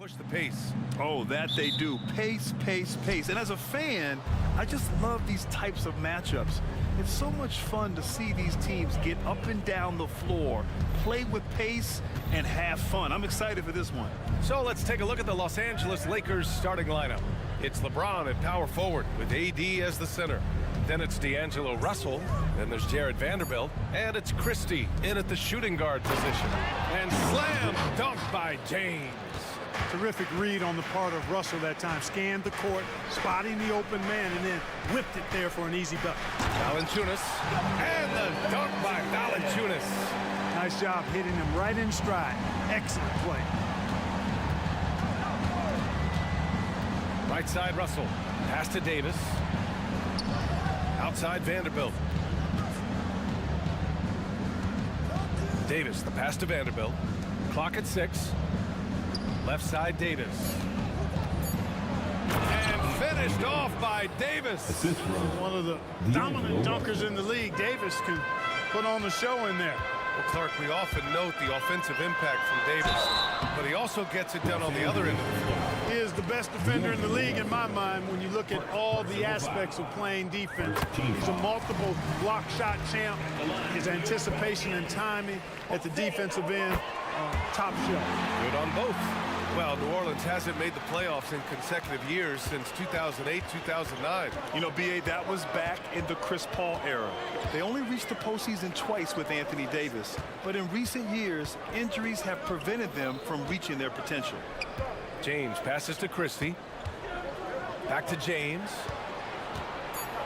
push the pace. Oh, that they do. Pace, pace, pace. And as a fan, I just love these types of matchups. It's so much fun to see these teams get up and down the floor, play with pace, and have fun. I'm excited for this one. So let's take a look at the Los Angeles Lakers starting lineup. It's LeBron at power forward with AD as the center. Then it's D'Angelo Russell, then there's Jared Vanderbilt, and it's Christie in at the shooting guard position. And slam dunk by James. Terrific read on the part of Russell that time. Scanned the court, spotting the open man, and then whipped it there for an easy bucket. Valanciunas, and the dunk by Valanciunas. Nice job hitting him right in stride. Excellent play. Right side Russell, pass to Davis. Outside Vanderbilt. Davis, the pass to Vanderbilt. Clock at 6. Left side Davis. And finished off by Davis. One of the dominant dunkers in the league. Davis can put on the show in there. Well, Clark, we often note the offensive impact from Davis, but he also gets it done on the other end of the floor. He is the best defender in the league in my mind when you look at all the aspects of playing defense. He's a multiple block shot champ. His anticipation and timing at the defensive end, top shelf. Good on both. Well, New Orleans hasn't made the playoffs in consecutive years since 2008, 2009. You know, B.A., that was back in the Chris Paul era. They only reached the postseason twice with Anthony Davis. But in recent years, injuries have prevented them from reaching their potential. James passes to Christie. Back to James.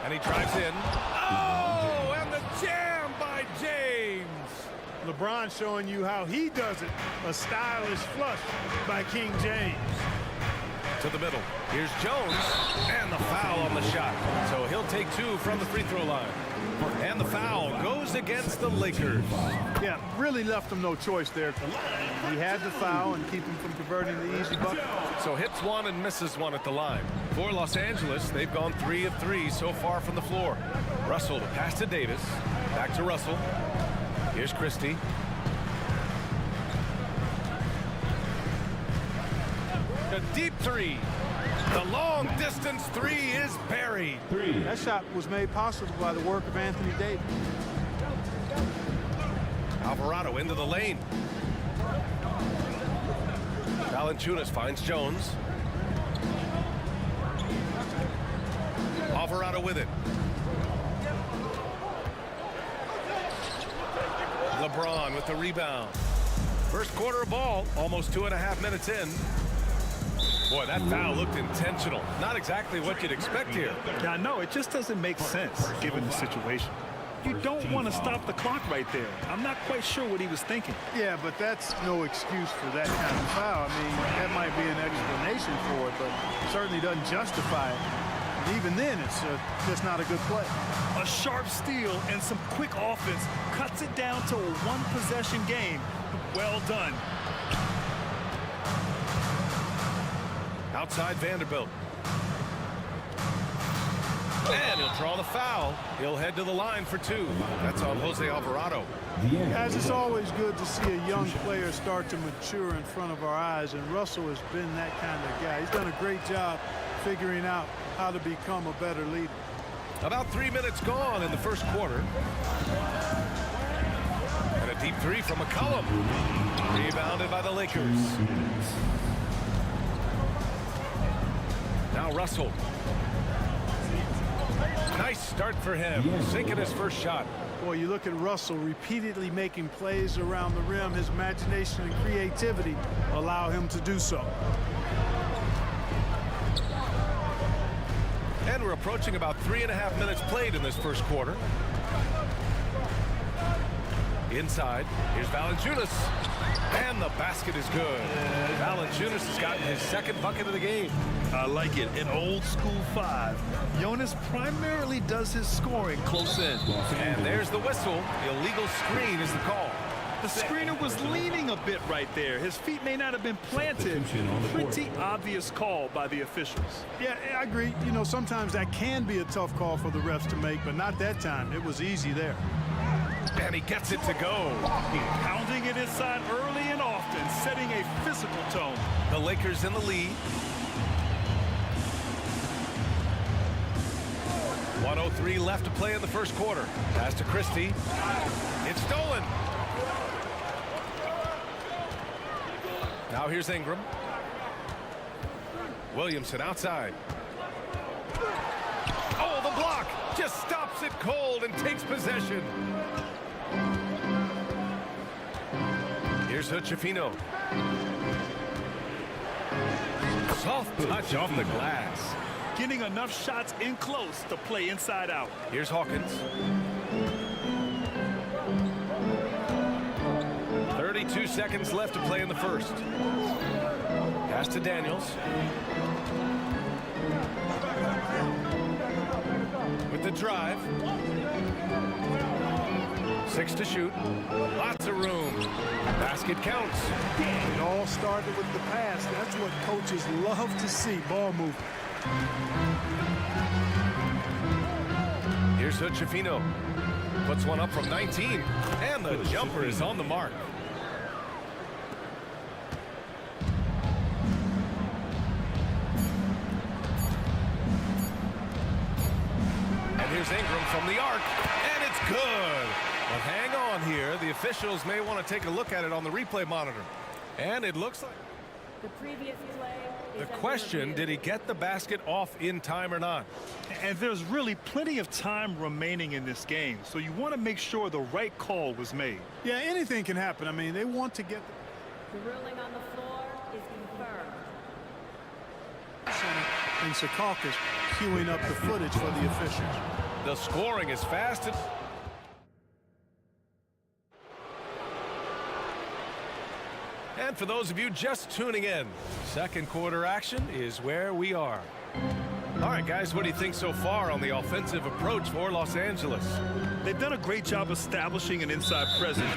And he drives in. Oh, and the jam by James. LeBron showing you how he does it. A stylish flush by King James. To the middle. Here's Jones. And the foul on the shot. So he'll take 2 from the free throw line. And the foul goes against the Lakers. Yeah, really left him no choice there. He had the foul and keep him from converting the easy bucket. So hits 1 and misses 1 at the line. For Los Angeles, they've gone 3 of 3 so far from the floor. Russell, the pass to Davis. Back to Russell. Here's Christie. A deep 3. The long distance 3 is buried. That shot was made possible by the work of Anthony Davis. Alvarado into the lane. Valanciunas finds Jones. Alvarado with it. LeBron with the rebound. First quarter of ball, almost 2.5 minutes in. Boy, that foul looked intentional. Not exactly what you'd expect here. Yeah, no, it just doesn't make sense given the situation. You don't want to stop the clock right there. I'm not quite sure what he was thinking. Yeah, but that's no excuse for that kind of foul. I mean, that might be an explanation for it, but certainly doesn't justify it. And even then, it's just not a good play. A sharp steal and some quick offense cuts it down to a one-possession game. Well done. Outside Vanderbilt. And he'll draw the foul. He'll head to the line for 2. That's on Jose Alvarado. Guys, it's always good to see a young player start to mature in front of our eyes, and Russell has been that kind of guy. He's done a great job figuring out how to become a better leader. About 3 minutes gone in the first quarter. And a deep 3 from McCollum. Rebounded by the Lakers. Now Russell. Nice start for him. Sinking his first shot. Boy, you look at Russell repeatedly making plays around the rim. His imagination and creativity allow him to do so. And we're approaching about 3.5 minutes played in this first quarter. Inside, here's Valanciunas. And the basket is good. Valanciunas has gotten his second bucket of the game. I like it. An old school 5. Jonas primarily does his scoring close in. And there's the whistle. Illegal screen is the call. The screener was leaning a bit right there. His feet may not have been planted. Pretty obvious call by the officials. Yeah, I agree. You know, sometimes that can be a tough call for the refs to make, but not that time. It was easy there. And he gets it to go. Pounding it inside early and often. and setting a physical tone. The Lakers in the lead. 1:03 left to play in the first quarter. Pass to Christie. It's stolen. Now here's Ingram. Williamson outside. Oh, the block just stops it cold and takes possession. Here's Hutchifino. Soft touch off the glass. Getting enough shots in close to play inside out. Here's Hawkins. 32 seconds left to play in the first. Pass to Daniels. With the drive. 6 to shoot. Lots of room. Basket counts. It all started with the pass. That's what coaches love to see, ball movement. Here's Hutchifino. Puts one up from 19. And the jumper is on the mark. And here's Ingram from the arc. And it's good. But hang on here. The officials may want to take a look at it on the replay monitor. And it looks like The previous play. the question, did he get the basket off in time or not? And there's really plenty of time remaining in this game, so you want to make sure the right call was made. Yeah, anything can happen. I mean, they want to get The ruling on the floor is confirmed. and Secaucus queuing up the footage for the officials. The scoring is fast. And for those of you just tuning in, second quarter action is where we are. All right, guys, what do you think so far on the offensive approach for Los Angeles? They've done a great job establishing an inside presence.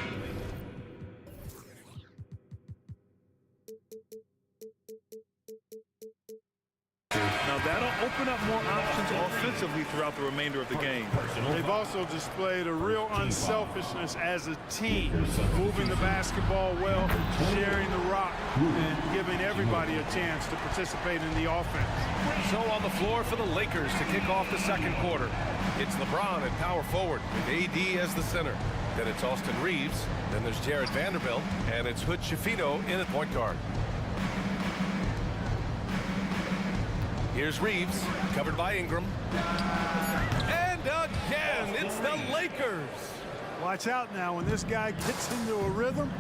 Now that'll open up more options offensively throughout the remainder of the game. They've also displayed a real unselfishness as a team, moving the basketball well, sharing the rock, and giving everybody a chance to participate in the offense. So on the floor for the Lakers to kick off the second quarter, it's LeBron at power forward with AD as the center. Then it's Austin Reeves, then there's Jared Vanderbilt, and it's Hutchifino in at point guard. Here's Reeves, covered by Ingram. And again, it's the Lakers. Watch out now. When this guy gets into a rhythm,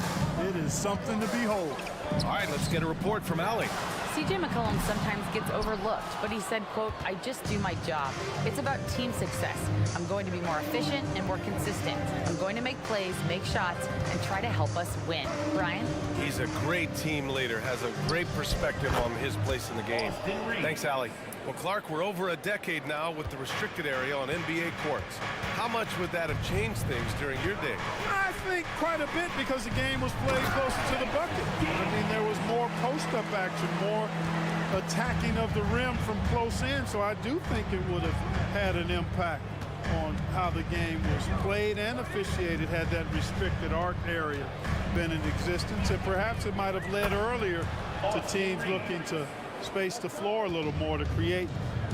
it is something to behold. All right, let's get a report from Allie. CJ McCollum sometimes gets overlooked, but he said, quote, "I just do my job. It's about team success. I'm going to be more efficient and more consistent. I'm going to make plays, make shots, and try to help us win." Brian? He's a great team leader, has a great perspective on his place in the game. Thanks, Allie. Well, Clark, we're over a decade now with the restricted area on NBA courts. How much would that have changed things during your day? I think quite a bit because the game was played closer to the bucket. I mean, there was more post-up action, more attacking of the rim from close in, so I do think it would have had an impact on how the game was played and officiated had that restricted arc area been in existence. And perhaps it might have led earlier to teams looking to space the floor a little more to create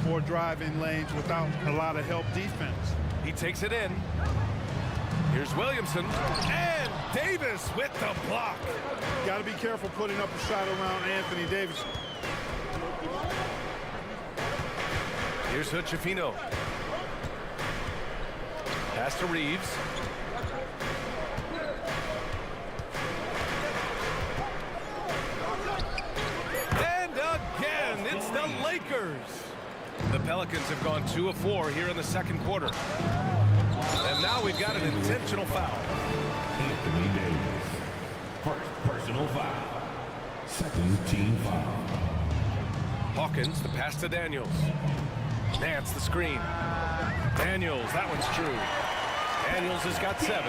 more driving lanes without a lot of help defense. He takes it in. Here's Williamson. And Davis with the block. Got to be careful putting up a shot around Anthony Davis. Here's Hutchifino. Pass to Reeves. And again, it's the Lakers. The Pelicans have gone 2 of 4 here in the second quarter. And now we've got an intentional foul. Anthony Davis. First personal foul. Second team foul. Hawkins, the pass to Daniels. Nance, the screen. Daniels, that one's true. Daniels has got 7.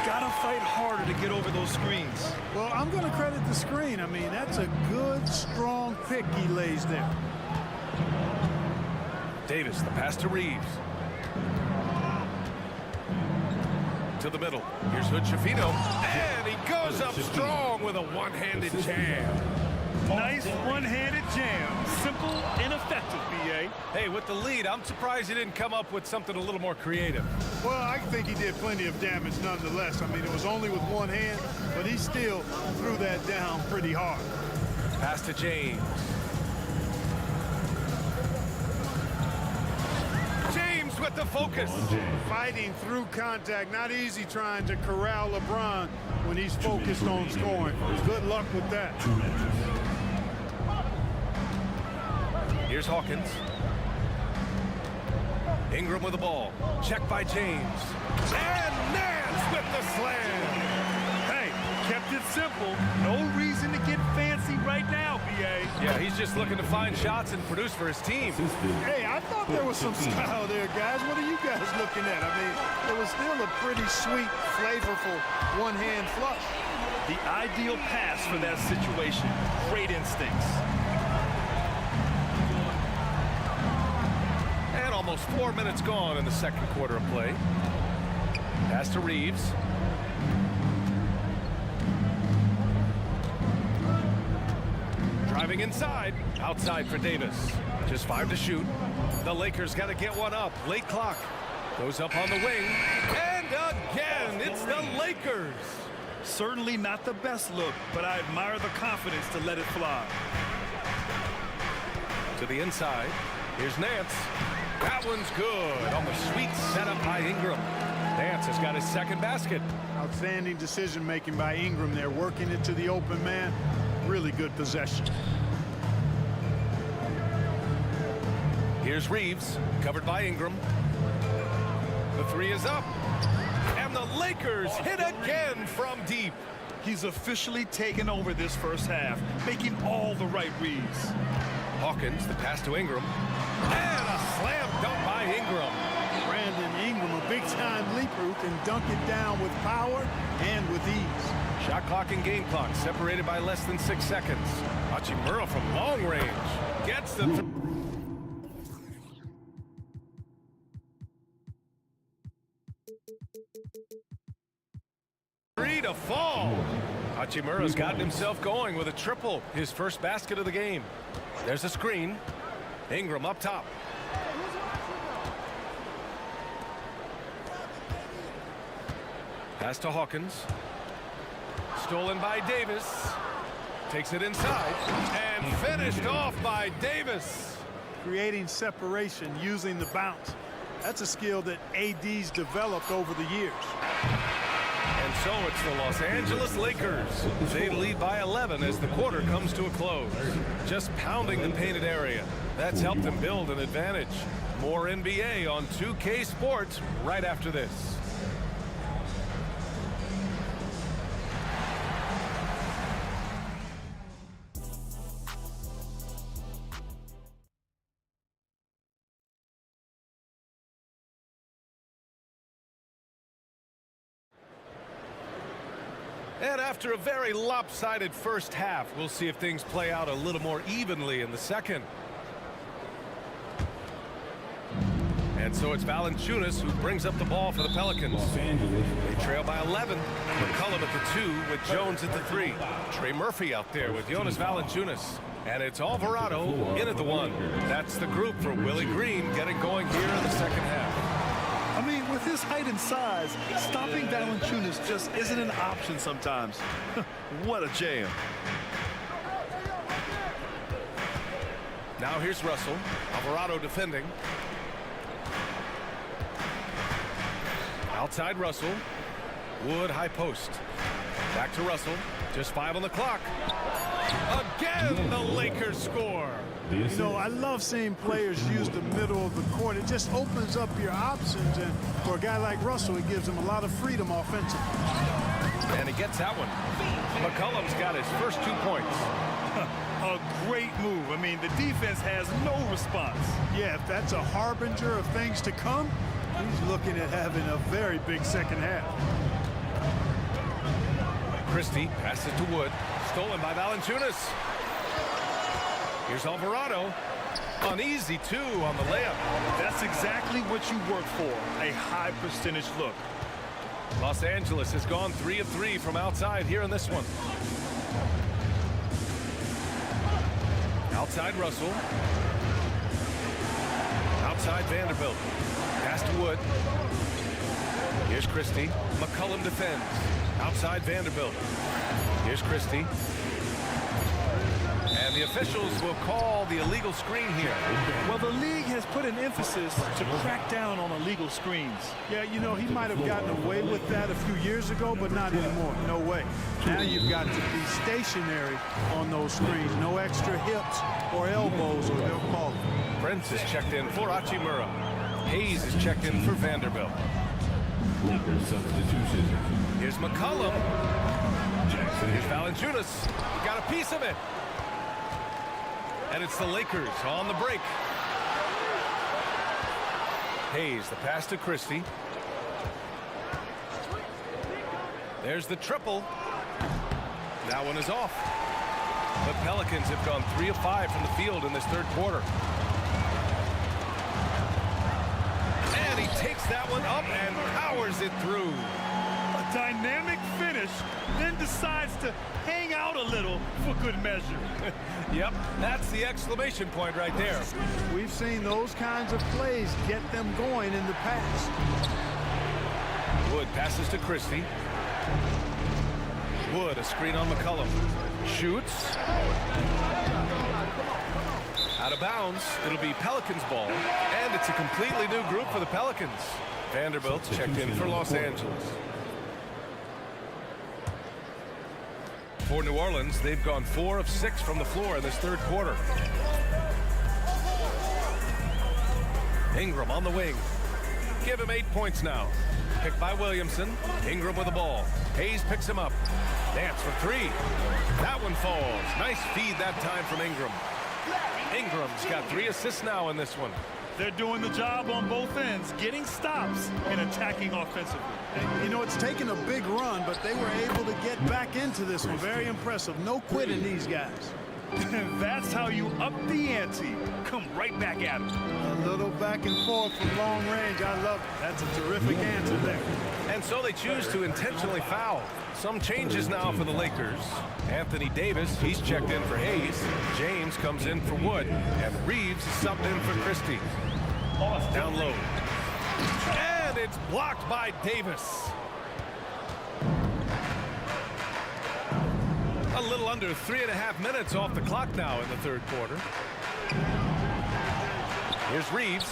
Gotta fight harder to get over those screens. Well, I'm going to credit the screen. I mean, that's a good, strong pick he lays there. Davis, the pass to Reeves. to the middle. Here's Hood-Schifino, and he goes up strong with a one-handed jam. Nice one-handed jam. Simple and effective, B.A. Hey, with the lead, I'm surprised he didn't come up with something a little more creative. Well, I think he did plenty of damage nonetheless. I mean, it was only with one hand, but he still threw that down pretty hard. Pass to James. James with the focus. Fighting through contact, not easy trying to corral LeBron when he's focused on scoring. Good luck with that. Here's Hawkins. Ingram with the ball. Checked by James. And Nance with the slam. Hey, kept it simple. No reason to get fancy right now, B.A. Yeah, he's just looking to find shots and produce for his team. Hey, I thought there was some style there, guys. What are you guys looking at? I mean, it was still a pretty sweet, flavorful one-hand flush. The ideal pass for that situation. Great instincts. And almost 4 minutes gone in the second quarter of play. Pass to Reeves. Driving inside. Outside for Davis. Just 5 to shoot. The Lakers got to get one up. Late clock. Goes up on the wing. And again, it's the Lakers. Certainly not the best look, but I admire the confidence to let it fly. To the inside. Here's Nance. That one's good on the sweet setup by Ingram. Nance has got his second basket. Outstanding decision-making by Ingram there, working it to the open man. Really good possession. Here's Reeves, covered by Ingram. The three is up. And the Lakers hit again from deep. He's officially taken over this first half, making all the right reads. Hawkins, the pass to Ingram. And a slam dunk by Ingram. Brandon Ingram, a big-time leaper who can dunk it down with power and with ease. Shot clock and game clock separated by less than 6 seconds. Hachimura from long range gets the three to fall. Hachimura's gotten himself going with a triple, his first basket of the game. There's a screen. Ingram up top. Pass to Hawkins. Stolen by Davis. Takes it inside. And finished off by Davis. Creating separation using the bounce. That's a skill that AD's developed over the years. And so it's the Los Angeles Lakers. They lead by 11 as the quarter comes to a close. Just pounding the painted area. That's helped them build an advantage. More NBA on 2K Sports right after this. And after a very lopsided first half, we'll see if things play out a little more evenly in the second. And so it's Valanciunas who brings up the ball for the Pelicans. They trail by 11. McCollum at the 2 with Jones at the 3. Trey Murphy out there with Jonas Valanciunas. And it's Alvarado in at the 1. That's the group for Willie Green getting going here in the second half. I mean, with his height and size, stopping Valanciunas just isn't an option sometimes. What a jam. Now here's Russell. Alvarado defending. Outside Russell. Wood high post. Back to Russell. Just 5 on the clock. Again, the Lakers score. You know, I love seeing players use the middle of the court. It just opens up your options, and for a guy like Russell, it gives him a lot of freedom offensively. And he gets that one. McCollum's got his first 2 points. A great move. I mean, the defense has no response. Yeah, if that's a harbinger of things to come, he's looking at having a very big second half. Christie passes to Wood. Stolen by Valanciunas. Here's Alvarado. An easy 2 on the layup. That's exactly what you work for, a high percentage look. Los Angeles has gone 3 of 3 from outside here in this one. Outside Russell. Outside Vanderbilt. Pass to Wood. Here's Christie. McCullum defends. Outside Vanderbilt. Here's Christie. And the officials will call the illegal screen here. Well, the league has put an emphasis to crack down on illegal screens. Yeah, you know, he might have gotten away with that a few years ago, but not anymore. No way. Now you've got to be stationary on those screens. No extra hips or elbows, or they'll call it. Prince is checked in for Hachimura. Hayes is checked in for Vanderbilt. Lakers substitution. Here's McCullum. Here's Valanciunas. Got a piece of it. And it's the Lakers on the break. Hayes, the pass to Christie. There's the triple. That one is off. The Pelicans have gone 3 of 5 from the field in this third quarter. And he takes that one up and powers it through. A dynamic finish, then decides to hang out a little for good measure. Yep, that's the exclamation point right there. We've seen those kinds of plays get them going in the past. Wood passes to Christie. Wood, a screen on McCullum. Shoots. Out of bounds. It'll be Pelicans ball. And it's a completely new group for the Pelicans. Vanderbilt's checked in for Los Angeles. For New Orleans, they've gone 4 of 6 from the floor in this third quarter. Ingram on the wing. Give him 8 points now. Picked by Williamson. Ingram with the ball. Hayes picks him up. Dance for 3. That one falls. Nice feed that time from Ingram. Ingram's got 3 assists now in this one. They're doing the job on both ends, getting stops and attacking offensively. And, you know, it's taken a big run, but they were able to get back into this one. Very impressive. No quitting these guys. That's how you up the ante. Come right back at them. A little back and forth from long range. I love it. That's a terrific answer there. And so they choose to intentionally foul. Some changes now for the Lakers. Anthony Davis, he's checked in for Hayes. James comes in for Wood. And Reeves is subbed in for Christie. Down low. And it's blocked by Davis. A little under 3.5 minutes off the clock now in the third quarter. Here's Reeves.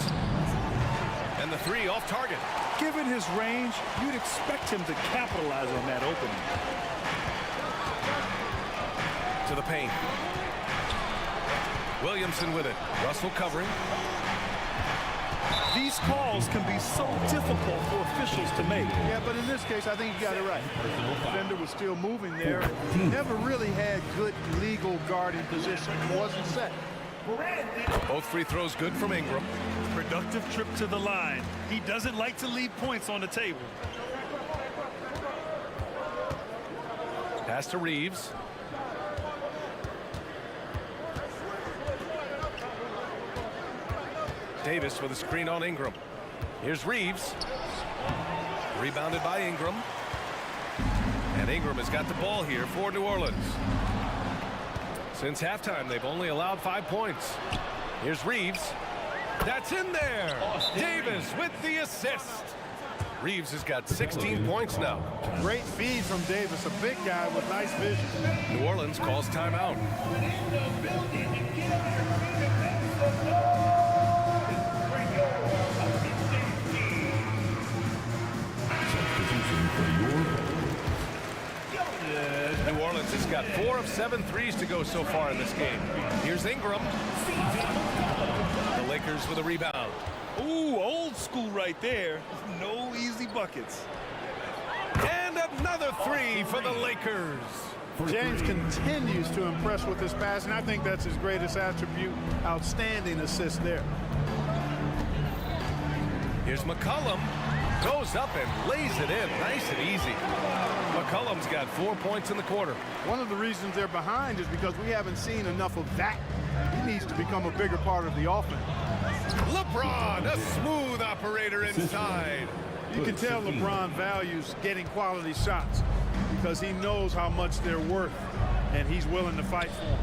And the 3 off target. Given his range, you'd expect him to capitalize on that opening. To the paint. Williamson with it. Russell covering. These calls can be so difficult for officials to make. Yeah, but in this case, I think you got it right. The defender was still moving there. He never really had good legal guarding position. It wasn't set. Both free throws good from Ingram. Productive trip to the line. He doesn't like to leave points on the table. Pass to Reeves. Davis with a screen on Ingram. Here's Reeves. Rebounded by Ingram. And Ingram has got the ball here for New Orleans. Since halftime, they've only allowed 5 points. Here's Reeves. That's in there. Davis with the assist. Reeves has got 16 points now. Great feed from Davis, a big guy with nice vision. New Orleans calls timeout. New Orleans has got 4 of 7 threes to go so far in this game. Here's Ingram. The Lakers with a rebound. Ooh, old school right there. No easy buckets. And another 3 for the Lakers. James continues to impress with his passing. I think that's his greatest attribute. Outstanding assist there. Here's McCullum. Goes up and lays it in. Nice and easy. McCullum's got 4 points in the quarter. One of the reasons they're behind is because we haven't seen enough of that. He needs to become a bigger part of the offense. LeBron, a smooth operator inside. You can tell LeBron values getting quality shots because he knows how much they're worth, and he's willing to fight for them.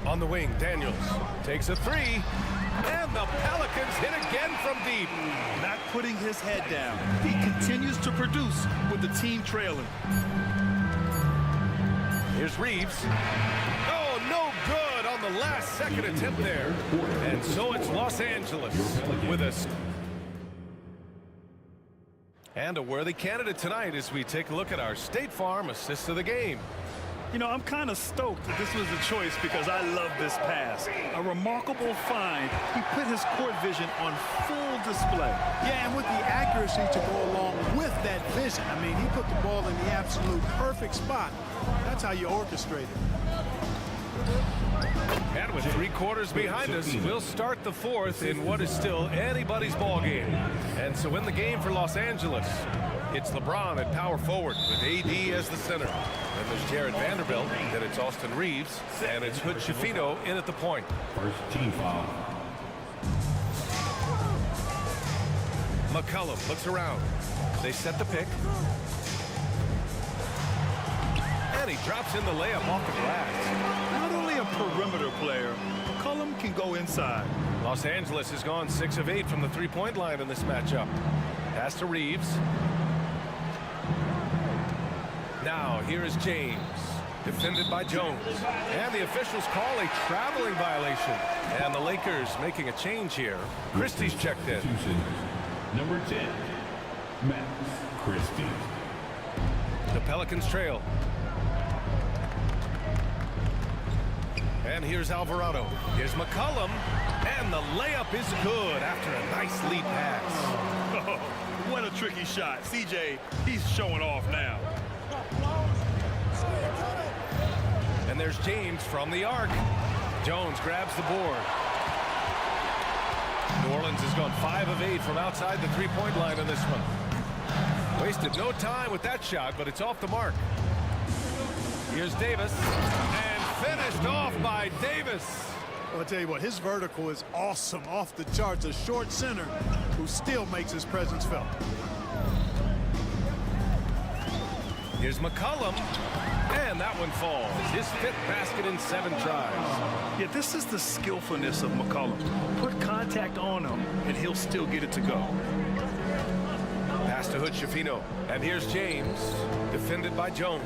On the wing, Daniels takes a three, and the Pelicans hit again from deep. Not putting his head down. He continues to produce with the team trailing. Here's Reeves. Oh, no good on the last second attempt there. And so it's Los Angeles with us. And a worthy candidate tonight as we take a look at our State Farm assist of the game. You know, I'm kind of stoked that this was a choice because I love this pass. A remarkable find. He put his court vision on full display. Yeah, and with the accuracy to go along with that vision. I mean, he put the ball in the absolute perfect spot. That's how you orchestrate it. And with 3 quarters behind us, we'll start the fourth in what is still anybody's ball game. And so in the game for Los Angeles, it's LeBron at power forward with AD as the center. Then there's Jared Vanderbilt, then it's Austin Reeves, and it's Hood Schifino in at the point. First team foul. McCollum looks around. They set the pick. And he drops in the layup off the glass. Not only a perimeter player, McCollum can go inside. Los Angeles has gone 6 of 8 from the three-point line in this matchup. Pass to Reeves. Now, here is James, defended by Jones. And the officials call a traveling violation. And the Lakers making a change here. Christie's checked in. Number 10, Max Christie. The Pelicans trail. And here's Alvarado. Here's McCollum. And the layup is good after a nice lead pass. Oh, what a tricky shot. CJ, he's showing off now. And there's James from the arc. Jones grabs the board. New Orleans has gone 5 of 8 from outside the three-point line on this one. Wasted no time with that shot, but it's off the mark. Here's Davis. And finished off by Davis. Well, I'll tell you what, his vertical is awesome, off the charts. A short center who still makes his presence felt. Here's McCollum. And that one falls. His 5th basket in 7 tries. Yeah, this is the skillfulness of McCollum. Put contact on him, and he'll still get it to go. Pass to Hood Schifino. And here's James, defended by Jones.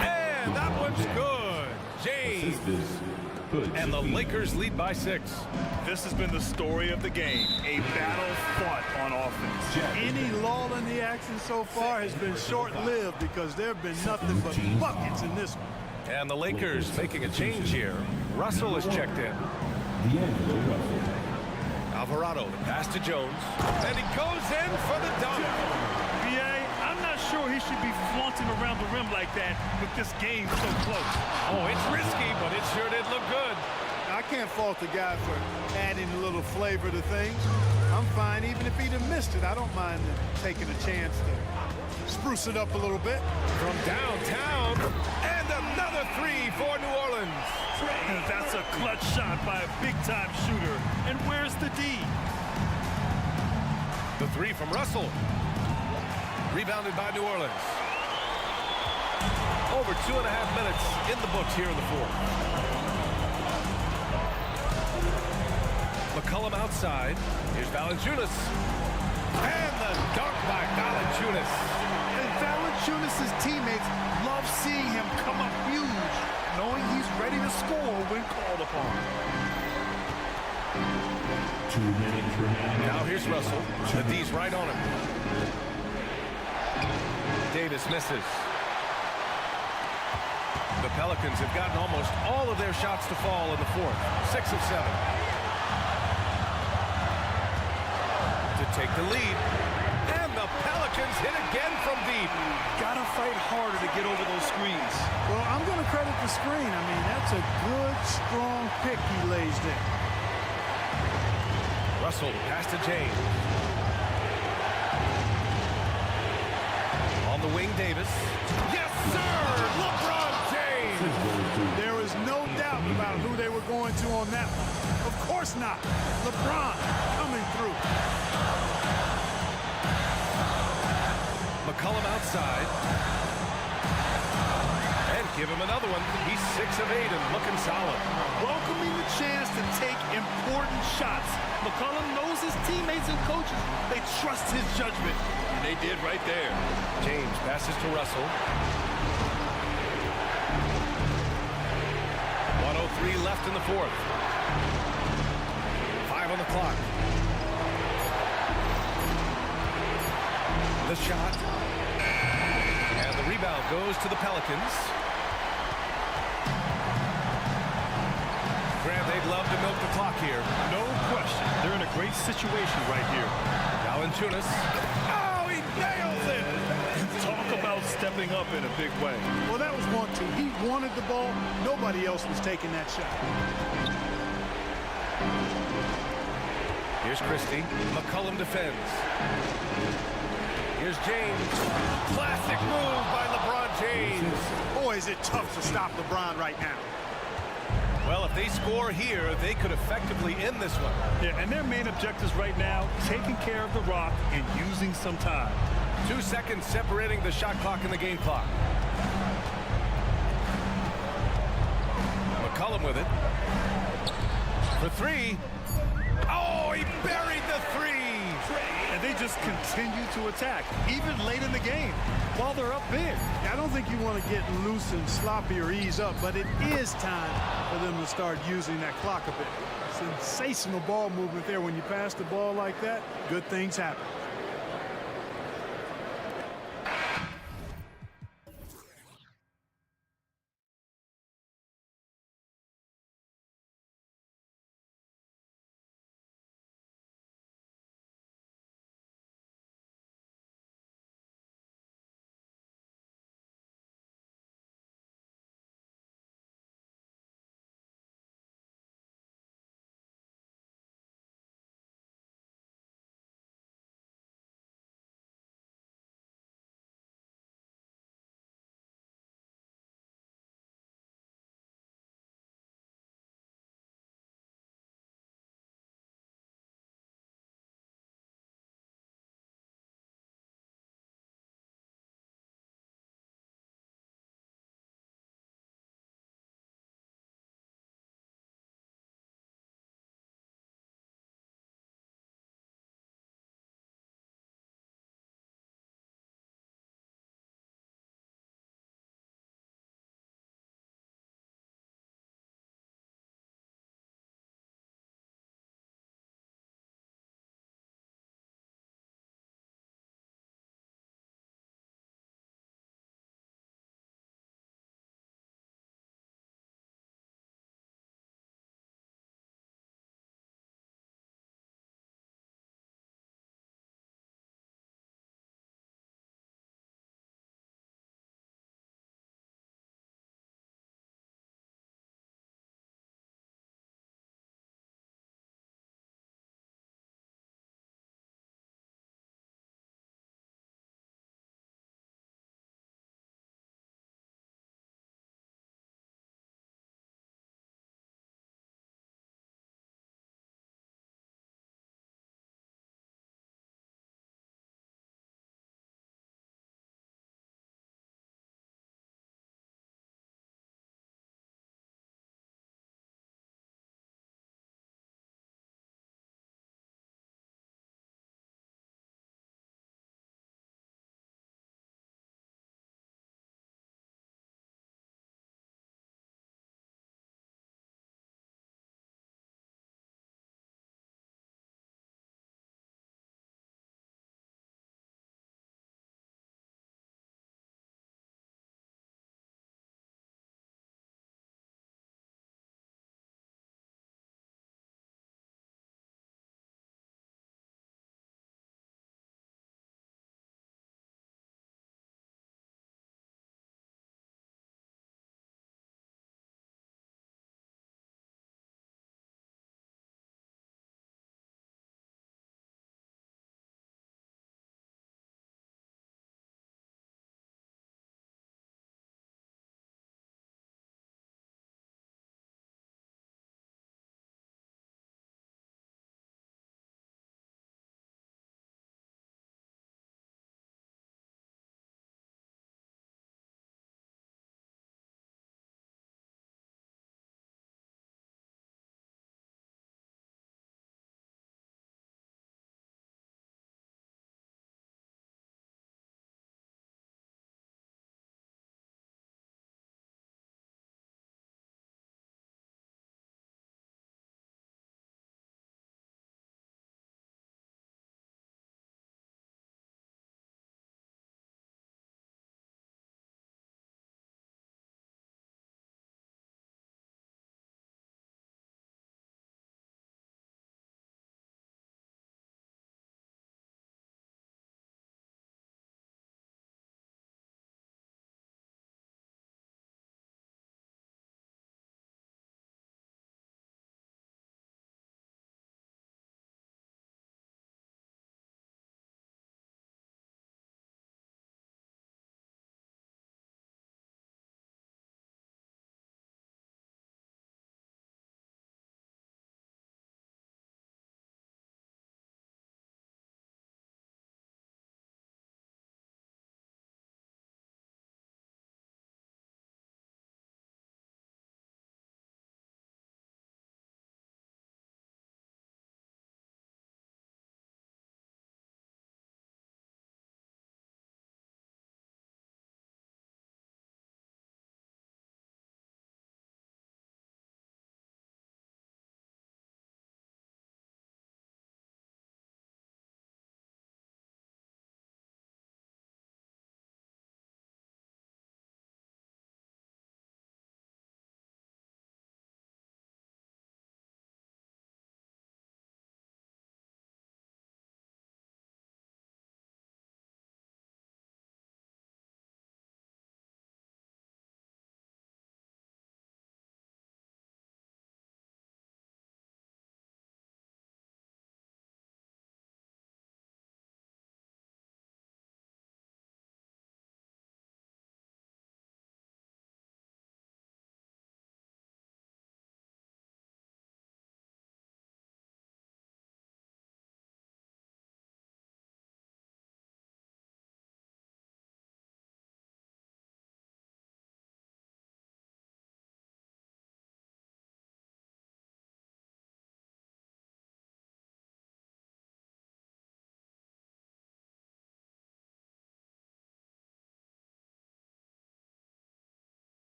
And that one's good. James. And the Lakers lead by 6. This has been the story of the game. A battle fought on offense. Any lull in the action so far has been short-lived because there have been nothing but buckets in this one. And the Lakers making a change here. Russell is checked in. Alvarado, the pass to Jones. And he goes in for the dunk. I'm not sure he should be flaunting around the rim like that with this game so close. Oh, it's risky, but it sure did look good. I can't fault the guy for adding a little flavor to things. I'm fine even if he'd have missed it. I don't mind taking a chance to spruce it up a little bit. From downtown, and another 3 for New Orleans. That's a clutch shot by a big-time shooter. And where's the D? The 3 from Russell. Rebounded by New Orleans. Over 2.5 minutes in the books here in the fourth. McCollum outside. Here's Valanciunas. And the dunk by Valanciunas. And Valanciunas' teammates love seeing him come up huge, knowing he's ready to score when called upon. 2 minutes remaining. Now here's Russell. The D's right on him. Davis misses. The Pelicans have gotten almost all of their shots to fall in the fourth. 6 of 7. To take the lead. And the Pelicans hit again from deep. Gotta fight harder to get over those screens. Well, I'm going to credit the screen. I mean, that's a good, strong pick he lays there. Russell, pass to James. On the wing, Davis. Yes, sir! LeBron James! message goes to There is no doubt about who they were going to on that one. Of course not. LeBron coming through. McCollum outside. And give him another one. He's 6 of 8 and looking solid. Welcoming the chance to take important shots. McCollum knows his teammates and coaches. They trust his judgment, and they did right there. James passes to Russell. 1:03 left in the fourth. 5 on the clock. The shot. And the rebound goes to the Pelicans. Grant, they'd love to milk the clock here. No question. They're in a great situation right here. Valanciunas. Oh, he nails it! Talk about stepping up in a big way. Well, that was 1-2. He wanted the ball. Nobody else was taking that shot. Here's Christie. McCollum defends. Here's James. Classic move by LeBron James. Boy, is it tough to stop LeBron right now. Well, if they score here, they could effectively end this one. Yeah, and their main objectives right now, taking care of the rock and using some time. 2 seconds separating the shot clock and the game clock. McCollum with it. For 3. Oh, he buried the 3. And they just continue to attack, even late in the game, while they're up big. I don't think you want to get loose and sloppy or ease up, but it is time for them to start using that clock a bit. Sensational ball movement there. When you pass the ball like that, good things happen.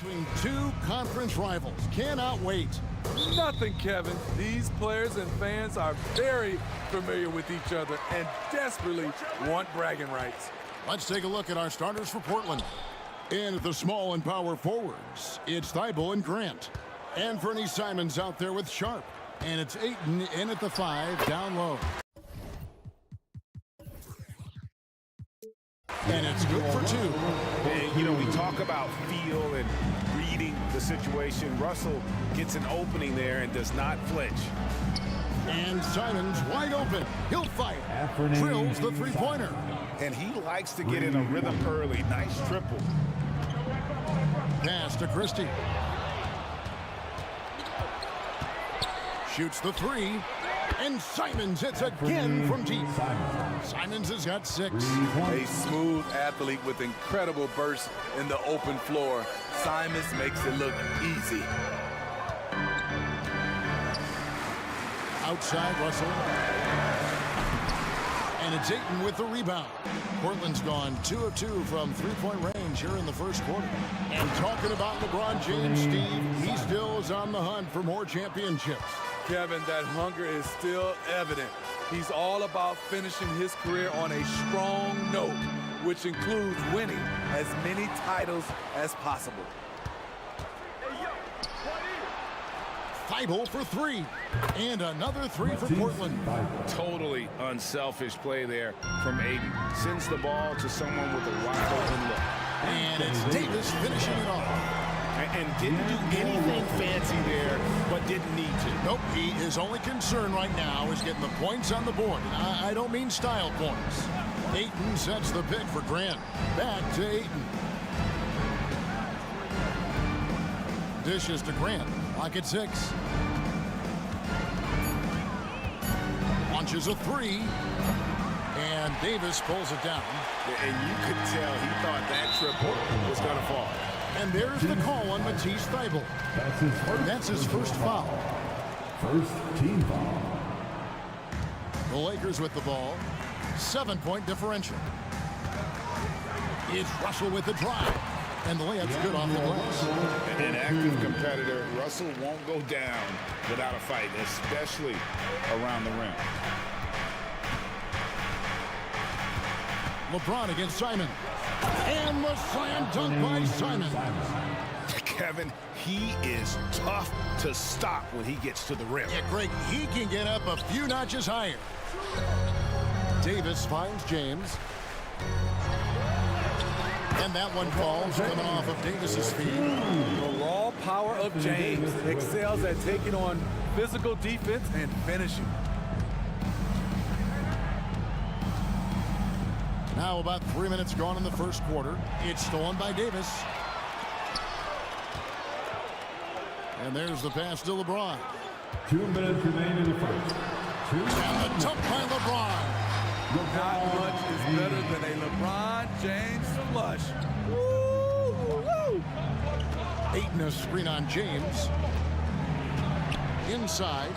between two conference rivals. Cannot wait. Nothing, Kevin. These players and fans are very familiar with each other and desperately want bragging rights. Let's take a look at our starters for Portland. And at the small and power forwards, it's Thibault and Grant. And Fernie Simons out there with Sharp. And it's Ayton in at the 5, down low. And it's good for 2. And, you know, we talk about feel and reading the situation. Russell gets an opening there and does not flinch. And Simons wide open. He'll fight. Drills the three-pointer. And he likes to get in a rhythm early. Nice triple. Pass to Christie. Shoots the 3. And Simons hits again from deep. Simons has got 6. A smooth athlete with incredible burst in the open floor. Simons makes it look easy. Outside Russell. And it's Ayton with the rebound. Portland's gone 2 of 2 from three-point range here in the first quarter. And talking about LeBron James, Steve, he still is on the hunt for more championships. Kevin, that hunger is still evident. He's all about finishing his career on a strong note, which includes winning as many titles as possible. Thibault for 3. And another 3 for Portland. Totally unselfish play there from Ayton. Sends the ball to someone with a wide open look. And it's Davis finishing it off. And didn't do anything fancy there, but didn't need to. Nope, his only concern right now is getting the points on the board. And I don't mean style points. Ayton sets the pick for Grant. Back to Ayton. Dishes to Grant. Lock at 6. Launches a 3. And Davis pulls it down. And you could tell he thought that triple was going to fall. And there's the call on Matisse Thibault. That's his first foul. First team foul. The Lakers with the ball. 7-point differential. It's Russell with the drive. And the layup's good off the glass. An active competitor, Russell won't go down without a fight, especially around the rim. LeBron against Simon. And the slam dunk by Simon. Kevin, he is tough to stop when he gets to the rim. Yeah, Greg, he can get up a few notches higher. Davis finds James. And that one falls coming off of Davis's feet. The raw power of James excels at taking on physical defense and finishing. Now about 3 minutes gone in the first quarter. It's stolen by Davis. And there's the pass to LeBron. 2 minutes remain in the first. And the dunk by LeBron. Not much is better than a LeBron James flush. Woo! Woo! Ayton a screen on James. Inside.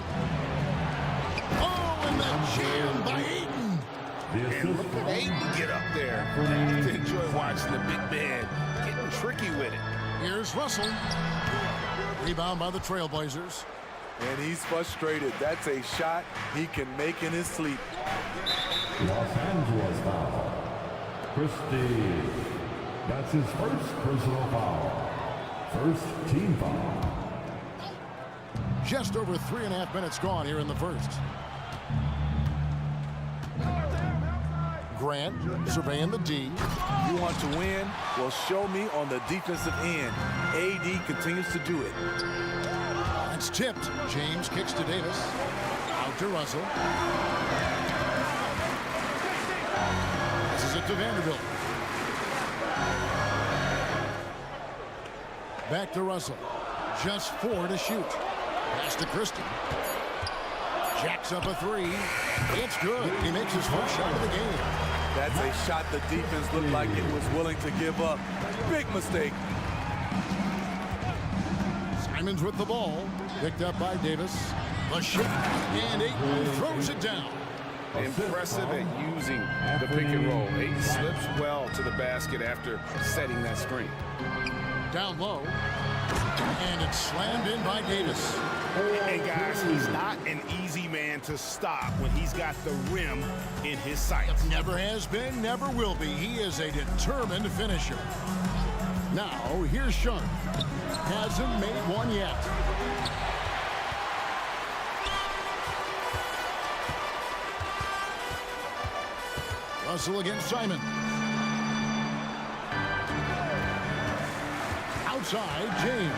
Oh, and that jam by Ayton. And look at Ayton get up there. I get to enjoy watching the big man getting tricky with it. Here's Russell. Rebound by the Trailblazers. And he's frustrated. That's a shot he can make in his sleep. Los Angeles foul. Christie. That's his first personal foul. First team foul. Just over 3.5 minutes gone here in the first. Grant surveying the D. You want to win? Well, show me on the defensive end. AD continues to do it. It's tipped. James kicks to Davis. Out to Russell. This is it to Vanderbilt. Back to Russell. Just 4 to shoot. Pass to Christie. Jacks up a 3. It's good. He makes his first shot of the game. That's a shot the defense looked like it was willing to give up. Big mistake. Simons with the ball. Picked up by Davis. The shot. And Ayton throws it down. Impressive at using the pick and roll. Ayton slips well to the basket after setting that screen. Down low. And it's slammed in by Davis. And guys, he's not an easy man to stop when he's got the rim in his sights. Never has been, never will be. He is a determined finisher. Now, here's Sharp. Hasn't made one yet. Russell against Simon. Outside, James.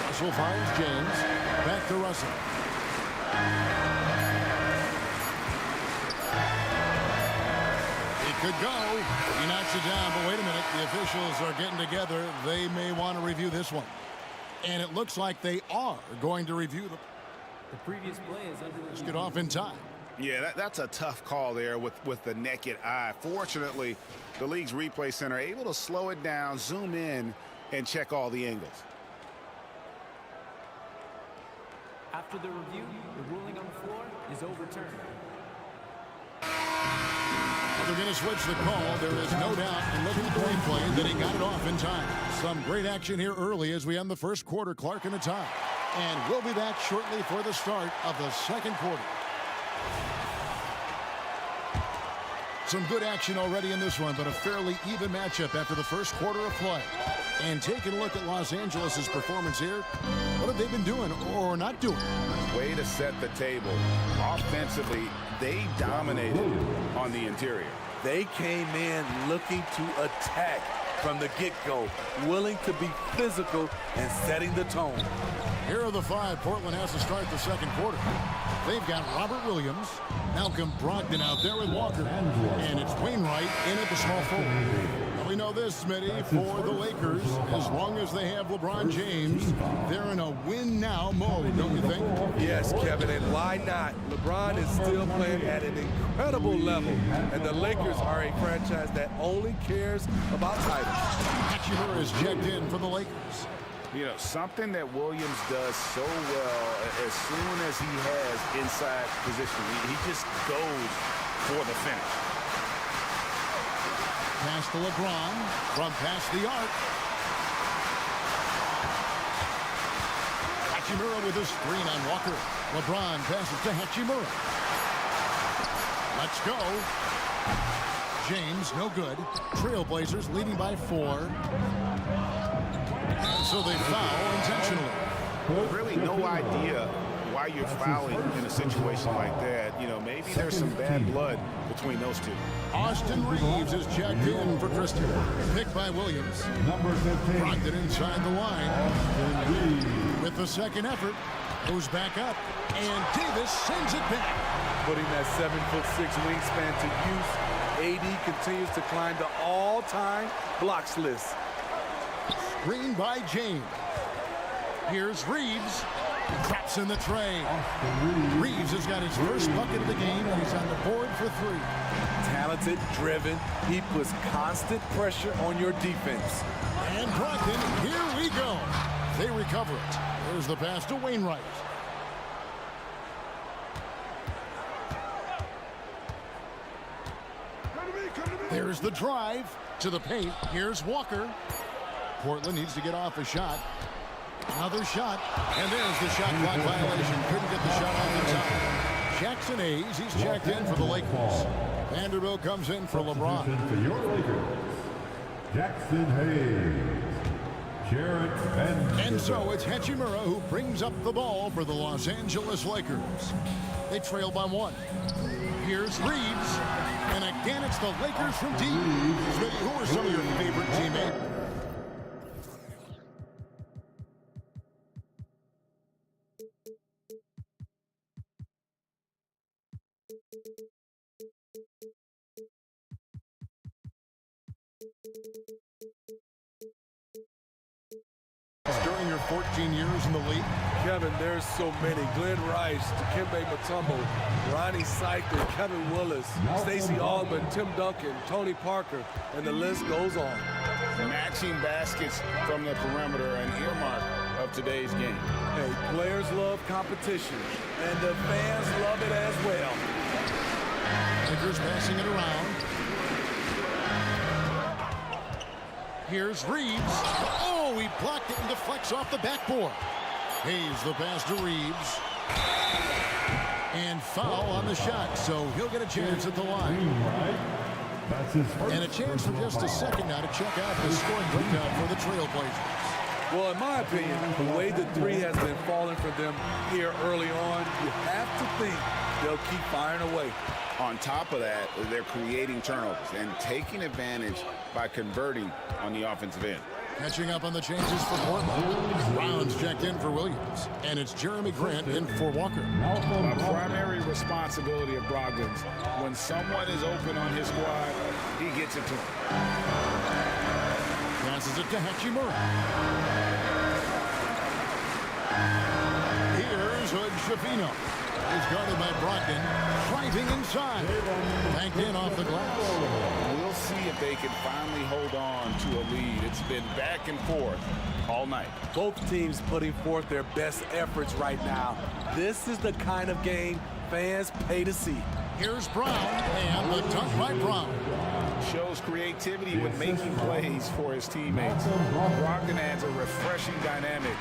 Russell finds James. Back to Russell. It could go. He knocks it down, but wait a minute. The officials are getting together. They may want to review this one. And it looks like they are going to review the previous play is under. Let's get off in time. Yeah, that's a tough call there with the naked eye. Fortunately, the league's replay center able to slow it down, zoom in, and check all the angles. After the review, the ruling on the floor is overturned. They're going to switch the call. There is no doubt in looking at the replay that he got it off in time. Some great action here early as we end the first quarter. Clark in the tie. And we'll be back shortly for the start of the second quarter. Some good action already in this one, but a fairly even matchup after the first quarter of play. And taking a look at Los Angeles' performance here, what have they been doing or not doing? Way to set the table. Offensively, they dominated on the interior. They came in looking to attack from the get-go, willing to be physical and setting the tone. Here are the five Portland has to start the second quarter. They've got Robert Williams, Malcolm Brogdon out there with Walker, and it's Wainwright in at the small forward. Well, we know this, Smitty, for the Lakers, as long as they have LeBron James, they're in a win-now mode, don't you think? Yes, Kevin, and why not? LeBron is still playing at an incredible level, and the Lakers are a franchise that only cares about titles. Hachimura is checked in for the Lakers. You know, something that Williams does so well, as soon as he has inside position, he just goes for the finish. Pass to LeBron from past the arc. Hachimura with a screen on Walker. LeBron passes to Hachimura. Let's go. James, no good. Trailblazers leading by 4. And so they foul intentionally. Really no idea why you're fouling in a situation like that. You know, maybe there's some bad blood between those two. Austin Reeves is checked in for Christie. Picked by Williams. Number 15. Brogdon inside the line. With the second effort, goes back up. And Davis sends it back. Putting that 7'6" wingspan to use, AD continues to climb the all-time blocks list. Screen by James. Here's Reeves. Traps in the tray. Reeves has got his first bucket of the game, and he's on the board for 3. Talented, driven, he puts constant pressure on your defense. And Brogdon, here we go. They recover it. There's the pass to Wainwright. There's the drive to the paint. Here's Walker. Portland needs to get off a shot. Another shot. And there's the shot clock violation. Couldn't get the shot off the top. Jackson Hayes, he's checked in for the Lakers. Vanderbilt comes in for LeBron. For your Lakers, Jackson Hayes. Jarrett And so it's Hachimura who brings up the ball for the Los Angeles Lakers. They trail by 1. Here's Reeves. And again, it's the Lakers from deep. Who are some of your favorite teammates? During your 14 years in the league? Kevin, there's so many. Glenn Rice, Dikembe Mutombo, Ronnie Cycler, Kevin Willis, Stacey Allman, Tim Duncan, Tony Parker, and the list goes on. Matching baskets from the perimeter, an earmark of today's game. Hey, players love competition, and the fans love it as well. Lakers passing it around. Here's Reeves. Oh, he blocked it and deflects off the backboard. Hayes the pass to Reeves. And foul on the shot, so he'll get a chance at the line. And a chance for just a second now to check out the scoring breakdown for the Trailblazers. Well, in my opinion, the way the three has been falling for them here early on, you have to think they'll keep firing away. On top of that, they're creating turnovers and taking advantage by converting on the offensive end. Catching up on the changes for Portland. Brown's checked in for Williams. And it's Jeremy Grant in for Walker. A primary responsibility of Brogdon's. When someone is open on his squad, he gets it to him. Passes it to Hachimura. Here's Hood Shafino. He's guarded by Brogdon. Driving inside. Banked in off the glass. We'll see if they can finally hold on to a lead. It's been back and forth all night. Both teams putting forth their best efforts right now. This is the kind of game fans pay to see. Here's Brown, and the dunk by Brown. Shows creativity when making plays for his teammates. Brogdon adds a refreshing dynamic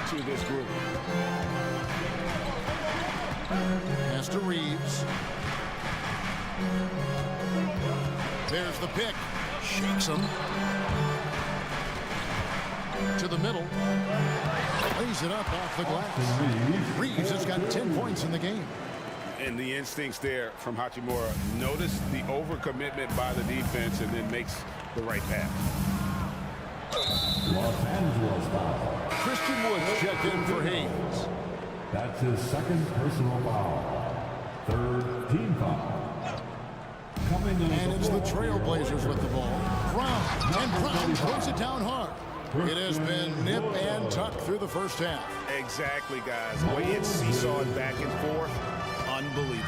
to this group. Pass to Reeves. There's the pick. Shakes him. To the middle. Lays it up off the glass. Reeves has got 10 points in the game. And the instincts there from Hachimura. Notice the overcommitment by the defense and then makes the right pass. Los Angeles foul. Christian Woods checked in for Hayes. That's his second personal foul. Third team foul. And it's the Trailblazers with the ball. Brown, and Brown throws it down hard. It has been nip and tuck through the first half. Exactly, guys. The way it's seesawed back and forth, unbelievable.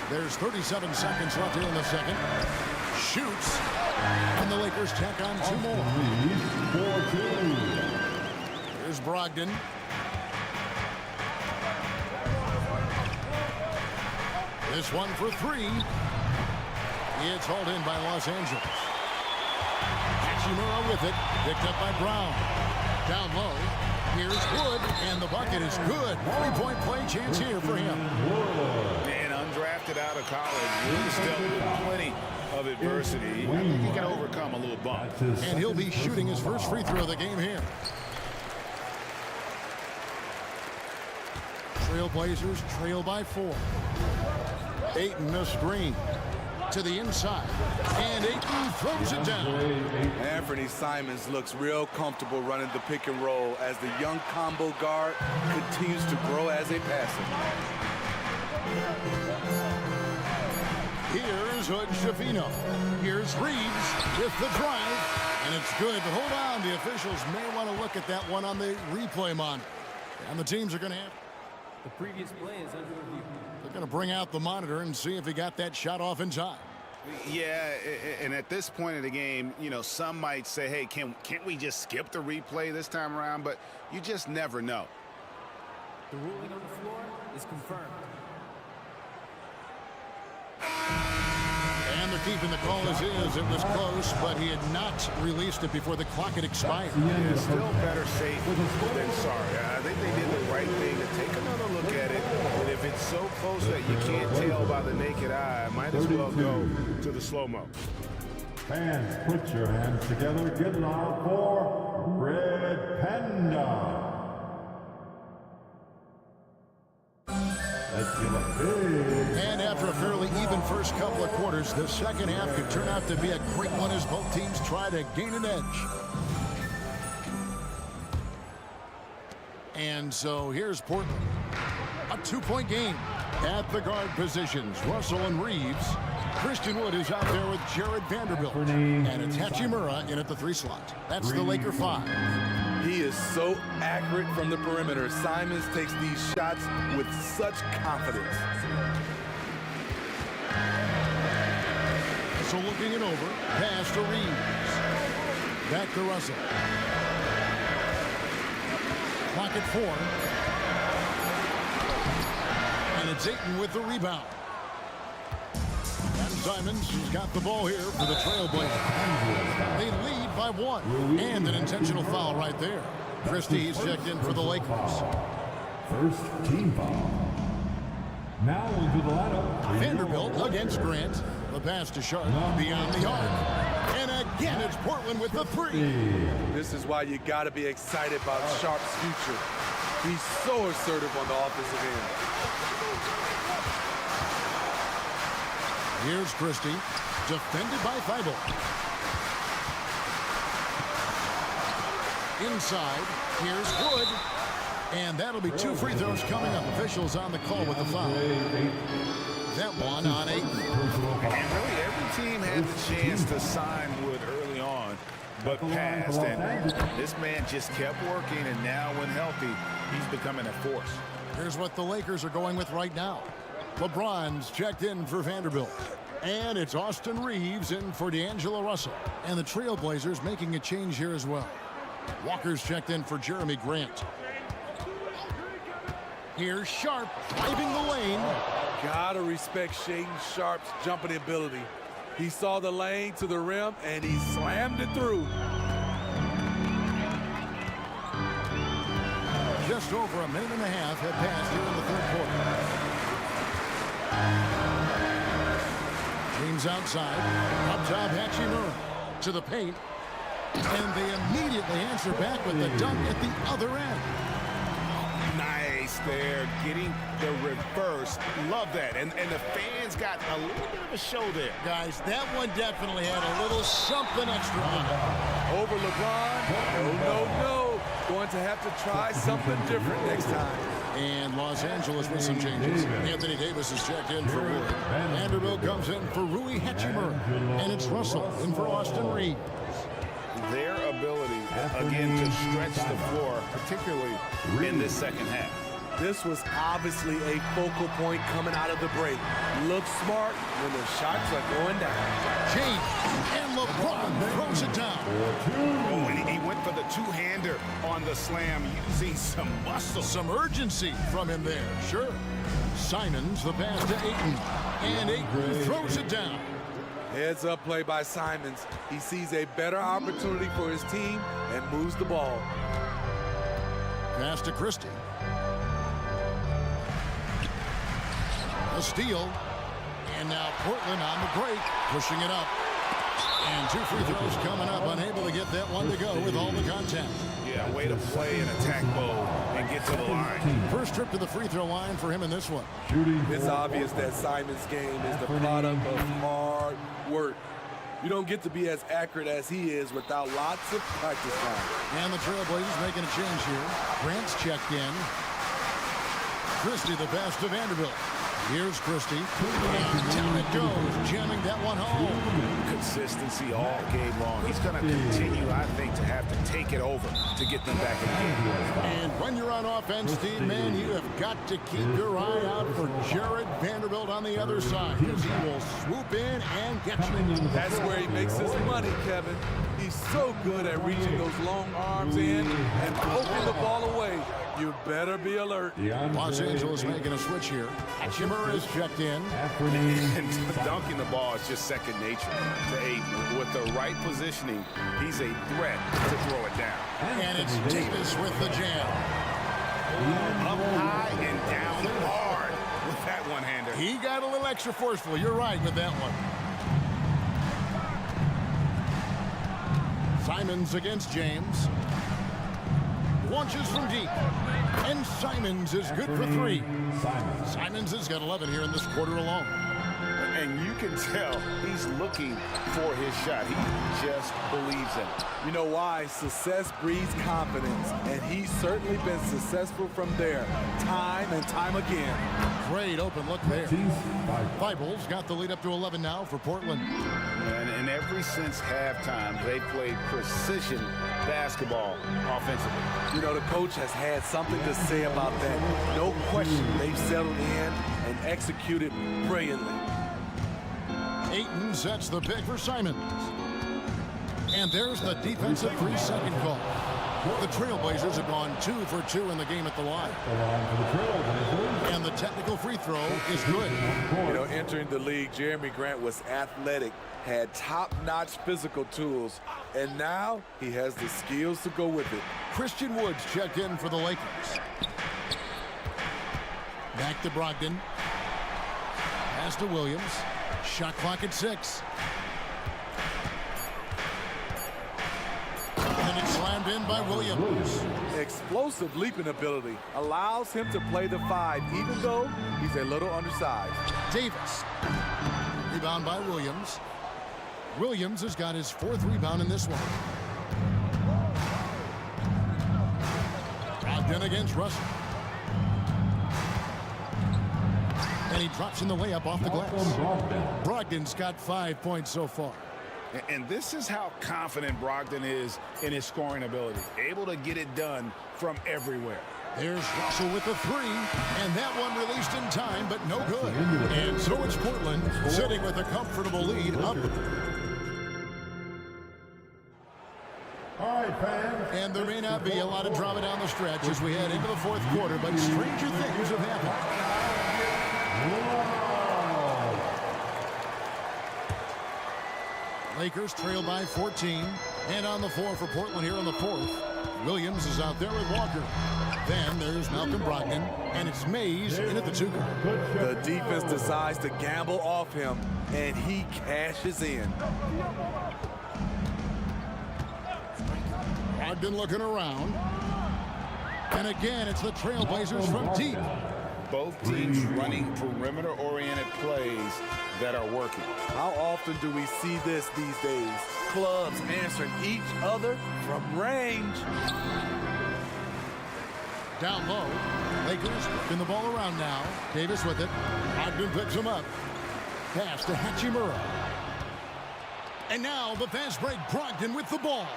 There's 37 seconds left here in the second. Shoots. And the Lakers tack on two more. Here's Brogdon. This one for three. It's hauled in by Los Angeles. Hachimura with it. Picked up by Brown. Down low. Here's Wood. And the bucket is good. 3-point play chance here for him. And undrafted out of college. He's still plenty of adversity. I think he can overcome a little bump. And he'll be shooting his first free throw of the game here. Trailblazers trail by 4. Ayton a screen to the inside. And Ayton throws it down. Anthony Simons looks real comfortable running the pick and roll as the young combo guard continues to grow as a passer. Here's Hood Shafino. Here's Reeves with the drive. And it's good, but hold on. The officials may want to look at that one on the replay monitor. And the teams are going to have... The previous play is under review. They're going to bring out the monitor and see if he got that shot off in time. Yeah, and at this point of the game, you know, some might say, hey, can't we just skip the replay this time around? But you just never know. The ruling on the floor is confirmed. And they're keeping the call as is. It was close, but he had not released it before the clock had expired. Yeah, still better safe than sorry. I think they did the right thing to take another look at it. And if it's so close that you can't tell by the naked eye, might as well go to the slow-mo. Fans, put your hands together. Get loud for Red Panda. Let's give a big... And after a fairly even first couple of quarters, the second half could turn out to be a great one as both teams try to gain an edge. And so here's Portland. A 2-point game at the guard positions. Russell and Reeves. Christian Wood is out there with Jared Vanderbilt. And it's Hachimura in at the 3 slot. That's the Laker 5. He is so accurate from the perimeter. Simons takes these shots with such confidence. So looking it over. Pass to Reeves. Back to Russell. Clock at 4. And it's Ayton with the rebound. And Simons has got the ball here for the Trailblazers. They lead by 1. And an intentional foul right there. Christie's checked in for the Lakers. First team foul. Now into the lineup. Vanderbilt against Grant. The pass to Sharp beyond the arc. And again, it's Portland with the 3. This is why you got to be excited about Sharp's future. He's so assertive on the offensive end. Here's Christie, defended by Thibault. Inside, here's Wood. And that'll be 2 free throws coming up. Officials on the call with the foul. That one on 8. And really, every team had the chance to sign Wood early on, but passed. And this man just kept working, and now when healthy, he's becoming a force. Here's what the Lakers are going with right now. LeBron's checked in for Vanderbilt. And it's Austin Reeves in for D'Angelo Russell. And the Trailblazers making a change here as well. Walker's checked in for Jeremy Grant. Here's Sharp driving the lane. Gotta respect Shaedon Sharp's jumping ability. He saw the lane to the rim, and he slammed it through. Just over a minute and a half had passed here in the 3rd quarter. James outside. Up top, Hachimura to the paint. And they immediately answer back with the dunk at the other end. Nice there, getting the reverse. Love that. And the fans got a little bit of a show there. Guys, that one definitely had a little something extra on it. Over LeBron. No. Going to have to try something different next time. And Los Angeles with some changes. Anthony Davis is checked in for Wood. Vanderbilt comes in for Rui Hachimura. And it's Russell in for Austin Reeves. Their ability, again, to stretch the floor, particularly in this second half. This was obviously a focal point coming out of the break. Look smart when the shots are going down. James and LeBron throws it down. Oh, and he went for the two-hander on the slam, using some muscle. Some urgency from him there, sure. Simons, the pass to Ayton. And Ayton throws it down. Heads up play by Simons. He sees a better opportunity for his team and moves the ball. Pass to Christie. A steal. And now Portland on the break, pushing it up. And 2 free throws coming up, unable to get that one to go with all the contact. Yeah, way to play an attack mode and get to the line. First trip to the free throw line for him in this one. It's obvious that Simons' game is the product of hard work. You don't get to be as accurate as he is without lots of practice time. And the Trailblazers making a change here. Grant's checked in. Christie the pass to Vanderbilt. Here's Christie. And down it goes, jamming that one home. Consistency all game long. He's going to continue, I think, to have to take it over to get them back in the game. And when you're on offense, Steve, man, you have got to keep your eye out for Jared Vanderbilt on the other side, because he will swoop in and get you. That's where he makes his money, Kevin. He's so good at reaching those long arms in and poking the ball away. You better be alert. Los Angeles making a switch here. Hachimura is checked in. And dunking the ball is just second nature to Ayton. With the right positioning, he's a threat to throw it down. And it's Davis with the jam. Up high and down hard with that one-hander. He got a little extra forceful. You're right with that one. Simons against James. Launches from deep. And Simons is good for 3. Simons has got 11 here in this quarter alone. And you can tell he's looking for his shot. He just believes in it. You know why? Success breeds confidence, and he's certainly been successful from there, time and time again. Great open look there. Thibault's got the lead up to 11 now for Portland. And ever since halftime, they played precision basketball offensively. You know, the coach has had something to say about that. No question, they've settled in and executed brilliantly. Ayton sets the pick for Simons. And there's the defensive 3-second call. The Trailblazers have gone 2 for 2 in the game at the line. And the technical free throw is good. You know, entering the league, Jeremy Grant was athletic, had top-notch physical tools, and now he has the skills to go with it. Christian Woods checked in for the Lakers. Back to Brogdon. Pass to Williams. Shot clock at 6. And it's slammed in by Williams. Explosive leaping ability allows him to play the 5, even though he's a little undersized. Davis. Rebound by Williams. Williams has got his 4th rebound in this one. Brogdon against Russell. And he drops in the layup off the glass. Brogdon's got 5 points so far. And this is how confident Brogdon is in his scoring ability. Able to get it done from everywhere. There's Russell with the 3, and that one released in time, but no good. And so it's Portland sitting with a comfortable lead up. All right, fans. And there may not be a lot of drama down the stretch as we head into the 4th quarter, but stranger things have happened. Lakers trail by 14, and on the floor for Portland here in the 4th. Williams is out there with Walker. Then there's Malcolm Brogdon, and it's Mays in at the 2 guard. The defense decides to gamble off him, and he cashes in. Brogdon looking around. And again, it's the Trailblazers from deep. Both teams running perimeter-oriented plays that are working. How often do we see this these days? Clubs answering each other from range. Down low. Lakers spin the ball around now. Davis with it. Brogdon picks him up. Pass to Hachimura. And now the fast break. Brogdon with the ball.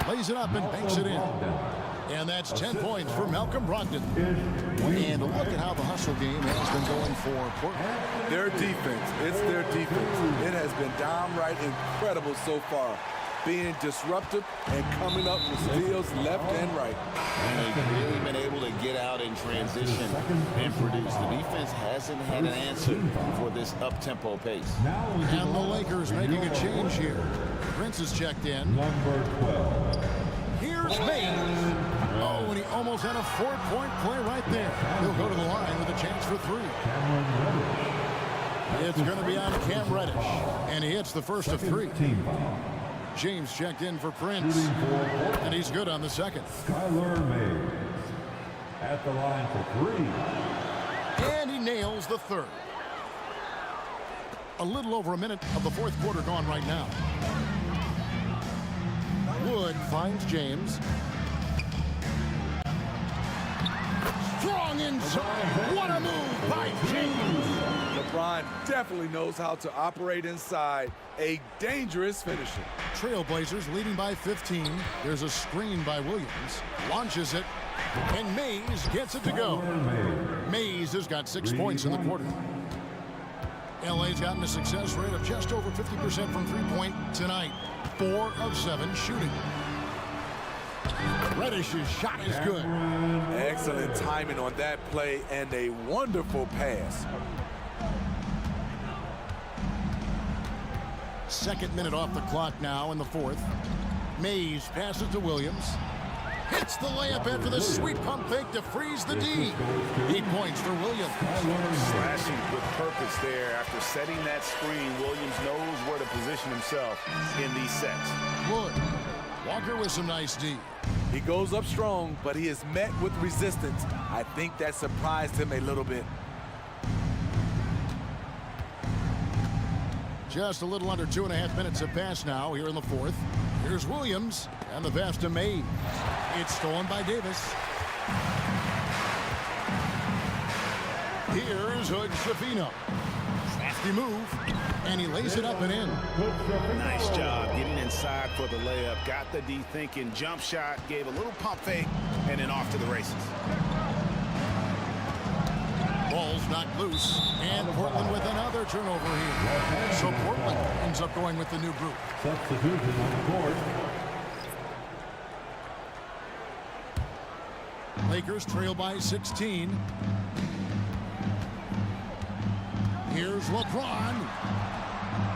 Lays it up and banks it in. And that's 10 points for Malcolm Brogdon. And look at how the hustle game has been going for Portland. Their defense, it's their defense. It has been downright incredible so far. Being disruptive and coming up with steals left and right. And they've really been able to get out in transition and produce. The defense hasn't had an answer for this up-tempo pace. And the Lakers making a change here. Prince is checked in. Number 12. Here's Mays. Oh, and he almost had a 4-point play right there. He'll go to the line with a chance for 3. It's going to be on Cam Reddish. And he hits the first of 3. James checked in for Prince. And he's good on the second. Skylar Mays at the line for 3. And he nails the 3rd. A little over a minute of the 4th quarter gone right now. Wood finds James. Strong inside. What a move by James. LeBron definitely knows how to operate inside. A dangerous finisher. Trailblazers leading by 15. There's a screen by Williams. Launches it. And Mays gets it to go. Mays has got 6 points in the quarter. LA's gotten a success rate of just over 50% from 3-point tonight. 4 of 7 shooting. Reddish's shot is good. Excellent timing on that play and a wonderful pass. 2nd minute off the clock now in the 4th. Mays passes to Williams. Hits the layup after the sweet pump fake to freeze the D. 8 points for Williams. Slashing with purpose there. After setting that screen, Williams knows where to position himself in these sets. Wood. Walker with some nice D. He goes up strong, but he is met with resistance. I think that surprised him a little bit. Just a little under 2.5 minutes have passed now here in the 4th. Here's Williams, and the pass to Mays. It's stolen by Davis. Here's Hood Shafino. Crafty move, and he lays it up and in. Nice job getting inside for the layup. Got the D thinking. Jump shot, gave a little pump fake, and then off to the races. Ball's knocked loose, and Portland with another turnover here. So Portland ends up going with the new group. Substitution on the court. Lakers trail by 16. Here's LeBron.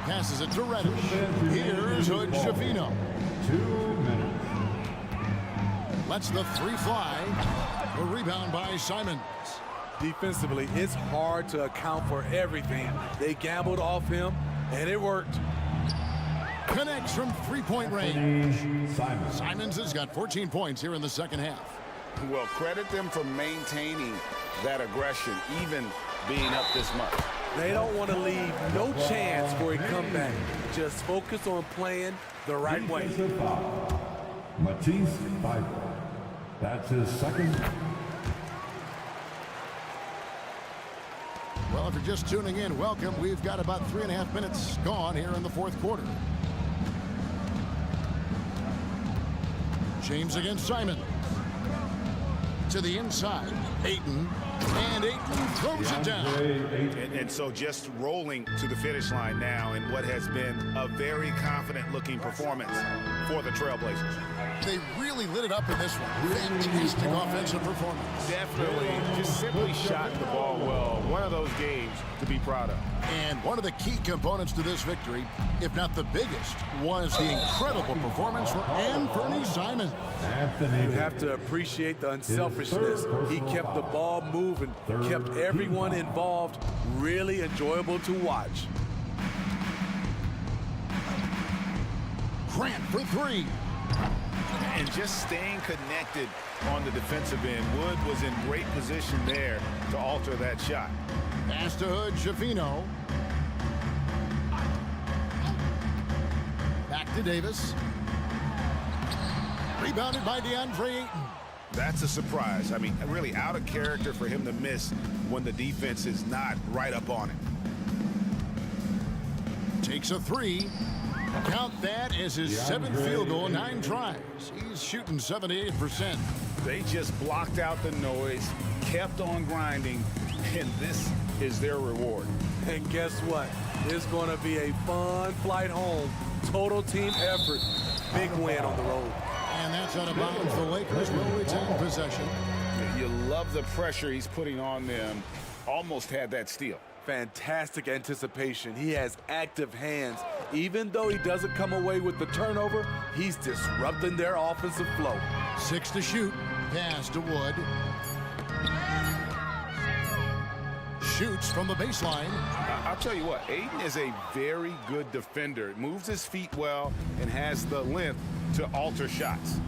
Passes it to Reddish. Here's Javino. 2 minutes. Lets the three fly. The rebound by Simons. Defensively, it's hard to account for everything. They gambled off him, and it worked. Connects from three-point range. Simons has got 14 points here in the second half. Well, credit them for maintaining that aggression, even being up this much. They don't want to leave no chance for a comeback. Just focus on playing the right way. Matisse Thybulle. That's his second. Well, if you're just tuning in, welcome. We've got about 3.5 minutes gone here in the fourth quarter. James against Simon. To the inside. Ayton. And Ayton throws it down. And so just rolling to the finish line now in what has been a very confident-looking performance for the Trailblazers. They really lit it up in this one. Fantastic offensive performance. Definitely just simply shot the ball well. One of those games to be proud of. And one of the key components to this victory, if not the biggest, was the incredible performance from Anthony Simons. You have to appreciate the unselfishness. He kept the ball moving, kept everyone involved, really enjoyable to watch. Grant for three. And just staying connected on the defensive end. Wood was in great position there to alter that shot. Pass to Javino. Back to Davis. Rebounded by DeAndre Ayton. That's a surprise. I mean, really out of character for him to miss when the defense is not right up on him. Takes a three. Count that as his seventh field goal, 9 tries. He's shooting 78%. They just blocked out the noise, kept on grinding, and this is their reward. And guess what? It's going to be a fun flight home. Total team effort. Big win on the road. And that's out of bounds. The Lakers will retain possession. You love the pressure he's putting on them. Almost had that steal. Fantastic anticipation. He has active hands. Even though he doesn't come away with the turnover, he's disrupting their offensive flow. 6 to shoot. Pass to Wood. Shoots from the baseline. I'll tell you what, Ayton is a very good defender. Moves his feet well and has the length to alter shots.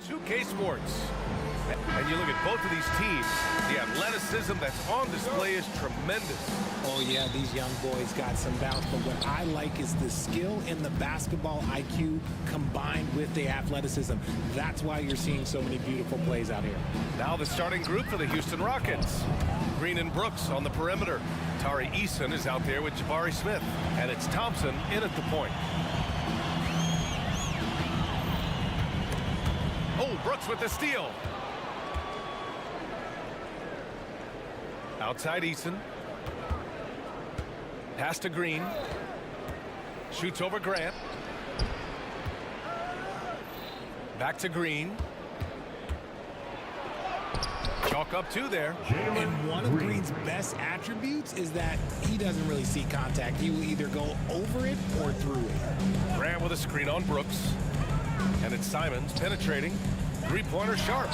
2K Sports. And you look at both of these teams, the athleticism that's on display is tremendous. Oh, yeah, these young boys got some bounce, but what I like is the skill and the basketball IQ combined with the athleticism. That's why you're seeing so many beautiful plays out here. Now the starting group for the Houston Rockets. Green and Brooks on the perimeter. Tari Eason is out there with Jabari Smith, and it's Thompson in at the point. Oh, Brooks with the steal. Outside Eason. Pass to Green. Shoots over Grant. Back to Green. Chalk up two there. And one of Green's best attributes is that he doesn't really see contact. He will either go over it or through it. Grant with a screen on Brooks. And it's Simons penetrating. Three-pointer sharp.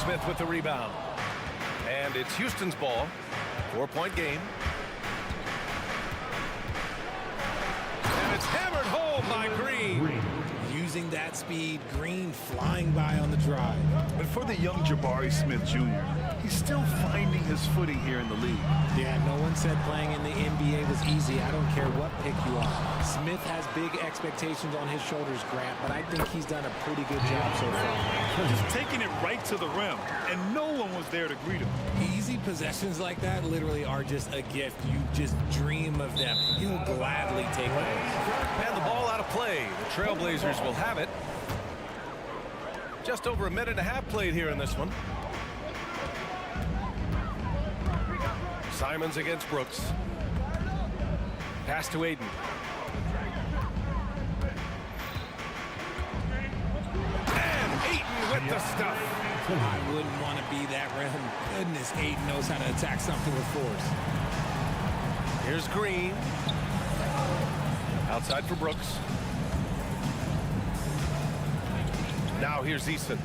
Smith with the rebound. And it's Houston's ball. 4-point game. And it's hammered home by Green. Using that speed, Green flying by on the drive. But for the young Jabari Smith Jr., he's still finding his footing here in the league. Yeah, no one said playing in the NBA was easy. I don't care what pick you are. Smith has big expectations on his shoulders, Grant, but I think he's done a pretty good job so far. Just taking it right to the rim, and no one was there to greet him. Easy possessions like that literally are just a gift. You just dream of them. He'll gladly take those. And the ball out of play. The Trailblazers will have it. Just over a minute and a half played here in this one. Simons against Brooks. Pass to Aiden. And Aiden with the stuff. I wouldn't want to be that rim. Goodness, Aiden knows how to attack something with force. Here's Green. Outside for Brooks. Now here's Eason.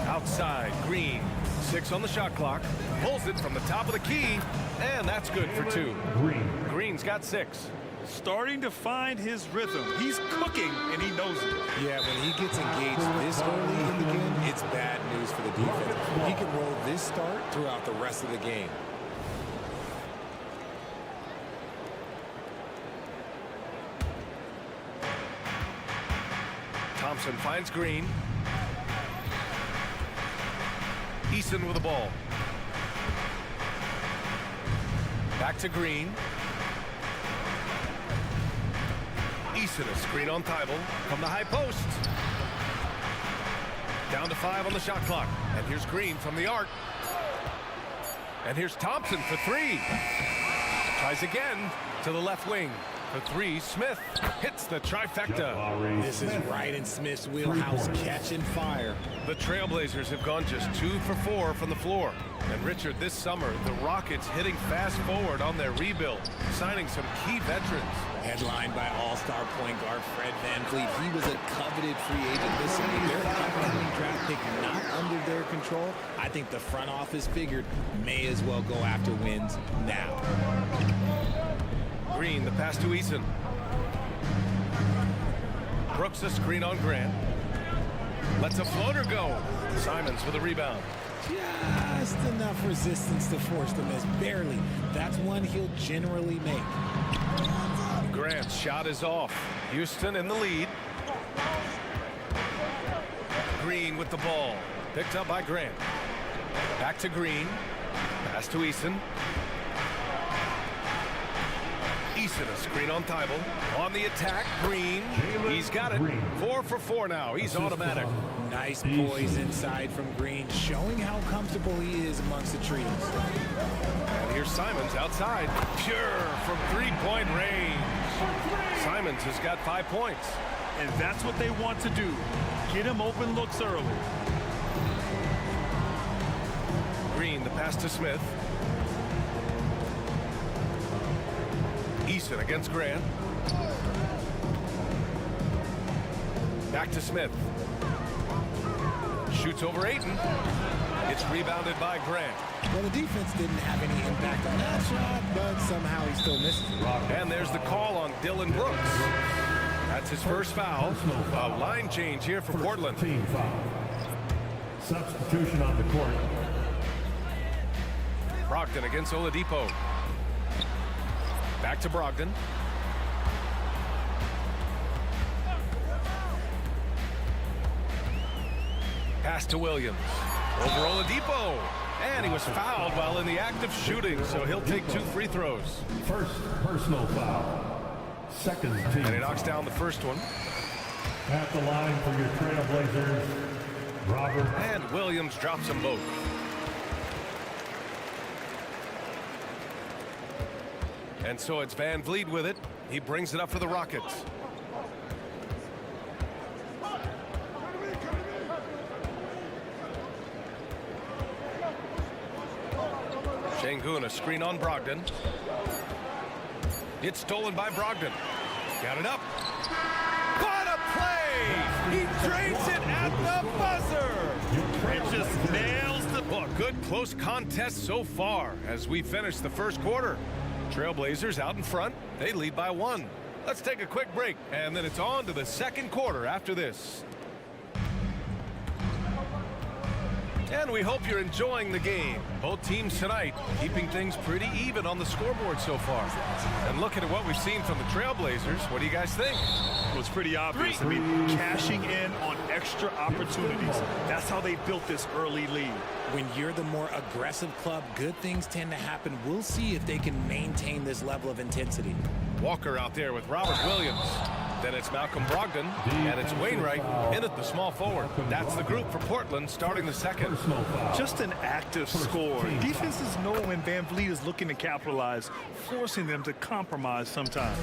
Outside, Green. 6 on the shot clock. Pulls it from the top of the key, and that's good for 2. Green's got 6. Starting to find his rhythm. He's cooking, and he knows it. Yeah, when he gets engaged this early in the game, it's bad news for the defense. He can roll this start throughout the rest of the game. Thompson finds Green. Eason with the ball. Back to Green. Eason a screen on Thibault from the high post. Down to 5 on the shot clock. And here's Green from the arc. And here's Thompson for 3. Tries again to the left wing. For 3, Smith hits the trifecta. This is right in Smith's wheelhouse, catching fire. The Trailblazers have gone just 2 for 4 from the floor. And Richard, this summer, the Rockets hitting fast forward on their rebuild, signing some key veterans. Headlined by all-star point guard Fred VanVleet. He was a coveted free agent this summer. Their upcoming draft pick not under their control. I think the front office figured may as well go after wins now. Green, the pass to Eason. Brooks a screen on Grant. Lets a floater go. Simons with a rebound. Just enough resistance to force the miss. Barely. That's one he'll generally make. Grant's shot is off. Houston in the lead. Green with the ball. Picked up by Grant. Back to Green. Pass to Eason. Eason a screen on Thibault. On the attack, Green. He's got it. 4 for 4 now. He's automatic. Nice poise inside from Green, showing how comfortable he is amongst the trees. And here's Simons outside. Pure from 3-point range. Simons has got 5 points. And that's what they want to do. Get him open looks early. Green, the pass to Smith. Eason against Grant. Back to Smith. Shoots over Aiden. It's rebounded by Grant. Well, the defense didn't have any impact on that shot, but somehow he still misses it. And there's the call on Dylan Brooks. That That's his first foul. A line change here for Portland. Team foul. Substitution on the court. Brogdon against Oladipo. Back to Brogdon. Pass to Williams. Over Oladipo. And he was fouled while in the act of shooting, so he'll take 2 free throws. First personal foul. Second team. And he knocks down the first one. At the line for your Trailblazers, Robert. And Williams drops them both. And so it's Van Vliet with it. He brings it up for the Rockets. Şengün, a screen on Brogdon. It's stolen by Brogdon. Got it up. What a play! He drains it at the buzzer! It just nails the... Well, a good close contest so far as we finish the first quarter. Trailblazers out in front. They lead by 1. Let's take a quick break, and then it's on to the second quarter after this. And we hope you're enjoying the game. Both teams tonight keeping things pretty even on the scoreboard so far. And looking at what we've seen from the Trailblazers, what do you guys think? Well, it's pretty obvious. I mean, cashing in on extra opportunities. That's how they built this early lead. When you're the more aggressive club, good things tend to happen. We'll see if they can maintain this level of intensity. Walker out there with Robert Williams. Then it's Malcolm Brogdon, and it's Wainwright in at the small forward. That's the group for Portland starting the second. Just an active score. Defenses know when Van Vliet is looking to capitalize, forcing them to compromise sometimes.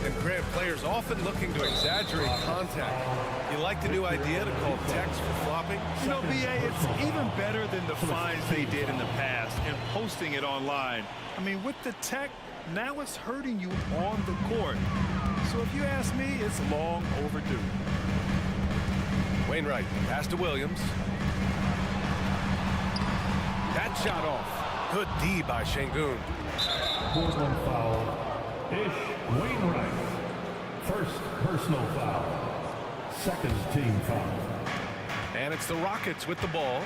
And Grant, players often looking to exaggerate contact. You like the new idea to call text for flopping? You know, BA, it's even better than the fines they did in the past and posting it online. I mean, with the tech, now it's hurting you on the court. So if you ask me, it's long overdue. Wainwright, pass to Williams. That shot off. Good D by Şengün. Portland foul. Wainwright. First personal foul. Second team foul. And it's the Rockets with the ball.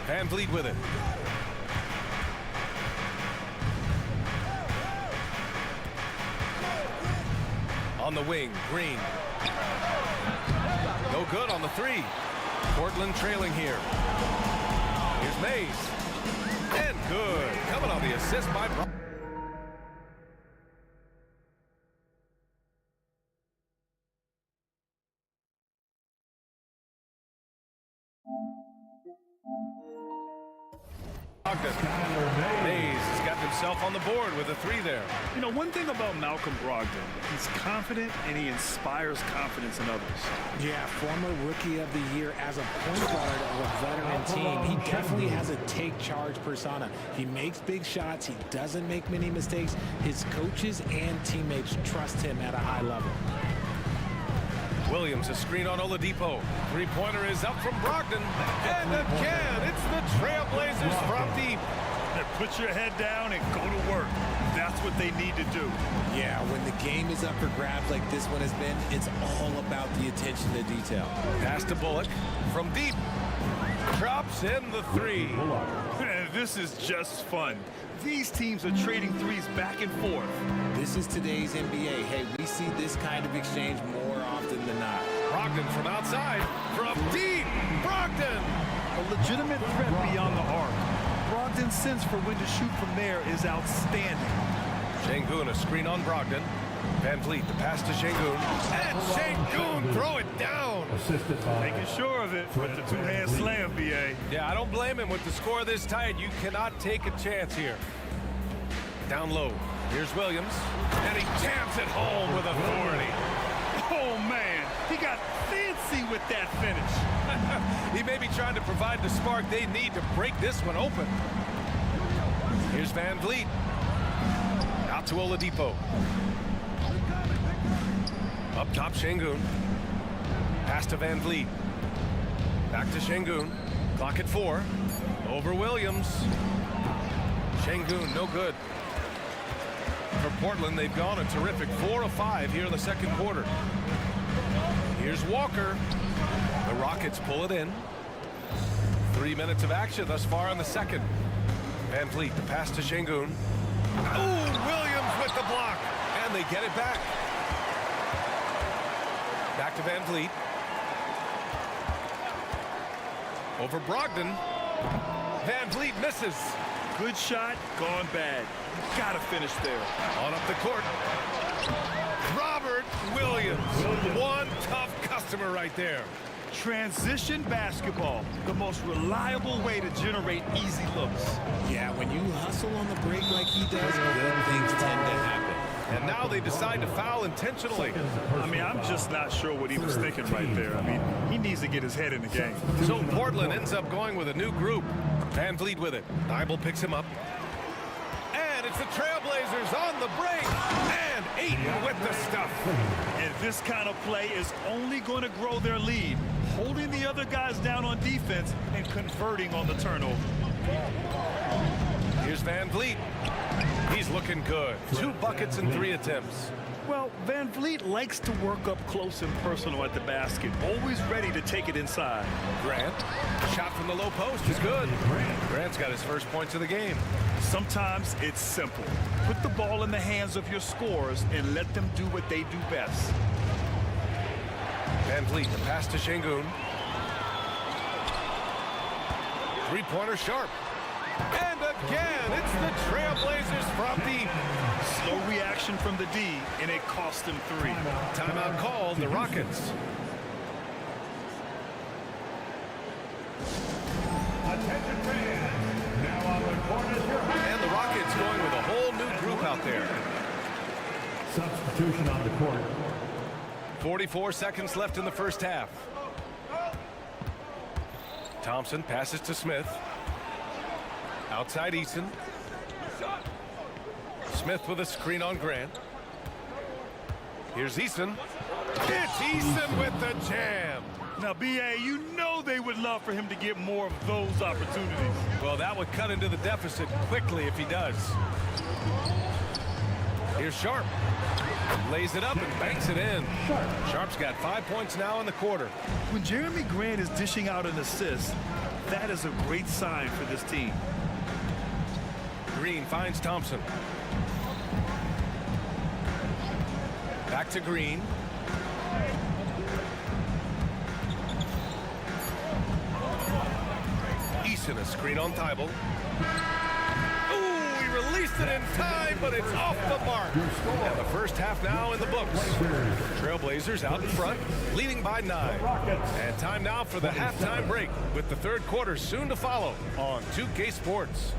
Van Vliet with it. On the wing, Green. No good on the 3. Portland trailing here. Here's Mays. And good. Coming on the assist by Brown. Mays has got himself on the board with a 3 there. You know, one thing about Malcolm Brogdon, he's confident and he inspires confidence in others. Yeah, former rookie of the year as a point guard of a veteran team. He definitely has a take charge persona. He makes big shots. He doesn't make many mistakes. His coaches and teammates trust him at a high level. Williams, a screen on Oladipo. 3-pointer is up from Brogdon. And again, it's the Trailblazers from deep. Put your head down and go to work. That's what they need to do. Yeah, when the game is up for grabs like this one has been, it's all about the attention to detail. Pass to Bullock from deep. Drops in the 3. This is just fun. These teams are trading threes back and forth. This is today's NBA. Hey, we see this kind of exchange more often than not. Brogdon from outside. From deep. Brogdon. A legitimate threat beyond the arc. Brogdon's sense for when to shoot from there is outstanding. Şengün, a screen on Brogdon. Van Vliet, the pass to Şengün. And Şengün, throw it down. Assisted by Making sure of it with the two-hand slam, BA. Yeah, I don't blame him. With the score this tight, you cannot take a chance here. Down low. Here's Williams. And he jams it home with authority. Oh, man. He got fancy with that finish. He may be trying to provide the spark they need to break this one open. Here's Van Vliet. Out to Oladipo. Up top, Şengün. Pass to Van Vliet. Back to Şengün. Clock at 4. Over Williams. Şengün, no good. For Portland, they've gone a terrific 4 of 5 here in the second quarter. Here's Walker. The Rockets pull it in. 3 minutes of action thus far in the second. Van Vliet, the pass to Şengün. Oh, Williams with the block. And they get it back. Back to Van Vliet. Over Brogdon. Van Vliet misses. Good shot, gone bad. Gotta finish there. On up the court. Robert Williams. One tough customer right there. Transition basketball, the most reliable way to generate easy looks. Yeah, when you hustle on the break like he does, good things tend to happen. And now they decide to foul intentionally. I mean, I'm just not sure what he was thinking right there. I mean, he needs to get his head in the game. So Portland ends up going with a new group. Van Vliet with it. Thibault picks him up. And it's the Trailblazers on the break. And Ayton with the stuff. And this kind of play is only going to grow their lead, holding the other guys down on defense and converting on the turnover. Here's Van Vliet. He's looking good. 2 buckets in 3 attempts. Well, Van Vliet likes to work up close and personal at the basket, always ready to take it inside. Grant, shot from the low post is good. Grant's got his first points of the game. Sometimes it's simple. Put the ball in the hands of your scorers and let them do what they do best. Van Vliet, the pass to Şengün. 3-pointer Sharp. And again, it's the Trailblazers from deep. Slow reaction from the D, and it cost them 3. Timeout called, the Rockets. Attention fans, now on the court is your And the Rockets going with a whole new group out there. substitution on the court. 44 seconds left in the first half. Thompson passes to Smith. Outside Eason. Smith with a screen on Grant. Here's Eason. It's Eason with the jam. Now, B.A., you know they would love for him to get more of those opportunities. Well, that would cut into the deficit quickly if he does. Here's Sharp. Lays it up and banks it in. Sharp's got 5 points now in the quarter. When Jeremy Grant is dishing out an assist, that is a great sign for this team. Green finds Thompson. Back to Green. Eason, a screen on Thibault. Ooh, he released it in time, but it's off the mark. And the first half now in the books. Trailblazers out in front, leading by 9. And time now for the halftime break, with the third quarter soon to follow on 2K Sports.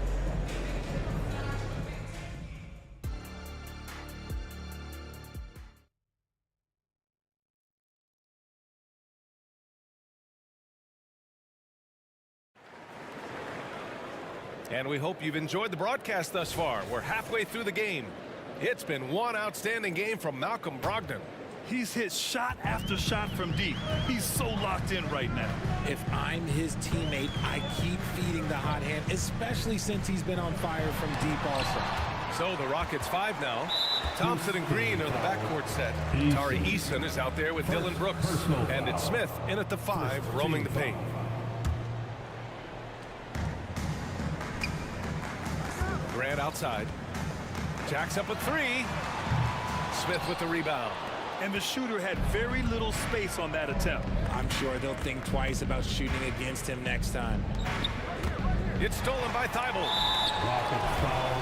And we hope you've enjoyed the broadcast thus far. We're halfway through the game. It's been one outstanding game from Malcolm Brogdon. He's hit shot after shot from deep. He's so locked in right now. If I'm his teammate, I keep feeding the hot hand, especially since he's been on fire from deep also. So the Rockets 5 now. Thompson and Green are the backcourt set. Tari Eason is out there with Dylan Brooks. And it's Smith in at the 5, roaming the paint. Grant outside. Jacks up a 3. Smith with the rebound. And the shooter had very little space on that attempt. I'm sure they'll think twice about shooting against him next time. It's stolen by Thibault. Rockets foul.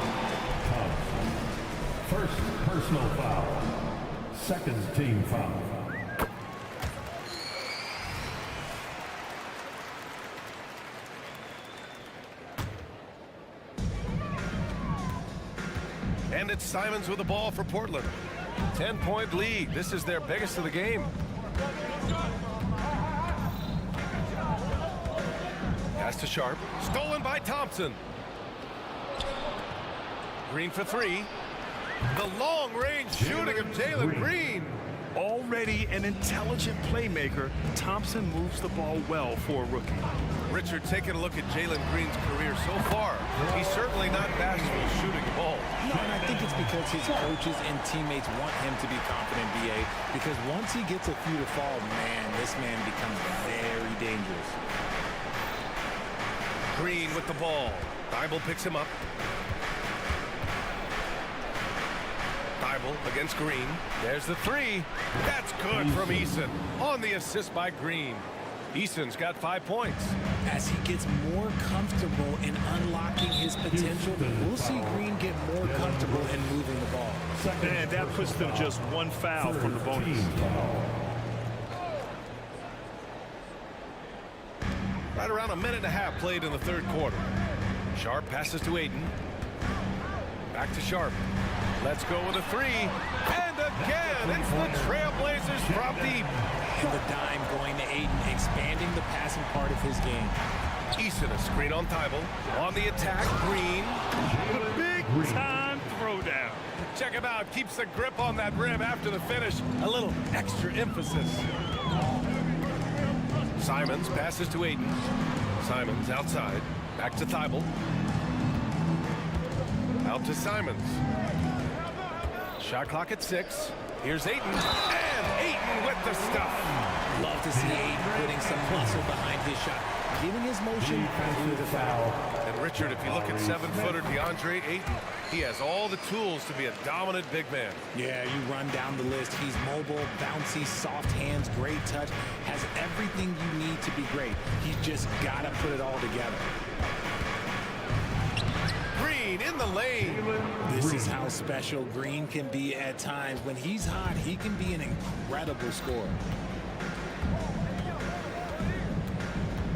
First personal foul. Second team foul. And it's Simons with the ball for Portland. 10-point lead. This is their biggest of the game. Pass to Sharp. Stolen by Thompson. Green for 3. The long-range shooting of Jalen Green. Already an intelligent playmaker, Thompson moves the ball well for a rookie. Richard, taking a look at Jalen Green's career so far, he's certainly not bashful shooting the ball. No, and I think it's because his coaches and teammates want him to be confident, BA, because once he gets a few to fall, man, this man becomes very dangerous. Green with the ball. Thibault picks him up. Thibault against Green. There's the three. That's good from Eason. On the assist by Green. Eason's got 5 points. As he gets more comfortable in unlocking his potential, we'll see Green get more comfortable in moving the ball. And that puts them just one foul from the bonus. Right around a minute and a half played in the third quarter. Sharp passes to Aiden. Back to Sharp. Let's go with a three. And again, it's the Trailblazers from deep. And the dime going to Aiden, expanding the passing part of his game. Eason, a screen on Thibault. On the attack, Green. The big time throwdown. Check him out. Keeps the grip on that rim after the finish. A little extra emphasis. Simons passes to Aiden. Simons outside. Back to Thibault. Out to Simons. Shot clock at 6. Here's Aiden. And Aiden with the stuff. Love to see Aiden putting some muscle behind his shot, giving his motion through the foul. And Richard, if you look at 7-footer DeAndre Ayton, he has all the tools to be a dominant big man. Yeah, you run down the list. He's mobile, bouncy, soft hands, great touch, has everything you need to be great. He's just got to put it all together. Green in the lane. This is how special Green can be at times. When he's hot, he can be an incredible scorer.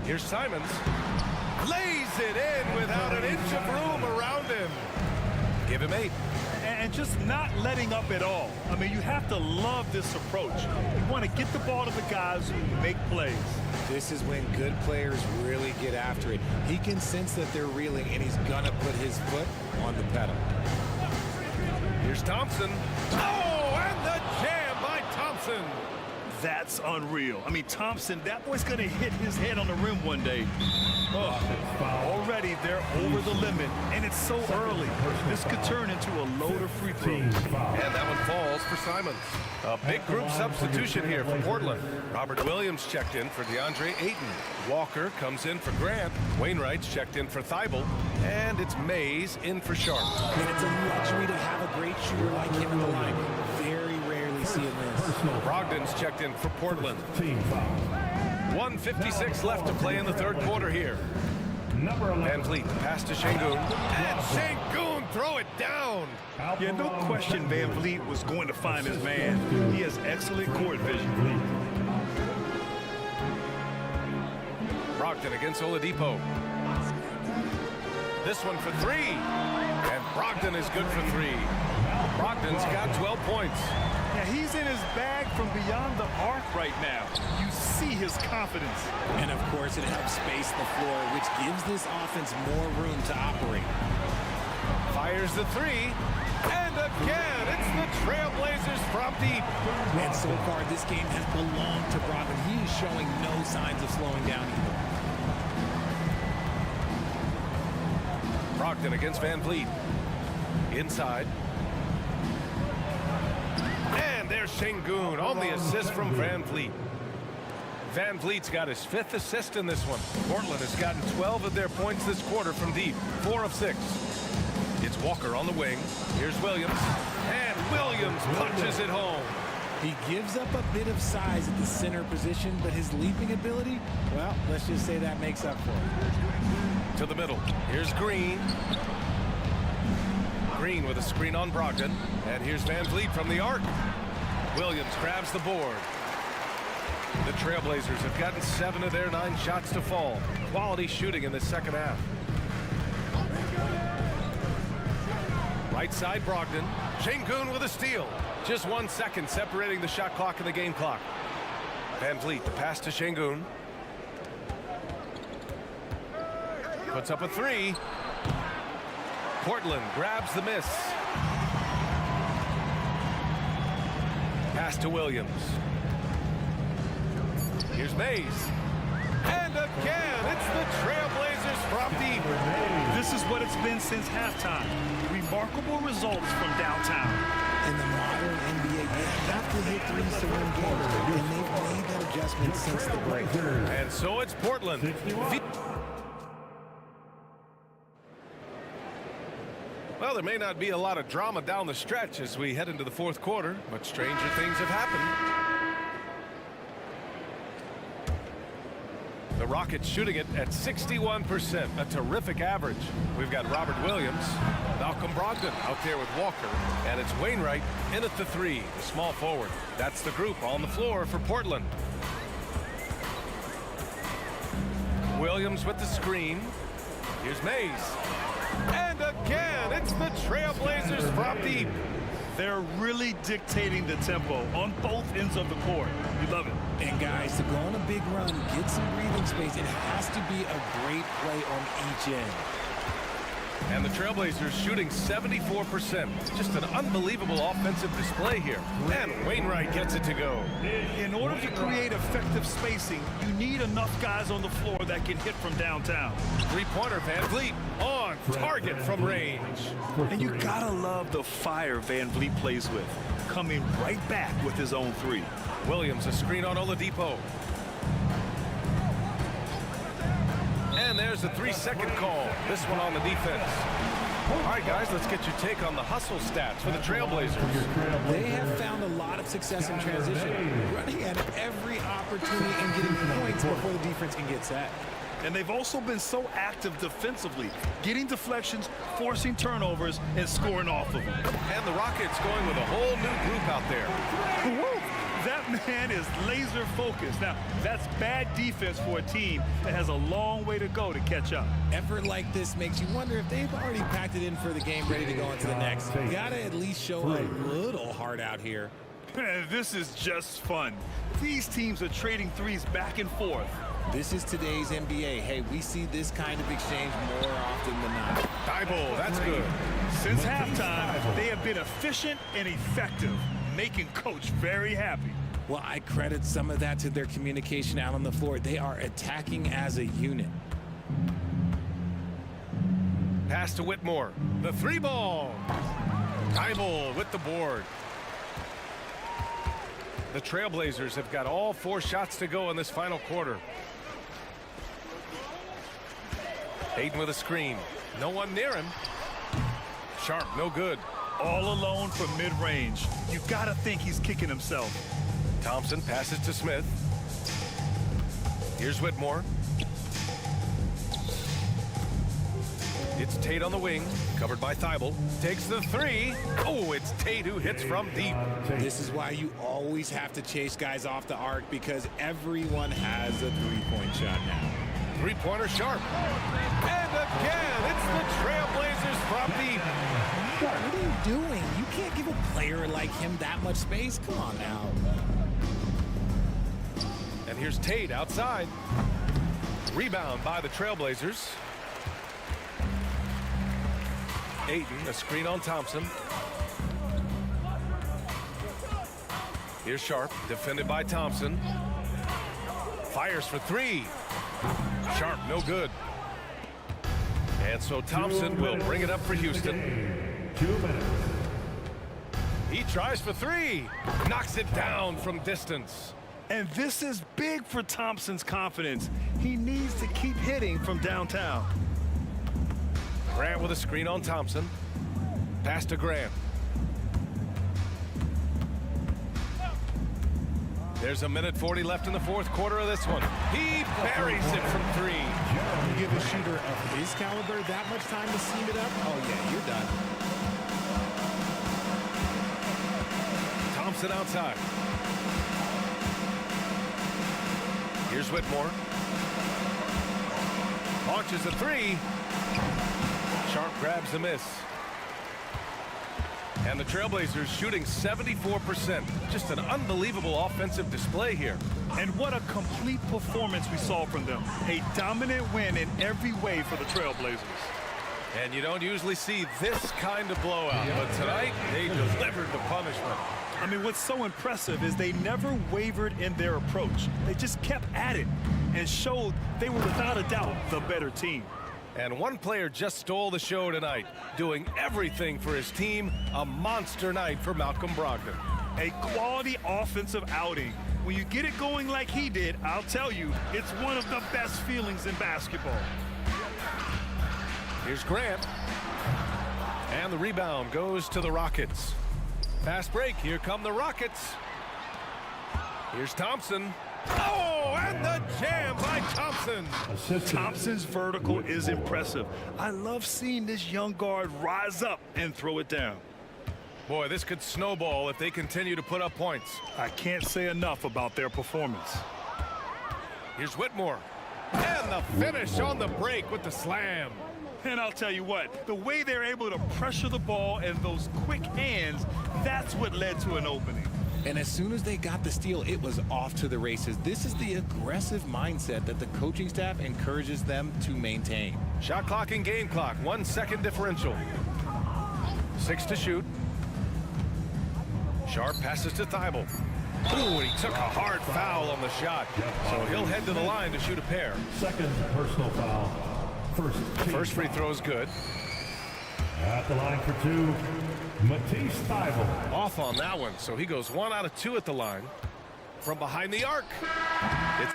Here's Simons. Lays it in without an inch of room around him. Give him 8. And just not letting up at all. I mean, you have to love this approach. You want to get the ball to the guys who make plays. This is when good players really get after it. He can sense that they're reeling, and he's going to put his foot on the pedal. Here's Thompson. Oh, and the jam by Thompson. That's unreal. I mean, Thompson, that boy's going to hit his head on the rim one day. Oh, already they're over the limit, and it's so early. This could turn into a load of free throws. And that one falls for Simons. A big group substitution here for Portland. Robert Williams checked in for DeAndre Ayton. Walker comes in for Grant. Wainwright's checked in for Thibault. And it's Mays in for Sharp. And it's a luxury to have a great shooter like him in the line. Very rarely see him miss. Brogdon's checked in for Portland. 1:56 left to play in the third quarter here. Van Vliet, pass to Şengün. And Şengün throw it down. Yeah, no question Van Vliet was going to find his man. He has excellent court vision. Brogdon against Oladipo. This one for 3. And Brogdon is good for 3. Brogdon's got 12 points. Yeah, he's in his bag from beyond the arc right now. You see his confidence. And, of course, it helps space the floor, which gives this offense more room to operate. Fires the 3. And again, it's the Trailblazers from deep. And so far, this game has belonged to Brogdon. He is showing no signs of slowing down either. Brogdon against Van Vliet. Inside. And there's Şengün on the assist from Van Vliet. Van Vliet's got his 5th assist in this one. Portland has gotten 12 of their points this quarter from deep. 4 of 6. It's Walker on the wing. Here's Williams. And Williams punches it home. He gives up a bit of size at the center position, but his leaping ability, well, let's just say that makes up for it. To the middle. Here's Green. Green with a screen on Brogdon. And here's Van Vliet from the arc. Williams grabs the board. The Trailblazers have gotten 7 of their 9 shots to fall. Quality shooting in the second half. Right side Brogdon. Şengün with a steal. Just 1 second separating the shot clock and the game clock. Van Vliet, the pass to Şengün. Puts up a 3. Portland grabs the miss. Pass Pass to Williams. Here's Mays. And again, it's the Trailblazers from deep. This is what it's been since halftime. Remarkable results from downtown. In the modern NBA, you have to hit threes to win games, and they've made that adjustment since the break. And so it's Portland. Well, there may not be a lot of drama down the stretch as we head into the fourth quarter, but stranger things have happened. The Rockets shooting it at 61%, a terrific average. We've got Robert Williams, Malcolm Brogdon out there with Walker, and it's Wainwright in at the three, the small forward. That's the group on the floor for Portland. Williams with the screen. Here's Mays. And again, it's the Trailblazers from deep. They're really dictating the tempo on both ends of the court. We love it. And guys, to go on a big run, get some breathing space, it has to be a great play on each end. And the Trailblazers shooting 74%. Just an unbelievable offensive display here. And Wainwright gets it to go. In order to create effective spacing, you need enough guys on the floor that can hit from downtown. Three-pointer Van Vliet on target from range. And you gotta love the fire Van Vliet plays with, coming right back with his own three. Williams, a screen on Oladipo. And there's a 3-second call. This one on the defense. All right, guys, let's get your take on the hustle stats for the Trailblazers. They have found a lot of success in transition, running at every opportunity and getting points before the defense can get set. And they've also been so active defensively, getting deflections, forcing turnovers, and scoring off of them. And the Rockets going with a whole new group out there. Woo! That man is laser focused. Now, that's bad defense for a team that has a long way to go to catch up. Effort like this makes you wonder if they've already packed it in for the game, ready to go into the next. You gotta at least show a little heart out here. This is just fun. These teams are trading threes back and forth. This is today's NBA. Hey, we see this kind of exchange more often than not. Thibault, that's good. Since halftime, they have been efficient and effective, making Coach very happy. Well, I credit some of that to their communication out on the floor. They are attacking as a unit. Pass to Whitmore. The three ball. Thibault with the board. The Trailblazers have got all 4 shots to go in this final quarter. Hayden with a screen. No one near him. Sharp, no good. All alone from mid-range. You gotta think he's kicking himself. Thompson passes to Smith. Here's Whitmore. It's Tate on the wing, covered by Thibault. Takes the three. Oh, it's Tate who hits from deep. This is why you always have to chase guys off the arc, because everyone has a three-point shot now. Three-pointer Sharp. And again, it's the Trailblazers from deep. What are you doing? You can't give a player like him that much space. Come on now. And here's Tate outside. Rebound by the Trailblazers. Ayton, a screen on Thompson. Here's Sharp, defended by Thompson. Fires for three. Sharp, no good. And so Thompson will bring it up for Houston. 2 minutes. He tries for three. Knocks it down from distance. And this is big for Thompson's confidence. He needs to keep hitting from downtown. Grant with a screen on Thompson. Pass to Grant. There's 1:40 left in the fourth quarter of this one. He buries it from three. You give a shooter of his caliber that much time to seam it up? Oh, yeah, you're done. Thompson outside. Here's Whitmore. Launches a three. Sharp grabs the miss. And the Trailblazers shooting 74%. Just an unbelievable offensive display here. And what a complete performance we saw from them. A dominant win in every way for the Trailblazers. And you don't usually see this kind of blowout, but tonight they delivered the punishment. I mean, what's so impressive is they never wavered in their approach. They just kept at it and showed they were without a doubt the better team. And one player just stole the show tonight, doing everything for his team. A monster night for Malcolm Brogdon. A quality offensive outing. When you get it going like he did, I'll tell you, it's one of the best feelings in basketball. Here's Grant. And the rebound goes to the Rockets. Fast break, here come the Rockets. Here's Thompson. Oh, and the jam by Thompson. Thompson's vertical is impressive. I love seeing this young guard rise up and throw it down. Boy, this could snowball if they continue to put up points. I can't say enough about their performance. Here's Whitmore. And the finish on the break with the slam. And I'll tell you what, the way they're able to pressure the ball and those quick hands, that's what led to an opening. And as soon as they got the steal, it was off to the races. This is the aggressive mindset that the coaching staff encourages them to maintain. Shot clock and game clock, 1 second differential. 6 to shoot. Sharp passes to Thibault. Ooh, he took a hard foul on the shot. So he'll head to the line to shoot a pair. Second personal foul. First free throw is good. At the line for two, Matisse Thibault. Off on that one, so he goes 1 out of 2 at the line. From behind the arc. It's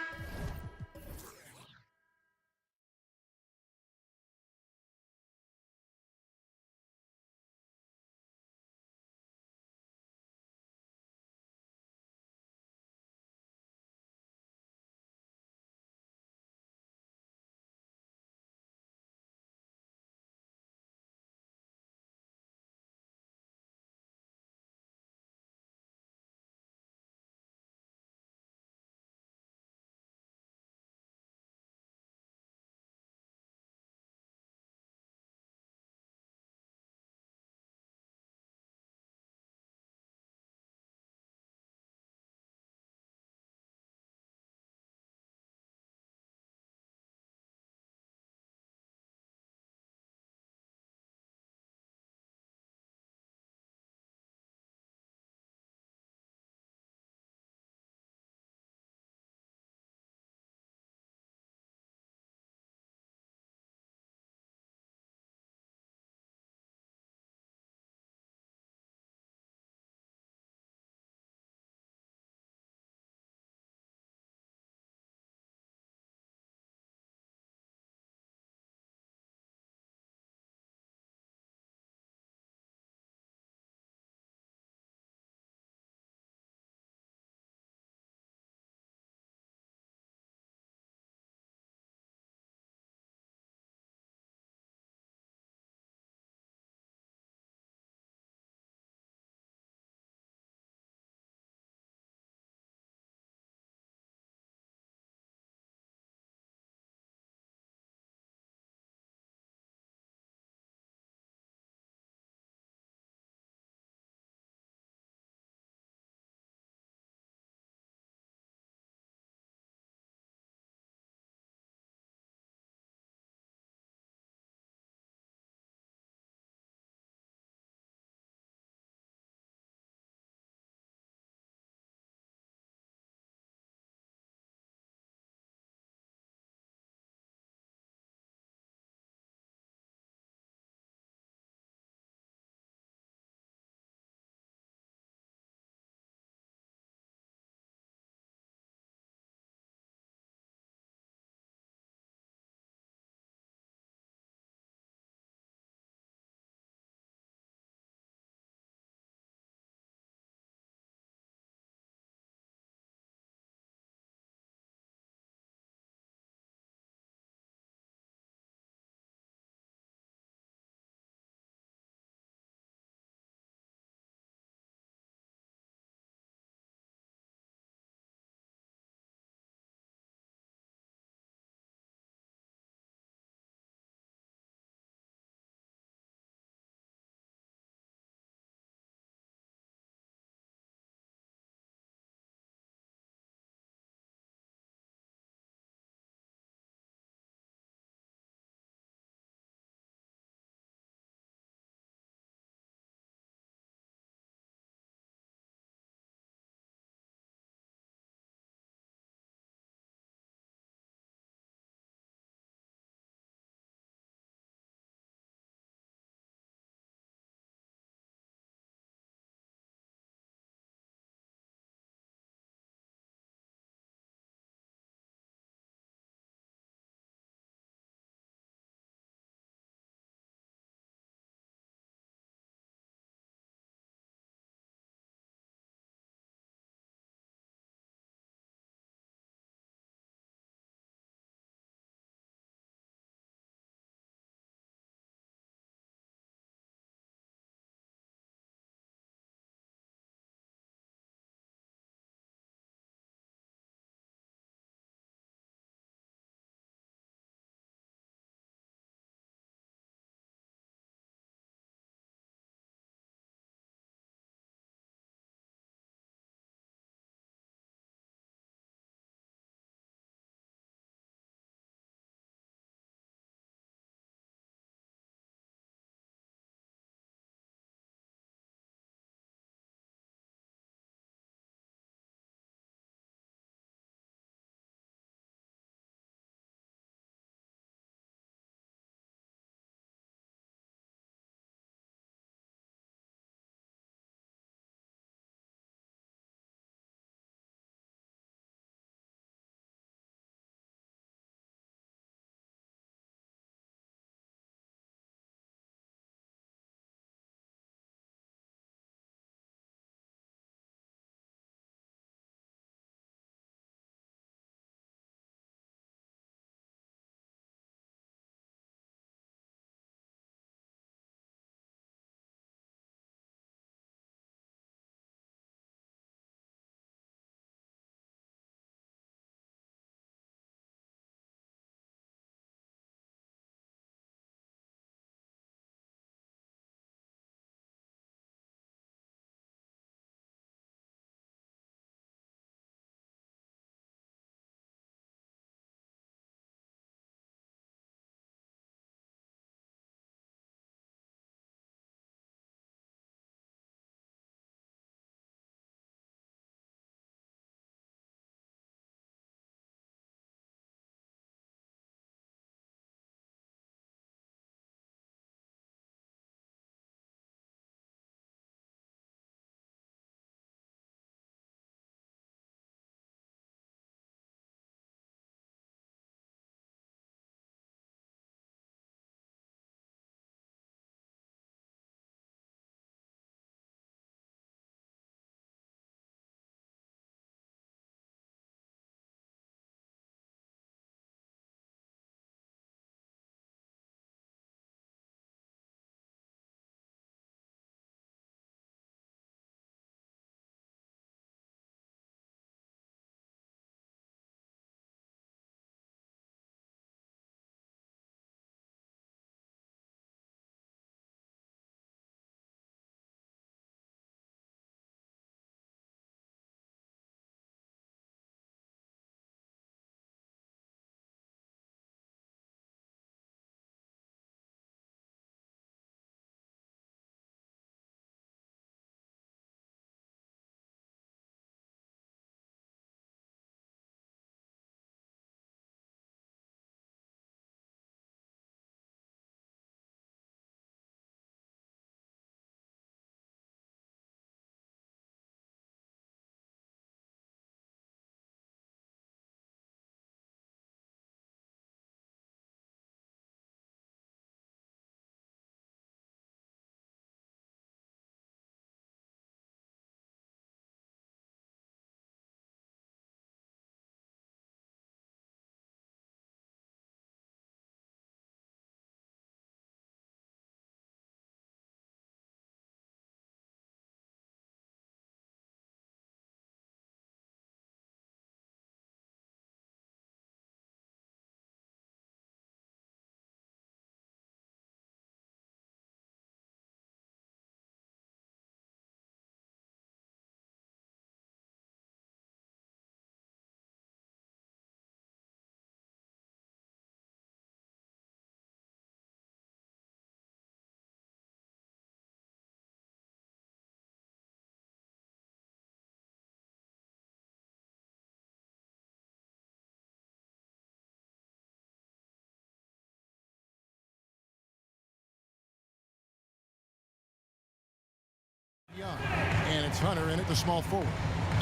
it's Hunter in at the small forward.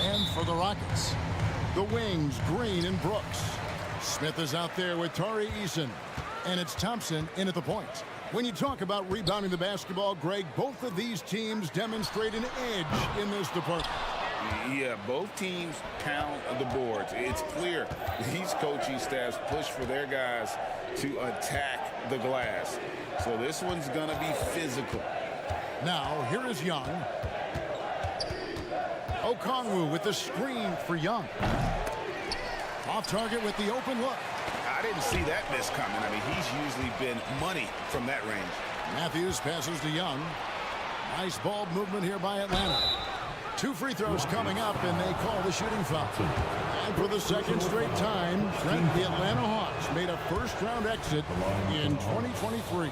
And for the Rockets, the wings, Green and Brooks. Smith is out there with Tari Eason. And it's Thompson in at the point. When you talk about rebounding the basketball, Greg, both of these teams demonstrate an edge in this department. Yeah, both teams pound the boards. It's clear these coaching staffs push for their guys to attack the glass. So this one's going to be physical. Now, here is Young. Okongwu with the screen for Young. Off target with the open look. I didn't see that miss coming. I mean, he's usually been money from that range. Matthews passes to Young. Nice ball movement here by Atlanta. 2 free throws coming up, and they call the shooting foul. And for the second straight time, Trent, the Atlanta Hawks made a first-round exit in 2023.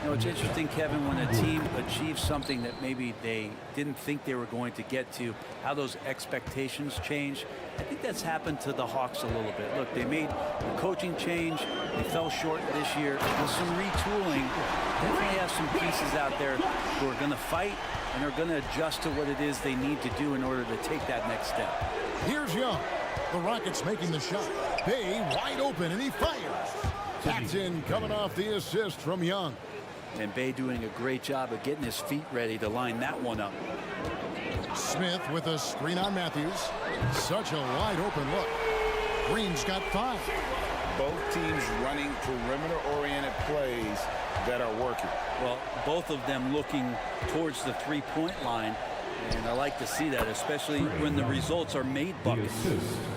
You know, it's interesting, Kevin, when a team achieves something that maybe they didn't think they were going to get to, how those expectations change. I think that's happened to the Hawks a little bit. Look, they made a coaching change. They fell short this year. With some retooling, definitely have some pieces out there who are going to fight and are going to adjust to what it is they need to do in order to take that next step. Here's Young. The Rockets making the shot. Bay wide open, and he fires. That's in, coming off the assist from Young. And Bay doing a great job of getting his feet ready to line that one up. Smith with a screen on Matthews. Such a wide open look. Green's got 5. Both teams running perimeter-oriented plays that are working. Well, both of them looking towards the three-point line. And I like to see that, especially when the results are made buckets.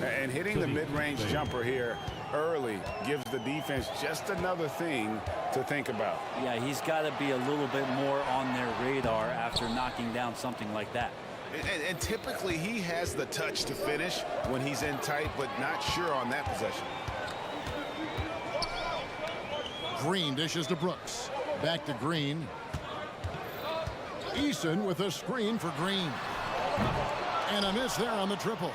And hitting the mid-range jumper here early gives the defense just another thing to think about. Yeah, he's got to be a little bit more on their radar after knocking down something like that. And typically he has the touch to finish when he's in tight, but not sure on that possession. Green dishes to Brooks. Back to Green. Eason with a screen for Green. And a miss there on the triple.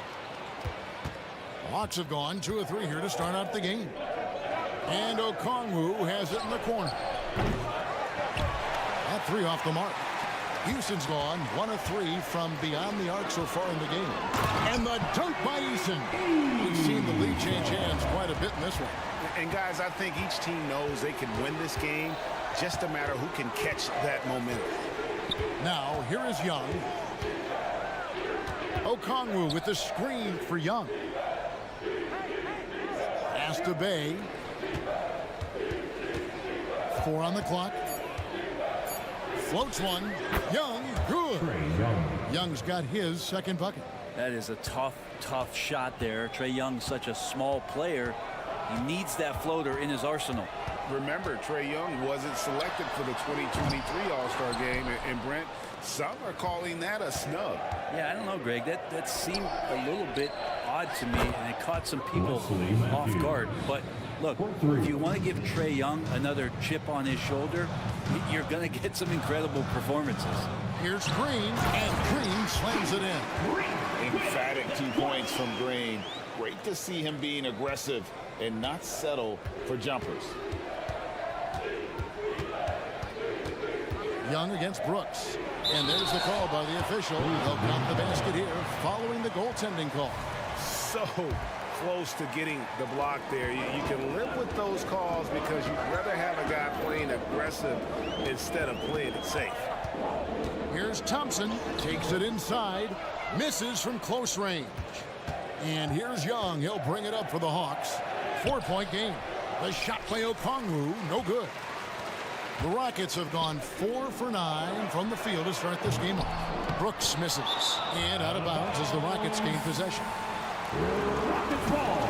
Hawks have gone 2 of 3 here to start out the game. And Okongwu has it in the corner. That 3 off the mark. Houston's gone 1 of 3 from beyond the arc so far in the game. And the dunk by Eason. We've seen the lead change hands quite a bit in this one. And guys, I think each team knows they can win this game. Just a matter who can catch that momentum. Now, here is Young. Okongwu with the screen for Young. Pass to Bay. 4 on the clock. Floats one. Young, good. Young's got his second bucket. That is a tough shot there. Trae Young's such a small player. He needs that floater in his arsenal. Remember, Trae Young wasn't selected for the 2023 All-Star game, and Brent, some are calling that a snub. Yeah, I don't know, Greg. That seemed a little bit odd to me, and it caught some people off guard. But look, if you want to give Trae Young another chip on his shoulder, you're going to get some incredible performances. Here's Green, and Green slams it in. Emphatic 2 points from Green. Great to see him being aggressive and not settle for jumpers. Young against Brooks. And there's the call by the official. They'll count the basket here following the goaltending call. So close to getting the block there. You can live with those calls because you'd rather have a guy playing aggressive instead of playing it safe. Here's Thompson. Takes it inside. Misses from close range. And here's Young. He'll bring it up for the Hawks. 4-point game. The shot by Okongwu, no good. The Rockets have gone 4 for 9 from the field to start this game off. Brooks misses. And out of bounds as the Rockets gain possession. Rockets ball.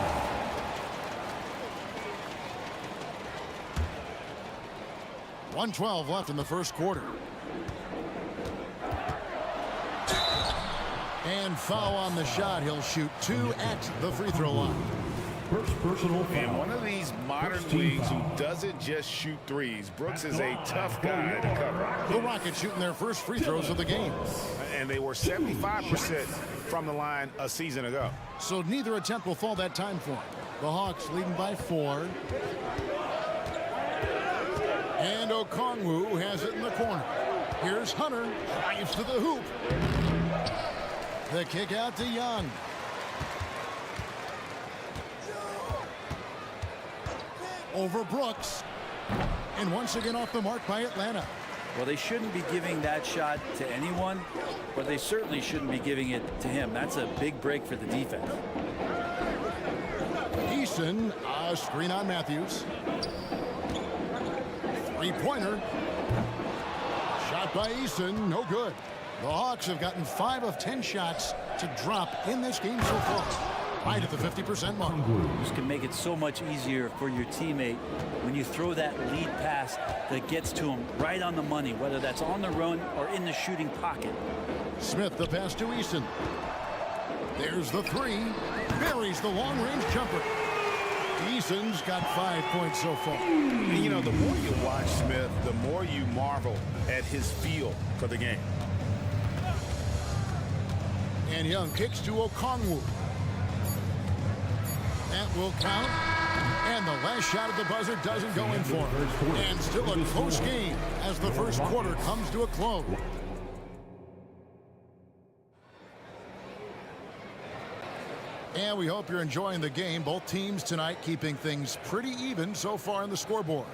.112 left in the first quarter. And foul on the shot. He'll shoot 2 at the free throw line. First personal foul. And one of these modern wings who doesn't just shoot threes. Brooks is a tough guy to cover. The Rockets shooting their first free throws of the game. And they were 75% from the line a season ago. So neither attempt will fall that time for him. The Hawks leading by 4. And Okongwu has it in the corner. Here's Hunter. Drives to the hoop. The kick out to Young. Over Brooks. And once again off the mark by Atlanta. Well, they shouldn't be giving that shot to anyone, but they certainly shouldn't be giving it to him. That's a big break for the defense. Eason, a screen on Matthews. Three-pointer. Shot by Eason, no good. The Hawks have gotten 5 of 10 shots to drop in this game so far. Right at the 50% mark. This can make it so much easier for your teammate when you throw that lead pass that gets to him right on the money, whether that's on the run or in the shooting pocket. Smith, the pass to Eason. There's the three. Buries the long-range jumper. Eason's got 5 points so far. You know, the more you watch Smith, the more you marvel at his feel for the game. And Young kicks to Okongwu. That will count. And the last shot at the buzzer doesn't go in for him. And still a close game as the first quarter comes to a close. And we hope you're enjoying the game. Both teams tonight keeping things pretty even so far on the scoreboard.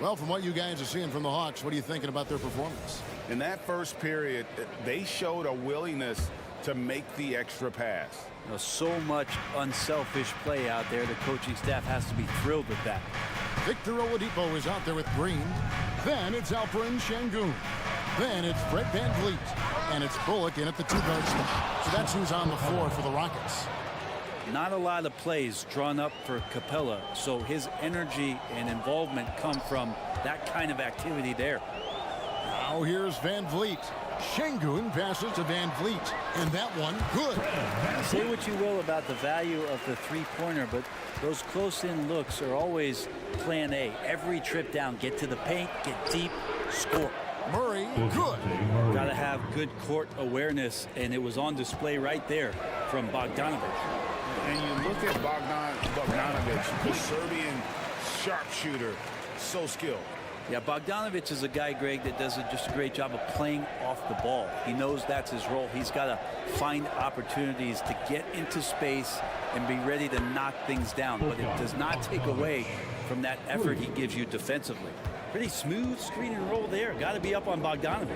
Well, from what you guys are seeing from the Hawks, what are you thinking about their performance? In that first period, they showed a willingness to make the extra pass. You know, so much unselfish play out there. The coaching staff has to be thrilled with that. Victor Oladipo is out there with Green. Then it's Alperen Şengün. Then it's Fred VanVleet. And it's Bullock in at the two-guard spot. So that's who's on the floor for the Rockets. Not a lot of plays drawn up for Capella, so his energy and involvement come from that kind of activity there. Now here's VanVleet. Şengün passes to VanVleet, and that one good. Say what you will about the value of the three-pointer, but those close-in looks are always plan A. Every trip down, get to the paint, get deep, score. Murray, good. Got to have good court awareness, and it was on display right there from Bogdanovic. And you look at Bogdanovic, the Serbian sharpshooter, so skilled. Yeah, Bogdanovic is a guy, Greg, that does just a great job of playing off the ball. He knows that's his role. He's got to find opportunities to get into space and be ready to knock things down. But it does not take away from that effort he gives you defensively. Pretty smooth screen and roll there. Got to be up on Bogdanovic.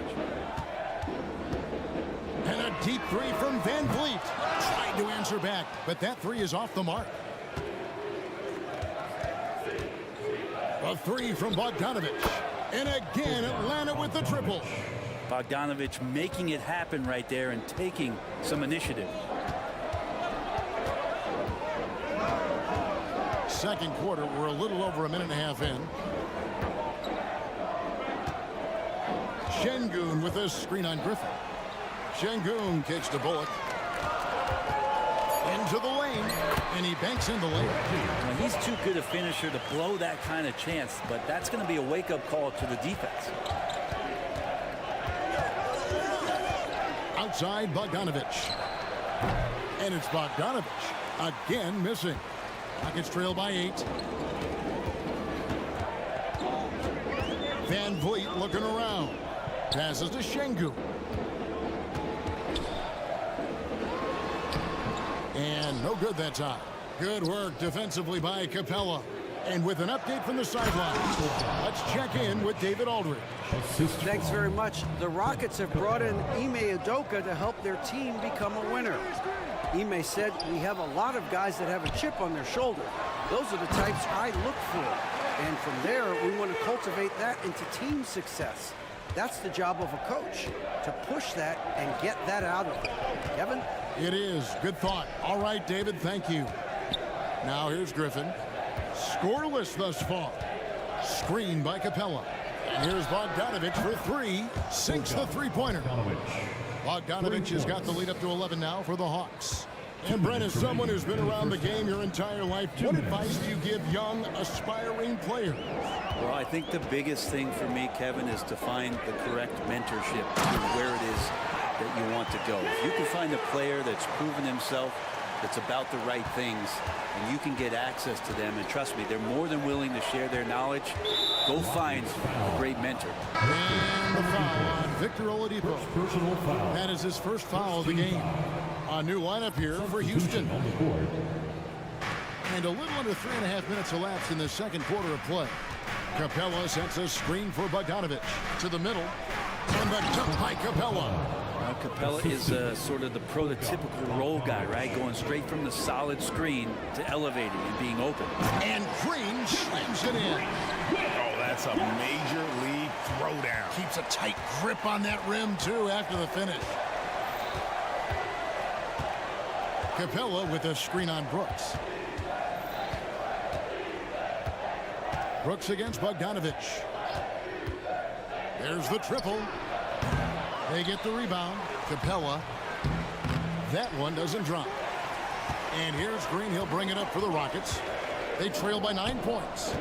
And a deep three from VanVleet. Trying to answer back, but that three is off the mark. A three from Bogdanovic. And again, Atlanta with the triple. Bogdanovic making it happen right there and taking some initiative. Second quarter, we're a little over a minute and a half in. Şengün with a screen on Griffin. Şengün kicks to Bullock. Into the lane, and he banks in the lane. Well, he's too good a finisher to blow that kind of chance, but that's going to be a wake-up call to the defense. Outside Bogdanovic. And it's Bogdanovic again missing. Rockets trail by 8. VanVleet looking around. Passes to Şengün. And no good that time. Good work defensively by Capella. And with an update from the sideline, let's check in with David Aldridge. Thanks very much. The Rockets have brought in Ime Udoka to help their team become a winner. Ime said, "We have a lot of guys that have a chip on their shoulder. Those are the types I look for. And from there, we want to cultivate that into team success. That's the job of a coach, to push that and get that out of them." Kevin? It is. Good thought. All right, David, thank you. Now here's Griffin. Scoreless thus far. Screen by Capella. And here's Bogdanovic for three. Sinks the three-pointer. Bogdanovic has got the lead up to 11 now for the Hawks. And Brent, as someone who's been around the game your entire life, what advice do you give young, aspiring players? Well, I think the biggest thing for me, Kevin, is to find the correct mentorship to where it is that you want to go. If you can find a player that's proven himself, that's about the right things, and you can get access to them, and trust me, they're more than willing to share their knowledge. Go find a great mentor. And the foul on Victor Oladipo. That is his first foul of the game. A new lineup here for Houston. And a little under 3.5 minutes elapsed in the second quarter of play. Capella sets a screen for Bogdanovic to the middle. And the dunk by Capella. Capella is sort of the prototypical role guy, right? Going straight from the solid screen to elevating and being open. And Green slams it in. Oh, that's a major league throwdown. Keeps a tight grip on that rim, too, after the finish. Capella with a screen on Brooks. Brooks against Bogdanovic. There's the triple. They get the rebound. Capella. That one doesn't drop. And here's Green. He'll bring it up for the Rockets. They trail by 9 points.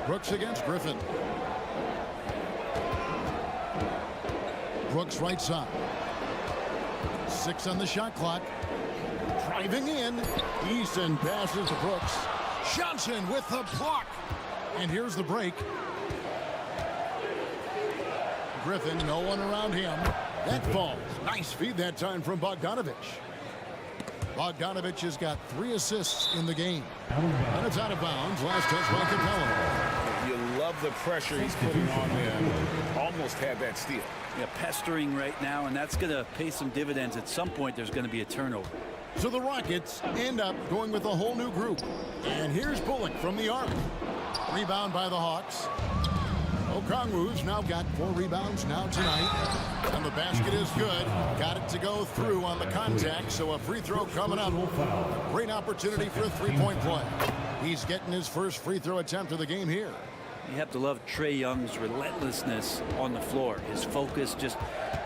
Brooks against Griffin. Brooks right side. 6 on the shot clock. Driving in. Easton passes to Brooks. Johnson with the block. And here's the break. Griffin, no one around him. That falls. Nice feed that time from Bogdanovic. Bogdanovic has got 3 assists in the game. And it's out of bounds. Last touch by Capella. You love the pressure he's putting on them. Almost had that steal. Yeah, pestering right now, and that's going to pay some dividends. At some point, there's going to be a turnover. So the Rockets end up going with a whole new group. And here's Bullock from the arc. Rebound by the Hawks. Okongwu's now got 4 rebounds now tonight. And the basket is good. Got it to go through on the contact, so a free throw coming up. Great opportunity for a three-point play. He's getting his first free throw attempt of the game here. You have to love Trae Young's relentlessness on the floor. His focus, just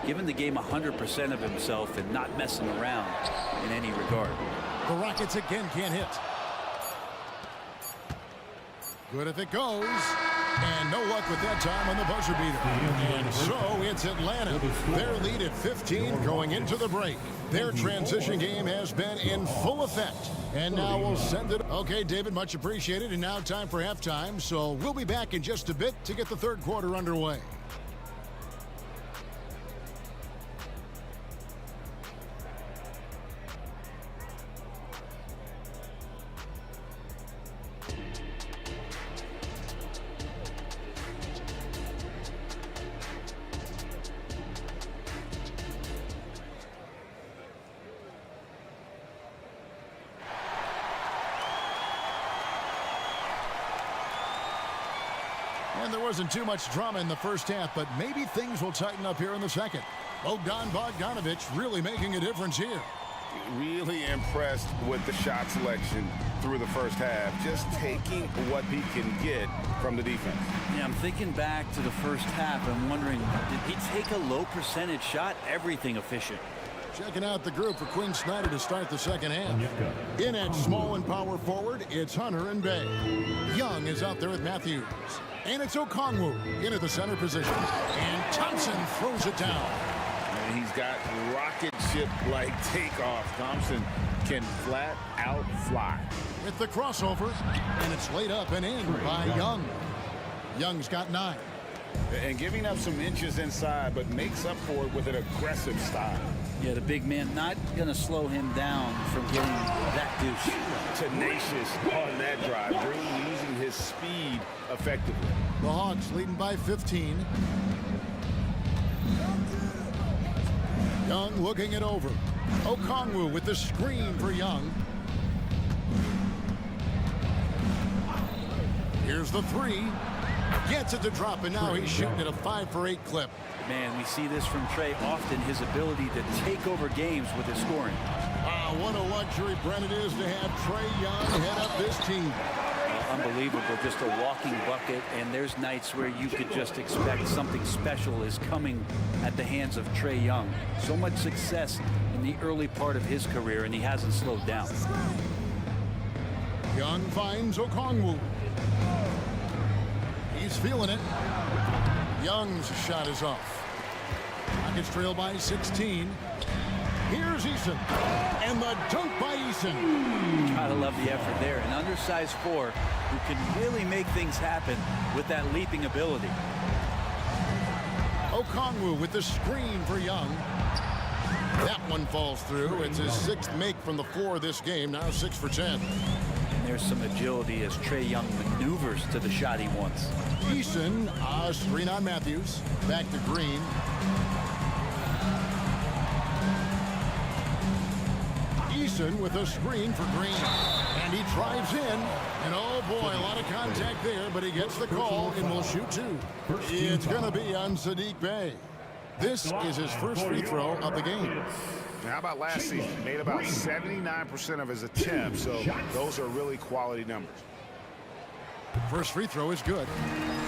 giving the game 100% of himself and not messing around in any regard. The Rockets again can't hit. Good if it goes. And no luck with that time on the buzzer beater. And so it's Atlanta. Their lead at 15 going into the break. Their transition game has been in full effect. And now we'll send it. Okay, David, much appreciated. And now time for halftime. So we'll be back in just a bit to get the third quarter underway. And there wasn't too much drama in the first half, but maybe things will tighten up here in the second. Bogdanovic really making a difference here. Really impressed with the shot selection through the first half. Just taking what he can get from the defense. Yeah, I'm thinking back to the first half. I'm wondering, did he take a low percentage shot? Everything efficient. Checking out the group for Quinn Snyder to start the second half. In at small and power forward, it's Hunter and Bay. Young is out there with Matthews. And it's Okongwu in at the center position. And Thompson throws it down. And he's got rocket ship-like takeoff. Thompson can flat out fly. With the crossover, and it's laid up and in by Young. Young's got 9. And giving up some inches inside, but makes up for it with an aggressive style. Yeah, the big man not going to slow him down from getting that deuce. Tenacious on that drive. Really using his speed effectively. The Hawks leading by 15. Young looking it over. Okongwu with the screen for Young. Here's the 3. Gets it to drop, and now he's shooting at a 5 for 8 clip. Man, we see this from Trae often, his ability to take over games with his scoring. What a luxury, Brent, it is to have Trae Young head up this team. Unbelievable, just a walking bucket, and there's nights where you could just expect something special is coming at the hands of Trae Young. So much success in the early part of his career, and he hasn't slowed down. Young finds Okongwu. He's feeling it. Young's shot is off. Rockets trail by 16. Here's Eason. And the dunk by Eason. Gotta love the effort there. An undersized 4 who can really make things happen with that leaping ability. Okongwu with the screen for Young. That one falls through. It's his 6th make from the floor this game, now 6 for 10. And there's some agility as Trae Young maneuvers to the shot he wants. Eason, screen on Matthews. Back to Green. Eason with a screen for Green. And he drives in. And oh boy, a lot of contact there, but he gets the call and will shoot 2. It's going to be on Sadiq Bey. This is his first free throw of the game. How about last season? Made about 79% of his attempts, so those are really quality numbers. First free throw is good.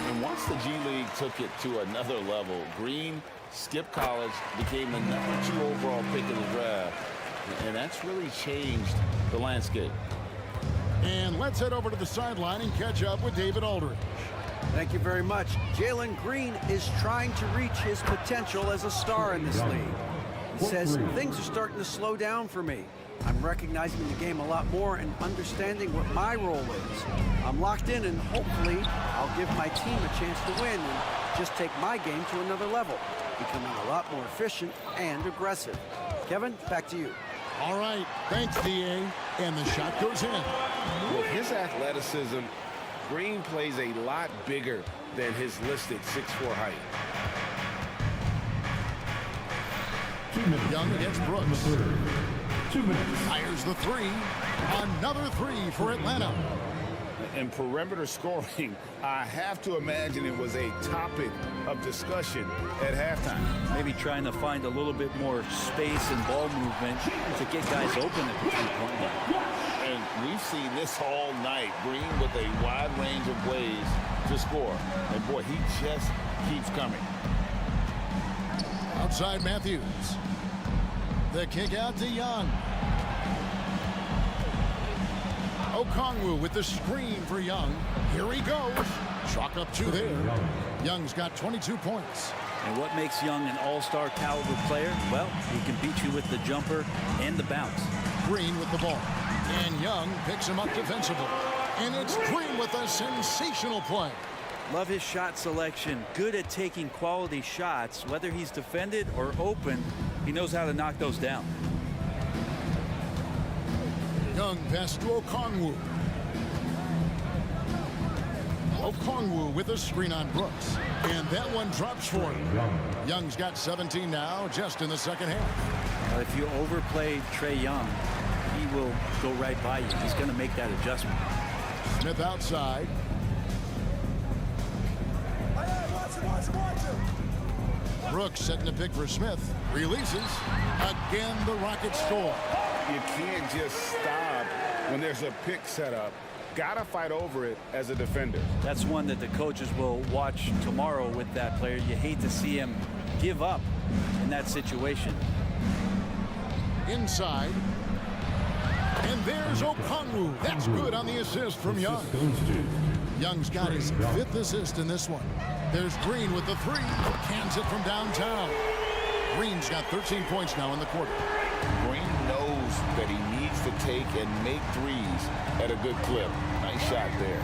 And once the G League took it to another level, Green skipped college, became the #2 overall pick of the draft, and that's really changed the landscape. And let's head over to the sideline and catch up with David Aldridge. Thank you very much. Jalen Green is trying to reach his potential as a star in this league. He says, things are starting to slow down for me. I'm recognizing the game a lot more and understanding what my role is. I'm locked in, and hopefully I'll give my team a chance to win and just take my game to another level, becoming a lot more efficient and aggressive. Kevin, back to you. All right, thanks, D.A. And the shot goes in. With his athleticism, Green plays a lot bigger than his listed 6'4" height. Young against Brooks. 2 minutes. Fires the 3. Another 3 for Atlanta. And perimeter scoring, I have to imagine it was a topic of discussion at halftime. Maybe trying to find a little bit more space and ball movement to get guys open at the three-point line. And we've seen this all night. Green with a wide range of ways to score. And boy, he just keeps coming. Outside Matthews. The kick out to Young. Okongwu with the screen for Young. Here he goes. Chalk up 2 there. Young's got 22 points. And what makes Young an all-star caliber player? Well, he can beat you with the jumper and the bounce. Green with the ball. And Young picks him up defensively. And it's Green with a sensational play. Love his shot selection. Good at taking quality shots. Whether he's defended or open, he knows how to knock those down. Young pass to Okongwu. Okongwu with a screen on Brooks. And that one drops for him. Young's got 17 now, just in the second half. If you overplay Trae Young, he will go right by you. He's going to make that adjustment. Smith outside. Brooks setting the pick for Smith. Releases. Again, the Rockets score. You can't just stop when there's a pick set up. Gotta fight over it as a defender. That's one that the coaches will watch tomorrow with that player. You hate to see him give up in that situation. Inside. And there's Okongwu. That's good on the assist from Young. Young's got his 5th assist in this one. There's Green with the 3. Cans it from downtown. Green's got 13 points now in the quarter. Green knows that he needs to take and make threes at a good clip. Nice shot there.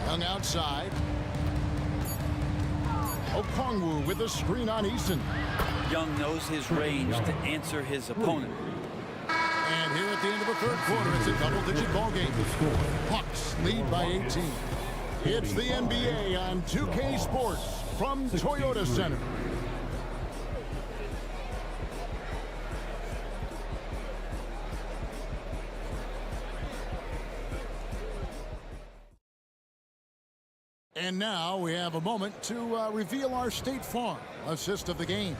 Young outside. Okongwu with a screen on Eason. Young knows his range to answer his opponent. And here at the end of the third quarter, it's a double-digit ball game. Hawks lead by 18. It's the NBA on 2K Sports from Toyota Center. And now we have a moment to reveal our State Farm assist of the game.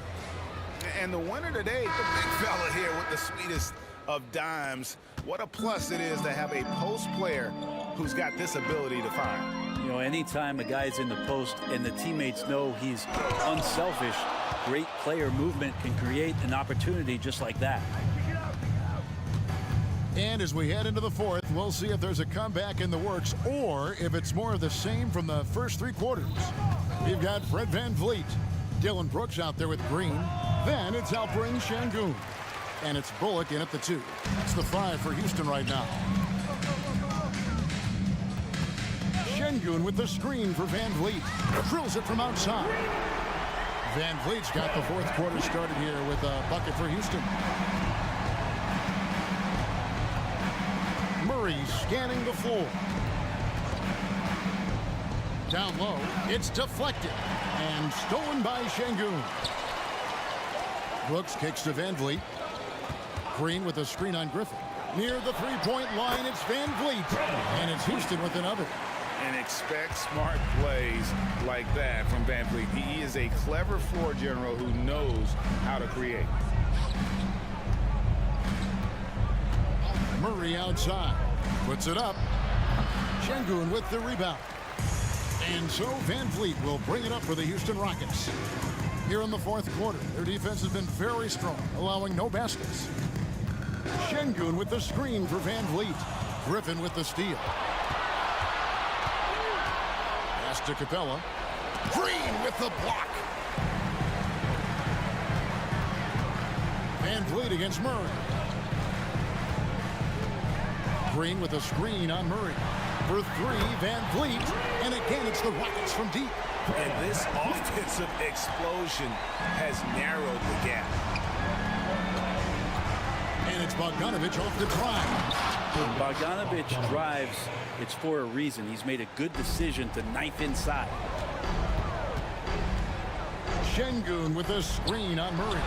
And the winner today, the big fella here with the sweetest of dimes. What a plus it is to have a post player who's got this ability to fire. You know, anytime a guy's in the post and the teammates know he's unselfish, great player movement can create an opportunity just like that. And as we head into the fourth, we'll see if there's a comeback in the works or if it's more of the same from the first 3 quarters. We've got Fred VanVleet, Dylan Brooks out there with Green. Then it's Alperen Şengün. And it's Bullock in at the 2. That's the 5 for Houston right now. Şengün with the screen for Van Vliet. Drills it from outside. Van Vliet's got the fourth quarter started here with a bucket for Houston. Murray scanning the floor. Down low, it's deflected and stolen by Şengün. Brooks kicks to Van Vliet. Green with a screen on Griffin. Near the three-point line, it's Van Vliet. And it's Houston with another. And expect smart plays like that from Van Vliet. He is a clever floor general who knows how to create. Murray outside. Puts it up. Şengün with the rebound. And so Van Vliet will bring it up for the Houston Rockets. Here in the fourth quarter, their defense has been very strong, allowing no baskets. Şengün with the screen for Van Vliet. Griffin with the steal. Pass to Capella. Green with the block. Van Vliet against Murray. Green with a screen on Murray. For three, Van Vliet. And again, it's the Rockets from deep. And this offensive explosion has narrowed the gap. And it's Bogdanović off the drive. When Bogdanović drives, it's for a reason. He's made a good decision to knife inside. Şengün with a screen on Murray.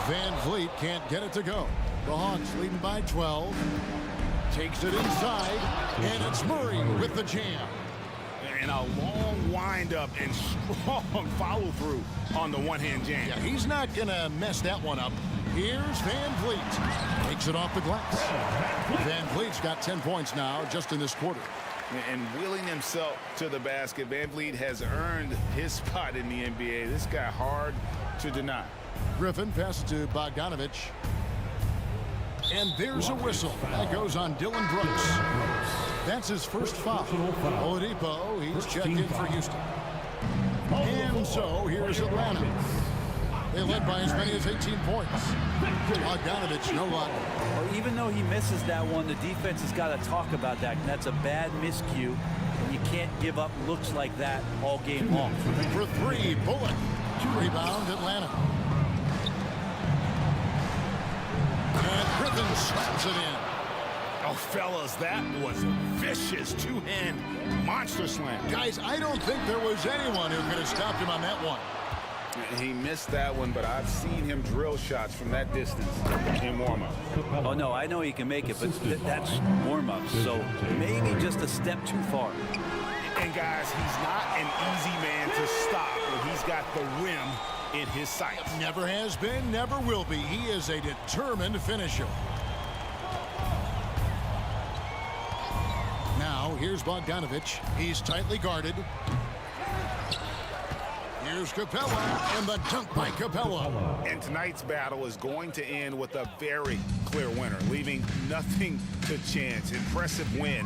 Van Vliet can't get it to go. The Hawks leading by 12. Takes it inside, and it's Murray with the jam. And a long wind-up and strong follow-through on the one-hand jam. Yeah, he's not going to mess that one up. Here's Van Vliet. Takes it off the glass. Van Vliet's got 10 points now just in this quarter. And wheeling himself to the basket, Van Vliet has earned his spot in the NBA. This guy hard to deny. Griffin passes to Bogdanović. And there's a whistle. That goes on Dylan Brooks. That's his first foul. Oladipo, he's checked in for Houston. And so here's Atlanta. They led by as many as 18 points. Bogdanović, no luck. Well, even though he misses that one, the defense has got to talk about that. And that's a bad miscue. And you can't give up looks like that all game long. For three, Bullock. Rebound, Atlanta. And Griffin slams it in. Oh, fellas, that was a vicious two-hand monster slam. Guys, I don't think there was anyone who could have stopped him on that one. He missed that one, but I've seen him drill shots from that distance in warm-up. Oh, no, I know he can make it, but that's warm-up, so maybe just a step too far. And, guys, he's not an easy man to stop when he's got the rim in his sights. Never has been, never will be. He is a determined finisher. Now, here's Bogdanović. He's tightly guarded. Here's Capella, and the dunk by Capella. And tonight's battle is going to end with a very clear winner, leaving nothing to chance. Impressive win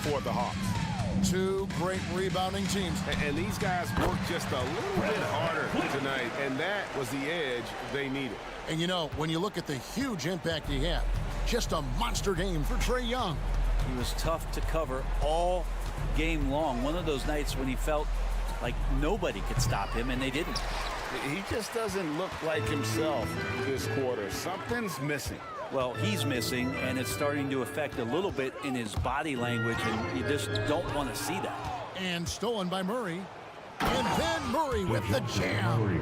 for the Hawks. Two great rebounding teams. And these guys worked just a little bit harder tonight, and that was the edge they needed. And you know, when you look at the huge impact he had, just a monster game for Trae Young. He was tough to cover all game long. One of those nights when he felt like nobody could stop him, and they didn't. He just doesn't look like himself this quarter. Something's missing. Well, he's missing, and it's starting to affect a little bit in his body language, and you just don't want to see that. And stolen by Murray. And then Murray with the jam.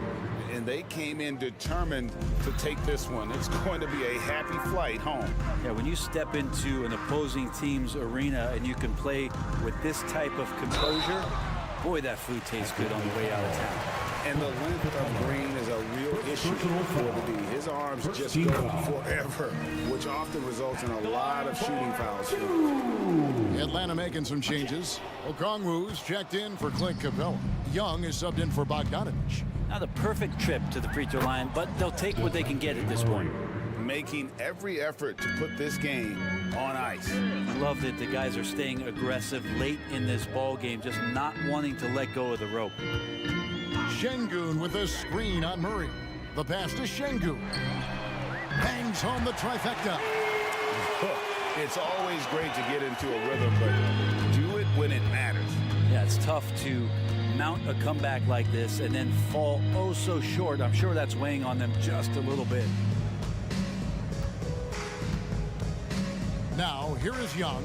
And they came in determined to take this one. It's going to be a happy flight home. Yeah, when you step into an opposing team's arena and you can play with this type of composure, boy, that food tastes good on the way out of town. And the length of Green is a real issue for the D. His arms just go forever, which often results in a lot of shooting fouls. Atlanta making some changes. Okongwu's checked in for Clint Capella. Young is subbed in for Bogdanović. Not a perfect trip to the free throw line, but they'll take what they can get at this point. Making every effort to put this game on ice. I love that the guys are staying aggressive late in this ball game, just not wanting to let go of the rope. Şengün with a screen on Murray. The pass to Şengün. Bangs home the trifecta. It's always great to get into a rhythm, but do it when it matters. Yeah, it's tough to mount a comeback like this and then fall oh so short. I'm sure that's weighing on them just a little bit. Now, here is Young.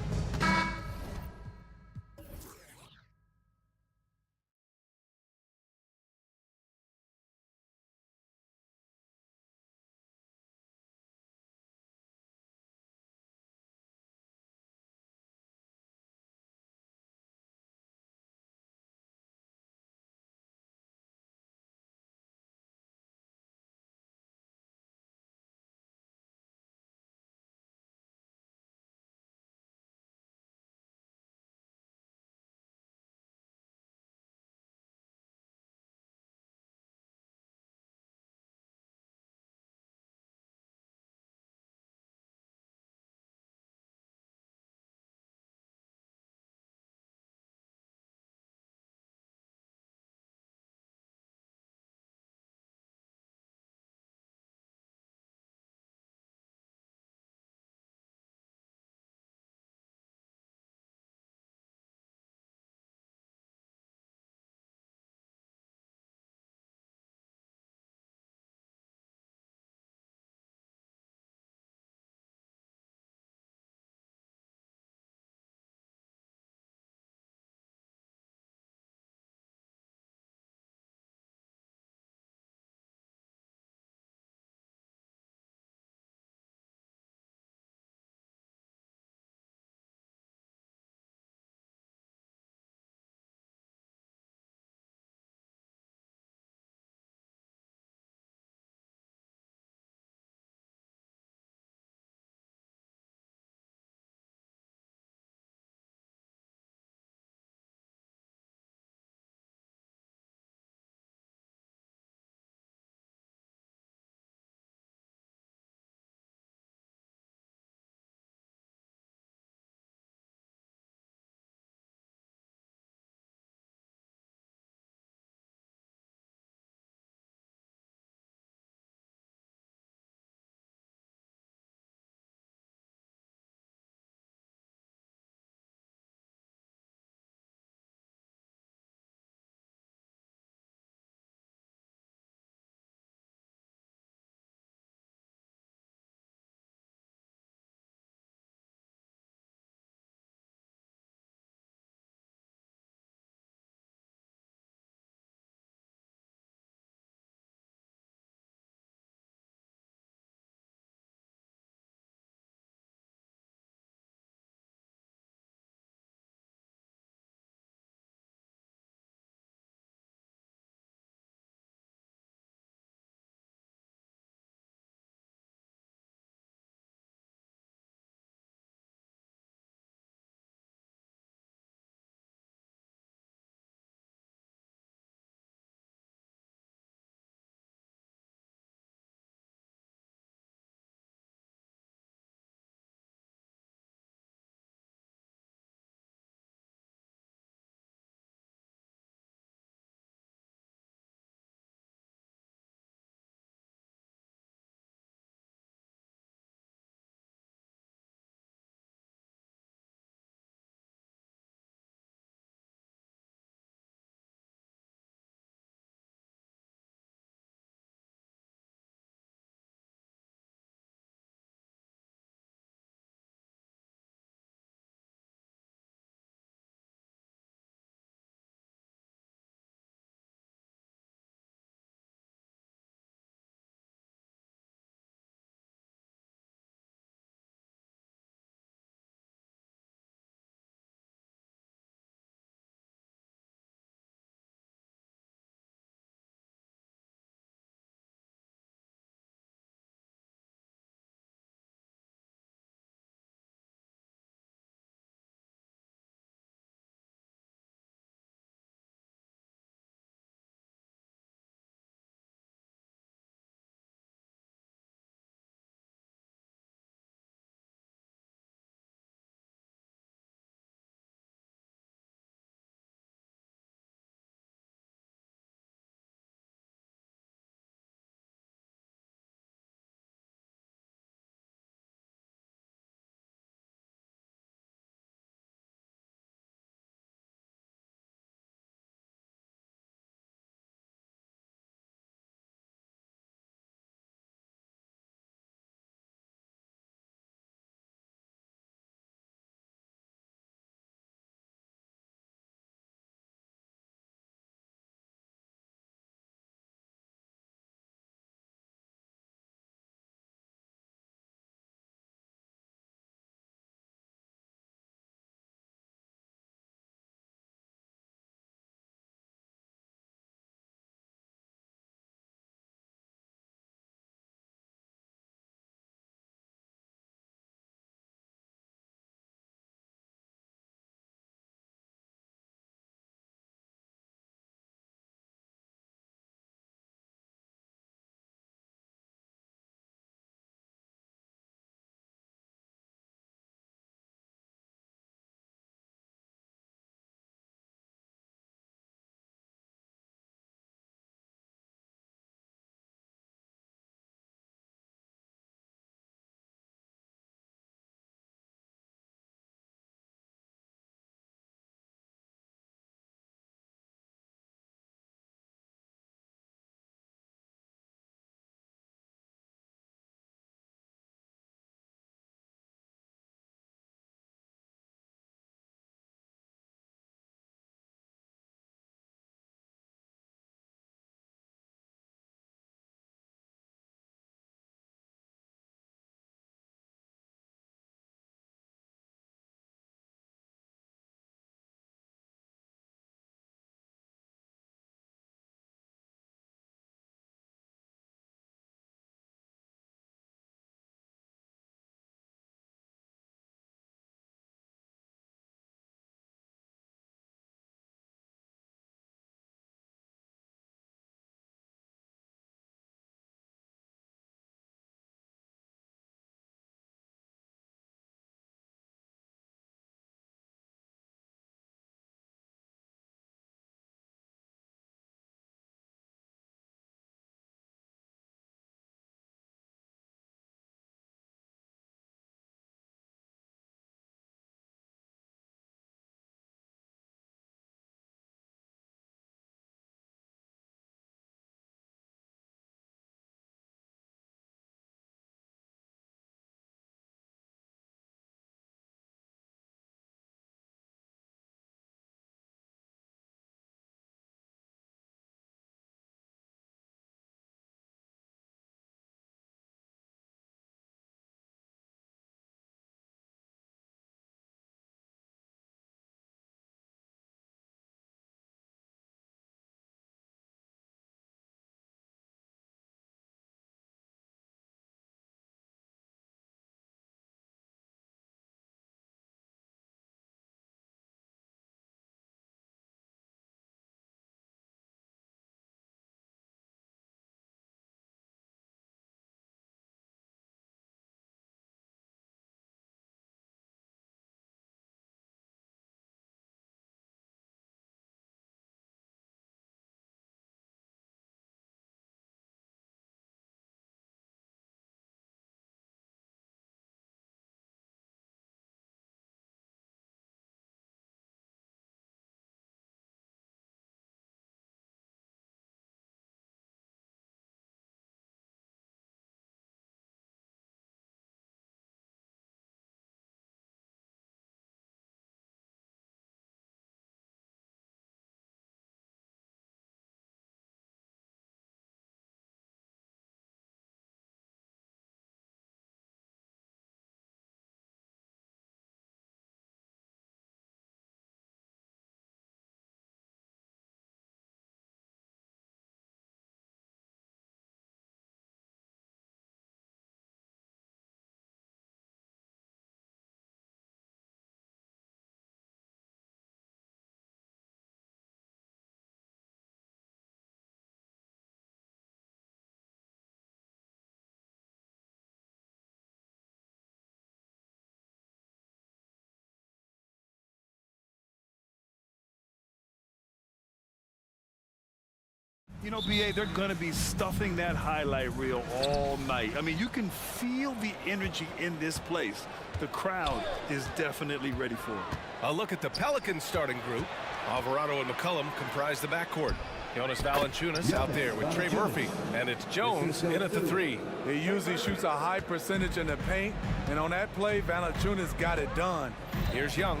You know, BA, they're going to be stuffing that highlight reel all night. I mean, you can feel the energy in this place. The crowd is definitely ready for it. A look at the Pelicans starting group. Alvarado and McCollum comprise the backcourt. Jonas Valanciunas out there with Trey Murphy, and it's Jones in at the three. He usually shoots a high percentage in the paint, and on that play, Valanciunas got it done. Here's Young,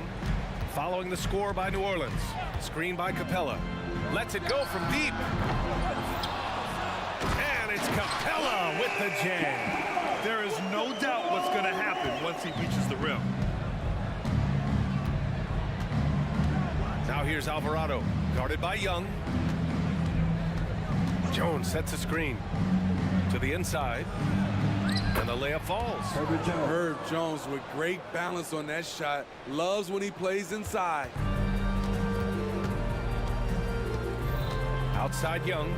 following the score by New Orleans. Screen by Capella. Lets it go from deep. And it's Capella with the jam. There is no doubt what's going to happen once he reaches the rim. Now here's Alvarado, guarded by Young. Jones sets a screen to the inside, and the layup falls. Herb Jones with great balance on that shot. Loves when he plays inside. Outside Young,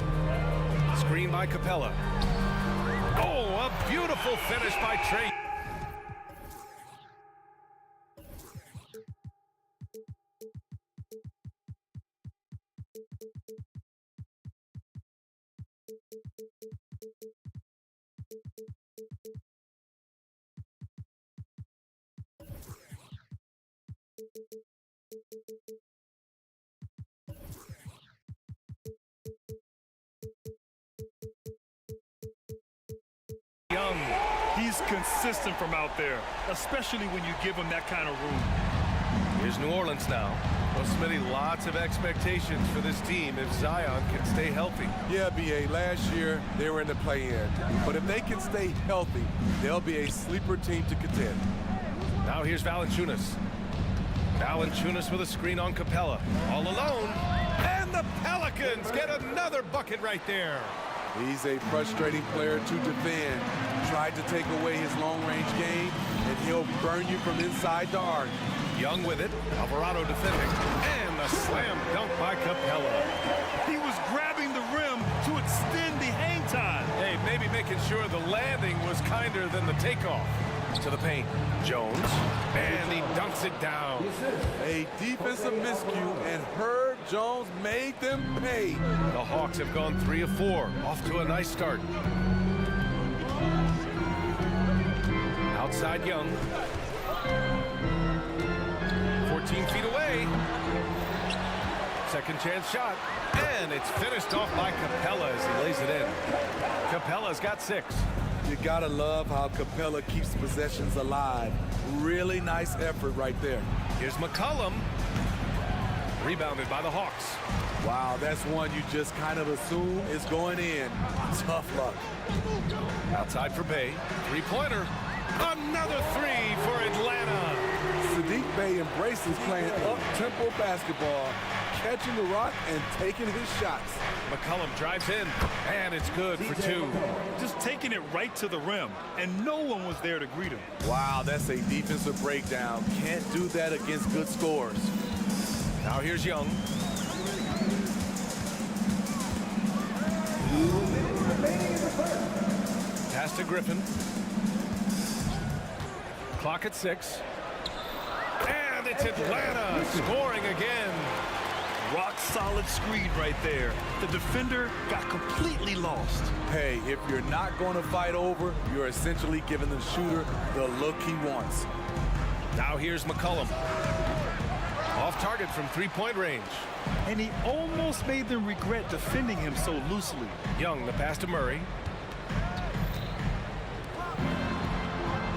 screen by Capella. Oh, a beautiful finish by Trey. Young, he's consistent from out there, especially when you give him that kind of room. Here's New Orleans now. Well, Smitty, lots of expectations for this team if Zion can stay healthy. Yeah, BA, last year they were in the play-in. But if they can stay healthy, they'll be a sleeper team to contend. Now here's Valanciunas. Valanciunas with a screen on Capella. All alone. And the Pelicans get another bucket right there. He's a frustrating player to defend. Tried to take away his long-range game, and he'll burn you from inside the arc. Young with it. Alvarado defending. And the slam dunk by Capella. He was grabbing the rim to extend the hang time. Hey, maybe making sure the landing was kinder than the takeoff. To the paint. Jones. And he dunks it down. A defensive miscue, and Herb Jones made them pay. The Hawks have gone 3 of 4. Off to a nice start. Outside Young. 14 feet away. Second chance shot. And it's finished off by Capella as he lays it in. Capella's got 6. You gotta love how Capella keeps possessions alive. Really nice effort right there. Here's McCollum. Rebounded by the Hawks. Wow, that's one you just kind of assume is going in. Tough luck. Outside for Bay. Three-pointer. Another 3 for Atlanta. Sadiq Bey embraces playing up-tempo basketball, catching the rock and taking his shots. McCollum drives in, and it's good for 2. Just taking it right to the rim, and no one was there to greet him. Wow, that's a defensive breakdown. Can't do that against good scores. Now here's Young. Pass to Griffin. Clock at 6. And it's Atlanta scoring again. Rock solid screen right there. The defender got completely lost. Hey, if you're not going to fight over, you're essentially giving the shooter the look he wants. Now here's McCollum. Off target from 3-point range. And he almost made them regret defending him so loosely. Young, the pass to Murray.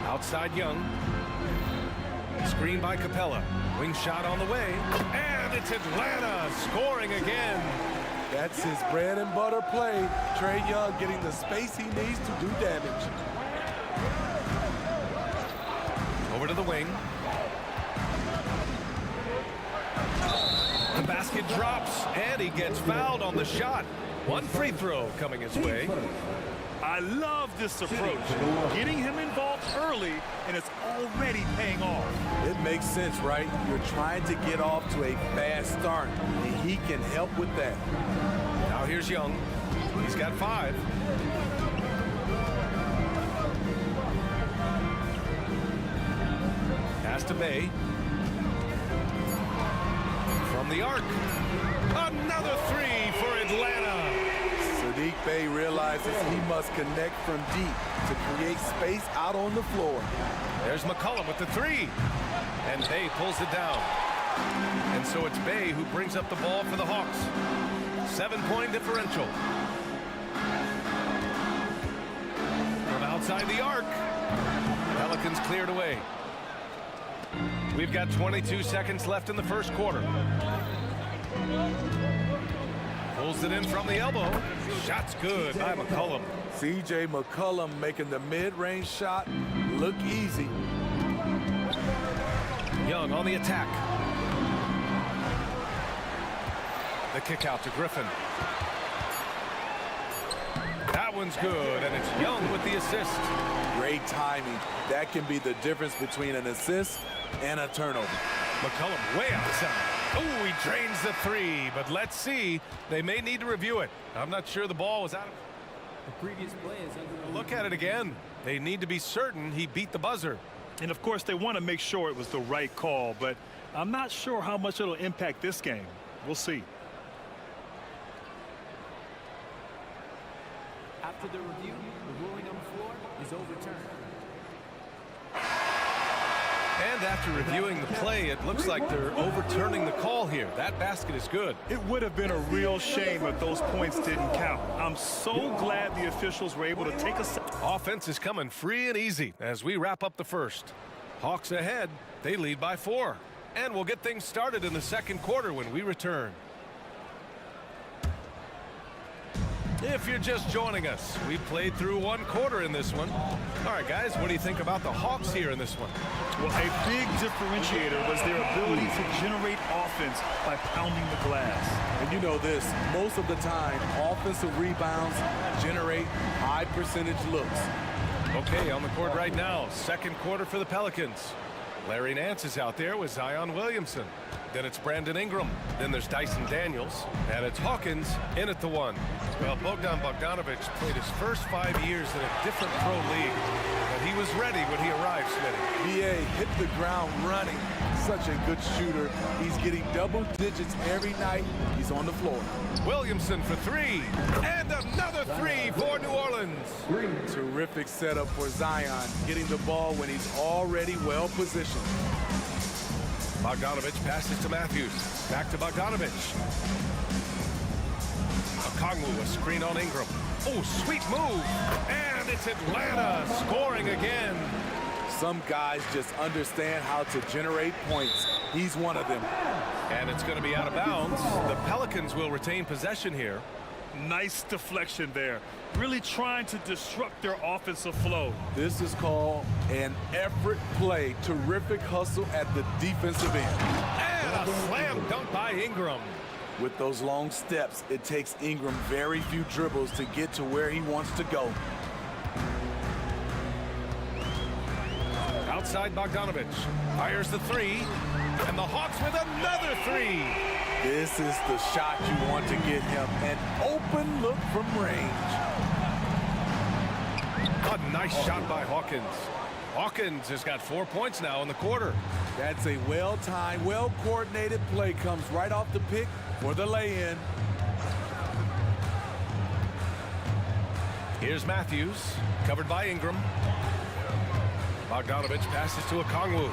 Outside Young. Screen by Capella. Wing shot on the way. And it's Atlanta scoring again. That's his bread and butter play. Trey Young getting the space he needs to do damage. Over to the wing. The basket drops, and he gets fouled on the shot. One free throw coming his way. I love this approach. Getting him involved early, and it's already paying off. It makes sense, right? You're trying to get off to a fast start, and he can help with that. Now here's Young. He's got 5. Pass to Bay. From the arc. Another 3 for Atlanta. Bay realizes he must connect from deep to create space out on the floor. There's McCollum with the three. And Bay pulls it down. And so it's Bay who brings up the ball for the Hawks. 7-point differential. From outside the arc. Pelicans cleared away. We've got 22 seconds left in the first quarter. Pulls it in from the elbow. Shot's good by McCollum. C.J. McCollum making the mid-range shot look easy. Young on the attack. The kick out to Griffin. That one's good, and it's Young with the assist. Great timing. That can be the difference between an assist and a turnover. McCollum way outside. Oh, he drains the three, but let's see. They may need to review it. I'm not sure the ball was out of the previous play. Look at it again. They need to be certain he beat the buzzer. And of course, they want to make sure it was the right call, but I'm not sure how much it'll impact this game. We'll see. After the review, the ruling on the floor is overturned. And after reviewing the play, it looks like they're overturning the call here. That basket is good. It would have been a real shame if those points didn't count. I'm so glad the officials were able to take a... Offense is coming free and easy as we wrap up the first. Hawks ahead. They lead by 4. And we'll get things started in the second quarter when we return. If you're just joining us, we played through one quarter in this one. All right, guys, what do you think about the Hawks here in this one? Well, a big differentiator was their ability to generate offense by pounding the glass. And you know this, most of the time, offensive rebounds generate high percentage looks. Okay, on the court right now, second quarter for the Pelicans. Larry Nance is out there with Zion Williamson. Then it's Brandon Ingram. Then there's Dyson Daniels. And it's Hawkins in at the 1. Well, Bogdan Bogdanovic played his first 5 years in a different pro league. But he was ready when he arrived, Smitty. B.A. hit the ground running. Such a good shooter. He's getting double digits every night. He's on the floor. Williamson for 3. And another 3 for New Orleans. Terrific setup for Zion. Getting the ball when he's already well positioned. Bogdanovic passes to Matthews. Back to Bogdanovic. Okongwu, a screen on Ingram. Oh, sweet move. And it's Atlanta scoring again. Some guys just understand how to generate points. He's one of them. And it's going to be out of bounds. The Pelicans will retain possession here. Nice deflection there. Really trying to disrupt their offensive flow. This is called an effort play. Terrific hustle at the defensive end. And a slam dunk by Ingram. With those long steps, it takes Ingram very few dribbles to get to where he wants to go. Outside Bogdanovic. Fires the 3. And the Hawks with another 3. This is the shot you want to get him. An open look from range. A nice shot by Hawkins. Hawkins has got 4 points now in the quarter. That's a well-timed, well-coordinated play. Comes right off the pick for the lay-in. Here's Matthews, covered by Ingram. Bogdanovic passes to Okongwu.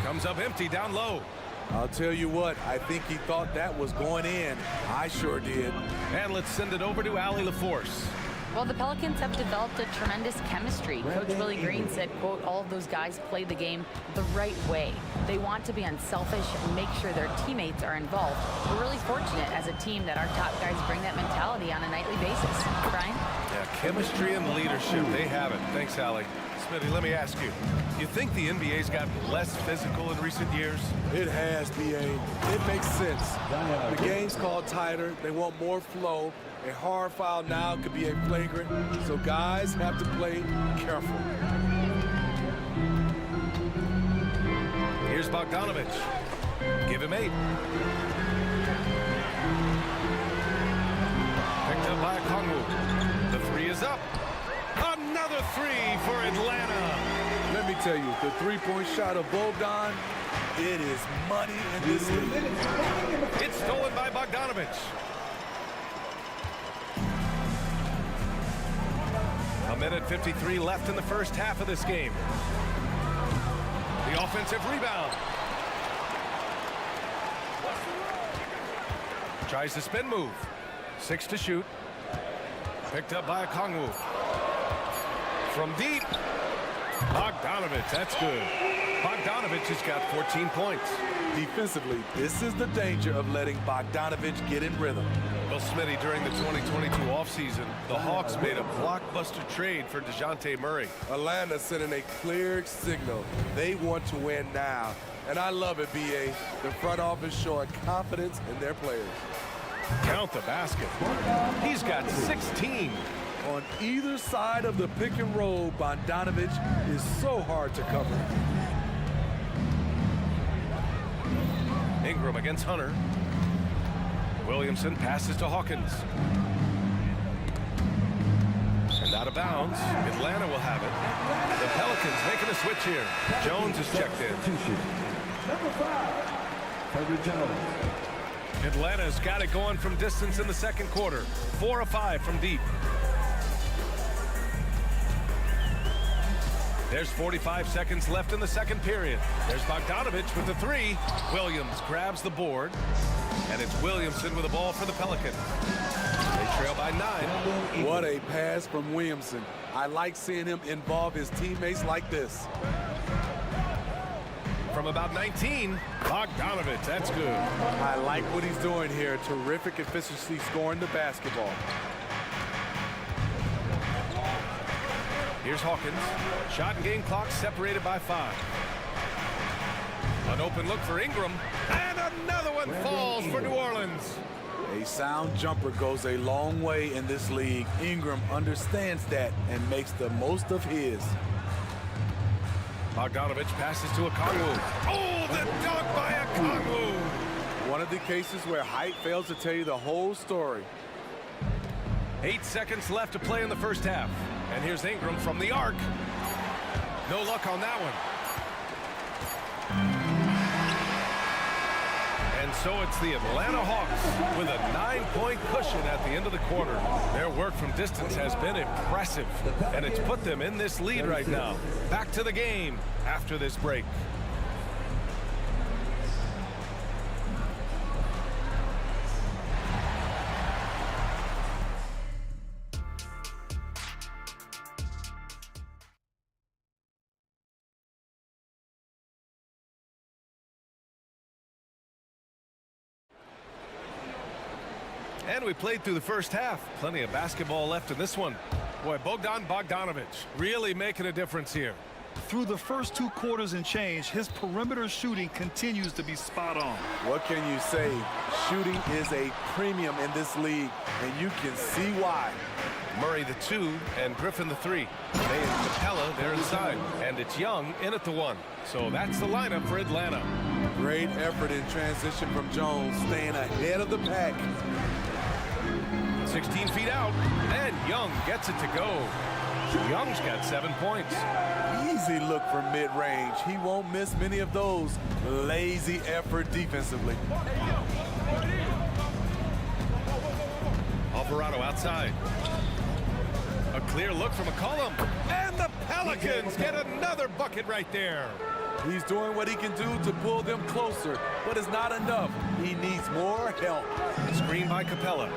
Comes up empty down low. I'll tell you what, I think he thought that was going in. I sure did. And let's send it over to Allie LaForce. Well, the Pelicans have developed a tremendous chemistry. Coach Willie Green said, quote, all of those guys play the game the right way. They want to be unselfish and make sure their teammates are involved. We're really fortunate as a team that our top guys bring that mentality on a nightly basis. Brian? Yeah, chemistry and leadership, they have it. Thanks, Allie. Smitty, let me ask you, you think the NBA's gotten less physical in recent years? It has, B.A. It makes sense. The game's called tighter. They want more flow. A hard foul now could be a flagrant, so guys have to play careful. Here's Bogdanovic. Give him 8. Picked up by Okongwu. The 3 is up. Another 3 for Atlanta. Let me tell you, the three-point shot of Bogdan, it is money in this league. It's stolen by Bogdanovic. minute 53 left in the first half of this game. The offensive rebound. Tries the spin move. 6 to shoot. Picked up by Okongwu. From deep. Bogdanovich, that's good. Bogdanovich has got 14 points. Defensively, this is the danger of letting Bogdanovich get in rhythm. Well, Smitty, during the 2022 offseason, the Hawks made a blockbuster trade for DeJounte Murray. Atlanta sending a clear signal. They want to win now. And I love it, B.A. The front office showing confidence in their players. Count the basket. He's got 16. On either side of the pick and roll, Bogdanovich is so hard to cover. Ingram against Hunter. Williamson passes to Hawkins. And out of bounds. Atlanta will have it. The Pelicans making a switch here. Jones is checked in. Number 5, Trevor Jones. Atlanta's got it going from distance in the second quarter. 4 of 5 from deep. There's 45 seconds left in the second period. There's Bogdanovich with the 3. Williams grabs the board. And it's Williamson with the ball for the Pelicans. They trail by 9. What a pass from Williamson. I like seeing him involve his teammates like this. From about 19, Bogdanovich, that's good. I like what he's doing here. Terrific efficiency scoring the basketball. Here's Hawkins. Shot and game clock separated by 5. An open look for Ingram. And another one falls for New Orleans. A sound jumper goes a long way in this league. Ingram understands that and makes the most of his. Bogdanovich passes to Okongwu. Oh, the dunk by Okongwu. One of the cases where height fails to tell you the whole story. 8 seconds left to play in the first half. And here's Ingram from the arc. No luck on that one. And so it's the Atlanta Hawks with a 9-point cushion at the end of the quarter. Their work from distance has been impressive, and it's put them in this lead right now. Back to the game after this break. And we played through the first half. Plenty of basketball left in this one. Boy, Bogdanovich really making a difference here. Through the first 2 quarters and change, his perimeter shooting continues to be spot on. What can you say? Shooting is a premium in this league, and you can see why. Murray the 2 and Griffin the 3. They and Capella, they're inside. And it's Young in at the 1. So that's the lineup for Atlanta. Great effort in transition from Jones, staying ahead of the pack. 16 feet out, and Young gets it to go. Young's got 7 points. Easy look from mid-range. He won't miss many of those. Lazy effort defensively. Alvarado outside. A clear look from McCollum. And the Pelicans get another bucket right there. He's doing what he can do to pull them closer, but it's not enough. He needs more help. Screen by Capella.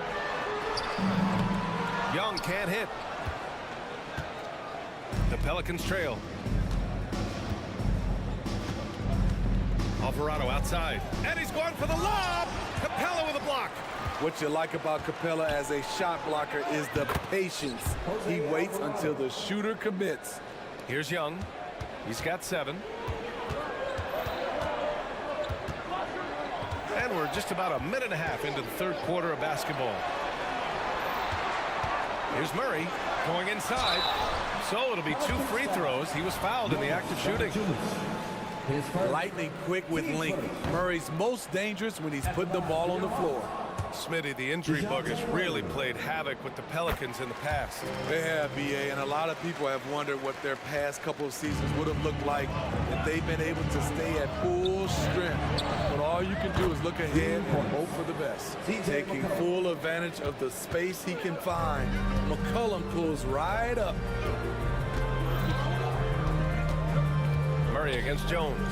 Young can't hit. The Pelicans trail. Alvarado outside. And he's going for the lob. Capella with a block. What you like about Capella as a shot blocker is the patience. He waits until the shooter commits. Here's Young. He's got 7. And we're just about a minute and a half into the third quarter of basketball. Here's Murray going inside. So it'll be 2 free throws. He was fouled in the act of shooting. Lightning quick with length. Murray's most dangerous when he's putting the ball on the floor. Smitty, the injury bug has really played havoc with the Pelicans in the past. They have, BA, and a lot of people have wondered what their past couple of seasons would have looked like if they've been able to stay at full strength. But all you can do is look ahead and hope for the best. Taking full advantage of the space he can find, McCollum pulls right up. Murray against Jones.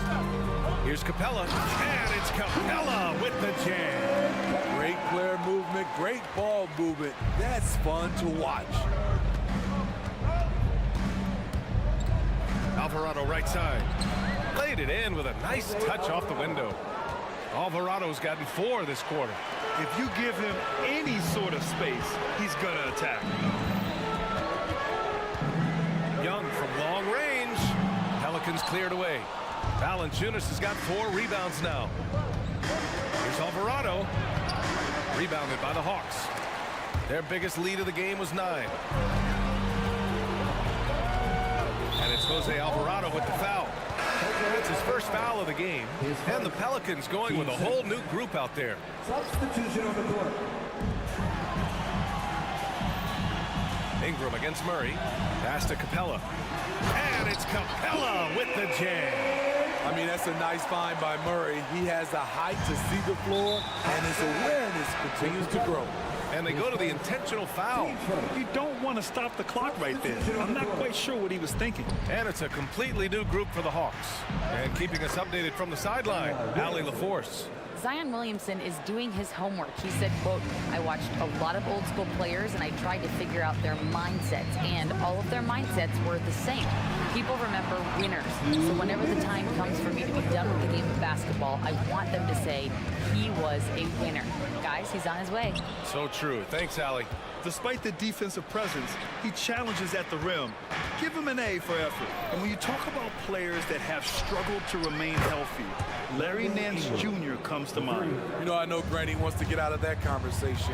Here's Capella, and it's Capella with the jam. Great player movement, great ball movement. That's fun to watch. Alvarado right side. Laid it in with a nice touch off the window. Alvarado's gotten 4 this quarter. If you give him any sort of space, he's going to attack. Young from long range. Pelicans cleared away. Valanciunas has got 4 rebounds now. Here's Alvarado. Rebounded by the Hawks. Their biggest lead of the game was 9. And it's Jose Alvarado with the foul. It's his first foul of the game. And the Pelicans going with a whole new group out there. Substitution on the court. Ingram against Murray. Pass to Capella. And it's Capella with the jam. I mean, that's a nice find by Murray. He has the height to see the floor, and his awareness continues to grow. And they go to the intentional foul. You don't want to stop the clock right there. I'm not quite sure what he was thinking. And it's a completely new group for the Hawks. And keeping us updated from the sideline, Allie LaForce. Zion Williamson is doing his homework. He said, quote, I watched a lot of old school players and I tried to figure out their mindsets, and all of their mindsets were the same. People remember winners. So whenever the time comes for me to be done with the game of basketball, I want them to say he was a winner. Guys, he's on his way. So true. Thanks, Allie. Despite the defensive presence, he challenges at the rim. Give him an A for effort. And when you talk about players that have struggled to remain healthy, Larry Nance Jr. comes to mind. You know, I know Granny wants to get out of that conversation.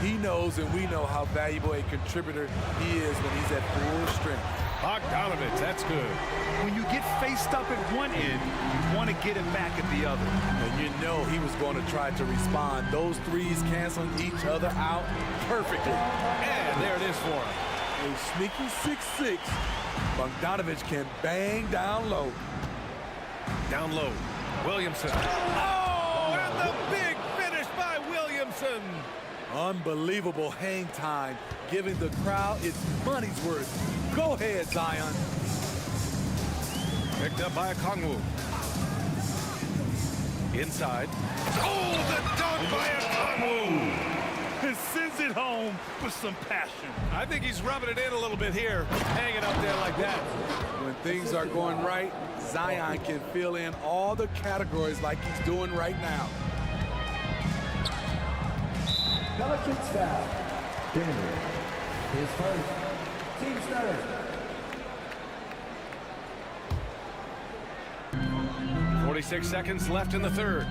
He knows and we know how valuable a contributor he is when he's at full strength. Bogdanovich, that's good. When you get faced up at one end, you want to get it back at the other. And you know he was going to try to respond. Those threes canceling each other out perfectly. And there it is for him. A sneaky 6'6". Bogdanovich can bang down low. Down low. Williamson. Oh, and the big finish by Williamson. Unbelievable hang time, giving the crowd its money's worth. Go ahead, Zion. Picked up by Okongwu. Inside. Oh, the dunk by Okongwu. And sends it home with some passion. I think he's rubbing it in a little bit here, hanging up there like that. When things are going right, Zion can fill in all the categories like he's doing right now. Pelicans foul. Denver. His first. Team starter. 46 seconds left in the third.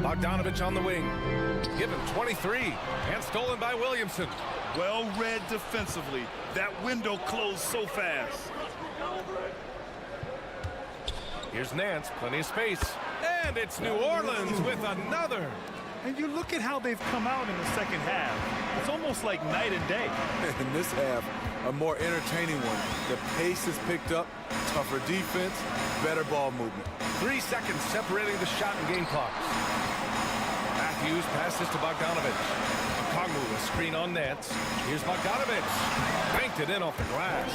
Bogdanovich on the wing. Given 23 and stolen by Williamson. Well read defensively. That window closed so fast. Here's Nance, plenty of space. And it's New Orleans with another. And you look at how they've come out in the second half. It's almost like night and day. In this half, a more entertaining one. The pace is picked up, tougher defense, better ball movement. 3 seconds separating the shot and game clocks. Matthews passes to Bogdanovich. Okongwu, a screen on Nance. Here's Bogdanovich. Banked it in off the glass.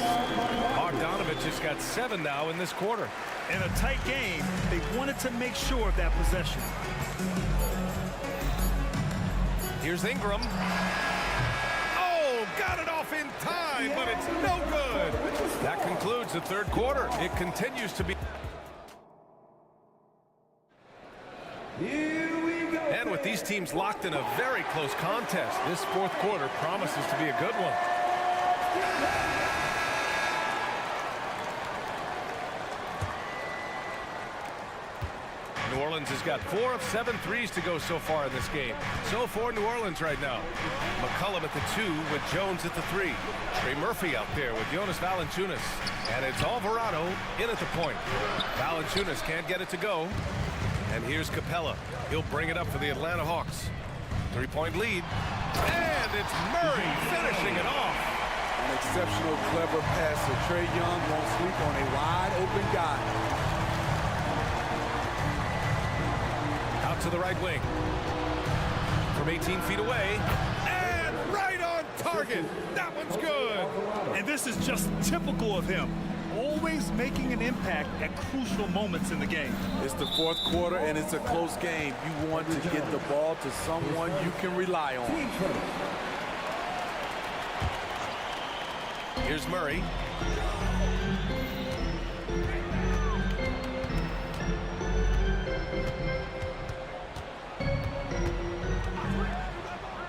Bogdanovich has got 7 now in this quarter. In a tight game, they wanted to make sure of that possession. Here's Ingram. Oh, got it off in time, but it's no good. That concludes the third quarter. It continues to be. And with these teams locked in a very close contest, this fourth quarter promises to be a good one. New Orleans has got 4 of 7 threes to go so far in this game. So for New Orleans right now. McCollum at the 2 with Jones at the 3. Trey Murphy out there with Jonas Valanciunas. And it's Alvarado in at the point. Valanciunas can't get it to go. And here's Capella. He'll bring it up for the Atlanta Hawks. 3-point lead. And it's Murray finishing it off. An exceptional, clever passer. Trae Young won't sleep on a wide open guy. Out to the right wing. From 18 feet away. And right on target. That one's good. And this is just typical of him. Always making an impact at crucial moments in the game. It's the fourth quarter, and it's a close game. You want to get the ball to someone you can rely on. Here's Murray.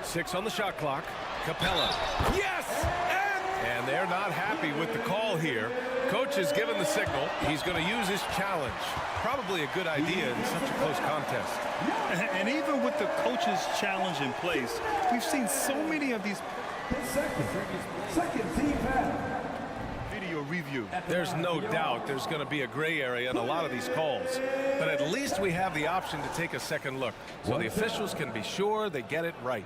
Six on the shot clock. Capella. Yes! And they're not happy with the call here. Coach has given the signal. He's going to use his challenge. Probably a good idea in such a close contest. And even with the coach's challenge in place, we've seen so many of these second team video review. There's no doubt there's going to be a gray area in a lot of these calls. But at least we have the option to take a second look, so the officials can be sure they get it right.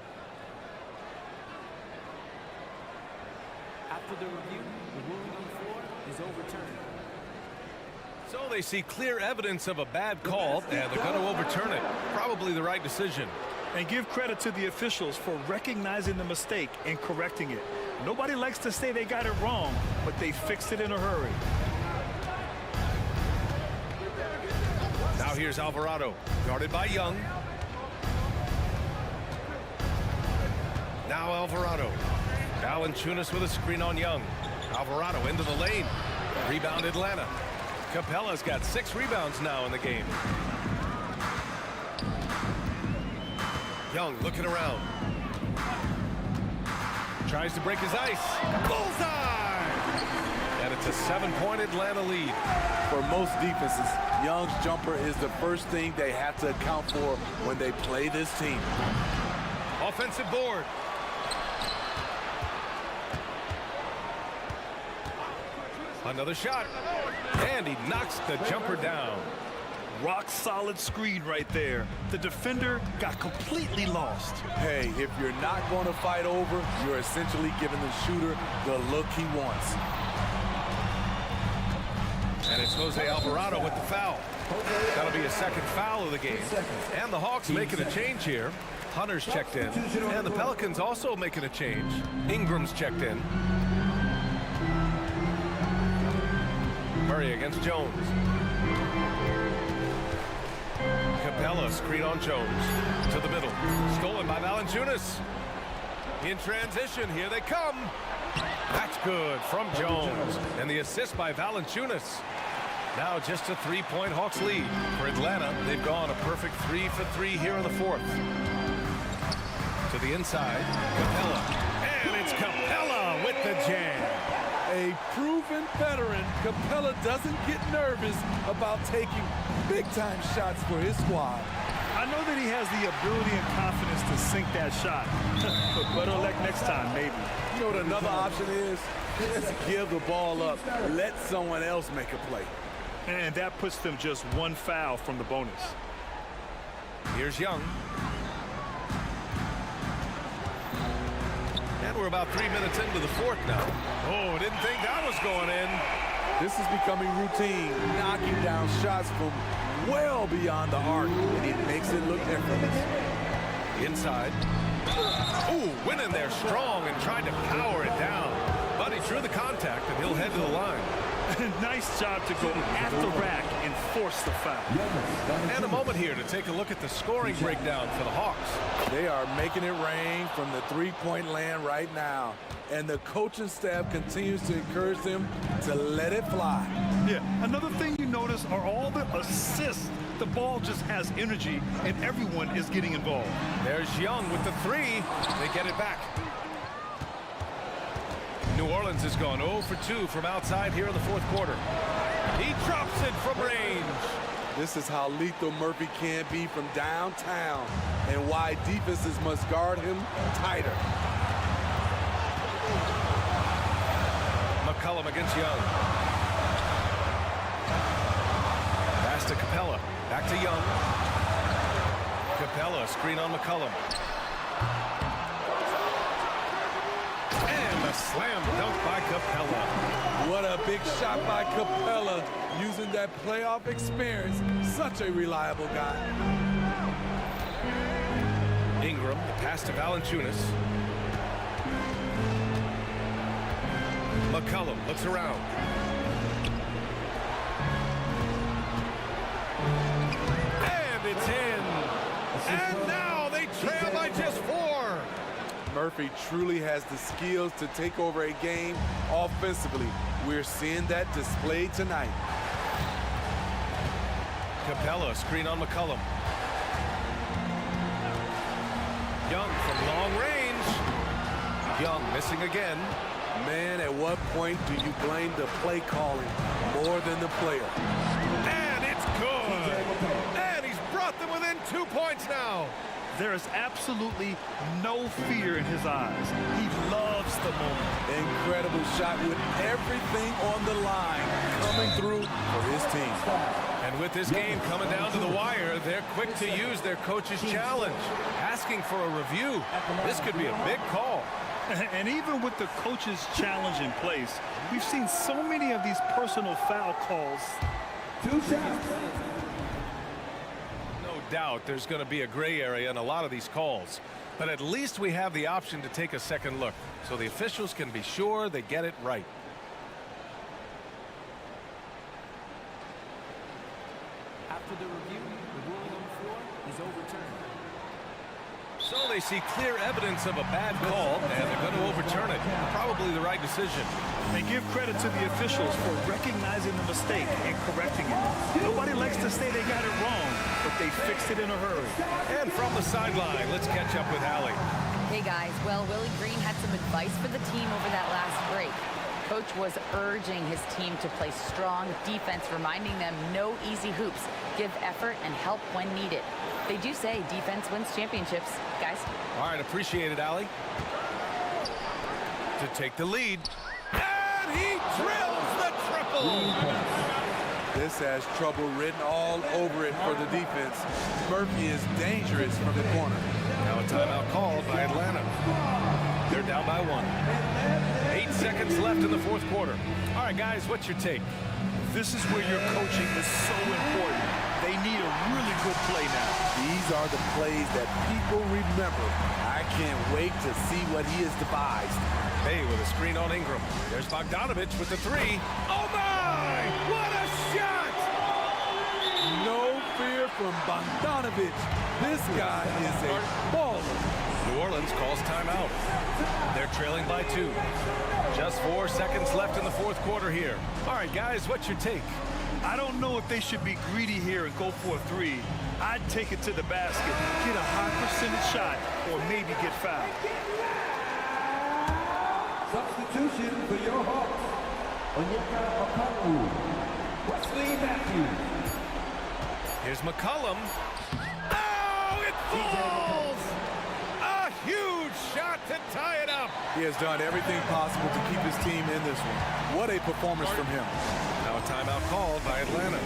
After the review, the ruling on the floor is overturned. So they see clear evidence of a bad call, and they're going to overturn it. Probably the right decision. And give credit to the officials for recognizing the mistake and correcting it. Nobody likes to say they got it wrong, but they fixed it in a hurry. Now here's Alvarado, guarded by Young. Now Alvarado. Valanciunas with a screen on Young. Alvarado into the lane. Rebound Atlanta. Capella's got 6 rebounds now in the game. Young looking around. Tries to break his ice. Bullseye! And it's a 7-point Atlanta lead. For most defenses, Young's jumper is the first thing they have to account for when they play this team. Offensive board. Another shot. And he knocks the jumper down. Rock solid screen right there. The defender got completely lost. Hey, if you're not going to fight over, you're essentially giving the shooter the look he wants. And it's Jose Alvarado with the foul. That'll be a second foul of the game. And the Hawks making a change here. Hunter's checked in. And the Pelicans also making a change. Ingram's checked in. Murray against Jones. Capella, screen on Jones. To the middle. Stolen by Valanciunas. In transition, here they come. That's good from Jones. And the assist by Valanciunas. Now just a 3-point Hawks lead. For Atlanta, they've gone a perfect 3 for 3 here in the fourth. To the inside, Capella. And it's Capella with the jam. A proven veteran, Capella doesn't get nervous about taking big-time shots for his squad. I know that he has the ability and confidence to sink that shot. But better luck next time, maybe. You know what another option is? Just give the ball up. Let someone else make a play. And that puts them just 1 foul from the bonus. Here's Young. And we're about 3 minutes into the fourth now. Oh, didn't think that was going in. This is becoming routine, knocking down shots from well beyond the arc, and he makes it look effortless. Inside. Ooh, went in there strong and tried to power it down. But he drew the contact, and he'll head to the line. Nice job to go at the rack and force the foul. And a moment here to take a look at the scoring breakdown for the Hawks. They are making it rain from the three-point land right now. And the coaching staff continues to encourage them to let it fly. Yeah, another thing you notice are all the assists. The ball just has energy, and everyone is getting involved. There's Young with the 3. They get it back. New Orleans has gone 0 for 2 from outside here in the fourth quarter. He drops it from range. This is how lethal Murphy can be from downtown and why defenses must guard him tighter. McCollum against Young. Pass to Capella. Back to Young. Capella, screen on McCullum. And a slam dunk by Capella. What a big shot by Capella, using that playoff experience. Such a reliable guy. Ingram, pass to Valanciunas. McCullum looks around. And it's in. And now they trail by just 4. Murphy truly has the skills to take over a game offensively. We're seeing that displayed tonight. Capella, screen on McCullum. Young from long range. Young missing again. Man, at what point do you blame the play calling more than the player? And it's good. And he's brought them within 2 points now. There is absolutely no fear in his eyes. He loves the moment. Incredible shot with everything on the line coming through for his team. And with this game coming down to the wire, they're quick to use their coach's challenge, asking for a review. This could be a big call. And even with the coach's challenge in place, we've seen so many of these personal foul calls. 2 shots. No doubt there's going to be a gray area in a lot of these calls. But at least we have the option to take a second look, so the officials can be sure they get it right. After the review, the ruling on the floor is overturned. So they see clear evidence of a bad call, and they're going to overturn it. Probably the right decision. They give credit to the officials for recognizing the mistake and correcting it. Nobody likes to say they got it wrong, but they fixed it in a hurry. And from the sideline, let's catch up with Allie. Hey guys, well, Willie Green had some advice for the team over that last break. Coach was urging his team to play strong defense, reminding them no easy hoops, give effort and help when needed. They do say defense wins championships, guys. All right, appreciate it, Allie. To take the lead. And he drills the triple. This has trouble written all over it for the defense. Murphy is dangerous from the corner. Now a timeout called by Atlanta. They're down by 1. 8 seconds left in the 4th quarter. All right, guys, what's your take? This is where your coaching is so important. They need a really good play now. These are the plays that people remember. I can't wait to see what he has devised. Hey, with a screen on Ingram. There's Bogdanovich with the 3. Oh, my! What a shot! No fear from Bogdanovich. This guy is a baller. New Orleans calls timeout. They're trailing by 2. Just 4 seconds left in the 4th quarter here. All right, guys, what's your take? I don't know if they should be greedy here and go for a 3. I'd take it to the basket, get a high percentage shot, or maybe get fouled. Substitution for your Hawks. Onyeka Okongwu. Wesley Matthews. Here's McCullum. Oh, it falls! A huge shot to tie it up. He has done everything possible to keep his team in this one. What a performance from him. Now a timeout called by Atlanta.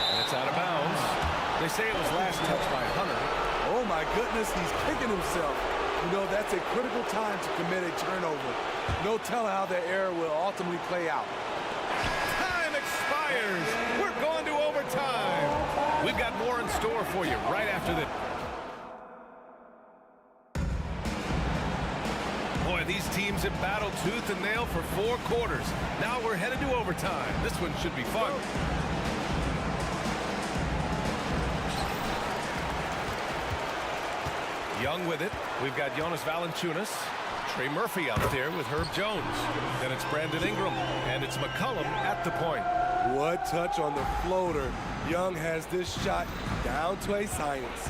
And it's out of bounds. They say it was last touched by Hunter. Oh my goodness, he's kicking himself. You know, that's a critical time to commit a turnover. No telling how the error will ultimately play out. Time expires. We're going to overtime. We've got more in store for you right after this. Boy, these teams have battled tooth and nail for 4 quarters. Now we're headed to overtime. This one should be fun. Young with it. We've got Jonas Valanciunas. Trey Murphy out there with Herb Jones. Then it's Brandon Ingram. And it's McCullum at the point. What touch on the floater. Young has this shot down to a science.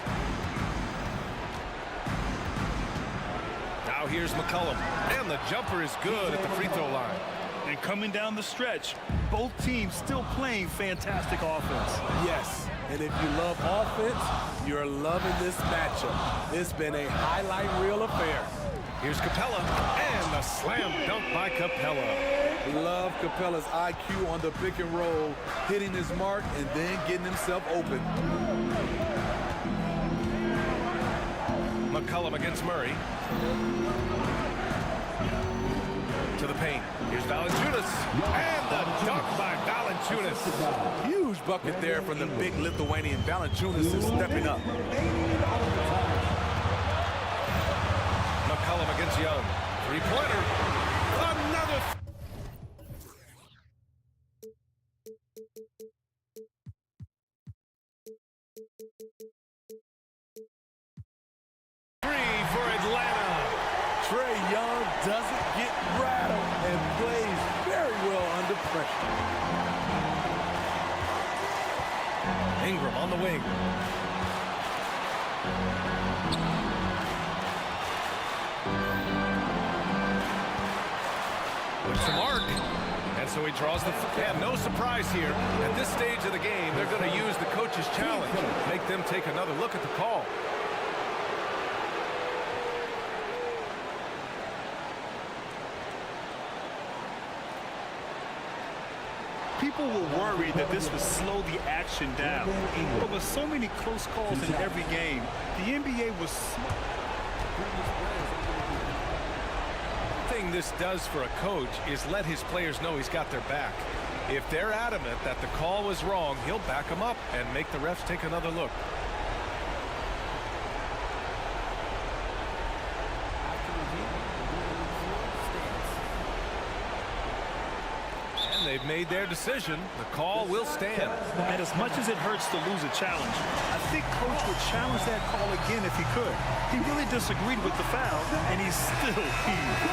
Now Now here's McCollum. And the jumper is good at the free throw line. And coming down the stretch, both teams still playing fantastic offense. Yes, and if you love offense, you're loving this matchup. It's been a highlight reel affair. Here's Capella, and the slam dunk by Capella. Love Capella's IQ on the pick and roll, hitting his mark and then getting himself open. McCollum against Murray. To the paint. Here's Valanciunas. And the dunk by Valanciunas. Huge bucket there from the big Lithuanian. Valanciunas is stepping up. McCollum against Young. Three-pointer. Another. Three for Atlanta. Trae Young doesn't get rattled and plays very well under pressure. Ingram on the wing. With some arc. And so he draws the... Yeah, no surprise here. At this stage of the game, they're going to use the coach's challenge. Make them take another look at the call. People were worried that this would slow the action down. But with so many close calls in every game, the NBA was... The thing this does for a coach is let his players know he's got their back. If they're adamant that the call was wrong, he'll back them up and make the refs take another look. They've made their decision. The call will stand. And as much as it hurts to lose a challenge, I think Coach would challenge that call again if he could. He really disagreed with the foul, and he's still heaved.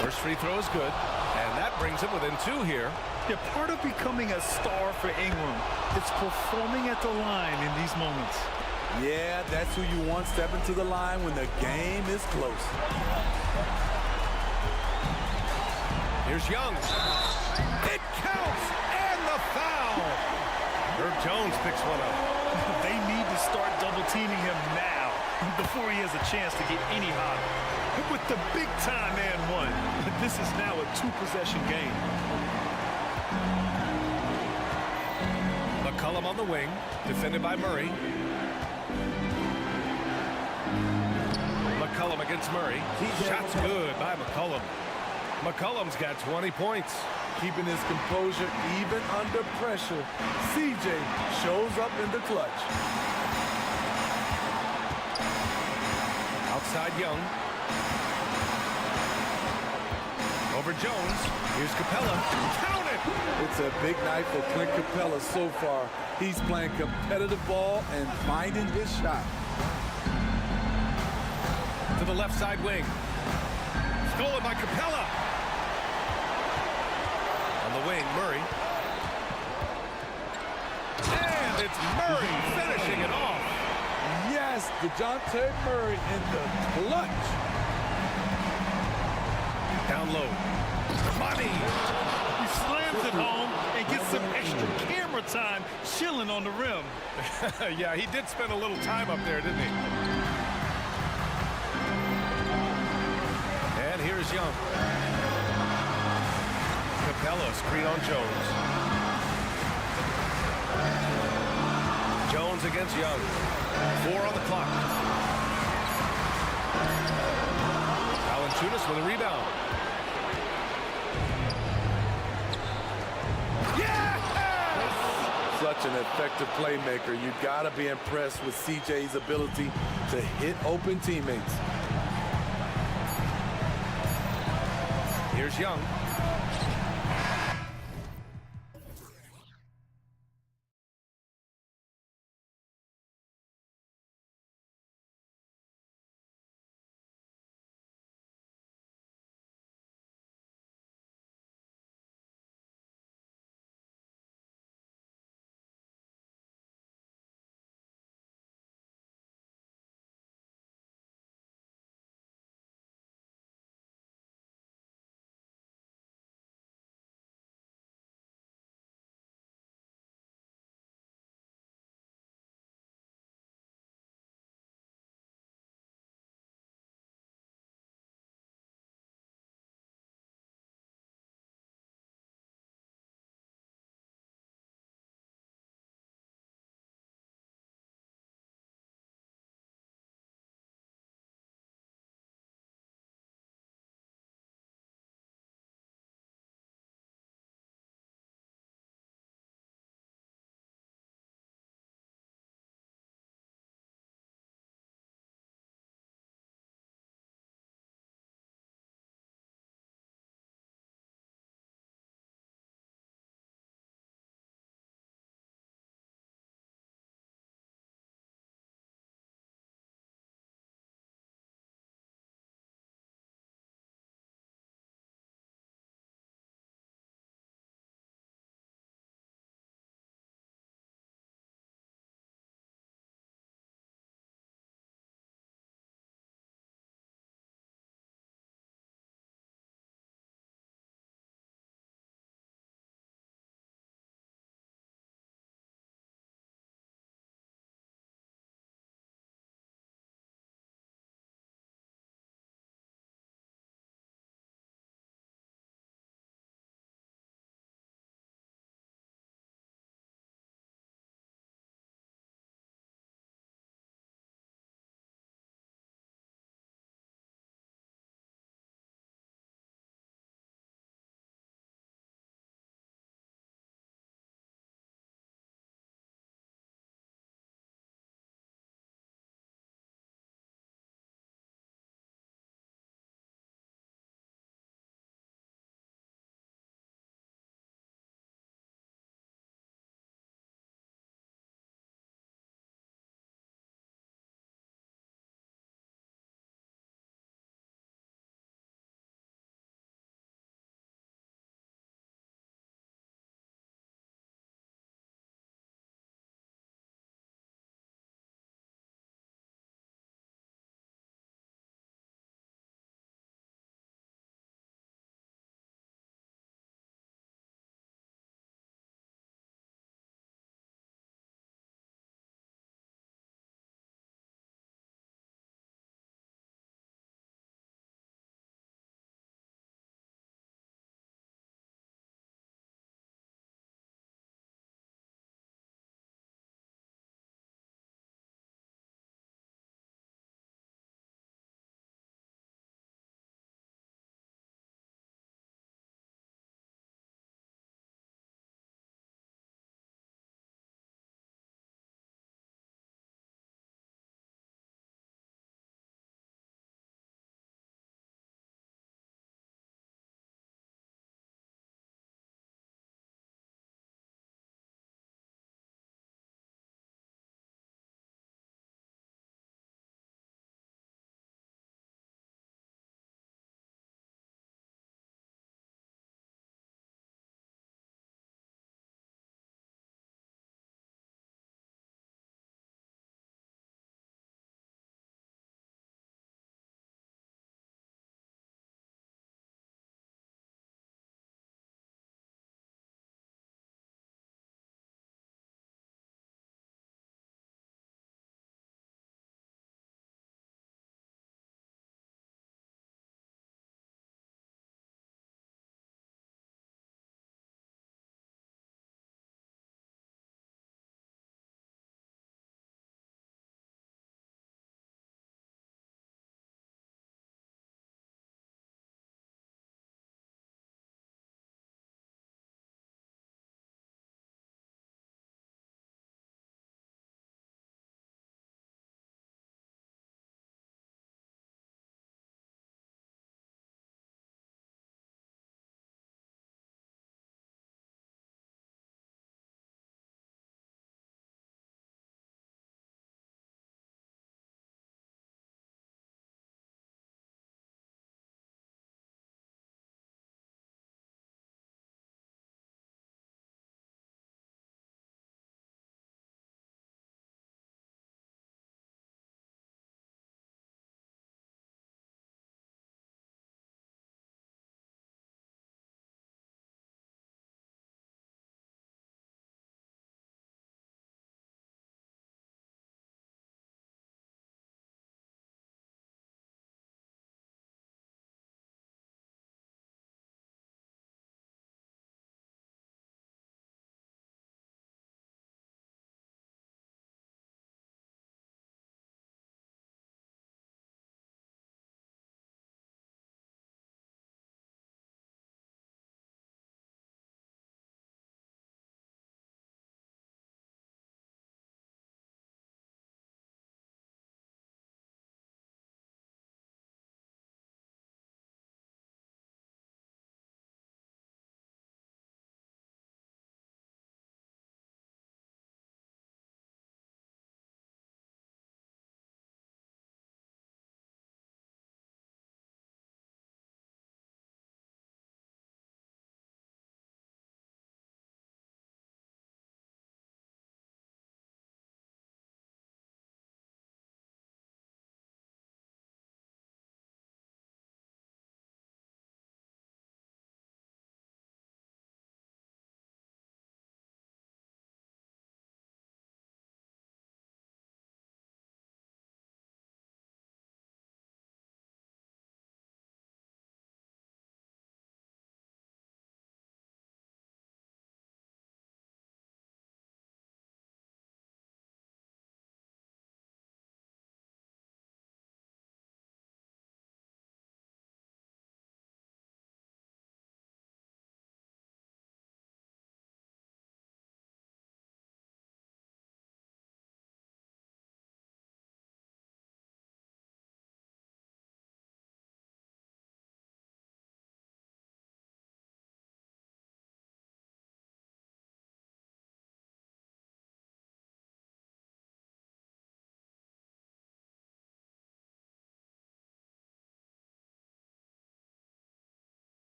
First free throw is good, and that brings him within two here. Yeah, part of becoming a star for Ingram, it's performing at the line in these moments. Yeah, that's who you want stepping to the line when the game is close. Here's Young. It counts, and the foul. Herb Jones picks one up. They need to start double-teaming him now before he has a chance to get any hotter. With the big-time and one, this is now a two-possession game. McCollum on the wing, defended by Murray. McCollum against Murray. Shot's good by McCollum. McCollum's got 20 points. Keeping his composure even under pressure. CJ shows up in the clutch. Outside Young. Over Jones. Here's Capella. Count it! It's a big night for Clint Capella so far. He's playing competitive ball and finding his shot. To the left side wing. Stolen by Capella. On the wing, Murray. And it's Murray finishing it off. Yes, DeJounte Murray in the clutch. Down low. Money. He slams it home and gets some extra camera time chilling on the rim. Yeah, he did spend a little time up there, didn't he? And here's Young. Capella screen on Jones. Jones against Young. 4 on the clock. Valanciunas with a rebound. Such an effective playmaker. You gotta be impressed with CJ's ability to hit open teammates. Here's Young.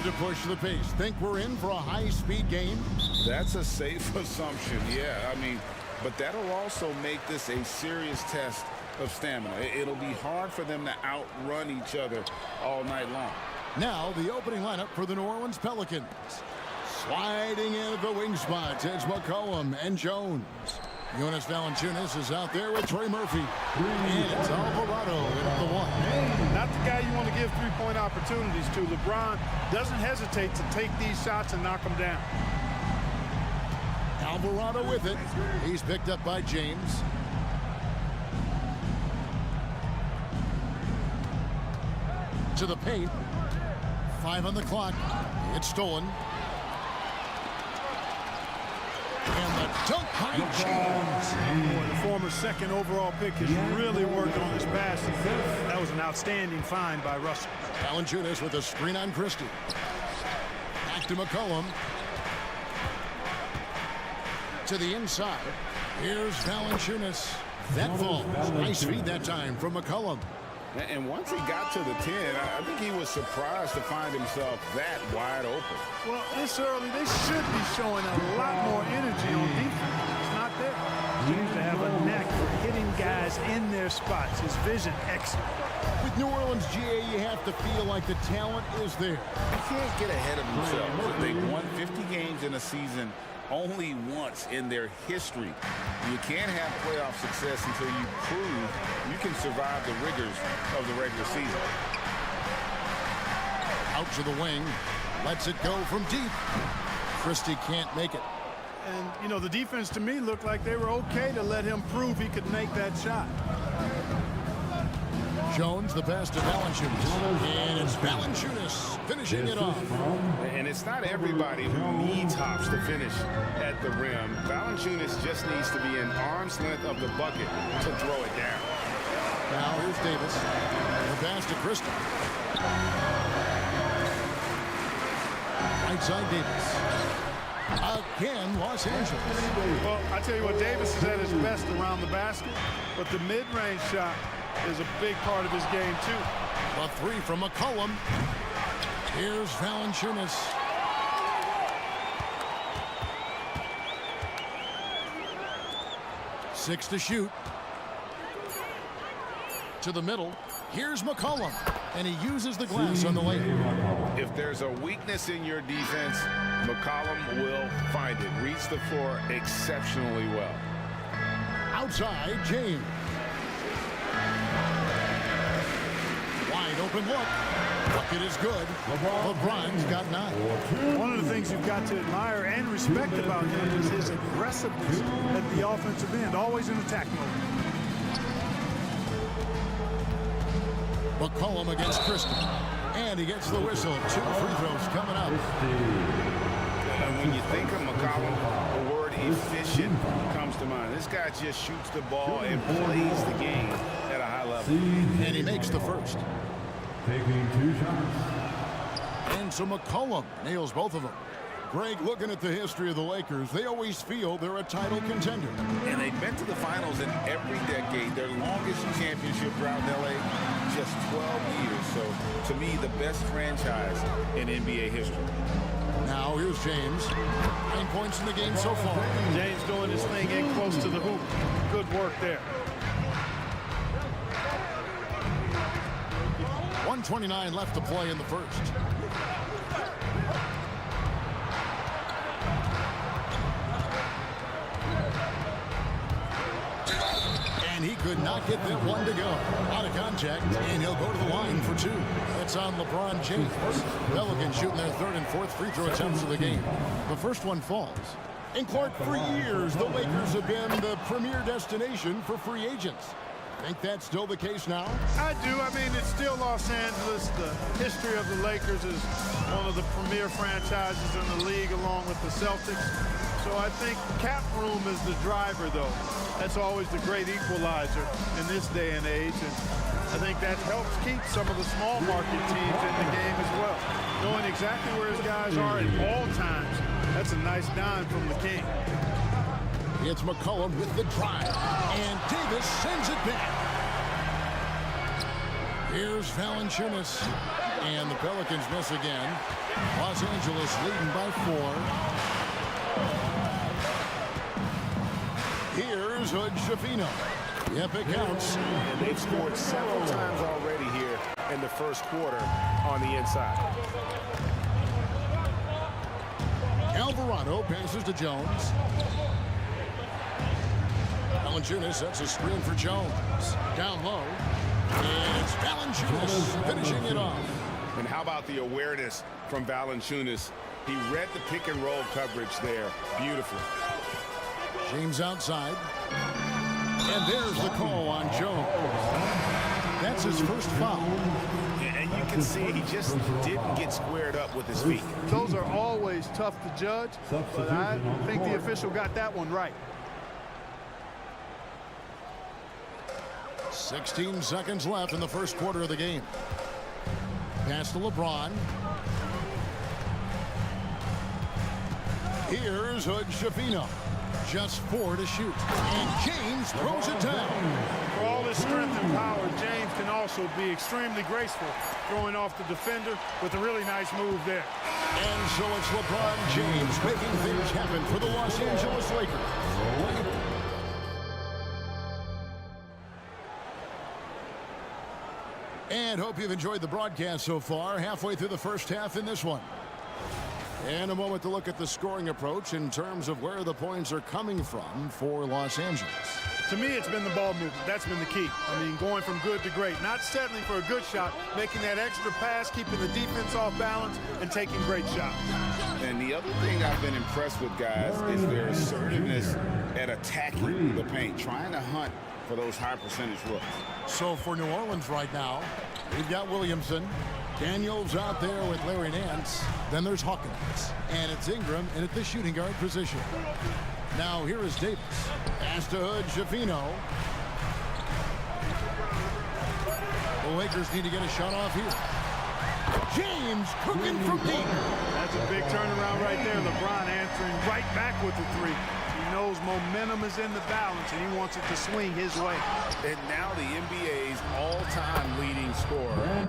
to push the pace. Think we're in for a high-speed game? That's a safe assumption, yeah. I mean, but that'll also make this a serious test of stamina. It'll be hard for them to outrun each other all night long. Now, the opening lineup for the New Orleans Pelicans. Sliding in at the wing spots, it's McCollum and Jones. Jonas Valanciunas is out there with Trey Murphy. And it's Alvarado at the one. Not the guy you want to give three-point opportunities to. LeBron doesn't hesitate to take these shots and knock them down. Alvarado with it. He's picked up by James. To the paint. 5 on the clock. It's stolen. And the dunk by James. The former second overall pick has really worked on his passing. That was an outstanding find by Russell. Valanciunas with a screen on Christie. Back to McCollum. To the inside. Here's Valanciunas. That falls. Nice feed that time from McCollum. And once he got to the 10, I think he was surprised to find himself that wide open. Well, this early, they should be showing a lot more energy on defense. It's not there. He seems to have a knack for hitting guys in their spots. His vision, excellent. With New Orleans, GA, you have to feel like the talent is there. You can't get ahead of themselves. They've won 50 games in a season only once in their history. You can't have playoff success until you prove you can survive the rigors of the regular season. Out to the wing. Lets it go from deep. Christie can't make it. And, you know, the defense to me looked like they were okay to let him prove he could make that shot. Jones, the pass to Valanciunas. And it's Valanciunas finishing it off. And it's not everybody who needs hops to finish at the rim. Valanciunas just needs to be an arm's length of the bucket to throw it down. Now here's Davis. The pass to Christie. Right side Davis. Again, Los Angeles. Well, I tell you what, Davis is at his best around the basket, but the mid-range shot is a big part of his game, too. A three from McCollum. Here's Valanciunas. Six to shoot. To the middle. Here's McCollum. And he uses the glass on the layup. If there's a weakness in your defense, McCollum will find it. Reads the floor exceptionally well. Outside, James. Wide open look. Bucket is good. LeBron's got 9. One of the things you've got to admire and respect about him is his aggressiveness at the offensive end, always in attack mode. McCollum against Christie. And he gets the whistle. 2 free throws coming up. And when you think of McCollum, the word efficient comes to mind. This guy just shoots the ball and plays the game at a high level. And he makes the first. Taking 2 shots. And so McCollum nails both of them. Greg, looking at the history of the Lakers, they always feel they're a title contender. And they've been to the finals in every decade. Their longest championship route in LA, just 12 years. So, to me, the best franchise in NBA history. Now, here's James. 9 points in the game so far. James doing his thing in close to the hoop. Good work there. 1:29 left to play in the first. And he could not get that one to go. Out of contact, and he'll go to the line for 2. That's on LeBron James. Pelicans shooting their 3rd and 4th free throw attempts of the game. The first one falls. And Clark, for years, the Lakers have been the premier destination for free agents. Think that's still the case now? I do. I mean, it's still Los Angeles. The history of the Lakers is one of the premier franchises in the league, along with the Celtics. So I think cap room is the driver, though. That's always the great equalizer in this day and age. And I think that helps keep some of the small market teams in the game as well. Knowing exactly where his guys are at all times, that's a nice dime from the king. It's McCollum with the drive. And Davis sends it back. Here's Valanciunas. And the Pelicans miss again. Los Angeles leading by 4. Here's Hood Shafino. Yep, it counts. And they've scored several times already here in the first quarter on the inside. Alvarado passes to Jones. Valanciunas sets a screen for Jones. Down low. And it's Valanciunas finishing it off. And how about the awareness from Valanciunas? He read the pick and roll coverage there beautifully. James outside. And there's the call on Jones. That's his first foul. And you can see he just didn't get squared up with his feet. Those are always tough to judge, but I think the official got that one right. 16 seconds left in the first quarter of the game. Pass to LeBron. Here's Hood Shafino. Just 4 to shoot. And James throws it down. For all his strength and power, James can also be extremely graceful, throwing off the defender with a really nice move there. And so it's LeBron James making things happen for the Los Angeles Lakers. And hope you've enjoyed the broadcast so far. Halfway through the first half in this one. And a moment to look at the scoring approach in terms of where the points are coming from for Los Angeles. To me, it's been the ball movement. That's been the key. I mean, going from good to great. Not settling for a good shot, making that extra pass, keeping the defense off balance, and taking great shots. And the other thing I've been impressed with, guys, is their assertiveness at attacking the paint, trying to hunt for those high percentage looks. So for New Orleans right now, we've got Williamson. Daniels out there with Larry Nance. Then there's Hawkins. And it's Ingram in at the shooting guard position. Now here is Davis. Pass to Hood Shafino. The Lakers need to get a shot off here. James cooking from deep. That's a big turnaround right there. LeBron answering right back with the three. He knows momentum is in the balance, and he wants it to swing his way. And now the NBA's all-time leading scorer.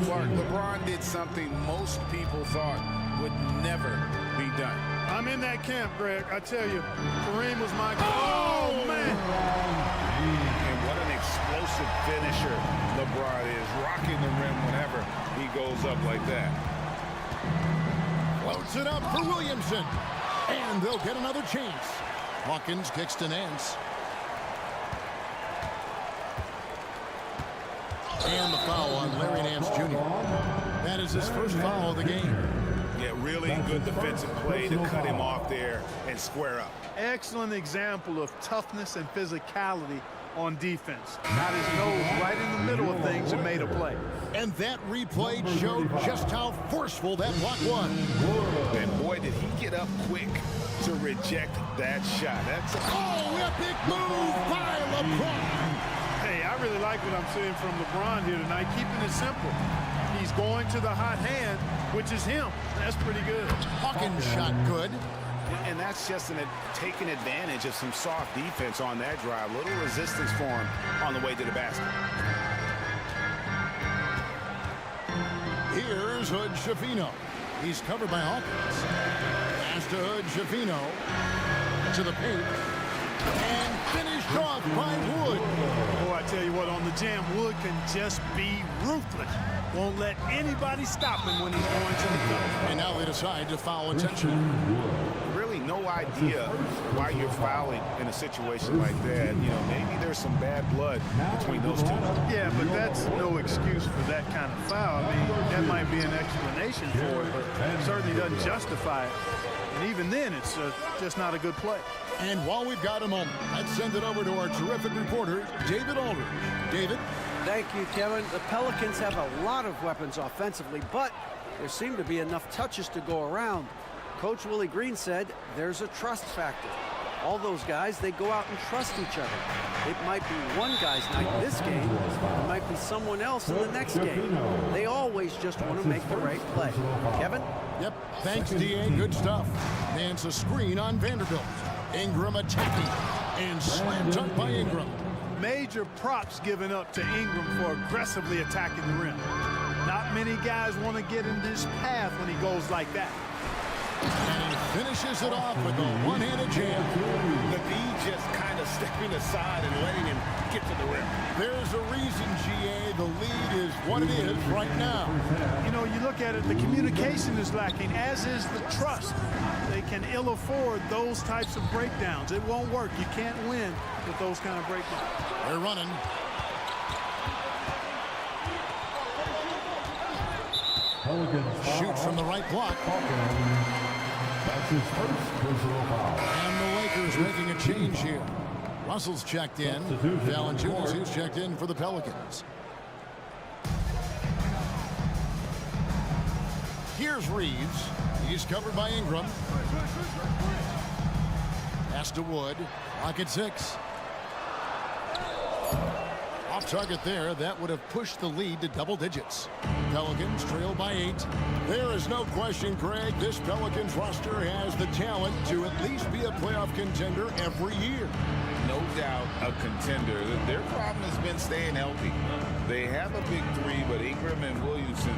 Clark, LeBron did something most people thought would never be done. I'm in that camp, Greg. I tell you, Kareem was my guy. Oh, man. And what an explosive finisher LeBron is, rocking the rim whenever he goes up like that. Floats it up for Williamson. And they'll get another chance. Hawkins kicks to Nance. And the foul on Larry Nance Jr. That is his first foul of the game. Yeah, really good defensive play to cut him off there and square up. Excellent example of toughness and physicality on defense. Got his nose right in the middle of things and made a play. And that replay showed just how forceful that block was. And boy, did he get up quick to reject that shot. That's epic move by LeBron. Hey, I really like what I'm seeing from LeBron here tonight, keeping it simple. He's going to the hot hand, which is him. That's pretty good. Hawkins shot good. And that's just taking advantage of some soft defense on that drive. Little resistance for him on the way to the basket. Here's Hood Shafino. He's covered by Hawkins. Pass to Hood Shafino. To the paint. And finished off by Wood. Oh, I tell you what, on the jam, Wood can just be ruthless. Won't let anybody stop him when he's going to the cup. And now they decide to foul intentionally. Really no idea why you're fouling in a situation like that. You know, maybe there's some bad blood between those two. Yeah, but that's no excuse for that kind of foul. I mean, that might be an explanation for it, but it certainly doesn't justify it. And even then, it's just not a good play. And while we've got a moment, let's send it over to our terrific reporter, David Aldridge. David? Thank you, Kevin. The Pelicans have a lot of weapons offensively, but there seem to be enough touches to go around. Coach Willie Green said there's a trust factor. All those guys, they go out and trust each other. It might be one guy's night this game. It might be someone else in the next game. They always just want to make the right play. Kevin? Yep. Thanks, D.A. Good stuff. Nance a screen on Vanderbilt. Ingram attacking. And slam dunk by Ingram. Major props given up to Ingram for aggressively attacking the rim. Not many guys want to get in this path when he goes like that. And he finishes it off with a one-handed jam. The D just kind of stepping aside and letting him get to the rim. There's a reason, GA, the lead is what it is right now. You know, you look at it, the communication is lacking, as is the trust. They can ill afford those types of breakdowns. It won't work. You can't win with those kind of breakdowns. They're running. Shoots from the right block. That's his first personal foul. And the Lakers making a change here. Russell's checked in. Valanciunas, who's checked in for the Pelicans. Here's Reeves. He's covered by Ingram. Pass to Wood. Rocket 6. Off target there. That would have pushed the lead to double digits. Pelicans trail by 8. There is no question, Greg, this Pelicans roster has the talent to at least be a playoff contender every year. No doubt a contender. Their problem has been staying healthy. They have a big three, but Ingram and Williamson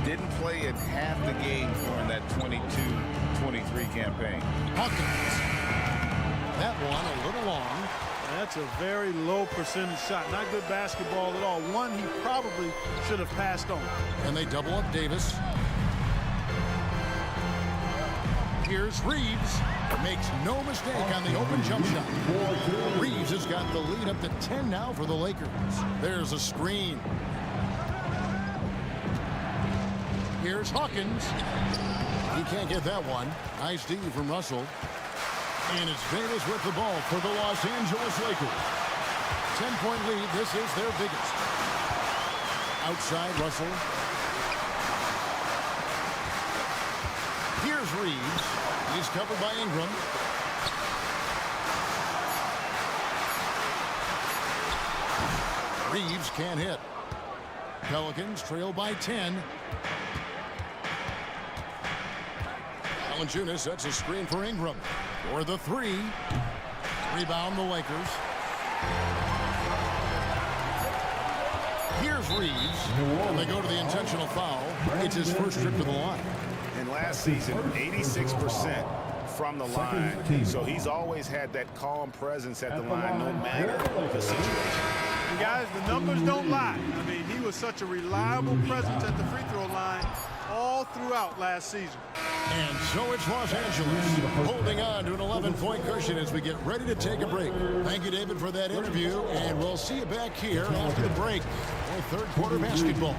didn't play at half the games during that 22-23 campaign. Hawkins. That one a little long. That's a very low percentage shot. Not good basketball at all. One he probably should have passed on. And they double up Davis. Here's Reeves. Makes no mistake on the open jump shot. Reeves has got the lead up to 10 now for the Lakers. There's a screen. Here's Hawkins. He can't get that one. Nice D from Russell. And it's Davis with the ball for the Los Angeles Lakers. 10-point lead. This is their biggest. Outside Russell. Here's Reeves. He's covered by Ingram. Reeves can't hit. Pelicans trail by 10. Valanciunas sets a screen for Ingram. For the 3. Rebound the Lakers. Here's Reeves. And they go to the intentional foul. It's his first trip to the line. And last season, 86% from the line. So he's always had that calm presence at the line, no matter the situation. And guys, the numbers don't lie. I mean, he was such a reliable presence at the free throw line all throughout last season. And so it's Los Angeles holding on to an 11-point cushion as we get ready to take a break. Thank you, David, for that interview, and we'll see you back here after the break for third quarter basketball.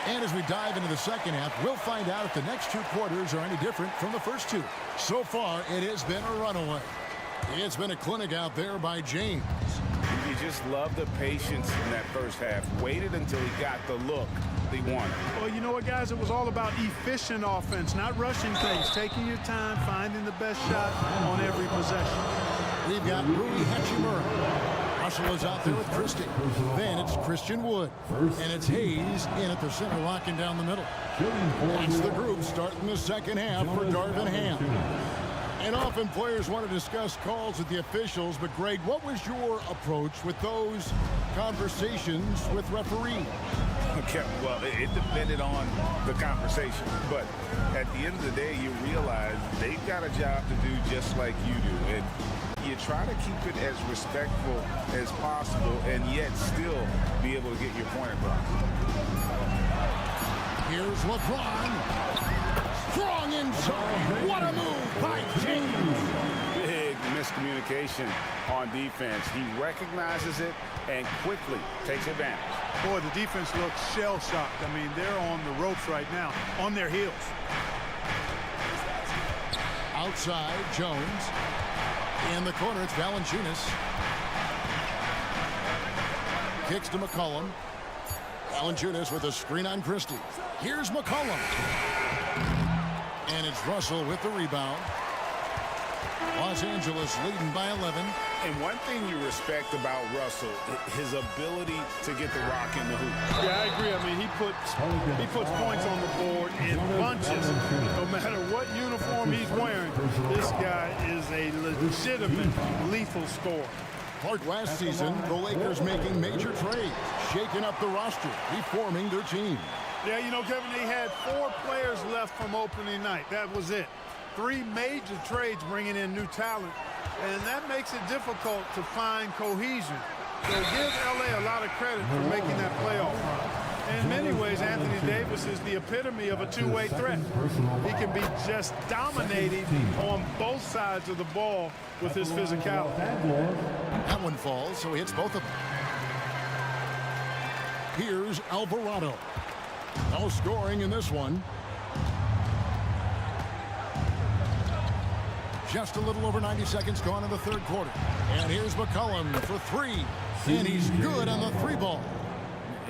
And as we dive into the second half, we'll find out if the next 2 quarters are any different from the first 2. So far, it has been a runaway. It's been a clinic out there by James. You just love the patience in that first half. Waited until he got the look he wanted. Well, you know what, guys? It was all about efficient offense, not rushing things, taking your time, finding the best shot on every possession. We've got Rui Hachimura. Russell is out there with Christie. Then it's Christian Wood. And it's Hayes in at the center, locking down the middle. That's the group starting the second half for Darvin Ham. And often players want to discuss calls with the officials, but Greg, what was your approach with those conversations with referees? Okay, well, it depended on the conversation, but at the end of the day, you realize they've got a job to do just like you do, and you try to keep it as respectful as possible and yet still be able to get your point across. Here's LeBron. Strong inside. What a move by James. Big miscommunication on defense. He recognizes it and quickly takes advantage. Boy, the defense looks shell-shocked. I mean, they're on the ropes right now, on their heels. Outside, Jones. In the corner, it's Valanciunas. Kicks to McCollum. Valanciunas with a screen on Christie. Here's McCollum. And it's Russell with the rebound. Los Angeles leading by 11. And one thing you respect about Russell, his ability to get the rock in the hoop. Yeah, I agree. I mean, he puts points on the board in bunches. No matter what uniform he's wearing, this guy is a legitimate lethal scorer. Clark, last season, the Lakers making major trades, shaking up the roster, reforming their team. Yeah, you know, Kevin, they had 4 players left from opening night. That was it. 3 major trades bringing in new talent, and that makes it difficult to find cohesion. So give LA a lot of credit for making that playoff run. In many ways, Anthony Davis is the epitome of a two-way threat. He can be just dominating on both sides of the ball with his physicality. That one falls, so he hits both of them. Here's Alvarado. No scoring in this one. Just a little over 90 seconds gone in the third quarter. And here's McCollum for 3. And he's good on the 3-ball.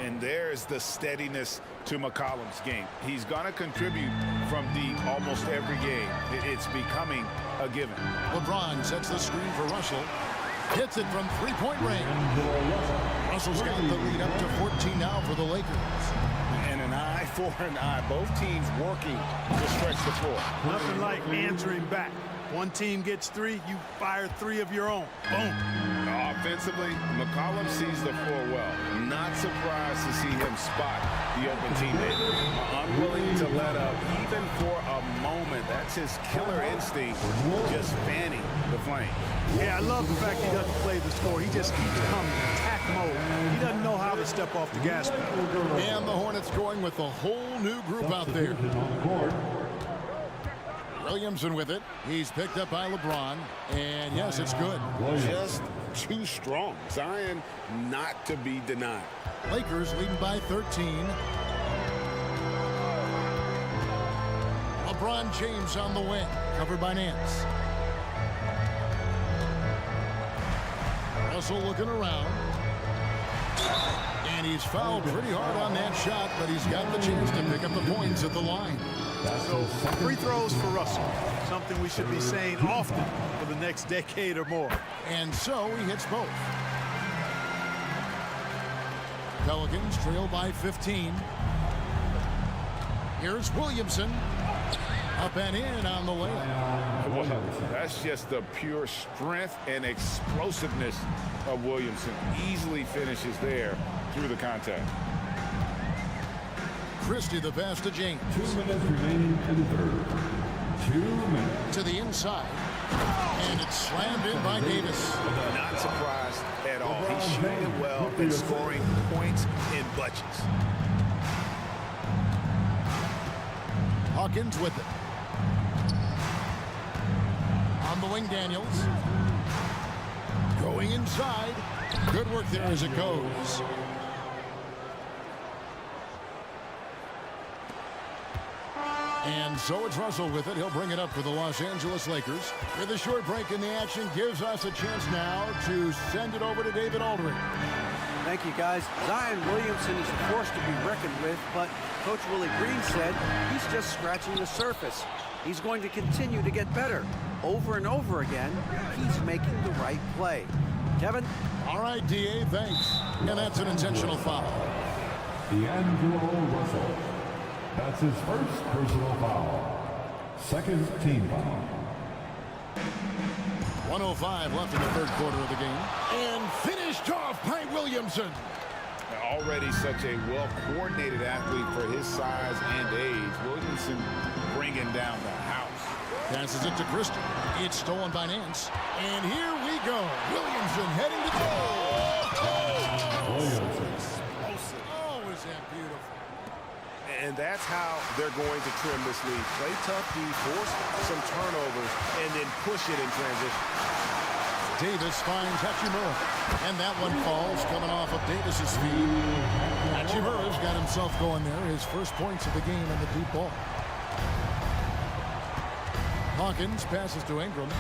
And there's the steadiness to McCollum's game. He's going to contribute from deep almost every game. It's becoming a given. LeBron sets the screen for Russell. Hits it from three-point range. Russell's got the lead up to 14 now for the Lakers. And an eye for an eye. Both teams working to stretch the floor. Nothing like answering back. One team gets 3, you fire 3 of your own. Boom. Offensively, McCollum sees the floor well. Not surprised to see him spot the open teammate. Unwilling to let up even for a moment. That's his killer instinct, just fanning the flame. Yeah, I love the fact he doesn't play the score. He just keeps coming, attack mode. He doesn't know how to step off the gas pedal. And the Hornets going with a whole new group out there. Williamson with it. He's picked up by LeBron. And yes, it's good. Just too strong. Zion not to be denied. Lakers leading by 13. LeBron James on the wing. Covered by Nance. Russell looking around. And he's fouled pretty hard on that shot, but he's got the chance to pick up the points at the line. So free throws for Russell, something we should be saying often for the next decade or more. And so he hits both. Pelicans trail by 15. Here's Williamson. Up and in on the layup. Well, that's just the pure strength and explosiveness of Williamson. Easily finishes there through the contact. Christie the pass to James. 2 minutes remaining in the third. 2 minutes. To the inside. And it's slammed in by Davis. Not surprised at all. He's shooting it well and scoring points in bunches. Hawkins with it. On the wing, Daniels. Going inside. Good work there as it goes. And so it's Russell with it. He'll bring it up for the Los Angeles Lakers. With a short break in the action, gives us a chance now to send it over to David Aldridge. Thank you, guys. Zion Williamson is a force to be reckoned with, but Coach Willie Green said he's just scratching the surface. He's going to continue to get better. Over and over again, he's making the right play. Kevin? All right, D.A., thanks. And that's an intentional foul. D'Angelo Russell. That's his first personal foul. Second team foul. 1:05 left in the third quarter of the game. And finished off by Williamson. Already such a well-coordinated athlete for his size and age. Williamson bringing down the house. Passes it to Christie. It's stolen by Nance. And here we go. Williamson heading to goal. Oh, is that beautiful. And that's how they're going to trim this league. Play tough, force some turnovers, and then push it in transition. Davis finds Hachimura. And that one falls coming off of Davis's feet. Hachimura's got himself going there. His first points of the game in the deep ball. Hawkins passes to Ingram.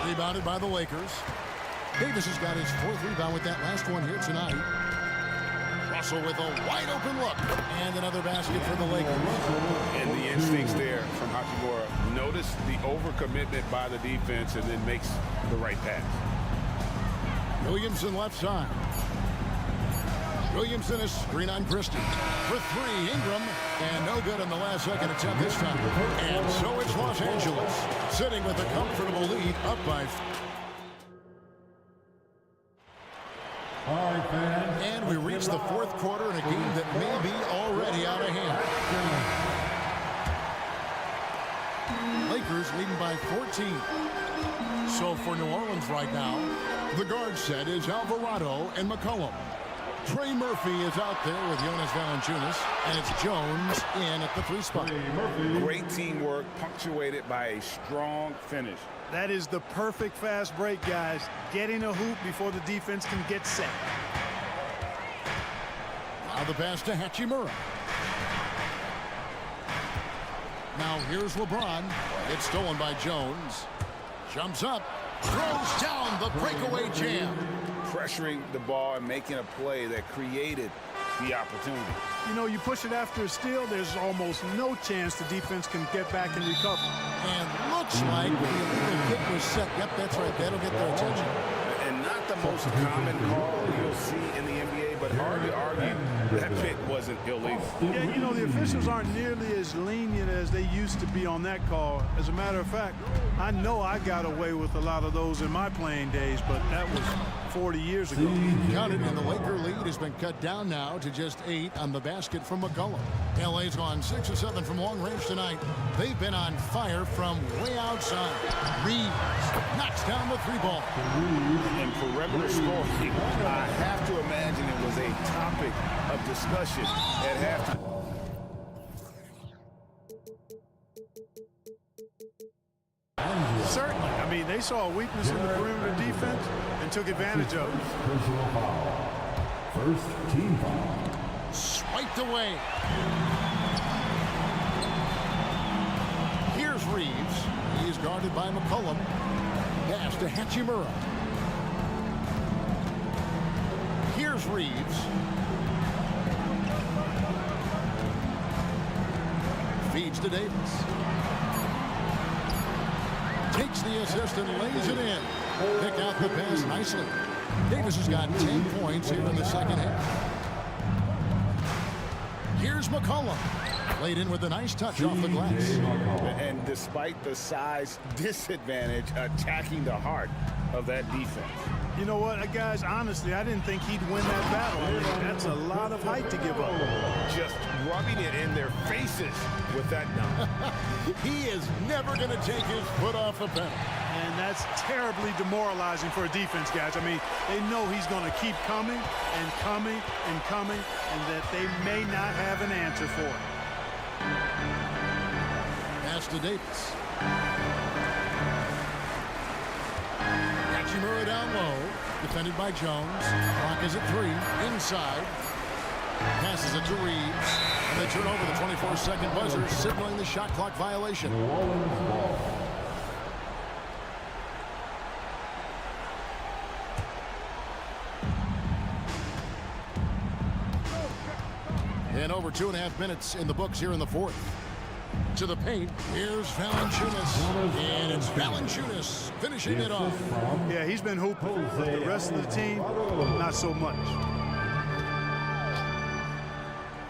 Rebounded by the Lakers. Davis has got his 4th rebound with that last one here tonight. Russell with a wide open look. And another basket for the Lakers. And the instincts there from Hachimura. Notice the overcommitment by the defense and then makes the right pass. Williamson left side. Williamson is screen on Christie. For three, Ingram. And no good on the last second attempt this time. And so it's Los Angeles, sitting with a comfortable lead, up by... All right, fans. And we reach the fourth quarter in a game that may be already out of hand. Lakers leading by 14. So for New Orleans right now, the guard set is Alvarado and McCollum. Trey Murphy is out there with Jonas Valanciunas, and it's Jones in at the three spot. Great teamwork, punctuated by a strong finish. That is the perfect fast break, guys. Getting a hoop before the defense can get set. Now the pass to Hachimura. Now here's LeBron. It's stolen by Jones. Jumps up. Throws down the breakaway jam. Pressuring the ball and making a play that created the opportunity. You know, you push it after a steal, there's almost no chance the defense can get back and recover. And looks like the illegal hit was set. Yep, that's right. That'll get their attention. And not the most common call you'll see in the NBA, but hard to argue that pick wasn't illegal. Yeah, you know, the officials aren't nearly as lenient as they used to be on that call. As a matter of fact, I know I got away with a lot of those in my playing days, but that was 40 years ago. Counted, and the Laker lead has been cut down now to just 8 on the basket from McCollum. LA's gone 6 of 7 from long range tonight. They've been on fire from way outside. Reeves knocks down the three ball. And perimeter scoring, I have to imagine it was a topic of discussion at halftime. Certainly. I mean, they saw a weakness in the perimeter defense and took advantage of it. Personal foul. First team foul. Swiped away. Here's Reeves. He's guarded by McCollum. Pass to Hachimura. Here's Reeves. Feeds to Davis. Takes the assist and lays it in. Pick out the pass nicely. Davis has got 10 points here in the second half. Here's McCollum. Laid in with a nice touch off the glass. And despite the size disadvantage, attacking the heart of that defense. You know what, guys, honestly, I didn't think he'd win that battle. I mean, that's a lot of height to give up. Just rubbing it in their faces with that dunk. He is never going to take his foot off the pedal. And that's terribly demoralizing for a defense, guys. I mean, they know he's going to keep coming and coming and coming, and that they may not have an answer for it. Pass to Davis. Hachimura down low, defended by Jones. Clock is at 3, inside. Passes it to Reeves, and they turn over the 24-second buzzer, signaling the shot clock violation. And over 2.5 minutes in the books here in the fourth. To the paint, here's Valanciunas, and it's Valanciunas finishing it off. Yeah, he's been hooping. The rest of the team, not so much.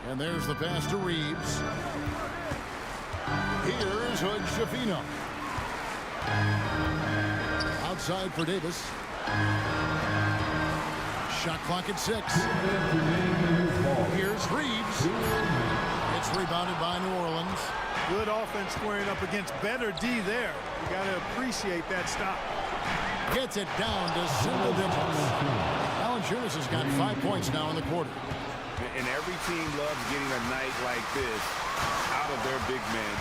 And there's the pass to Reeves. Here's Hood-Schifino. Outside for Davis. Shot clock at 6. Here's Reeves. It's rebounded by New Orleans. Good offense squaring up against better D there. You got to appreciate that stop. Gets it down to single digits. Valanciunas has got 5 points now in the quarter. And every team loves getting a night like this out of their big man.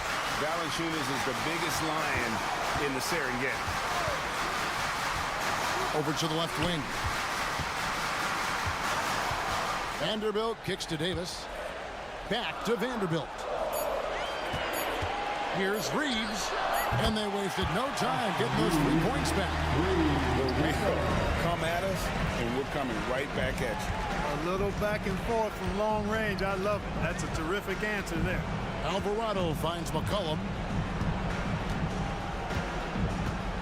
Valanciunas is the biggest lion in the Serengeti. Over to the left wing. Vanderbilt kicks to Davis. Back to Vanderbilt. Here's Reeves. And they wasted no time getting those 3 points back. Come at us, and we're coming right back at you. A little back and forth from long range. I love it. That's a terrific answer there. Alvarado finds McCollum.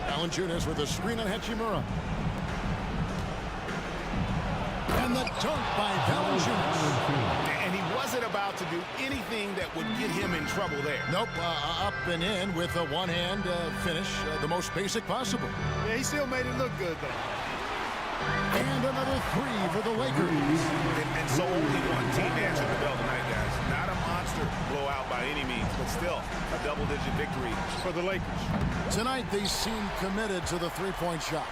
Valanciunas with a screen on Hachimura. And the dunk by Valanciunas. And he wasn't about to do anything that would get him in trouble there. Nope, up and in with a one-hand finish, the most basic possible. Yeah, he still made it look good, though. And another 3 for the Lakers. And so only one team answered the bell tonight, guys. Not a monster blowout by any means, but still a double-digit victory For the Lakers. Tonight, they seem committed to the three-point shot.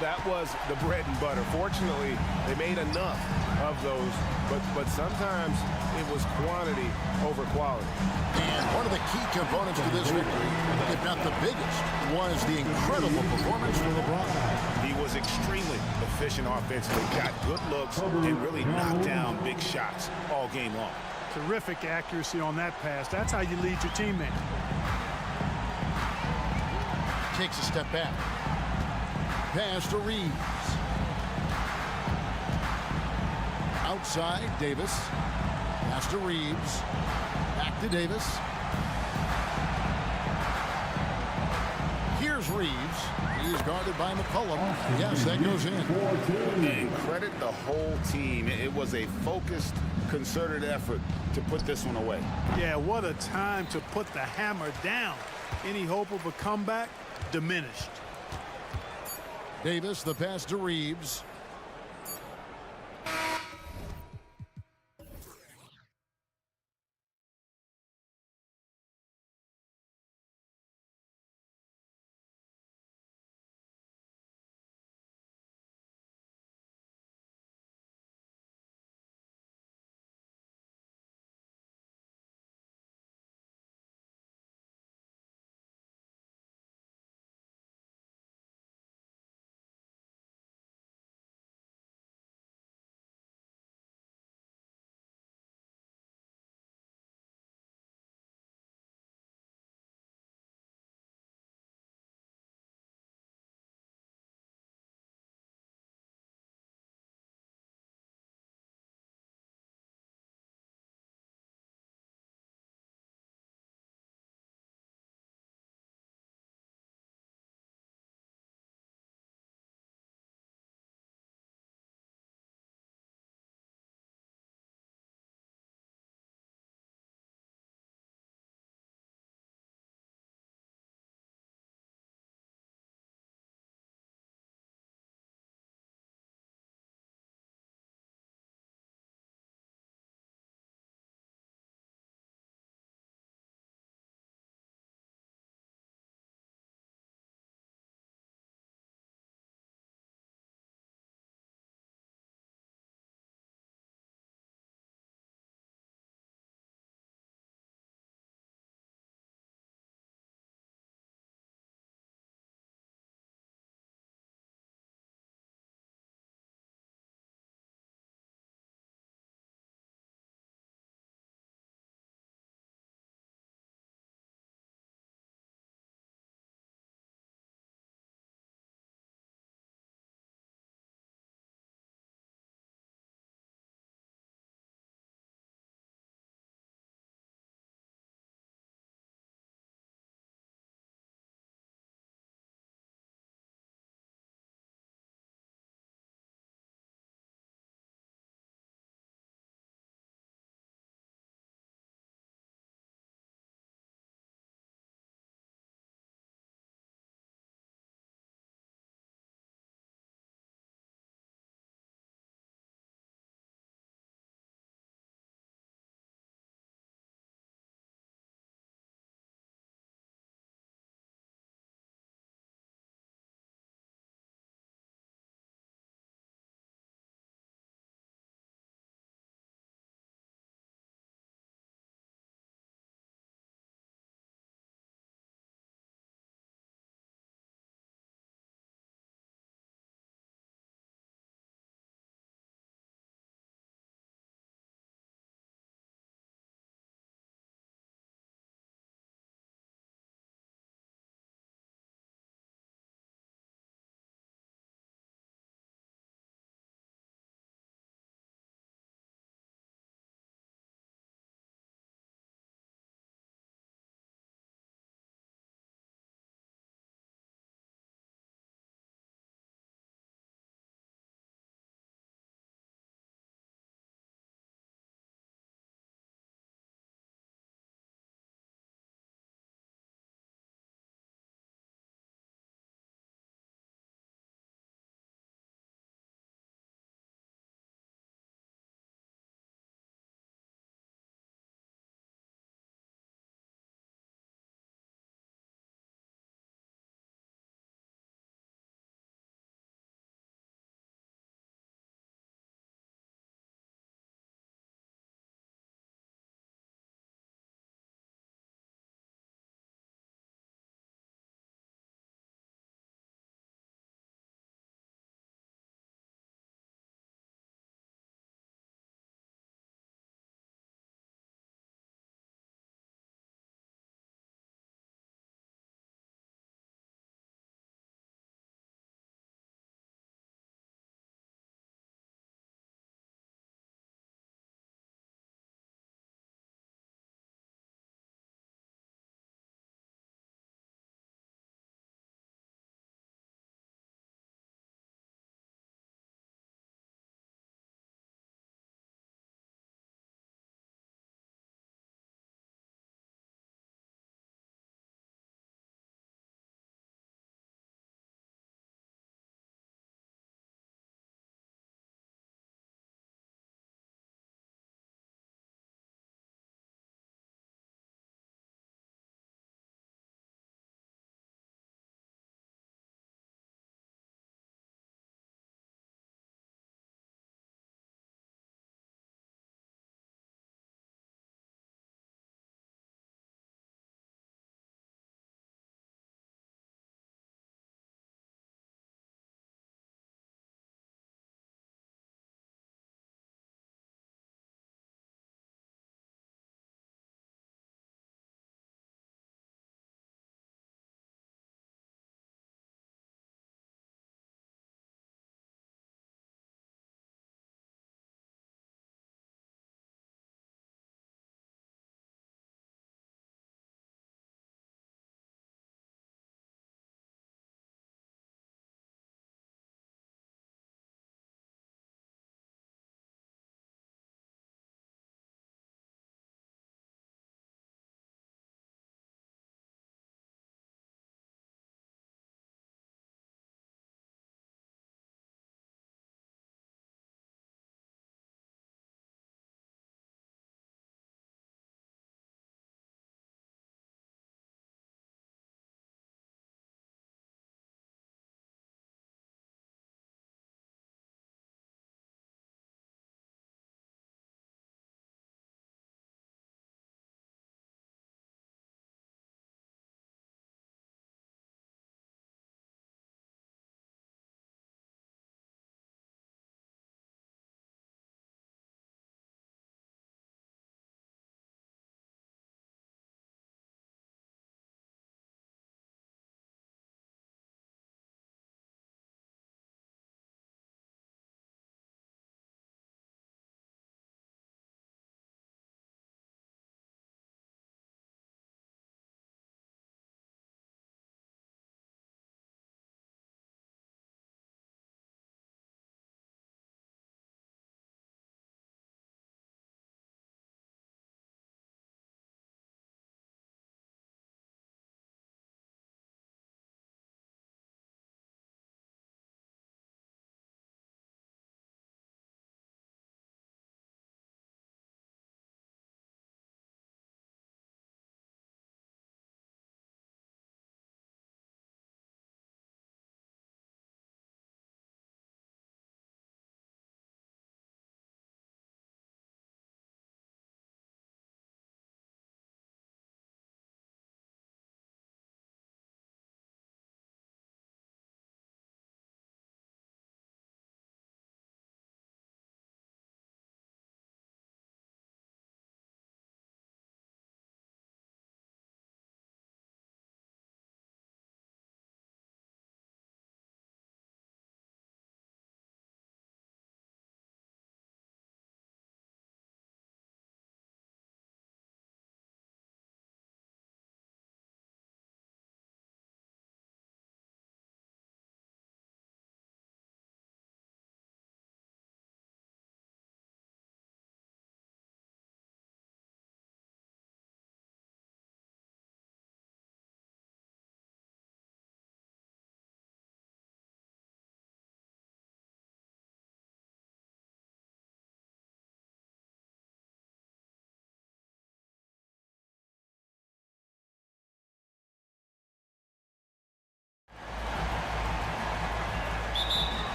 That was the bread and butter. Fortunately, they made enough of those, but sometimes it was quantity over quality. And one of the key components to this victory, if not the biggest, was the incredible performance from LeBron. He was extremely efficient offensively, got good looks, and really knocked down big shots all game long. Terrific accuracy on that pass. That's how you lead your teammate. Takes a step back. Pass to Reeves. Outside, Davis. Pass to Reeves. Back to Davis. Here's Reeves. He's guarded by McCollum. Yes, that goes in. And credit the whole team. It was a focused, concerted effort to put this one away. Yeah, what a time to put the hammer down. Any hope of a comeback? Diminished. Davis, the pass to Reeves.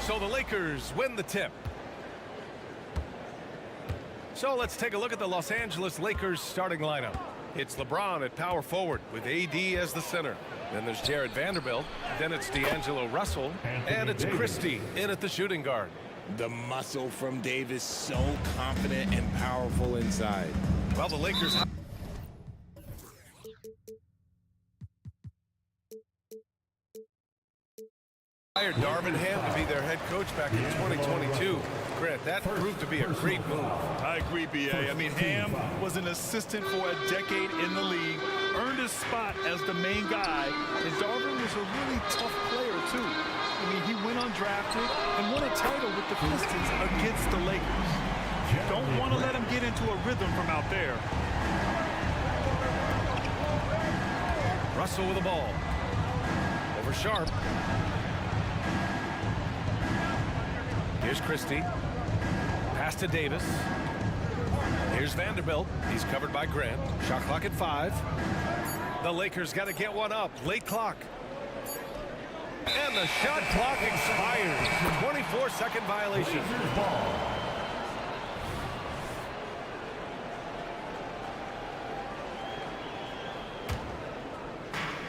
So the Lakers win the tip. So let's take a look at the Los Angeles Lakers starting lineup. It's LeBron at power forward with AD as the center. Then there's Jared Vanderbilt. Then it's D'Angelo Russell. And it's Christie in at the shooting guard. The muscle from Davis, so confident and powerful inside. Well, the Lakers hired Darvin Ham to be their head coach back in 2022. Grant, that proved to be a great move. I agree, B.A. I mean, Ham was an assistant for a decade in the league, earned his spot as the main guy, and Darvin was a really tough player, too. I mean, he went undrafted and won a title with the Pistons against the Lakers. Don't want to let him get into a rhythm from out there. Russell with the ball. Over Sharp. Here's Christie. Pass to Davis. Here's Vanderbilt. He's covered by Grant. Shot clock at 5. The Lakers got to get one up. Late clock. And the shot clock expires. 24-second violation.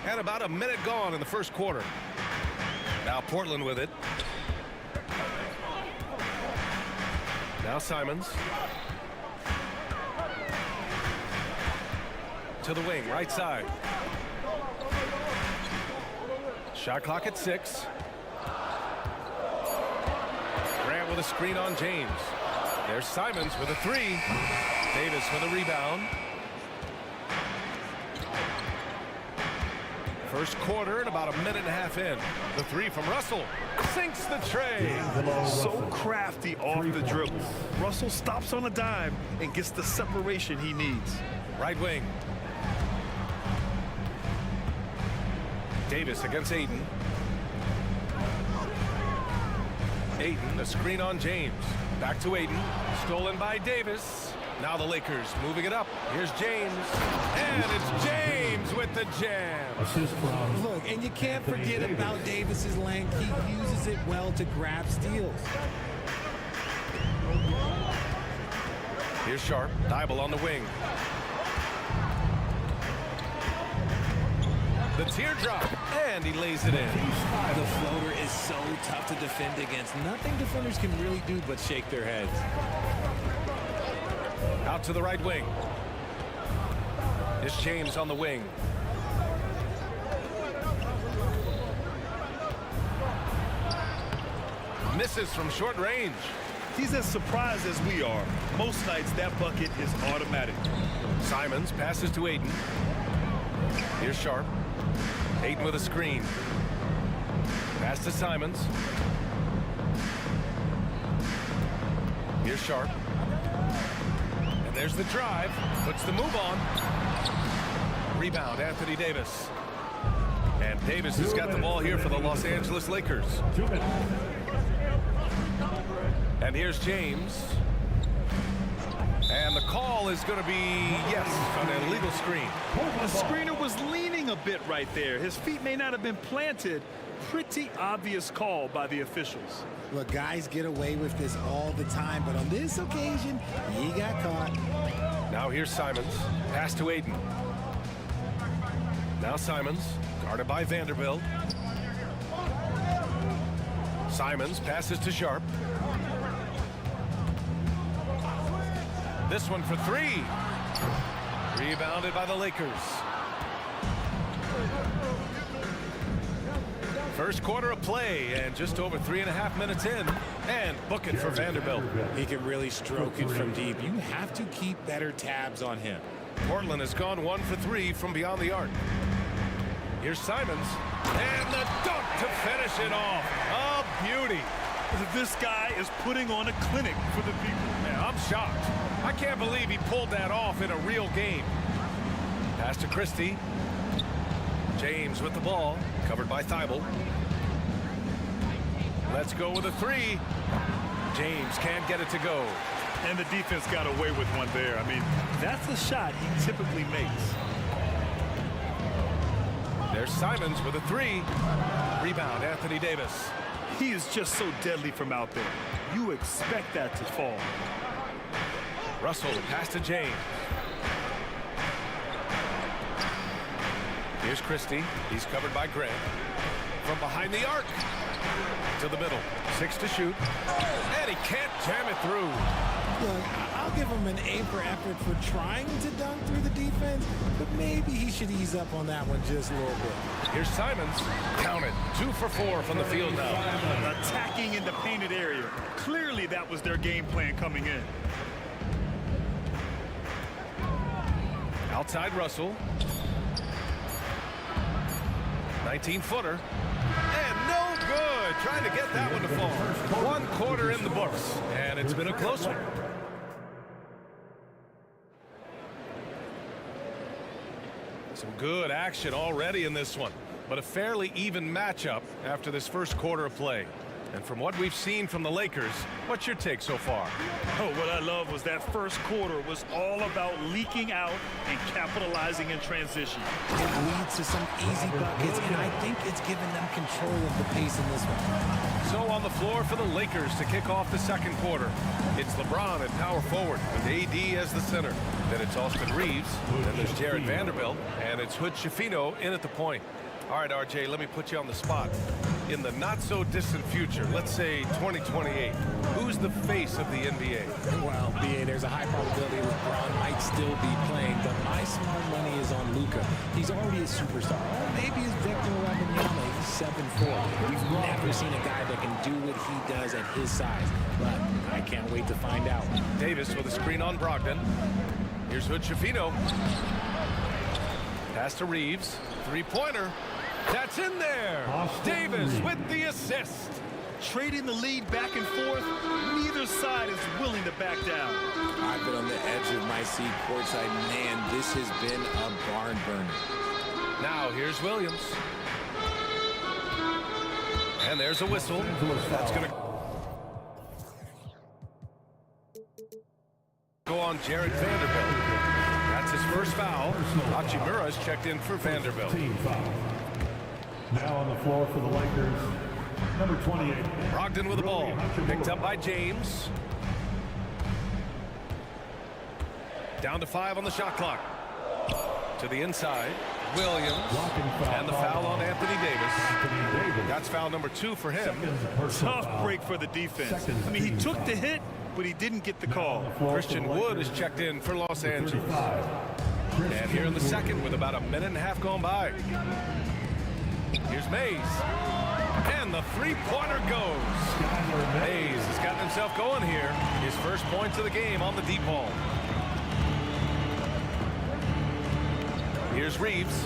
And about a minute gone in the first quarter. Now Portland with it. Now Simons. To the wing, right side. Shot clock at 6. Grant with a screen on James. There's Simons with a 3. Davis with a rebound. First quarter and about a minute and a half in. The 3 from Russell. Sinks the tray. So crafty off the dribble. Russell stops on a dime and gets the separation he needs. Right wing. Davis against Aiden. Aiden, a screen on James. Back to Aiden. Stolen by Davis. Now the Lakers moving it up. Here's James. And it's James with the jam. Look, and you can't forget about Davis's length. He uses it well to grab steals. Here's Sharp. Dibble on the wing. The teardrop. And he lays it in. The floater is so tough to defend against. Nothing defenders can really do but shake their heads. Out to the right wing. It's James on the wing. Misses from short range. He's as surprised as we are. Most nights that bucket is automatic. Simons passes to Aiden. Here's Sharp. Aiden with a screen. Pass to Simons. Here's Sharp. And there's the drive. Puts the move on. Rebound, Anthony Davis. And Davis has got the ball here for the Los Angeles Lakers. And here's James. And the call is going to be, yes, an illegal screen. The screener was leaning a bit right there. His feet may not have been planted. Pretty obvious call by the officials. Look, guys get away with this all the time, but on this occasion, he got caught. Now here's Simons. Pass to Aiden. Now Simons, guarded by Vanderbilt. Simons passes to Sharp. This one for 3. Rebounded by the Lakers. First quarter of play and just over 3.5 minutes in. And book it for Vanderbilt. He can really stroke it from deep. You have to keep better tabs on him. Portland has gone 1 for 3 from beyond the arc. Here's Simons. And the dunk to finish it off. A beauty. This guy is putting on a clinic for the people. Man, I'm shocked. I can't believe he pulled that off in a real game. Pass to Christie. James with the ball, covered by Thibault. Let's go with a 3. James can't get it to go. And the defense got away with one there. I mean, that's a shot he typically makes. There's Simons with a 3. Rebound, Anthony Davis. He is just so deadly from out there. You expect that to fall. Russell, pass to James. Here's Christie. He's covered by Grant. From behind the arc. To the middle. 6 to shoot. And he can't jam it through. Look, I'll give him an A for effort for trying to dunk through the defense, but maybe he should ease up on that one just a little bit. Here's Simons. Count it. 2 for 4 from the field now. Attacking in the painted area. Clearly that was their game plan coming in. Outside Russell. 19-footer. And no good. Trying to get that one to fall. 1 quarter in the books. And it's been a close one. Some good action already in this one. But a fairly even matchup after this first quarter of play. And from what we've seen from the Lakers, what's your take so far? Oh, what I love was that first quarter was all about leaking out and capitalizing in transition. It leads to some easy buckets, and I think it's given them control of the pace in this one. So on the floor for the Lakers to kick off the second quarter, it's LeBron at power forward with AD as the center. Then it's Austin Reeves, then there's Jared Vanderbilt, and it's Hood Schifino in at the point. All right, RJ, let me put you on the spot. In the not-so-distant future, let's say 2028, who's the face of the NBA? Well, BA, there's a high probability LeBron might still be playing, but my smart money is on Luka. He's already a superstar. Or maybe it's Victor Wembanyama. He's 7'4". We've never seen a guy that can do what he does at his size, but I can't wait to find out. Davis with a screen on Brogdon. Here's Hood Schifino. Pass to Reeves. Three-pointer. That's in there. Davis with the assist. Trading the lead back and forth, neither side is willing to back down. I've been on the edge of my seat courtside. Man, this has been a barn burner. Now here's Williams. And there's a whistle. That's going to go on Jared Vanderbilt. That's his first foul. Hachimura's checked in for Vanderbilt. Team foul. Now on the floor for the Lakers, number 28. Brogdon with the ball. Picked up by James. Down to 5 on the shot clock. To the inside. Williams. And the foul on Anthony Davis. That's foul number 2 for him. Tough break for the defense. I mean, he took the hit, but he didn't get the call. Christian Wood is checked in for Los Angeles. And here in the second with about a minute and a half gone by. Here's Mays. And the three-pointer goes. Mays has gotten himself going here. His first points of the game on the deep ball. Here's Reeves.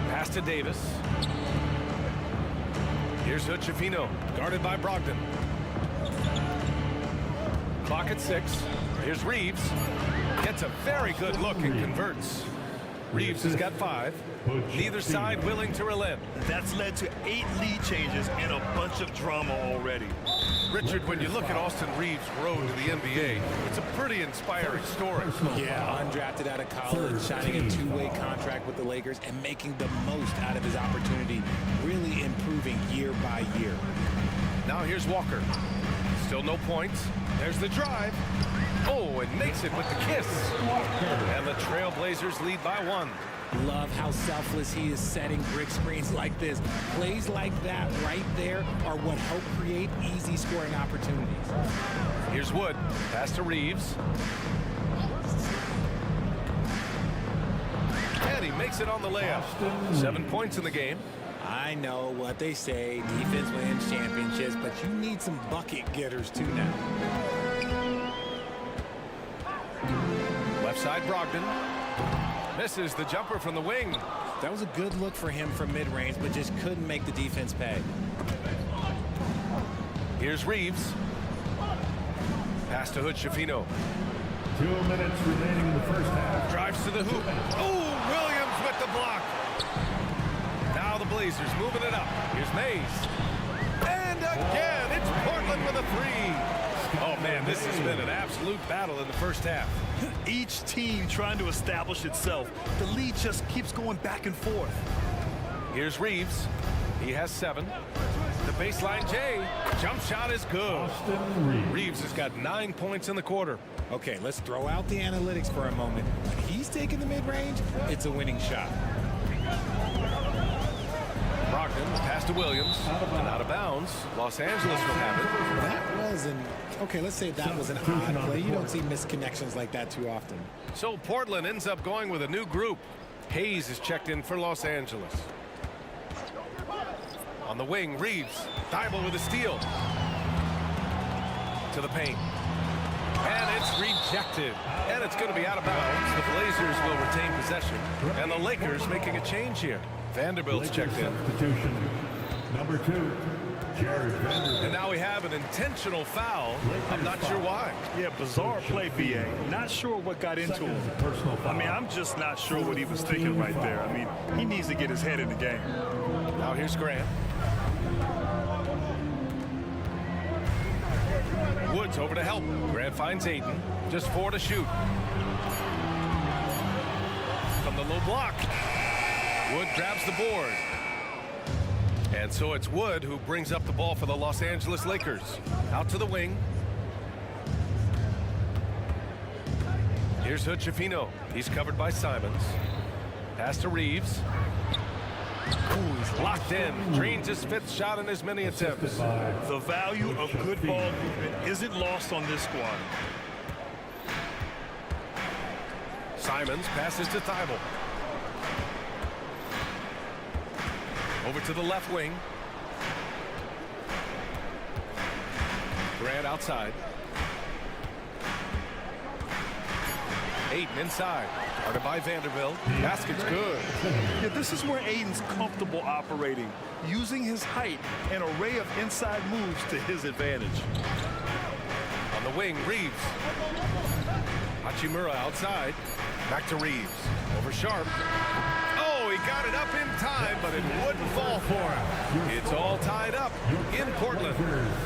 Pass to Davis. Here's Hood Schifino, guarded by Brogdon. Clock at 6. Here's Reeves. Gets a very good look and converts. Reeves has got 5. Neither side willing to relent. That's led to 8 lead changes and a bunch of drama already. Richard, when you look at Austin Reeves' road to the NBA, it's a pretty inspiring story. Yeah, undrafted out of college, signing a two-way contract with the Lakers and making the most out of his opportunity, really improving year by year. Now here's Walker. Still no points. There's the drive. Oh, and makes it with the kiss. And the Trailblazers lead by 1. Love how selfless he is setting brick screens like this. Plays like that right there are what help create easy scoring opportunities. Here's Wood. Pass to Reeves. And he makes it on the layup. 7 points in the game. I know what they say, defense wins championships, but you need some bucket getters too now. Left side, Brogdon. Misses the jumper from the wing. That was a good look for him from mid-range, but just couldn't make the defense pay. Here's Reeves. Pass to Hood Schifino. 2 minutes remaining in the first half. Drives to the hoop. Oh, Williams with the block. Now the Blazers moving it up. Here's Mays. And again, it's Portland with a 3. Oh, man, this has been an absolute battle in the first half. Each team trying to establish itself. The lead just keeps going back and forth. Here's Reeves. He has 7. baseline J. Jump shot is good. Reeves has got 9 points in the quarter. Okay, let's throw out the analytics for a moment. When he's taking the mid-range, it's a winning shot. Brogdon, pass to Williams, and out of bounds. Los Angeles will have it. That was okay, let's say that was an odd play. You don't see missed connections like that too often. So Portland ends up going with a new group. Hayes is checked in for Los Angeles. On the wing, Reeves. Thibault with a steal. To the paint. And it's rejected. And it's going to be out of bounds. The Blazers will retain possession. And the Lakers making a change here. Vanderbilt's checked in. Substitution number 2, Jared Vanderbilt. And now we have an intentional foul. I'm not sure why. Yeah, bizarre play, BA. Not sure what got into him. I mean, I'm just not sure what he was thinking right there. I mean, he needs to get his head in the game. Now here's Grant. Woods over to help. Grant finds Aiden. Just 4 to shoot. From the low block. Wood grabs the board. And so it's Wood who brings up the ball for the Los Angeles Lakers. Out to the wing. Here's Hood-Schifino. He's covered by Simons. Pass to Reeves. Ooh, he's locked in. Drains his 5th shot in as many attempts. The value of good ball movement isn't lost on this squad. Simons passes to Thibault. Over to the left wing. Grant outside. Aiden inside. Guarded by Vanderbilt. Basket's good. Yeah, this is where Aiden's comfortable operating, using his height and array of inside moves to his advantage. On the wing, Reeves. Hachimura outside. Back to Reeves. Over Sharp. Oh, he got it up in time, but it wouldn't fall for him. It's all tied up in Portland.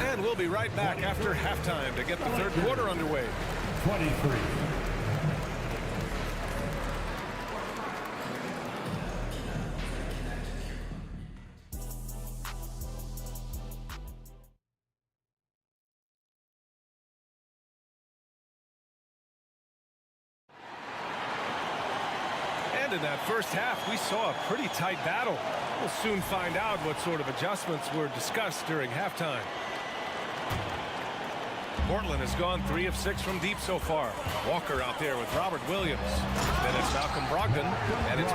And we'll be right back after halftime to get the third quarter underway. 23. In that first half, we saw a pretty tight battle. We'll soon find out what sort of adjustments were discussed during halftime. Portland has gone 3 of 6 from deep so far. Walker out there with Robert Williams. Then it's Malcolm Brogdon, and it's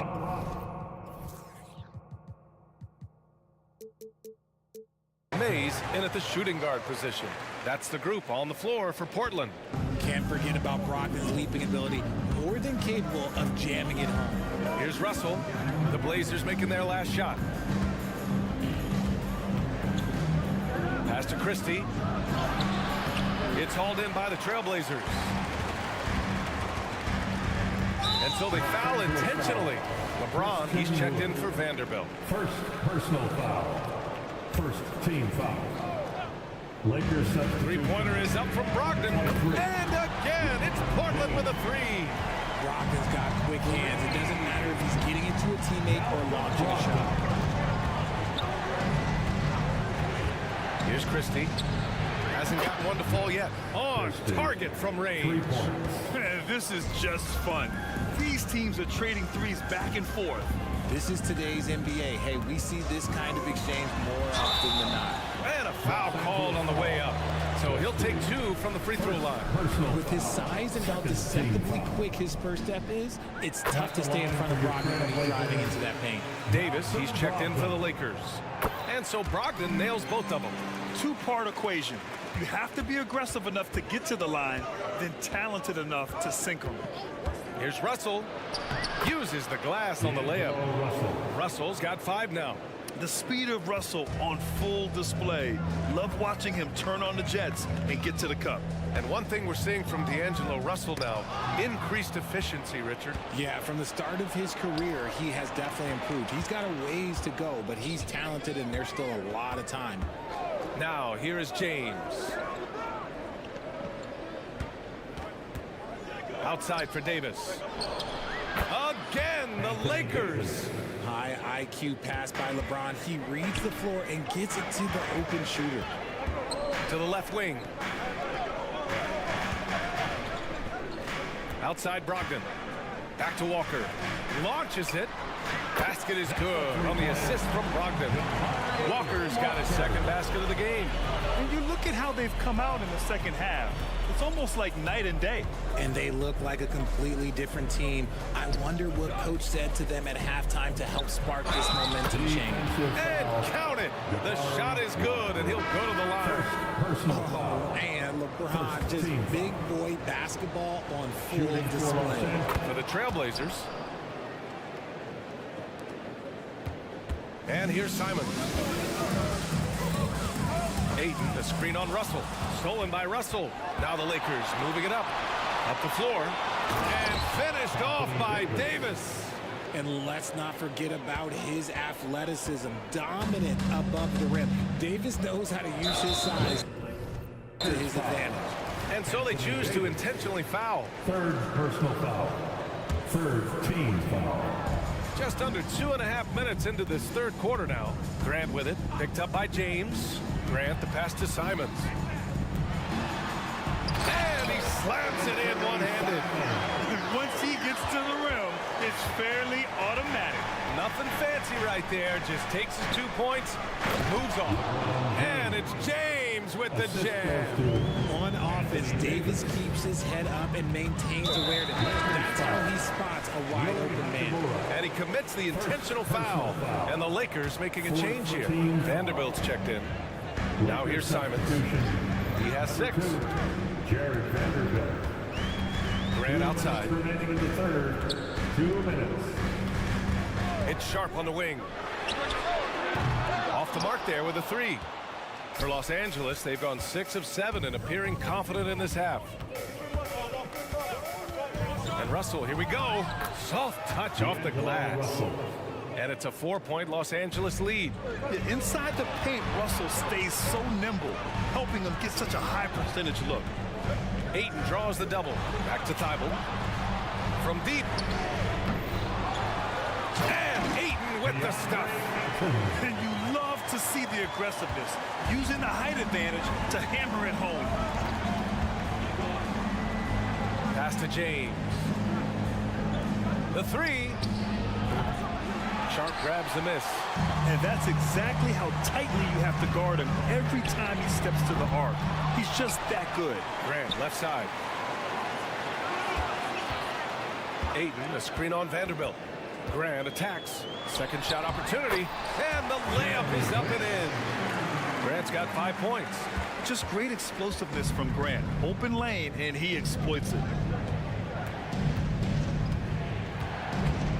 Mays in at the shooting guard position. That's the group on the floor for Portland. Can't forget about Brogdon's leaping ability. More than capable of jamming it home. Here's Russell. The Blazers making their last shot. Pass to Christie. It's hauled in by the Trailblazers. And so they foul intentionally. LeBron, he's checked in for Vanderbilt. First personal foul. First team foul. Lakers substitution. Three-pointer is up from Brogdon. And again, it's Portland with a 3. Brogdon's got quick hands. It doesn't matter if he's getting it to a teammate or launching a shot. Here's Christie. Hasn't gotten one to fall yet. On target from range. This is just fun. These teams are trading threes back and forth. This is today's NBA. Hey, we see this kind of exchange more often than not. And a foul called on the way up. So he'll take 2 from the free throw line. With his size and how deceptively quick his first step is, it's tough to stay in front of Brogdon when he's driving into that paint. Davis, he's checked in for the Lakers. And so Brogdon nails both of them. Two-part equation. You have to be aggressive enough to get to the line, then talented enough to sink them. Here's Russell. Uses the glass on the layup. Russell's got 5 now. The speed of Russell on full display. Love watching him turn on the jets and get to the cup. And one thing we're seeing from D'Angelo Russell now, increased efficiency, Richard. Yeah, from the start of his career, he has definitely improved. He's got a ways to go, but he's talented and there's still a lot of time. Now, here is James. Outside for Davis. Again, the Lakers. High IQ pass by LeBron. He reads the floor and gets it to the open shooter. To the left wing. Outside Brogdon. Back to Walker. Launches it. Basket is good on the assist from Brogdon. Walker's got his second basket of the game. And you look at how they've come out in the second half. It's almost like night and day. And they look like a completely different team. I wonder what coach said to them at halftime to help spark this momentum change. And count it. The shot is good, and he'll go to the line. Oh, man, LeBron, just big boy basketball on full display. For the Trailblazers. And here's Simon. Ayton, the screen on Russell. Stolen by Russell. Now the Lakers moving it up the floor. And finished off by Davis. And let's not forget about his athleticism. Dominant above the rim. Davis knows how to use his size to his advantage. And so they choose to intentionally foul. Third personal foul. Third team foul. Just under 2.5 minutes into this third quarter now. Grant with it. Picked up by James. Grant the pass to Simons. And he slams it in one-handed. Once he gets to the rim, it's fairly automatic. Nothing fancy right there. Just takes his 2 points, moves on. And it's James with the jam. On offense, Davis keeps his head up and maintains awareness. That's how he spots a wide open man. And he commits the intentional foul. And the Lakers making a change here. Vanderbilt's checked in. Now here's Simons. He has 6. Jared Vanderbilt. Grant outside. Remaining in the third. 2 minutes. It's Sharp on the wing. Off the mark there with a 3. For Los Angeles, they've gone 6 of 7 and appearing confident in this half. And Russell, here we go. Soft touch off the glass. And it's a 4-point Los Angeles lead. Yeah, inside the paint, Russell stays so nimble, helping him get such a high percentage look. Ayton draws the double. Back to Thibault. From deep. And Ayton with the stuff. And you love to see the aggressiveness, using the height advantage to hammer it home. Pass to James. The 3. Sharp grabs the miss. And that's exactly how tightly you have to guard him every time he steps to the arc. He's just that good. Grant, left side. Ayton, a screen on Vanderbilt. Grant attacks. Second shot opportunity. And the layup is up and in. Grant's got 5 points. Just great explosiveness from Grant. Open lane, and he exploits it.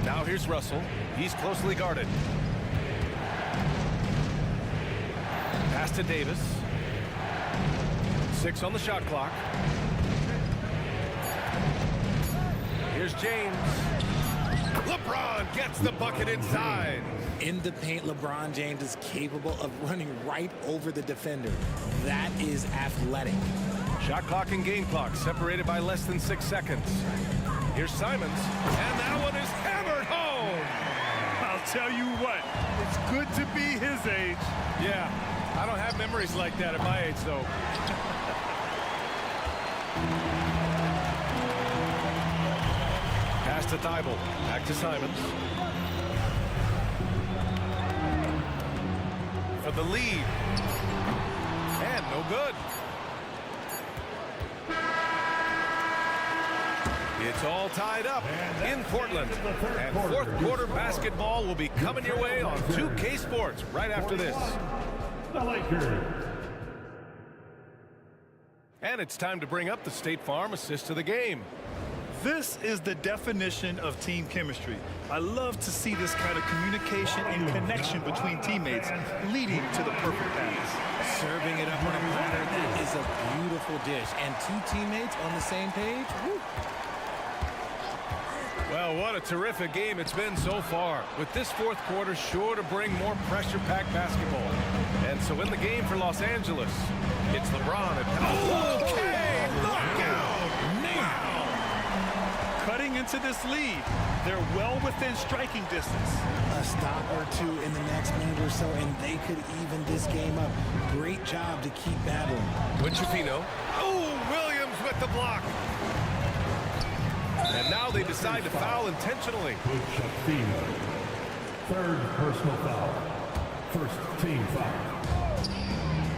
Now here's Russell. He's closely guarded. Pass to Davis. 6 on the shot clock. Here's James. LeBron gets the bucket inside. In the paint, LeBron James is capable of running right over the defender. That is athletic. Shot clock and game clock separated by less than 6 seconds. Here's Simons, and that one is hammered home. I'll tell you what, it's good to be his age. Yeah, I don't have memories like that at my age, though. Pass to Thibault, back to Simons. For the lead. And no good. It's all tied up in Portland. And fourth quarter basketball will be coming your way on 2K Sports right after this. The Lakers. And it's time to bring up the State Farm assist to the game. This is the definition of team chemistry. I love to see this kind of communication and connection between teammates leading to the perfect pass. Serving it up on a platter, that is a beautiful dish. And 2 teammates on the same page. Woo. Well, what a terrific game it's been so far. With this fourth quarter sure to bring more pressure-packed basketball. And so in the game for Los Angeles, it's LeBron. Okay, look out now. cutting into this lead. They're well within striking distance. A stop or two in the next minute or so, and they could even this game up. Great job to keep battling. Winchefino. Oh, Williams with the block. And now they decide to foul intentionally. Winchefino. Third personal foul. First team foul.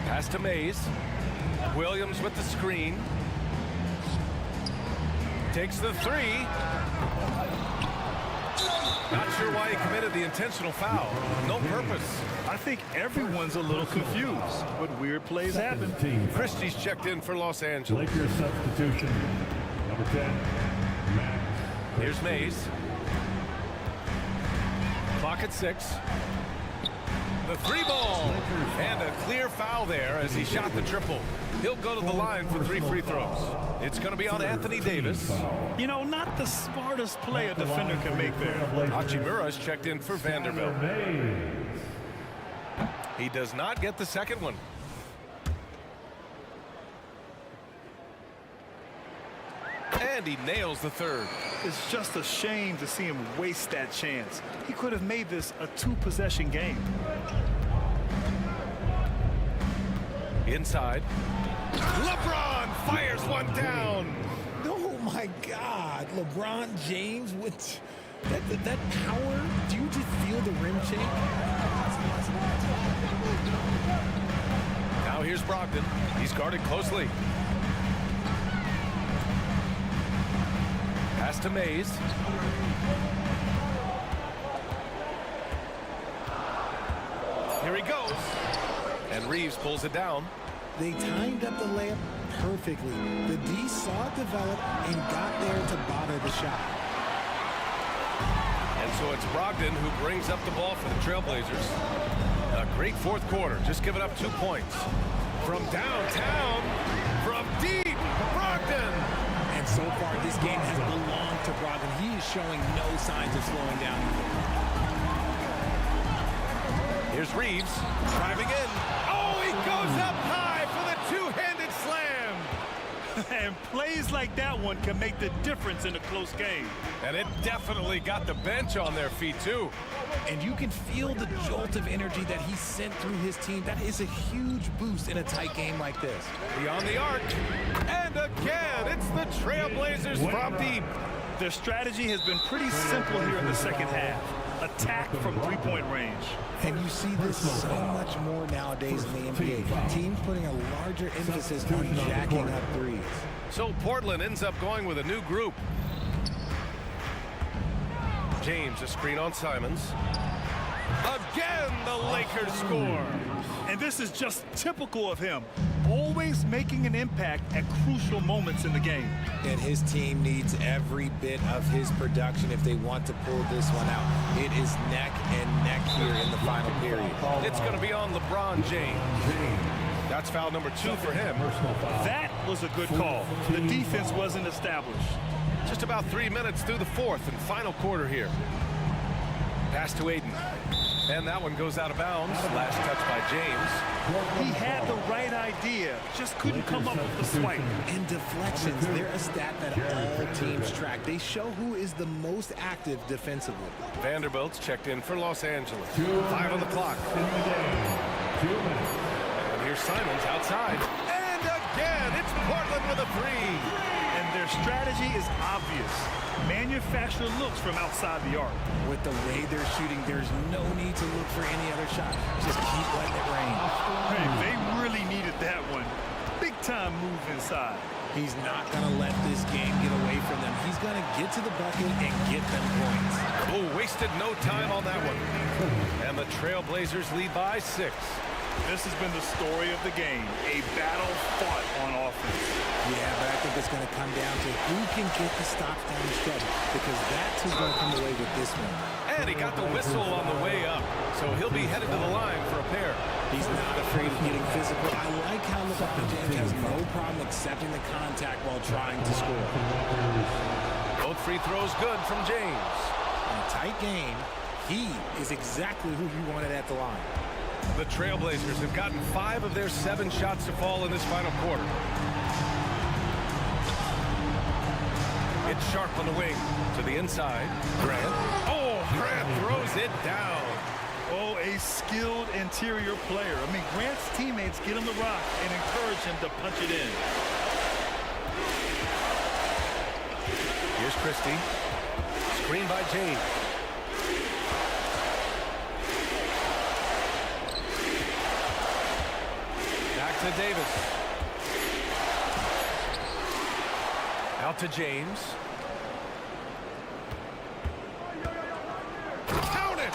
Pass to Mays. Williams with the screen. Takes the three. Not sure why he committed the intentional foul. No purpose. I think everyone's a little confused, but weird plays happen. Christie's checked in for Los Angeles. Lakers substitution. Number 10, Max. Here's Mays. Clock at 6. The three ball. And a clear foul there as he shot the triple. He'll go to the line for 3 free throws. It's going to be on Anthony Davis. You know, not the smartest play a defender can make there. Hachimura's checked in for Vanderbilt. He does not get the second one. And he nails the third. It's just a shame to see him waste that chance. He could have made this a 2-possession game. Inside. LeBron fires one down. Oh my God, LeBron James with that power. Do you just feel the rim shake? Now here's Brogdon. He's guarded closely. Pass to Mays. Here he goes. And Reeves pulls it down. They timed up the layup perfectly. The D saw it develop and got there to bother the shot. And so it's Brogdon who brings up the ball for the Trailblazers. A great fourth quarter, just giving up 2 points. From downtown, from deep, Brogdon. And so far, this game has belonged to Brogdon. He is showing no signs of slowing down. Here's Reeves, driving in. Oh, he goes up high for the two-handed slam. And plays like that one can make the difference in a close game. And it definitely got the bench on their feet, too. And you can feel the jolt of energy that he sent through his team. That is a huge boost in a tight game like this. Beyond the arc. And again, it's the Trailblazers from deep. Their strategy has been pretty simple here in the second half. Attack from three-point range. And you see this so much more nowadays in the NBA. Teams putting a larger emphasis on jacking up threes. So Portland ends up going with a new group. James, a screen on Simons. Again, the Lakers score. And this is just typical of him. Always making an impact at crucial moments in the game. And his team needs every bit of his production if they want to pull this one out. It is neck and neck here in the final period. It's going to be on LeBron James. That's foul number 2 for him. That was a good call. The defense wasn't established. Just about 3 minutes through the fourth and final quarter here. Pass to Aiden. And that one goes out of bounds. Last touch by James. He had the right idea, just couldn't come up with the swipe. And deflections, they're a stat that all teams track. They show who is the most active defensively. Vanderbilt's checked in for Los Angeles. 5 on the clock. And here's Simons outside. And again, it's Portland with a 3. And their strategy is obvious. Manufacture looks from outside the arc. With the way they're shooting, there's no need to look for any other shot. Just keep letting it rain. Hey, they really needed that one. Big time move inside. He's not going to let this game get away from them. He's going to get to the bucket and get them points. Oh, wasted no time on that one. And the Trailblazers lead by 6. This has been the story of the game, a battle fought on offense. Yeah, but I think it's going to come down to who can get the stops down the stretch, because that's who's going to come away with this one. And he got the whistle on the way up, so he'll be headed to the line for a pair. He's not afraid of getting physical. I like how LeBron James has no problem accepting the contact while trying to score. Both free throws good from James. In a tight game, he is exactly who you wanted at the line. The Trailblazers have gotten 5 of their 7 shots to fall in this final quarter. It's Sharp on the wing to the inside. Grant. Oh, Grant throws it down. Oh, a skilled interior player. I mean, Grant's teammates get him the rock and encourage him to punch it in. Here's Christie. Screen by James. Back to Davis. Out to James. Count it!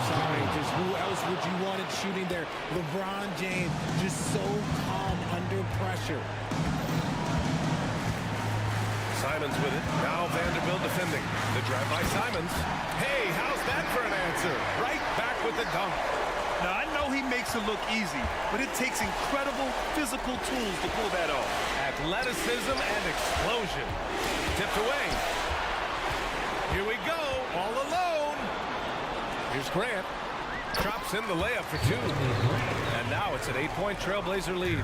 Sorry, just who else would you want it shooting there? LeBron James, just so calm under pressure. Simons with it. Now Vanderbilt defending. The drive by Simons. Hey, how's that for an answer? Right back with the dunk. Now, I know he makes it look easy, but it takes incredible physical tools to pull that off. Athleticism and explosion. Tipped away. Here we go. All alone. Here's Grant. Drops in the layup for two. And now it's an 8-point Trailblazer lead.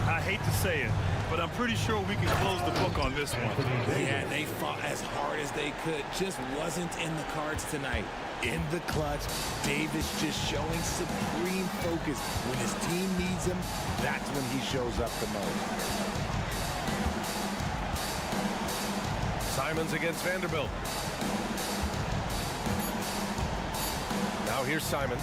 I hate to say it, but I'm pretty sure we can close the book on this one. Yeah, they fought as hard as they could. Just wasn't in the cards tonight. In the clutch, Davis just showing supreme focus. When his team needs him, that's when he shows up the most. Simons against Vanderbilt. Now here's Simons.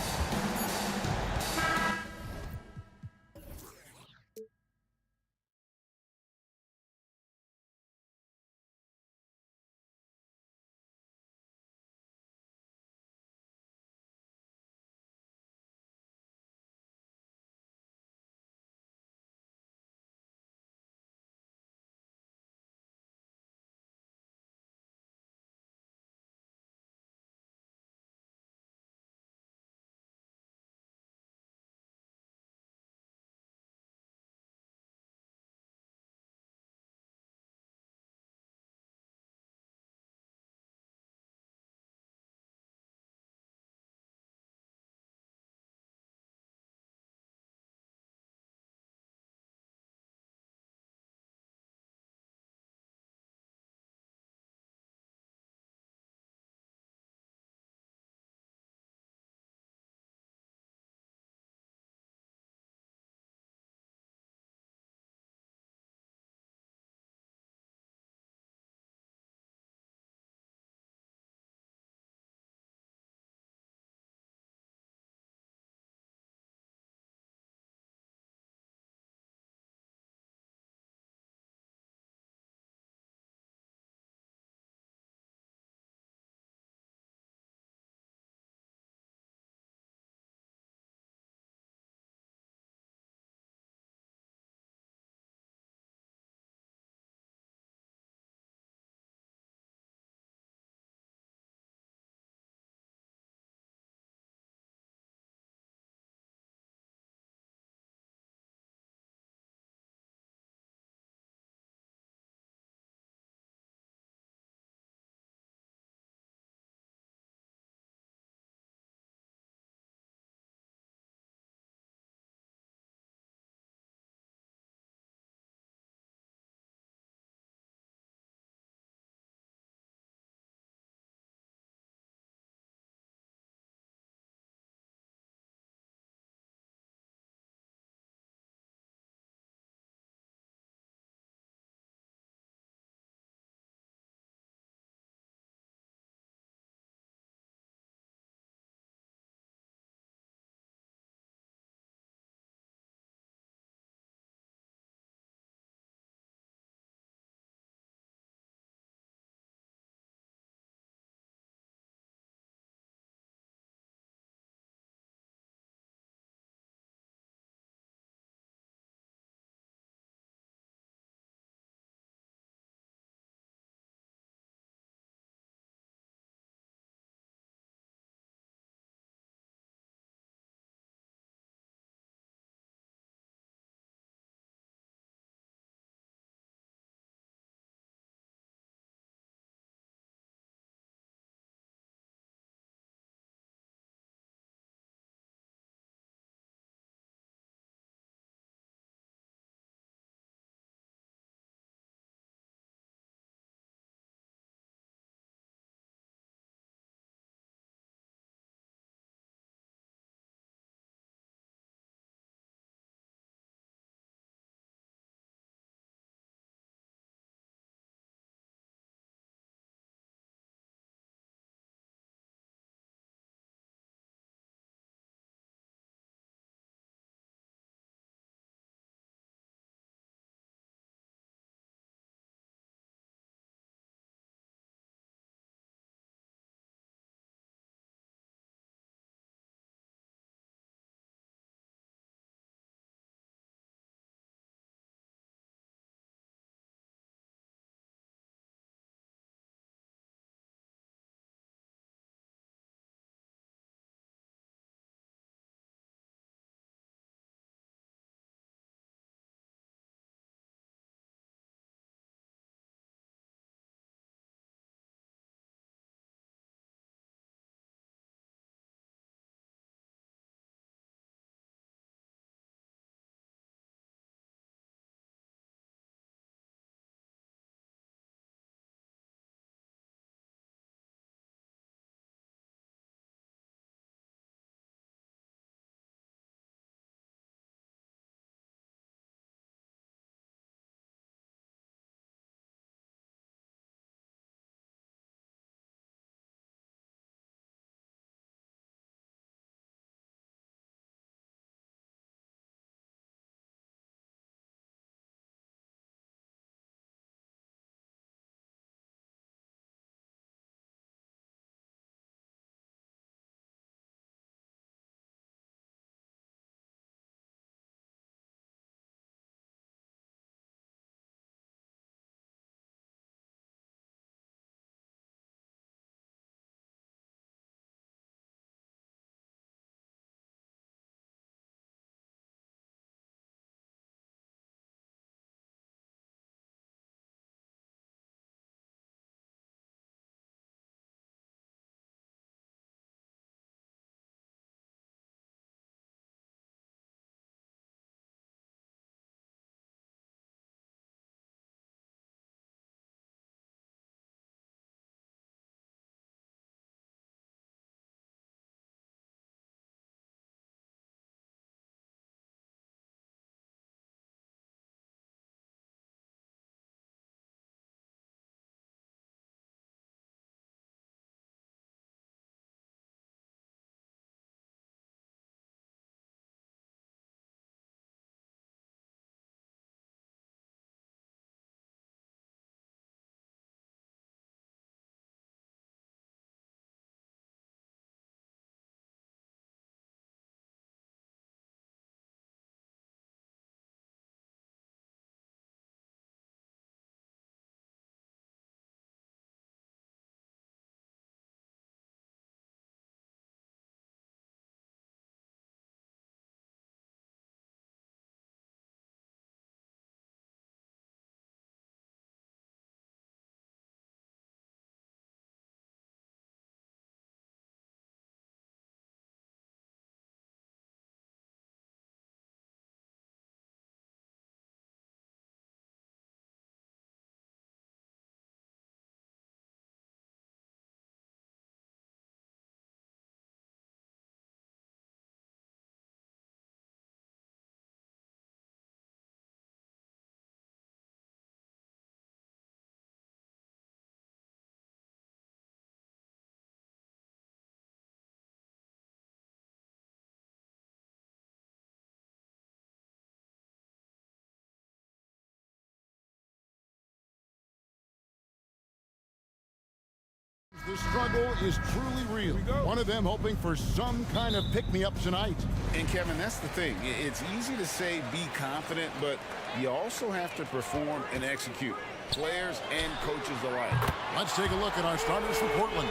The struggle is truly real. One of them hoping for some kind of pick-me-up tonight. And Kevin, that's the thing. It's easy to say be confident, but you also have to perform and execute. Players and coaches alike. Let's take a look at our starters for Portland.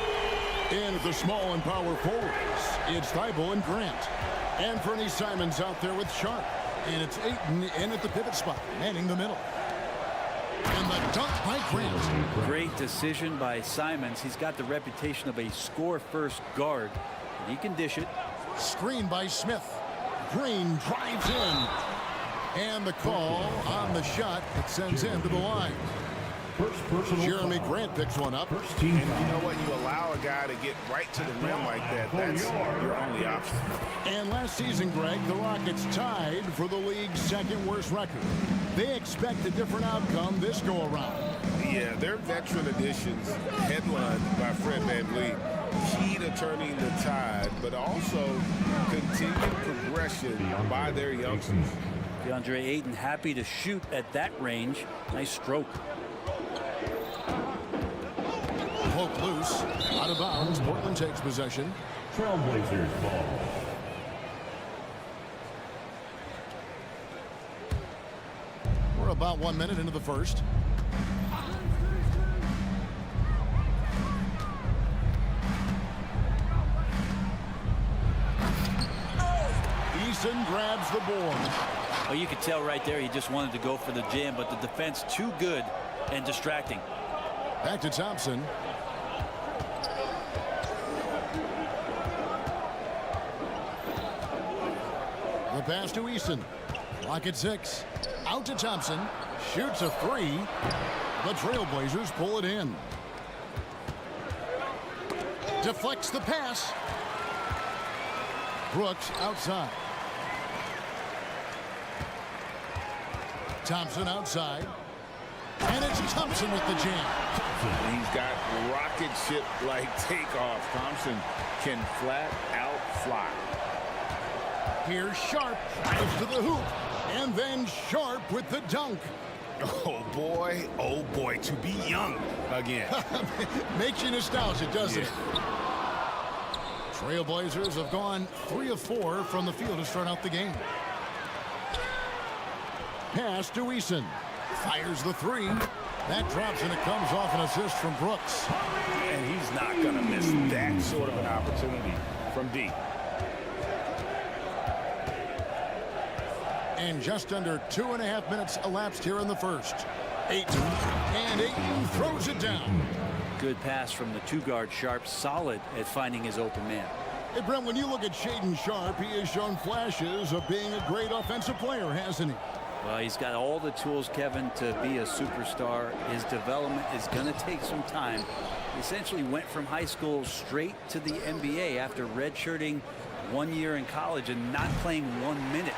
In at the small and power forwards, it's Thibault and Grant. And Fernie Simons out there with Sharp. And it's Ayton in at the pivot spot, manning the middle. And the dunk by Grant. Great decision by Simons. He's got the reputation of a score-first guard. And he can dish it. Screen by Smith. Green drives in. And the call on the shot that sends him to the line. Jeremy Grant picks one up. And you know what? You allow a guy to get right to the rim like that. That's your only option. And last season, Greg, the Rockets tied for the league's second worst record. They expect a different outcome this go-around. Yeah, their veteran additions, headlined by Fred VanVleet, key to turning the tide, but also continued progression by their youngsters. DeAndre Ayton happy to shoot at that range. Nice stroke. Poke loose, out of bounds. Portland takes possession. Trailblazers ball. We're about 1 minute into the first. Eason grabs the board. Well, you could tell right there he just wanted to go for the jam, but the defense too good and distracting. Back to Thompson. The pass to Eason. Clock at 6. Out to Thompson. Shoots a three. The Trailblazers pull it in. Deflects the pass. Brooks outside. Thompson outside. And it's Thompson with the jam. He's got rocket ship-like takeoff. Thompson can flat out fly. Here's Sharp. Drives to the hoop. And then Sharp with the dunk. Oh boy, to be young again. Makes you nostalgic, doesn't it? Trailblazers have gone 3 of 4 from the field to start out the game. Pass to Eason. Fires the three. That drops and it comes off an assist from Brooks. And he's not going to miss that sort of an opportunity from deep. And just under 2.5 minutes elapsed here in the first. Ayton. And Ayton throws it down. Good pass from the two-guard Sharp. Solid at finding his open man. Hey, Brent, when you look at Shaedon Sharp, he has shown flashes of being a great offensive player, hasn't he? Well, he's got all the tools, Kevin, to be a superstar. His development is going to take some time. He essentially went from high school straight to the NBA after redshirting 1 year in college and not playing 1 minute.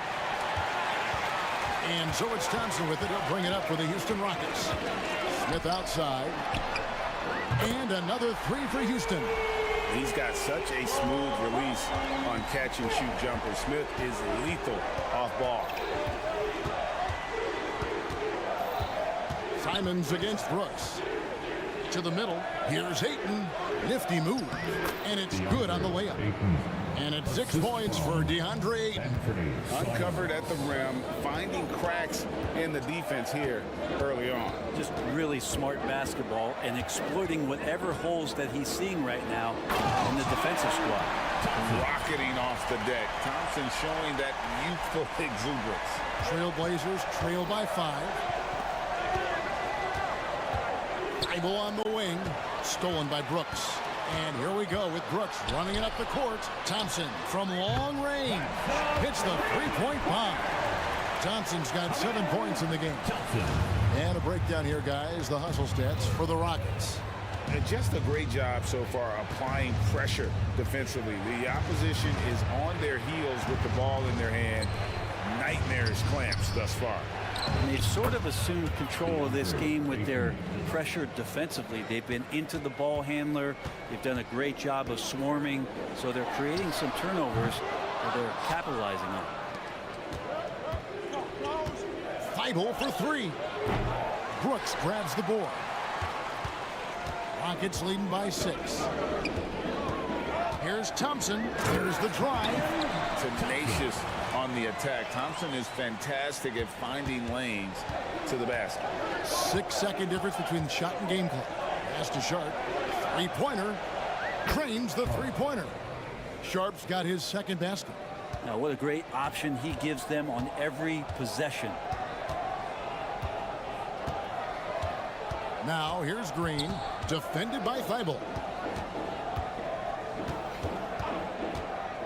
And so it's Thompson with it. He'll bring it up for the Houston Rockets. Smith outside. And another three for Houston. He's got such a smooth release on catch-and-shoot jumper. Smith is lethal off ball. Simons against Brooks. To the middle. Here's Ayton. Nifty move. And it's good on the layup. And it's 6 points for DeAndre Ayton. Uncovered at the rim, finding cracks in the defense here early on. Just really smart basketball and exploiting whatever holes that he's seeing right now in the defensive squad. Rocketing off the deck. Thompson showing that youthful exuberance. Trailblazers trail by 5. Thibault on the wing. Stolen by Brooks. And here we go with Brooks running it up the court. Thompson from long range hits the three-point bomb. Thompson's got 7 points in the game. And a breakdown here, guys. The hustle stats for the Rockets. And just a great job so far applying pressure defensively. The opposition is on their heels with the ball in their hand. Nightmares clamps thus far. And they've sort of assumed control of this game with their pressure defensively. They've been into the ball handler. They've done a great job of swarming. So they're creating some turnovers that they're capitalizing on. Thibault for 3. Brooks grabs the board. Rockets leading by 6. Here's Thompson. Here's the drive. Tenacious on the attack. Thompson is fantastic at finding lanes to the basket. 6-second difference between shot and game clock. Pass to Sharp. Three-pointer. Cranes the three-pointer. Sharp's got his second basket. Now, what a great option he gives them on every possession. Now, here's Green. Defended by Thibault.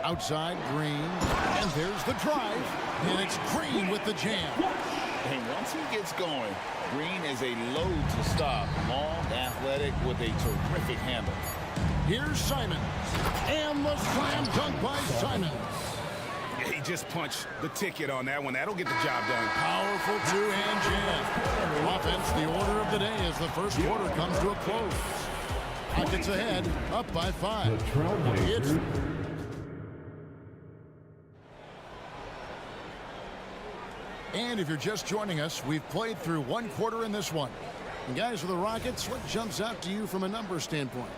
Outside, Green. And there's the drive. And it's Green with the jam. And once he gets going, Green is a load to stop. Long, athletic, with a terrific handle. Here's Simon. And the slam dunk by Simon. Yeah, he just punched the ticket on that one. That'll get the job done. Powerful two-hand jam. Offense, the order of the day as the first quarter comes to a close. Rockets ahead, up by 5. It's... And if you're just joining us, we've played through one quarter in this one. And guys, for the Rockets, what jumps out to you from a numbers standpoint?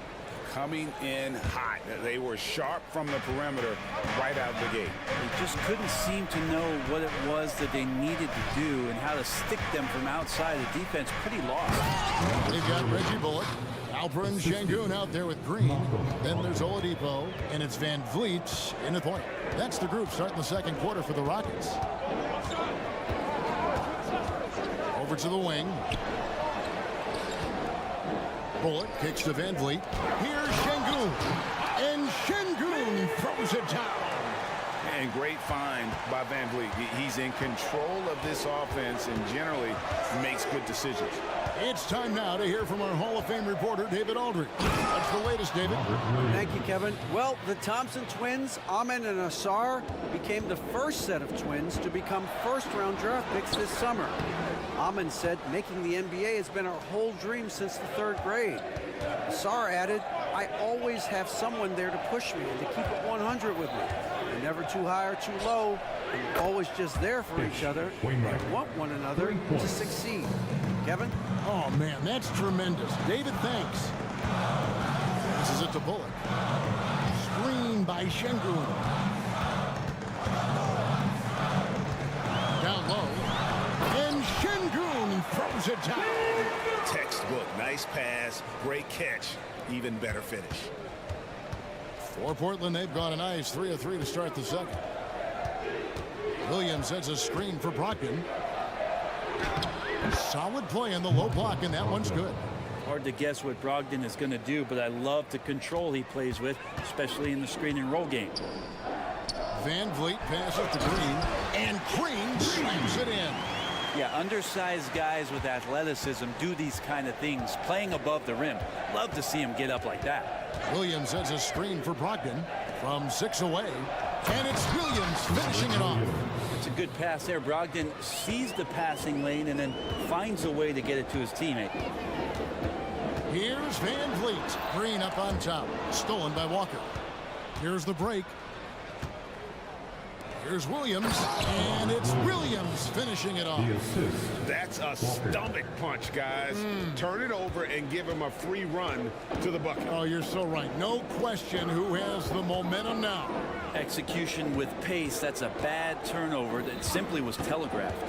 Coming in hot. They were sharp from the perimeter right out the gate. They just couldn't seem to know what it was that they needed to do and how to stick them from outside. The defense pretty lost. They've got Reggie Bullock, Alperen Şengün out there with Green. Then there's Oladipo, and it's Van Vliet in the point. That's the group starting the second quarter for the Rockets. Over to the wing. Bullock kicks to Van Vliet. Here's Şengün. And Şengün throws it down. And great find by Van Vliet. He's in control of this offense and generally makes good decisions. It's time now to hear from our Hall of Fame reporter, David Aldridge. What's the latest, David? Thank you, Kevin. Well, the Thompson twins, Amen and Asar, became the first set of twins to become first-round draft picks this summer. Amen said making the NBA has been our whole dream since the 3rd grade. Asar added, I always have someone there to push me and to keep it 100 with me. They're never too high or too low. They're always just there for each other and want one another to succeed. Kevin? Oh, man, that's tremendous. David, thanks. This is it to Bullock. Screen by Şengün. Down low. And Şengün throws it down. Textbook. Nice pass. Great catch. Even better finish. For Portland, they've got a nice 3 of 3 to start the second. Williams sets a screen for Brogdon. Solid play in the low block, and that one's good. Hard to guess what Brogdon is going to do, but I love the control he plays with, especially in the screen and roll game. Van Vliet passes to Green, and Green slams it in. Yeah, undersized guys with athleticism do these kind of things, playing above the rim. Love to see him get up like that. Williams has a screen for Brogdon from 6 away, and it's Williams finishing it off. It's a good pass there. Brogdon sees the passing lane and then finds a way to get it to his teammate. Here's Van Vliet. Green up on top. Stolen by Walker. Here's the break. Here's Williams, and it's Williams finishing it off. That's a stomach punch, guys. Turn it over and give him a free run to the bucket. Oh, you're so right. No question who has the momentum now. Execution with pace. That's a bad turnover that simply was telegraphed.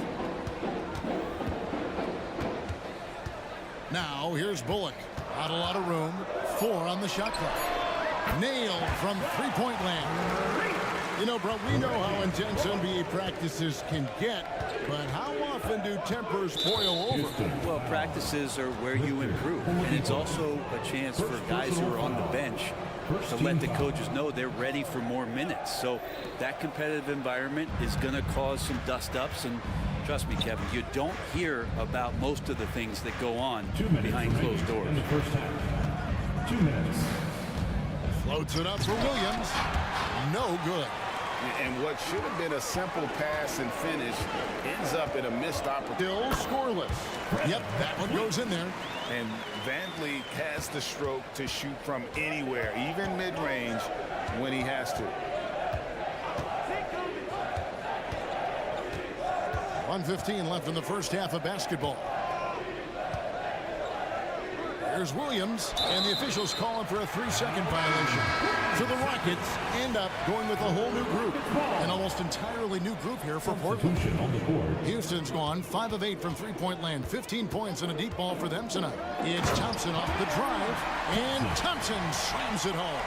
Now, here's Bullock. Not a lot of room. 4 on the shot clock. Nailed from three-point land. You know, bro, we know how intense NBA practices can get, but how often do tempers boil over? Well, practices are where you improve, and it's also a chance for guys who are on the bench to let the coaches know they're ready for more minutes. So that competitive environment is going to cause some dust-ups, and trust me, Kevin, you don't hear about most of the things that go on behind closed doors. In the first half. 2 minutes. Floats it up for Williams. No good. And what should have been a simple pass and finish ends up in a missed opportunity. Still scoreless. Yep, that one goes in there. And Van Vliet has the stroke to shoot from anywhere, even mid-range, when he has to. 1:15 left in the first half of basketball. Here's Williams, and the officials call him for a 3-second violation. So the Rockets end up going with a whole new group, an almost entirely new group here for Portland. Houston's gone 5 of 8 from three-point land, 15 points and a deep ball for them tonight. It's Thompson off the drive, and Thompson slams it home.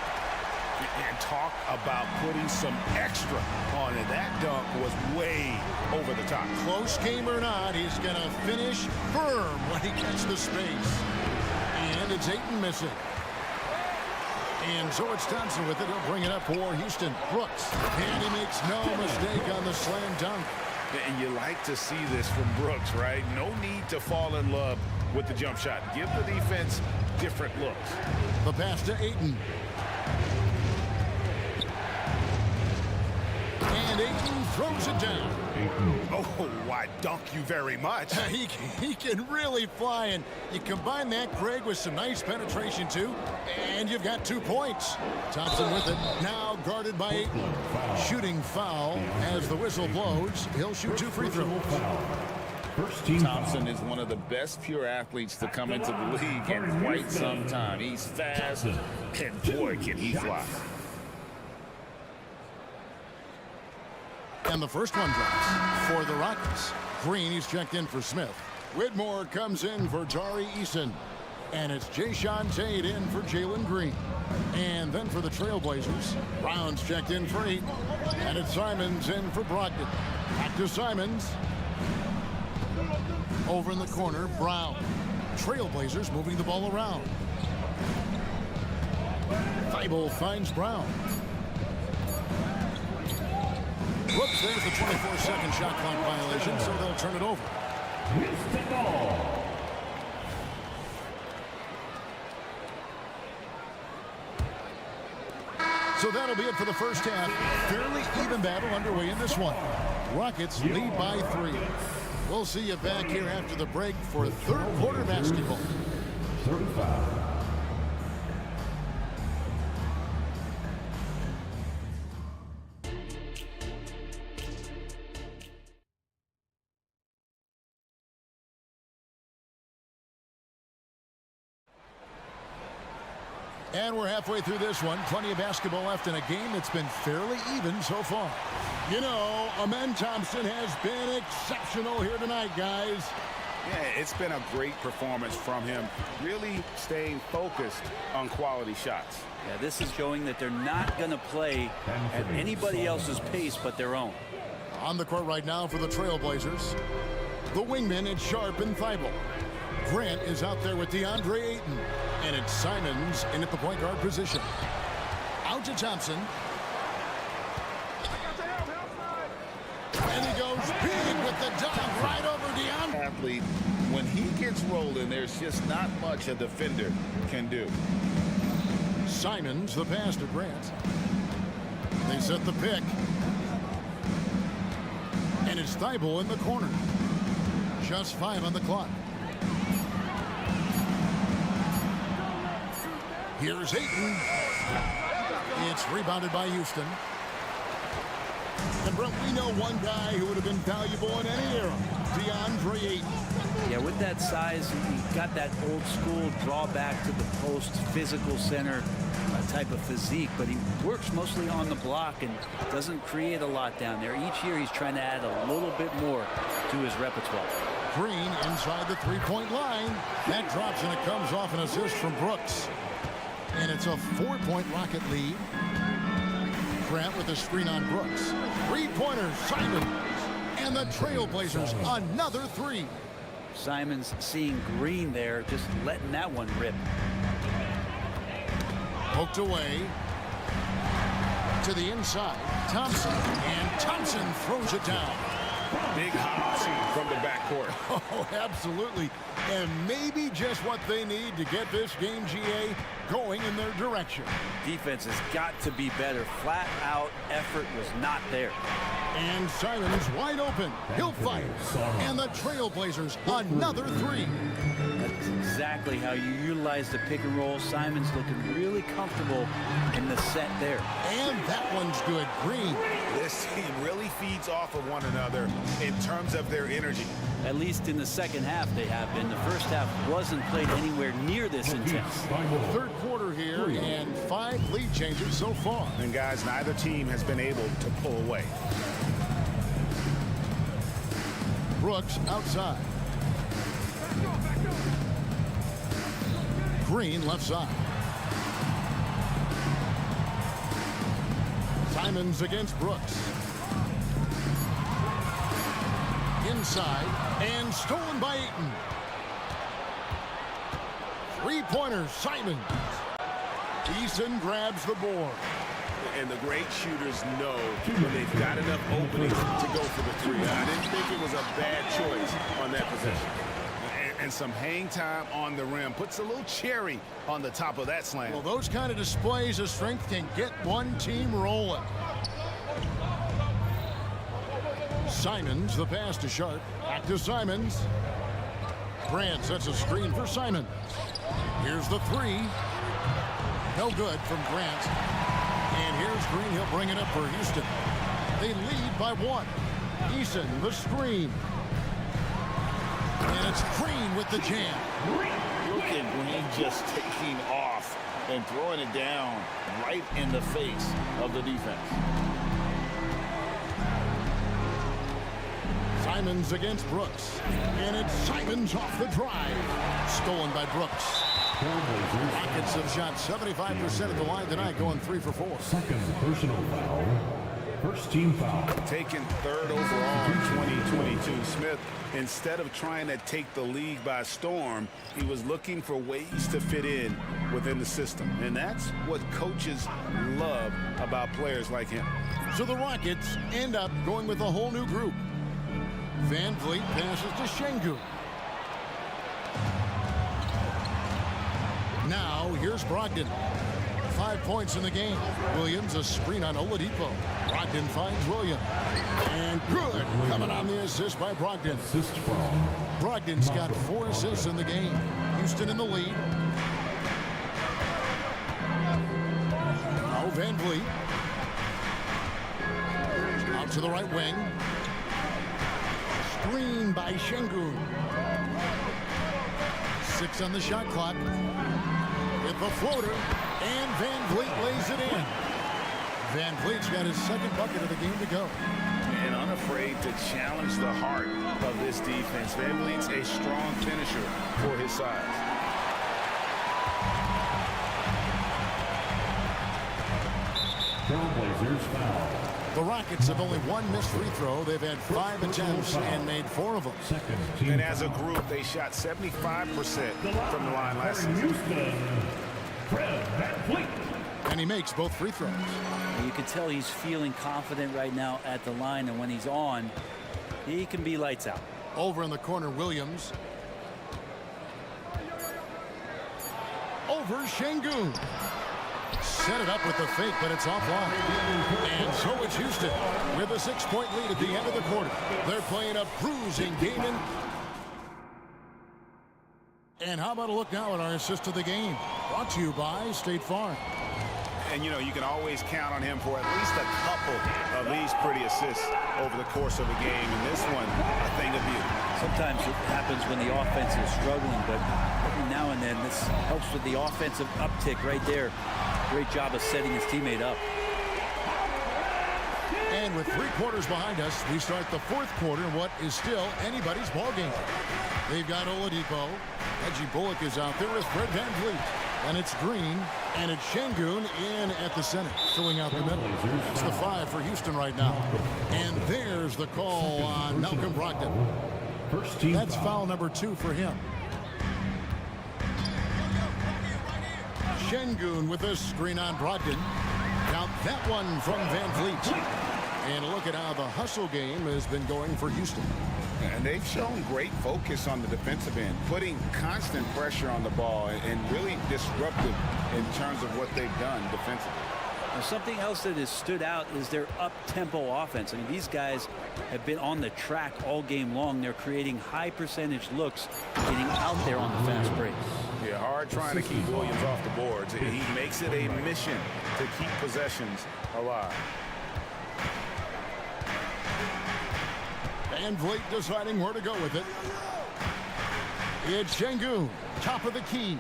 And talk about putting some extra on it. That dunk was way over the top. Close game or not, he's going to finish firm when he gets the space. And it's Ayton missing. And so it's Thompson with it. He'll bring it up for Houston. Brooks. And he makes no mistake on the slam dunk. And you like to see this from Brooks, right? No need to fall in love with the jump shot. Give the defense different looks. The pass to Ayton. And Ayton throws it down. Oh, why, dunk you very much. He can really fly, and you combine that, Greg, with some nice penetration, too, and you've got 2 points. Thompson with it, now guarded by Ayton. Shooting foul as the whistle blows. He'll shoot 2 free throws. Thompson is one of the best pure athletes to come into the league in quite some time. He's fast, and boy, can he fly. And the first one drops for the Rockets. Green, he's checked in for Smith. Whitmore comes in for Tari Eason. And it's Jayshawn Tate in for Jalen Green. And then for the Trailblazers, Brown's checked in for 8. And it's Simons in for Brogdon. Back to Simons. Over in the corner, Brown. Trailblazers moving the ball around. Thibault finds Brown. Whoops, there's the 24-second shot clock violation, so they'll turn it over. So that'll be it for the first half. Fairly even battle underway in this one. Rockets lead by 3. We'll see you back here after the break for third quarter basketball. 35. And we're halfway through this one. Plenty of basketball left in a game that's been fairly even so far. You know, Amen Thompson has been exceptional here tonight, guys. Yeah, it's been a great performance from him, really staying focused on quality shots. Yeah, this is showing that they're not going to play at anybody else's pace but their own. On the court right now for the Trailblazers, the wingmen, it's Sharp and Thibault. Grant is out there with DeAndre Ayton. And it's Simons in at the point guard position. Out to Thompson. And he goes big with the dunk right over DeAndre. Athlete, when he gets rolling, there's just not much a defender can do. Simons, the pass to Grant. They set the pick. And it's Thibault in the corner. Just 5 on the clock. Here's Ayton. It's rebounded by Houston. And Brent, we know one guy who would have been valuable in any era, DeAndre Ayton. Yeah, with that size, he got that old school drawback to the post, physical center type of physique, but he works mostly on the block and doesn't create a lot down there. Each year he's trying to add a little bit more to his repertoire. Green inside the three-point line. That drops and it comes off an assist from Brooks. And it's a 4-point Rocket lead. Grant with a screen on Brooks. Three-pointer, Simons. And the Trailblazers, another 3. Simons seeing Green there, just letting that one rip. Poked away. To the inside. Thompson. And Thompson throws it down. Big hop from the backcourt. Oh, absolutely. And maybe just what they need to get this game, GA, going in their direction. Defense has got to be better. Flat out effort was not there. And Simons wide open. He'll fire. And the Trailblazers, another 3. That's exactly how you utilize the pick and roll. Simon's looking really comfortable in the set there. And that one's good. Green. This team really feeds off of one another in terms of their energy. At least in the second half they have been. The first half wasn't played anywhere near this intense. Third quarter here and 5 lead changes so far. And guys, neither team has been able to pull away. Brooks outside. Green left side. Simons against Brooks. Inside and stolen by Ayton. 3-pointers, Simons. Eason grabs the board. And the great shooters know when they've got enough openings to go for the three. I didn't think it was a bad choice on that possession. And some hang time on the rim puts a little cherry on the top of that slam. Well, those kind of displays of strength can get one team rolling. Simons, the pass to Sharp. Back to Simons. Grant sets a screen for Simons. Here's the three. No good from Grant. And here's Green. He'll bring it up for Houston. They lead by 1. Eason, the screen. And it's Green with the jam. Look at Green just taking off and throwing it down right in the face of the defense. Simons against Brooks. And it's Simons off the drive. Stolen by Brooks. Rockets have shot 75% at the line tonight, going 3 for 4. Second personal foul. First team foul. Taken third overall in 2022, Smith, instead of trying to take the league by storm, he was looking for ways to fit in within the system. And that's what coaches love about players like him. So the Rockets end up going with a whole new group. Van Vliet passes to Şengün. Now here's Brogdon. 5 points in the game. Williams a screen on Oladipo. Brogdon finds Williams. And good. Coming on the assist by Brogdon. Assist from Brogdon's got 4 assists in the game. Houston in the lead. Now Van Vliet. Out to the right wing. Screen by Şengün. 6 on the shot clock. With the floater. And Van Vliet lays it in. Van Vliet's got his second bucket of the game to go. And unafraid to challenge the heart of this defense. Van Vliet's a strong finisher for his size. Trailblazers foul. The Rockets have only 1 missed free throw. They've had 5 attempts and made 4 of them. Second team And as a group, they shot 75% from the line last season. And he makes both free throws. You can tell he's feeling confident right now at the line, and when he's on, he can be lights out. Over in the corner, Williams. Over Şengün. Set it up with the fake, but it's offline. And so it's Houston with a 6-point lead at the end of the quarter. They're playing a bruising game. And how about a look now at our assist of the game? Brought to you by State Farm. And, you know, you can always count on him for at least a couple of these pretty assists over the course of a game. And this one, a thing of beauty. Sometimes it happens when the offense is struggling, but every now and then this helps with the offensive uptick right there. Great job of setting his teammate up. And with 3 quarters behind us, we start the 4th quarter in what is still anybody's ball game. They've got Oladipo. Reggie Bullock is out there with Fred Van Vliet. And it's Green, and it's Şengün in at the center, filling out the middle. It's the 5 for Houston right now. And there's the call on Malcolm Brogdon. First team That's foul number 2 for him. Şengün with a screen on Brogdon. Now that one from Van Vliet. And look at how the hustle game has been going for Houston. And they've shown great focus on the defensive end, putting constant pressure on the ball and really disruptive in terms of what they've done defensively. Now, something else that has stood out is their up-tempo offense. I mean, these guys have been on the track all game long. They're creating high-percentage looks, getting out there on the fast break. Yeah, hard trying to keep Williams off the boards. He makes it a mission to keep possessions alive. Van Vliet deciding where to go with it. It's Şengün, top of the key.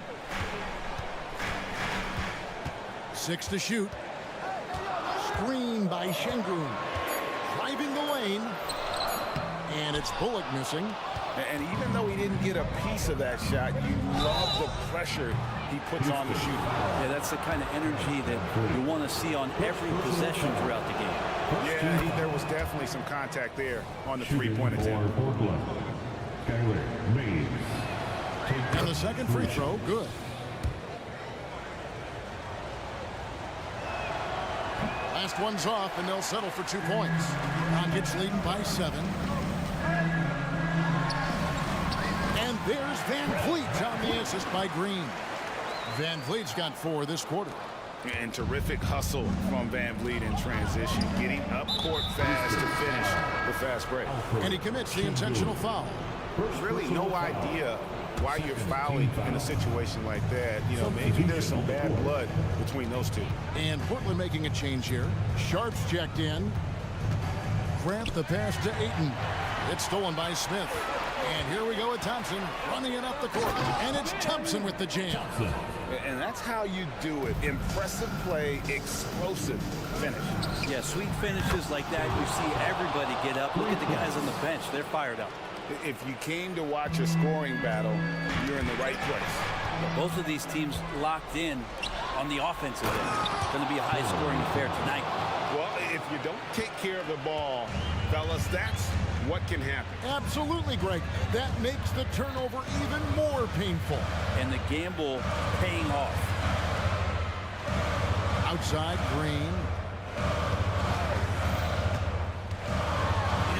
6 to shoot. Screen by Şengün. Driving the lane. And it's Bullock missing. And even though he didn't get a piece of that shot, you love the pressure he puts on the shooter. Yeah, that's the kind of energy that you want to see on every possession throughout the game. Yeah, there was definitely some contact there on the three-point attempt. And the second free throw, good. Last one's off, and they'll settle for 2 points. Rockets leading by 7. And there's Van Vliet on the assist by Green. Van Vliet's got 4 this quarter. And terrific hustle from Van Vliet in transition, getting up court fast to finish the fast break. And he commits the intentional foul. Really no idea why you're fouling in a situation like that. You know, maybe there's some bad blood between those two. And Portland making a change here. Sharp's checked in. Grant the pass to Ayton. It's stolen by Smith. And here we go with Thompson running it up the court. And it's Thompson with the jam. And that's how you do it. Impressive play, explosive finish. Yeah, sweet finishes like that, you see everybody get up. Look at the guys on the bench. They're fired up. If you came to watch a scoring battle, you're in the right place. Both of these teams locked in on the offensive end. It's going to be a high-scoring affair tonight. Well, if you don't take care of the ball, fellas, that's what can happen. Absolutely, Greg. That makes the turnover even more painful. And the gamble paying off. Outside, Green.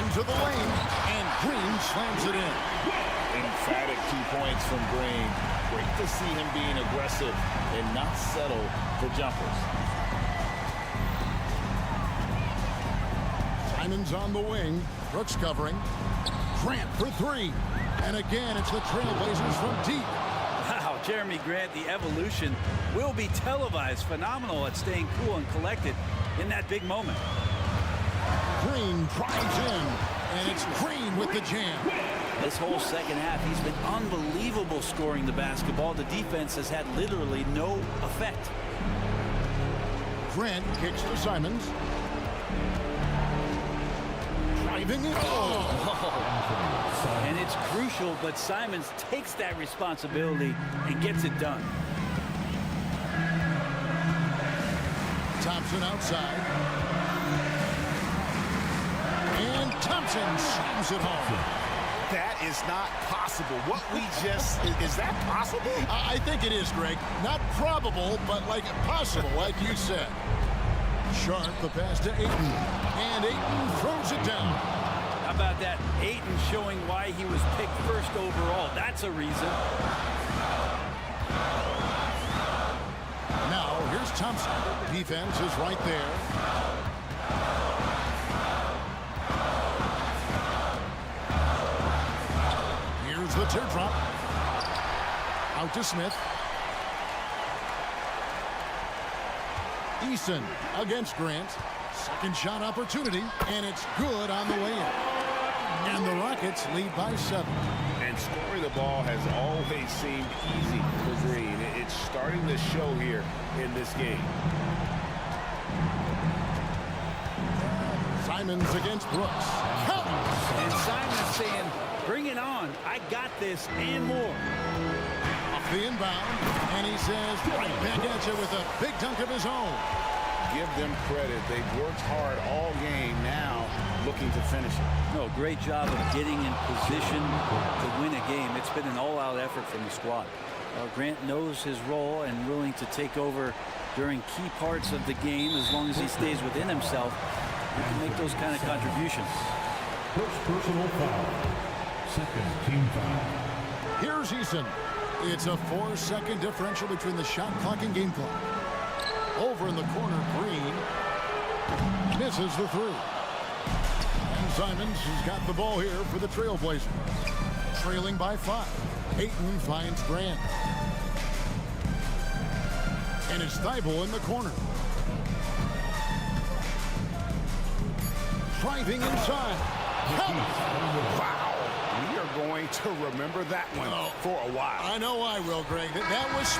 Into the lane, and Green slams it in. Emphatic 2 points from Green. Great to see him being aggressive and not settle for jumpers. Simon's on the wing. Brooks covering. Grant for 3. And again, it's the Trailblazers from deep. Wow, Jeremy Grant, the evolution will be televised. Phenomenal at staying cool and collected in that big moment. Green drives in, and it's Green with the jam. This whole second half, he's been unbelievable scoring the basketball. The defense has had literally no effect. Grant kicks to Simons. Driving it. And it's crucial, but Simons takes that responsibility and gets it done. Thompson outside. And Thompson slams it home. That is not possible. What we just, is that possible? I think it is, Greg. Not probable, but like possible, like you said. Sharp, the pass to Ayton. And Ayton throws it down. How about that? Ayton showing why he was picked first overall. That's a reason. Now, here's Thompson. Defense is right there. Here's the teardrop. Out to Smith. Eason against Grant. Second shot opportunity, and it's good on the way in. And the Rockets lead by 7. And scoring the ball has always seemed easy for Green. It's starting to show here in this game. Simons against Brooks. And Simons saying, bring it on. I got this and more. Off the inbound, and he says, right back at you with a big dunk of his own. Give them credit. They've worked hard all game, now looking to finish it. No, great job of getting in position to win a game. It's been an all-out effort from the squad. Grant knows his role and willing to take over during key parts of the game. As long as he stays within himself, he can make those kind of contributions. First personal foul. Second team foul. Here's Eason. It's a 4-second differential between the shot clock and game clock. Over in the corner, Green misses the three. And Simons has got the ball here for the Trailblazers. Trailing by 5. Ayton finds Grant. And it's Thibault in the corner. Driving inside. Wow. We are going to remember that one for a while. I know I will, Greg. That was...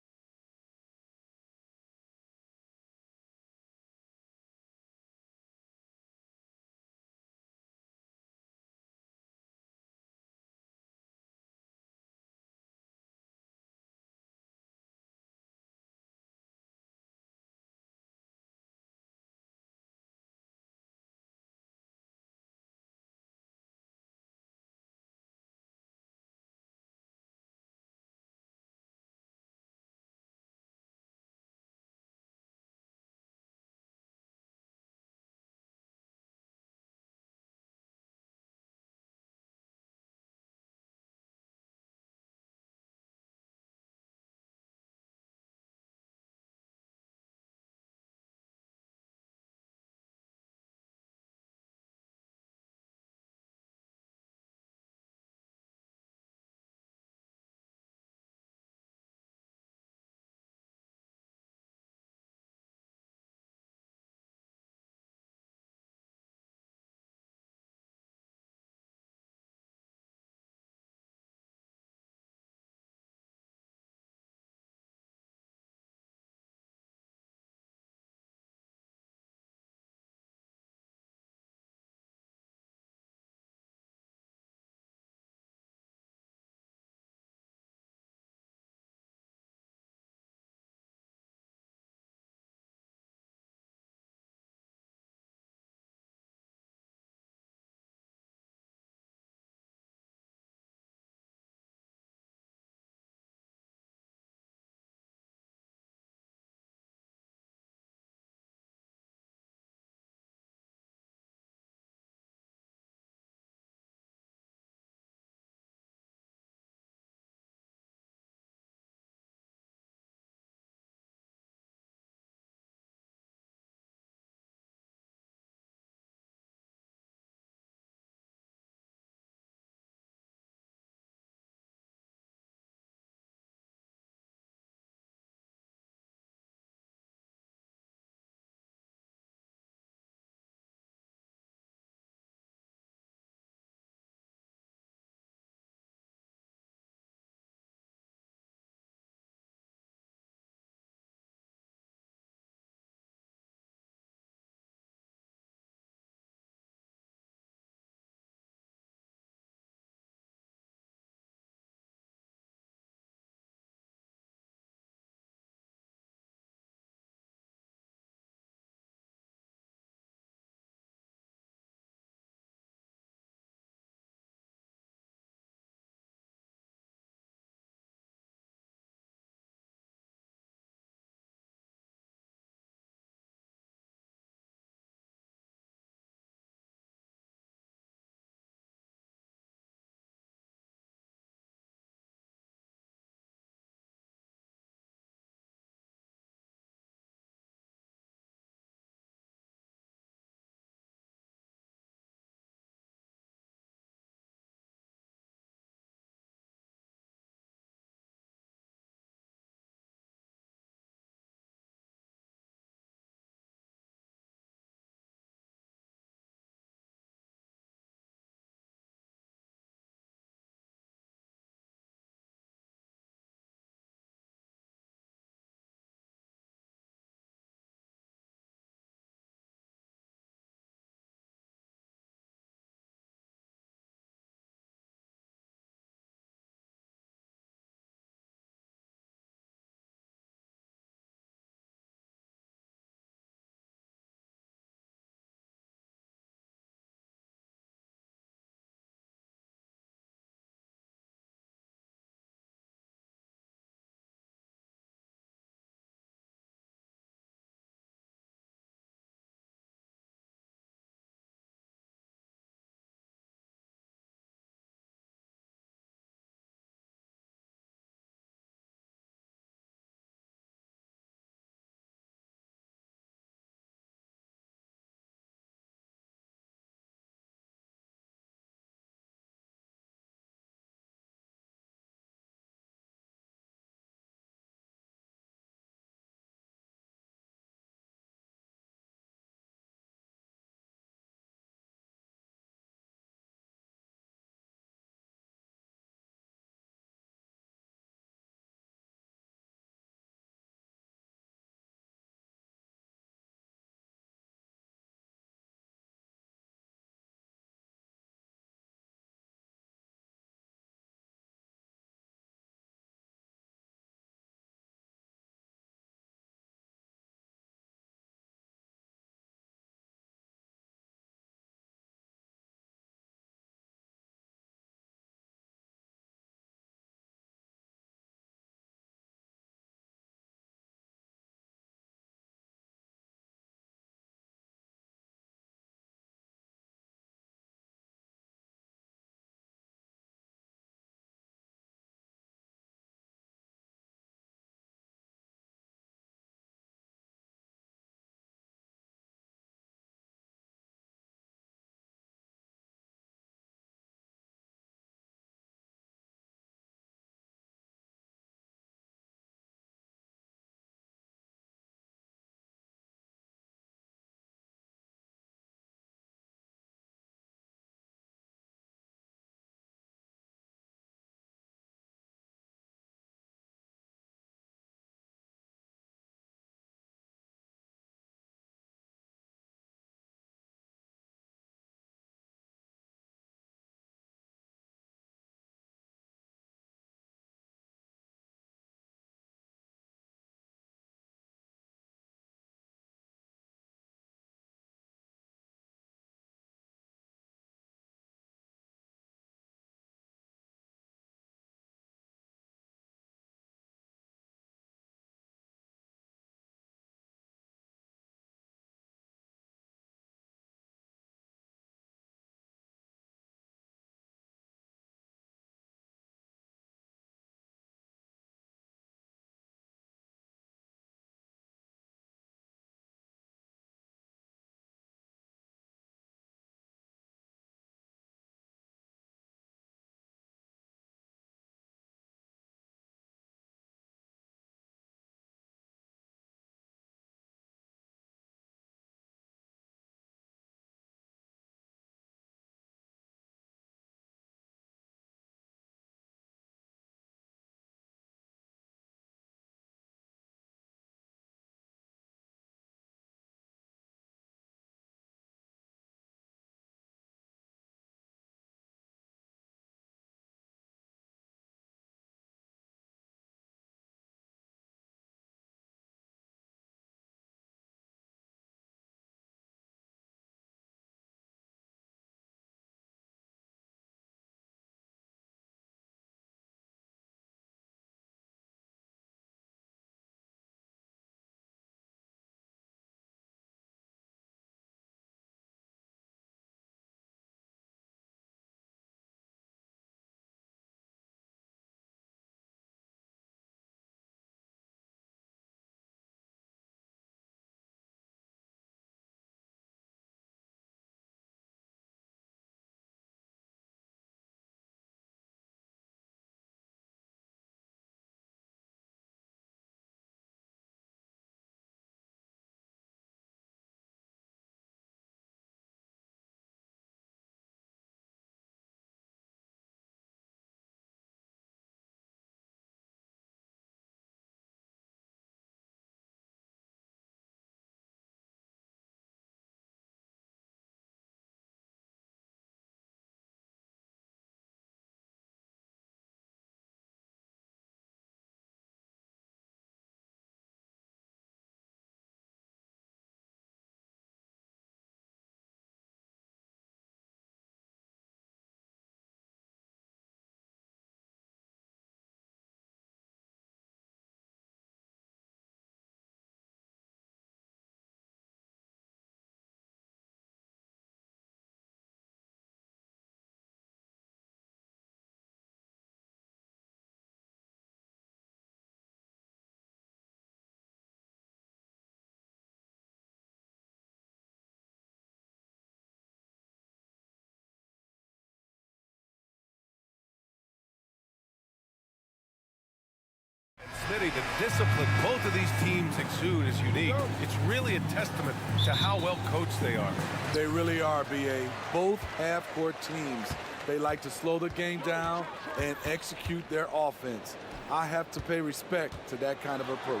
admittedly, the discipline both of these teams exude is unique. It's really a testament to how well coached they are. They really are, BA. Both half-court teams, they like to slow the game down and execute their offense. I have to pay respect to that kind of approach.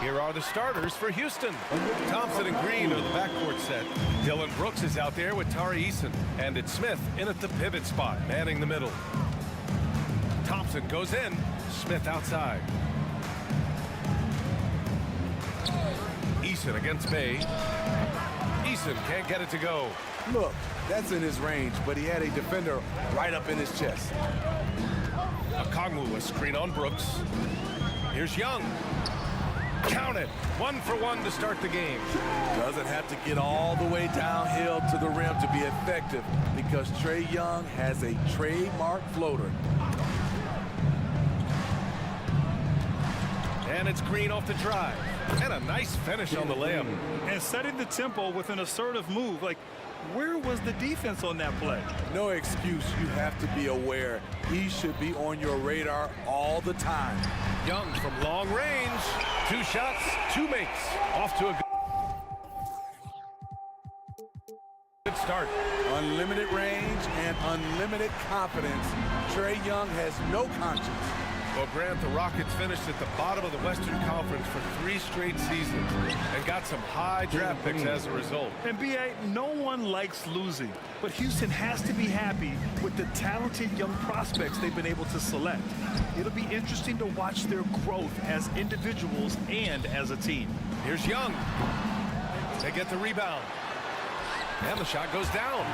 Here are the starters for Houston. Thompson and Green are the backcourt set. Dylan Brooks is out there with Tari Eason. And it's Smith in at the pivot spot, manning the middle. Thompson goes in, Smith outside. Eason against Bay. Eason can't get it to go. Look, that's in his range, but he had a defender right up in his chest. Okongwu, a screen on Brooks. Here's Young. Count it. 1 for 1 to start the game. Doesn't have to get all the way downhill to the rim to be effective because Trae Young has a trademark floater. And it's Green off the drive. And a nice finish on the layup. And setting the tempo with an assertive move. Like, where was the defense on that play? No excuse. You have to be aware. He should be on your radar all the time. Young from long range. 2 shots, 2 makes. Off to a good start. Unlimited range and unlimited confidence. Trae Young has no conscience. Well, Grant, the Rockets finished at the bottom of the Western Conference for 3 straight seasons and got some high draft picks as a result. And BA, no one likes losing, but Houston has to be happy with the talented young prospects they've been able to select. It'll be interesting to watch their growth as individuals and as a team. Here's Young. They get the rebound. And the shot goes down.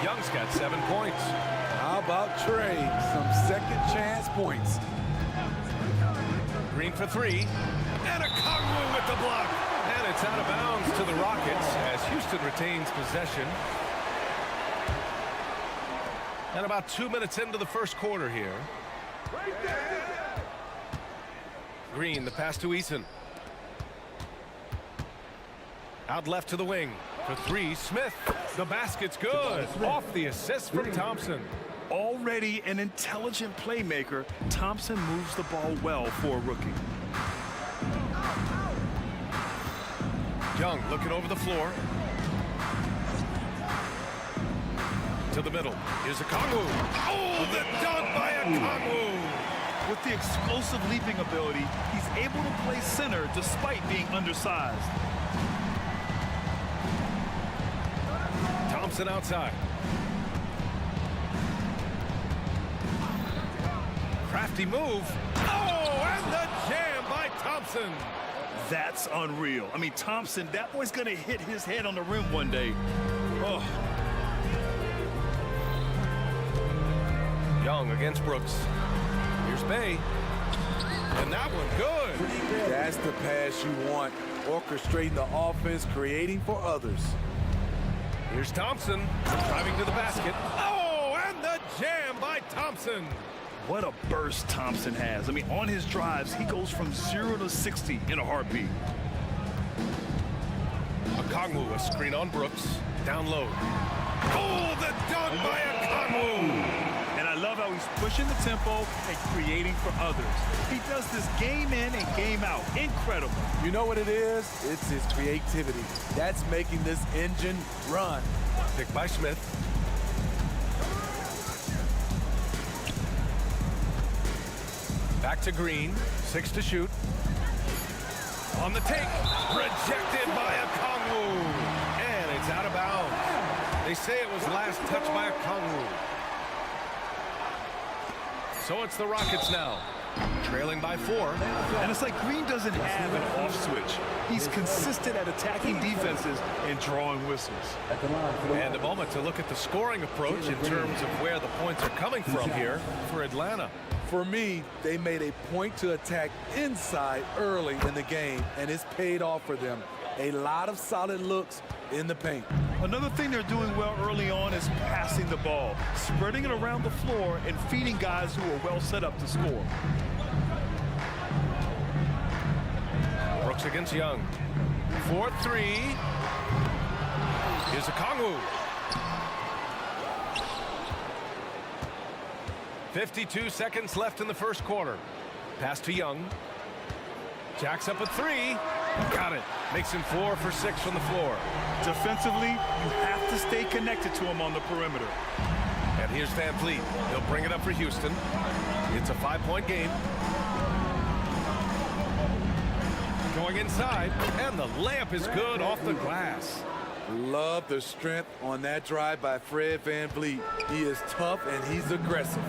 Young's got 7 points. How about Trae? Some second chance points. Green for 3. And Okongwu with the block. And it's out of bounds to the Rockets as Houston retains possession. And about 2 minutes into the first quarter here. Green, the pass to Eason. Out left to the wing. For 3, Smith. The basket's good. Off the assist from Thompson. Already an intelligent playmaker, Thompson moves the ball well for a rookie. Young looking over the floor. To the middle. Here's Okongwu. Oh, the dunk by Okongwu. With the explosive leaping ability, he's able to play center despite being undersized. Thompson outside. Crafty move. Oh, and the jam by Thompson. That's unreal. I mean, Thompson, that boy's going to hit his head on the rim one day. Oh. Young against Brooks. Here's Bay. And that one good. That's the pass you want. Orchestrating the offense, creating for others. Here's Thompson driving to the basket. Oh, and the jam by Thompson. What a burst Thompson has. I mean, on his drives, he goes from 0 to 60 in a heartbeat. Okongwu, a screen on Brooks. Down low. Oh, the dunk by Okongwu. And I love how he's pushing the tempo and creating for others. He does this game in and game out. Incredible. You know what it is? It's his creativity. That's making this engine run. Picked by Smith. Back to Green. 6 to shoot. On the take. Rejected by Okongwu. And it's out of bounds. They say it was last touched by Okongwu. So it's the Rockets now, trailing by 4. And it's like Green doesn't have an off switch. He's consistent at attacking defenses and drawing whistles. And a moment to look at the scoring approach in terms of where the points are coming from here for Atlanta. For me, they made a point to attack inside early in the game, and it's paid off for them. A lot of solid looks in the paint. Another thing they're doing well early on is passing the ball, spreading it around the floor and feeding guys who are well set up to score. Brooks against Young. 4-3. Here's Okongwu. 52 seconds left in the first quarter. Pass to Young. Jacks up a three. Got it. Makes him 4 for 6 from the floor. Defensively, you have to stay connected to him on the perimeter. And here's Van Vliet. He'll bring it up for Houston. It's a 5-point game. Going inside, and the layup is good off the glass. Love the strength on that drive by Fred Van Vliet. He is tough and he's aggressive.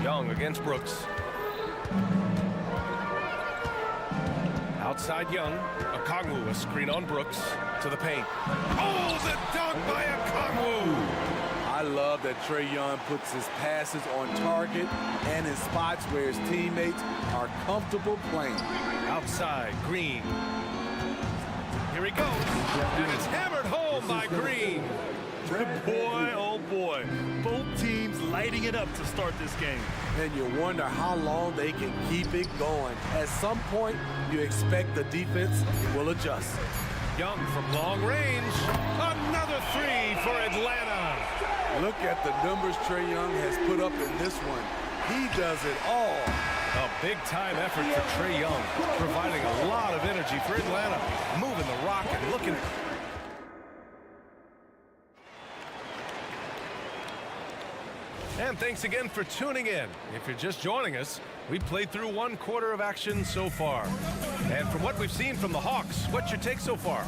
Young against Brooks. Outside Young. Okongwu, a screen on Brooks to the paint. Oh, the dunk by Okongwu! I love that Trae Young puts his passes on target and in spots where his teammates are comfortable playing. Outside, Green. Here he goes, and it's hammered home by Green. Boy, oh boy. Both teams lighting it up to start this game. And you wonder how long they can keep it going. At some point, you expect the defense will adjust. Young from long range. Another three for Atlanta. Look at the numbers Trae Young has put up in this one. He does it all. A big-time effort for Trae Young, providing a lot of energy for Atlanta. Moving the rock and looking. And thanks again for tuning in. If you're just joining us, we played through 1 quarter of action so far. And from what we've seen from the Hawks, what's your take so far?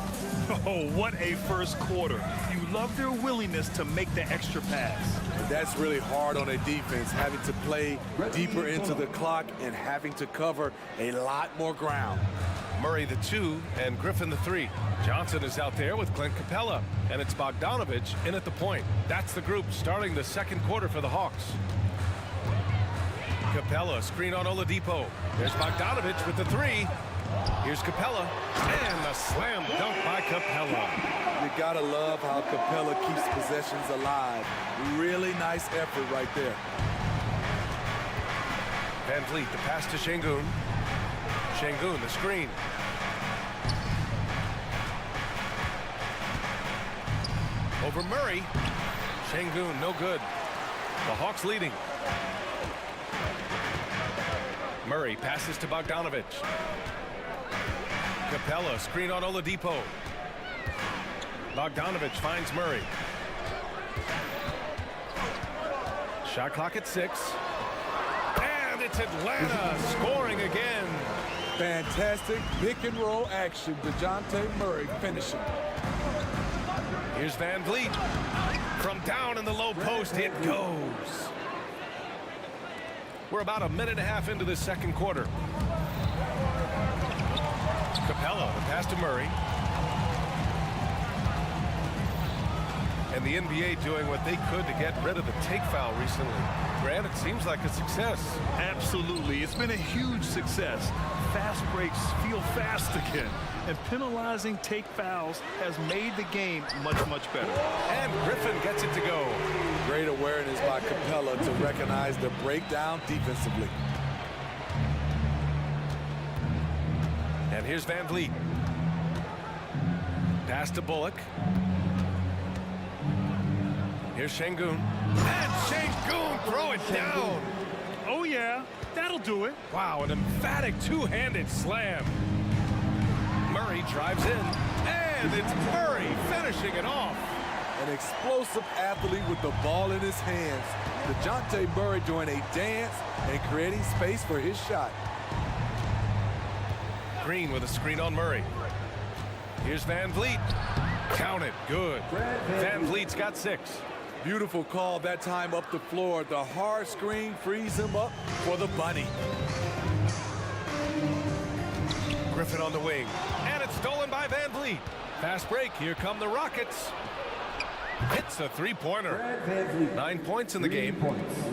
Oh, what a first quarter. You love their willingness to make the extra pass. And that's really hard on a defense, having to play deeper into the clock and having to cover a lot more ground. Murray the 2 and Griffin the 3. Johnson is out there with Clint Capella, and it's Bogdanovich in at the point. That's the group starting the second quarter for the Hawks. Capella, screen on Oladipo. There's Bogdanovich with the 3. Here's Capella, and the slam dunk by Capella. You gotta love how Capella keeps possessions alive. Really nice effort right there. Van Vliet, the pass to Şengün. Şengün, the screen. Over Murray. Şengün, no good. The Hawks leading. Murray passes to Bogdanovich. Capella, screen on Oladipo. Bogdanovich finds Murray. Shot clock at 6. And it's Atlanta scoring again. Fantastic pick and roll action. DeJounte Murray finishing. Here's Van Vliet. From down in the low post, it goes. We're about a minute and a half into the second quarter. Capella, the pass to Murray. And the NBA doing what they could to get rid of the take foul recently. Grant, it seems like a success. Absolutely. It's been a huge success. Fast breaks feel fast again. And penalizing take fouls has made the game much, much better. And Griffin gets it to go. Great awareness by Capella to recognize the breakdown defensively. And here's Van Vliet. Pass to Bullock. Here's Şengün. And Şengün throw it down. Oh, yeah. That'll do it. Wow, an emphatic two-handed slam. Murray drives in. And it's Murray finishing it off. An explosive athlete with the ball in his hands. DeJounte Murray doing a dance and creating space for his shot. Green with a screen on Murray. Here's Van Vliet. Count it. Good. Van Vliet's got 6. Beautiful call that time up the floor. The hard screen frees him up for the bunny. Griffin on the wing. And it's stolen by Van Vliet. Fast break. Here come the Rockets. Hits a three-pointer. 9 points in the game.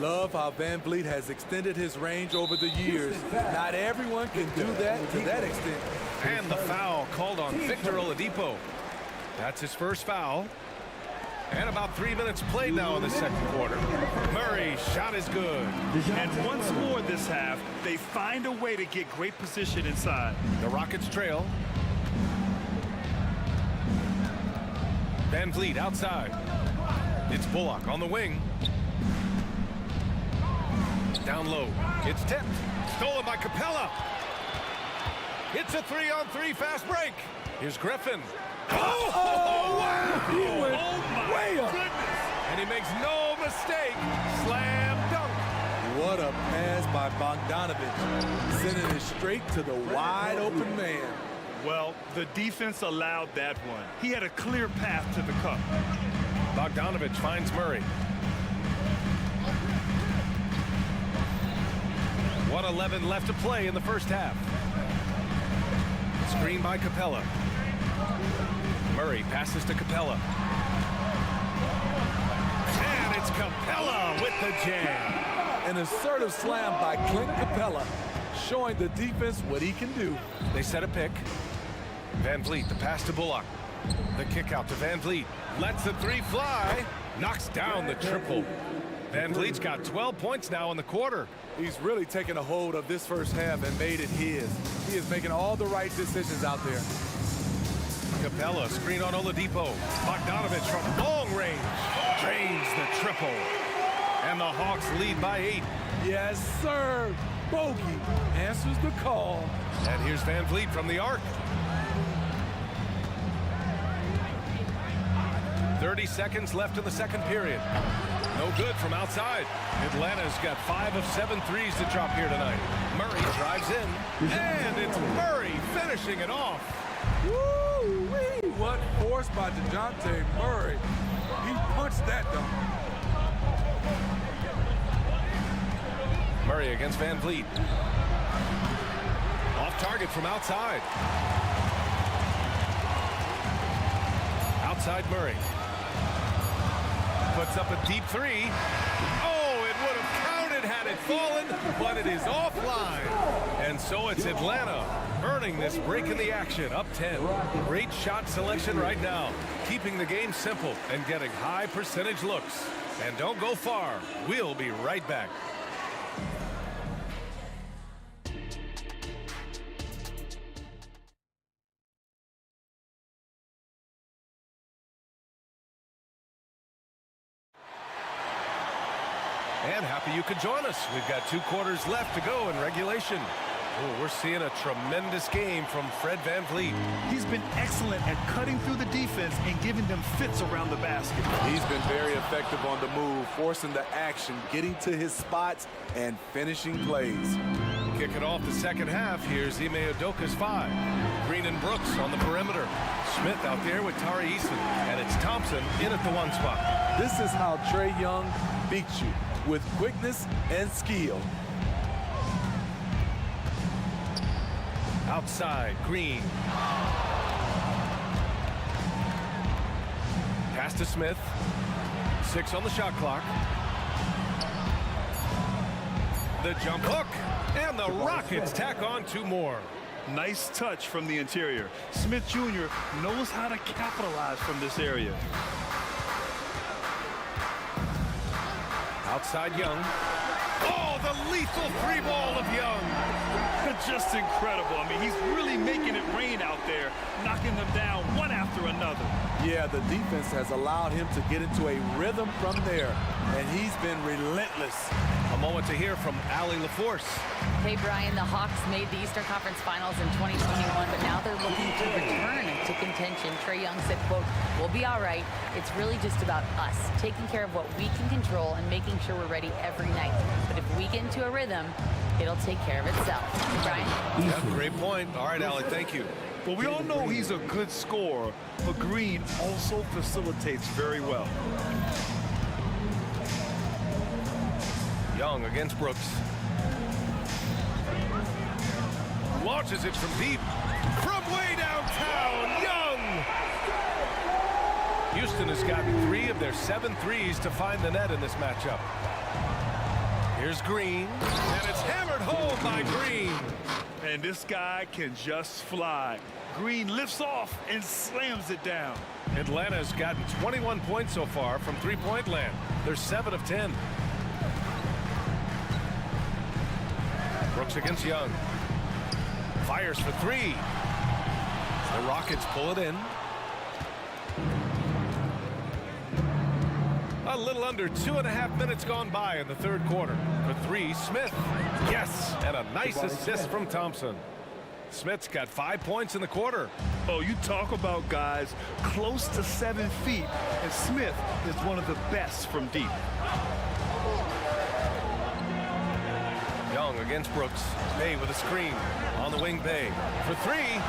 Love how Van Vliet has extended his range over the years. Not everyone can do that to that extent. And the foul called on Victor Oladipo. That's his first foul. And about 3 minutes played now in the second quarter. Murray's shot is good. And once more this half, they find a way to get great position inside. The Rockets trail. Van Vliet outside. It's Bullock on the wing. Down low. It's tipped. Stolen by Capella. It's a 3-on-3 fast break. Here's Griffin. Oh, wow! He went way up. Goodness. And he makes no mistake. Slam dunk. What a pass by Bogdanovich, sending it straight to the wide open man. Well, the defense allowed that one. He had a clear path to the cup. Bogdanovich finds Murray. 1:11 left to play in the first half. Screen by Capella. Murray passes to Capella. And it's Capella with the jam. An assertive slam by Clint Capella, showing the defense what he can do. They set a pick. Van Vliet, the pass to Bullock. The kick out to Van Vliet. Lets the three fly. Knocks down the triple. Van Vliet's got 12 points now in the quarter. He's really taken a hold of this first half and made it his. He is making all the right decisions out there. Capella, screen on Oladipo. Bogdanovich from long range. Drains the triple. And the Hawks lead by 8. Yes, sir. Bogey answers the call. And here's Van Vliet from the arc. 30 seconds left in the second period. No good from outside. Atlanta's got 5 of 7 threes to drop here tonight. Murray drives in. And it's Murray finishing it off. Woo-wee! What force by DeJounte Murray. He punched that dunk. Murray against Van Vliet. Off target from outside. Outside Murray. Puts up a deep three. Oh, it would have counted had it fallen, but it is offline. And so it's Atlanta earning this break in the action, up 10. Great shot selection right now, keeping the game simple and getting high percentage looks. And don't go far. We'll be right back. And happy you could join us. We've got 2 quarters left to go in regulation. Oh, we're seeing a tremendous game from Fred Van Vliet. He's been excellent at cutting through the defense and giving them fits around the basket. He's been very effective on the move, forcing the action, getting to his spots, and finishing plays. Kicking off the second half, here's Ime Udoka's 5. Green and Brooks on the perimeter. Smith out there with Tari Eason. And it's Thompson in at the 1 spot. This is how Trae Young beats you, with quickness and skill. Outside, Green. Pass to Smith. 6 on the shot clock. The jump hook. And the Rockets tack on 2 more. Nice touch from the interior. Smith Jr. knows how to capitalize from this area. Outside Young. Oh, the lethal 3-ball of Young. Just incredible. I mean, he's really making it rain out there, knocking them down one after another. Yeah, the defense has allowed him to get into a rhythm from there, and he's been relentless. A moment to hear from Allie LaForce. Hey, Brian, the Hawks made the Eastern Conference Finals in 2021, but now they're looking to return to contention. Trae Young said, quote, "We'll be all right. It's really just about us, taking care of what we can control and making sure we're ready every night. But if we get into a rhythm, it'll take care of itself." Brian? Yeah, great point. All right, Allie, thank you. Well, we all know he's a good scorer, but Green also facilitates very well. Young against Brooks. Launches it from deep. From way downtown, Young! Houston has gotten 3 of their 7 threes to find the net in this matchup. Here's Green, and it's hammered home by Green. And this guy can just fly. Green lifts off and slams it down. Atlanta's gotten 21 points so far from three-point land. They're 7 of 10. Brooks against Young. Fires for 3. The Rockets pull it in. A little under 2.5 minutes gone by in the third quarter. For three, Smith. Yes, and a nice assist from Thompson. Smith's got 5 points in the quarter. Oh, you talk about guys close to 7 feet, and Smith is one of the best from deep. Young against Brooks. Bay with a screen. On the wing, Bay. For three.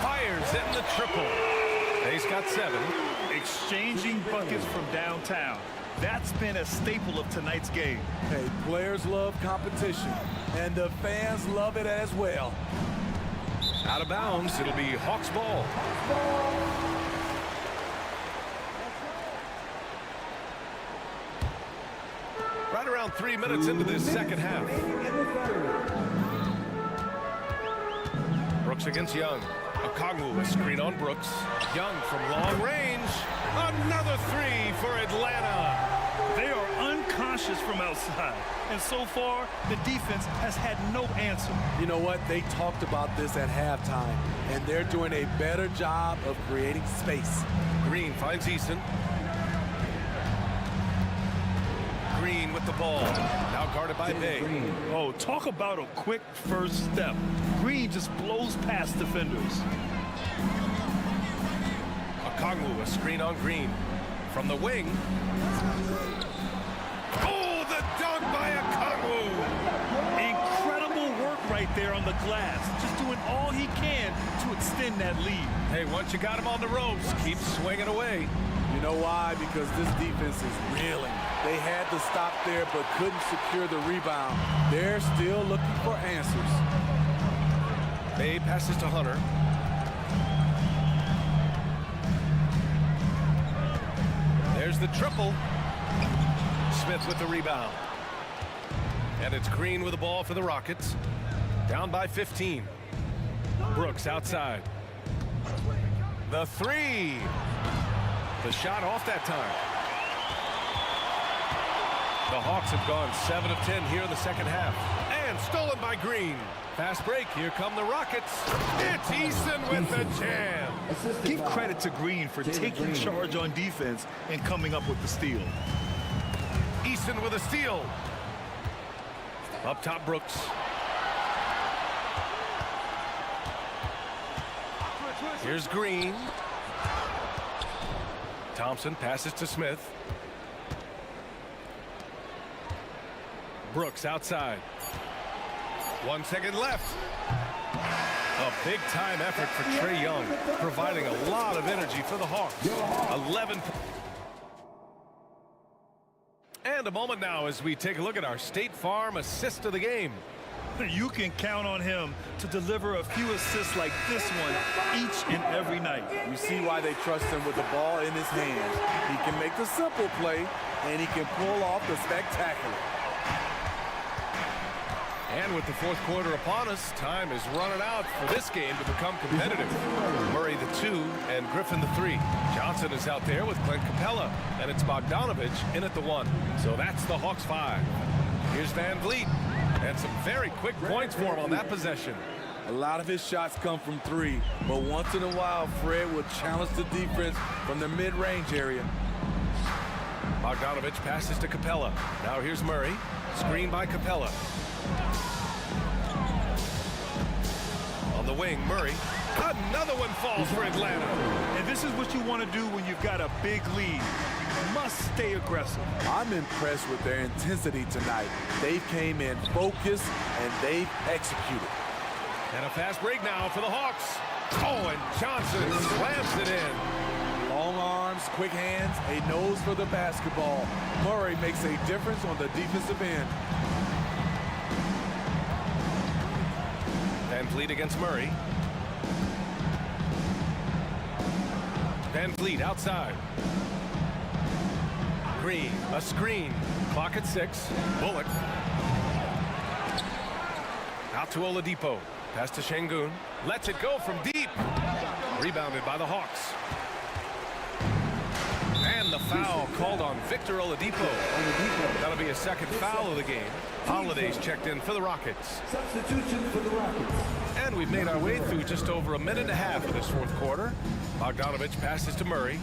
Fires in the triple. Bay's got 7. Exchanging buckets from downtown. That's been a staple of tonight's game. Hey, players love competition, and the fans love it as well. Out of bounds, it'll be Hawks ball. Right around 3 minutes into this second half. Brooks against Young. Okongwu, a screen on Brooks. Young from long range. Another three for Atlanta. They are unconscious from outside, and so far, the defense has had no answer. You know what? They talked about this at halftime, and they're doing a better job of creating space. Green finds Easton. Green with the ball. Now guarded by Bay. Oh, talk about a quick first step. Green just blows past defenders. Okongwu, a screen on Green. From the wing. Oh, the dunk by Okongwu! Incredible work right there on the glass. Just doing all he can to extend that lead. Hey, once you got him on the ropes, keep swinging away. You know why? Because this defense is reeling. They had to stop there but couldn't secure the rebound. They're still looking for answers. Bay passes to Hunter. There's the triple. Smith with the rebound. And it's Green with the ball for the Rockets. Down by 15. Brooks outside. The three. The shot off that time. The Hawks have gone 7 of 10 here in the second half. And stolen by Green. Fast break. Here come the Rockets. It's Easton with the jam. Give credit to Green for taking charge on defense and coming up with the steal. Easton with a steal. Up top, Brooks. Here's Green. Thompson passes to Smith. Brooks outside. 1 second left. A big-time effort for Trae Young, providing a lot of energy for the Hawks. 11. And a moment now as we take a look at our State Farm assist of the game. You can count on him to deliver a few assists like this one each and every night. You see why they trust him with the ball in his hands. He can make the simple play, and he can pull off the spectacular. And with the fourth quarter upon us, time is running out for this game to become competitive. Murray the 2 and Griffin the 3. Johnson is out there with Clint Capella, and it's Bogdanovich in at the 1. So that's the Hawks 5. Here's Van Vliet, and some very quick points for him on that possession. A lot of his shots come from 3, but once in a while, Fred will challenge the defense from the mid-range area. Bogdanovich passes to Capella. Now here's Murray, screened by Capella. On the wing, Murray. Another one falls for Atlanta. And this is what you want to do when you've got a big lead. You must stay aggressive. I'm impressed with their intensity tonight. They came in focused and they've executed. And a fast break now for the Hawks. Oh, and Johnson slams it in. Long arms, quick hands, a nose for the basketball. Murray makes a difference on the defensive end. Van Vliet against Murray. Van Vliet outside. Green, a screen. Clock at 6. Bullock. Out to Oladipo. Pass to Şengün. Lets it go from deep. Rebounded by the Hawks. And the foul called on Victor Oladipo. That'll be a second foul of the game. Holiday's checked in for the Rockets. Substitution for the Rockets. And we've made our way through just over a minute and a half of this fourth quarter. Bogdanovich passes to Murray.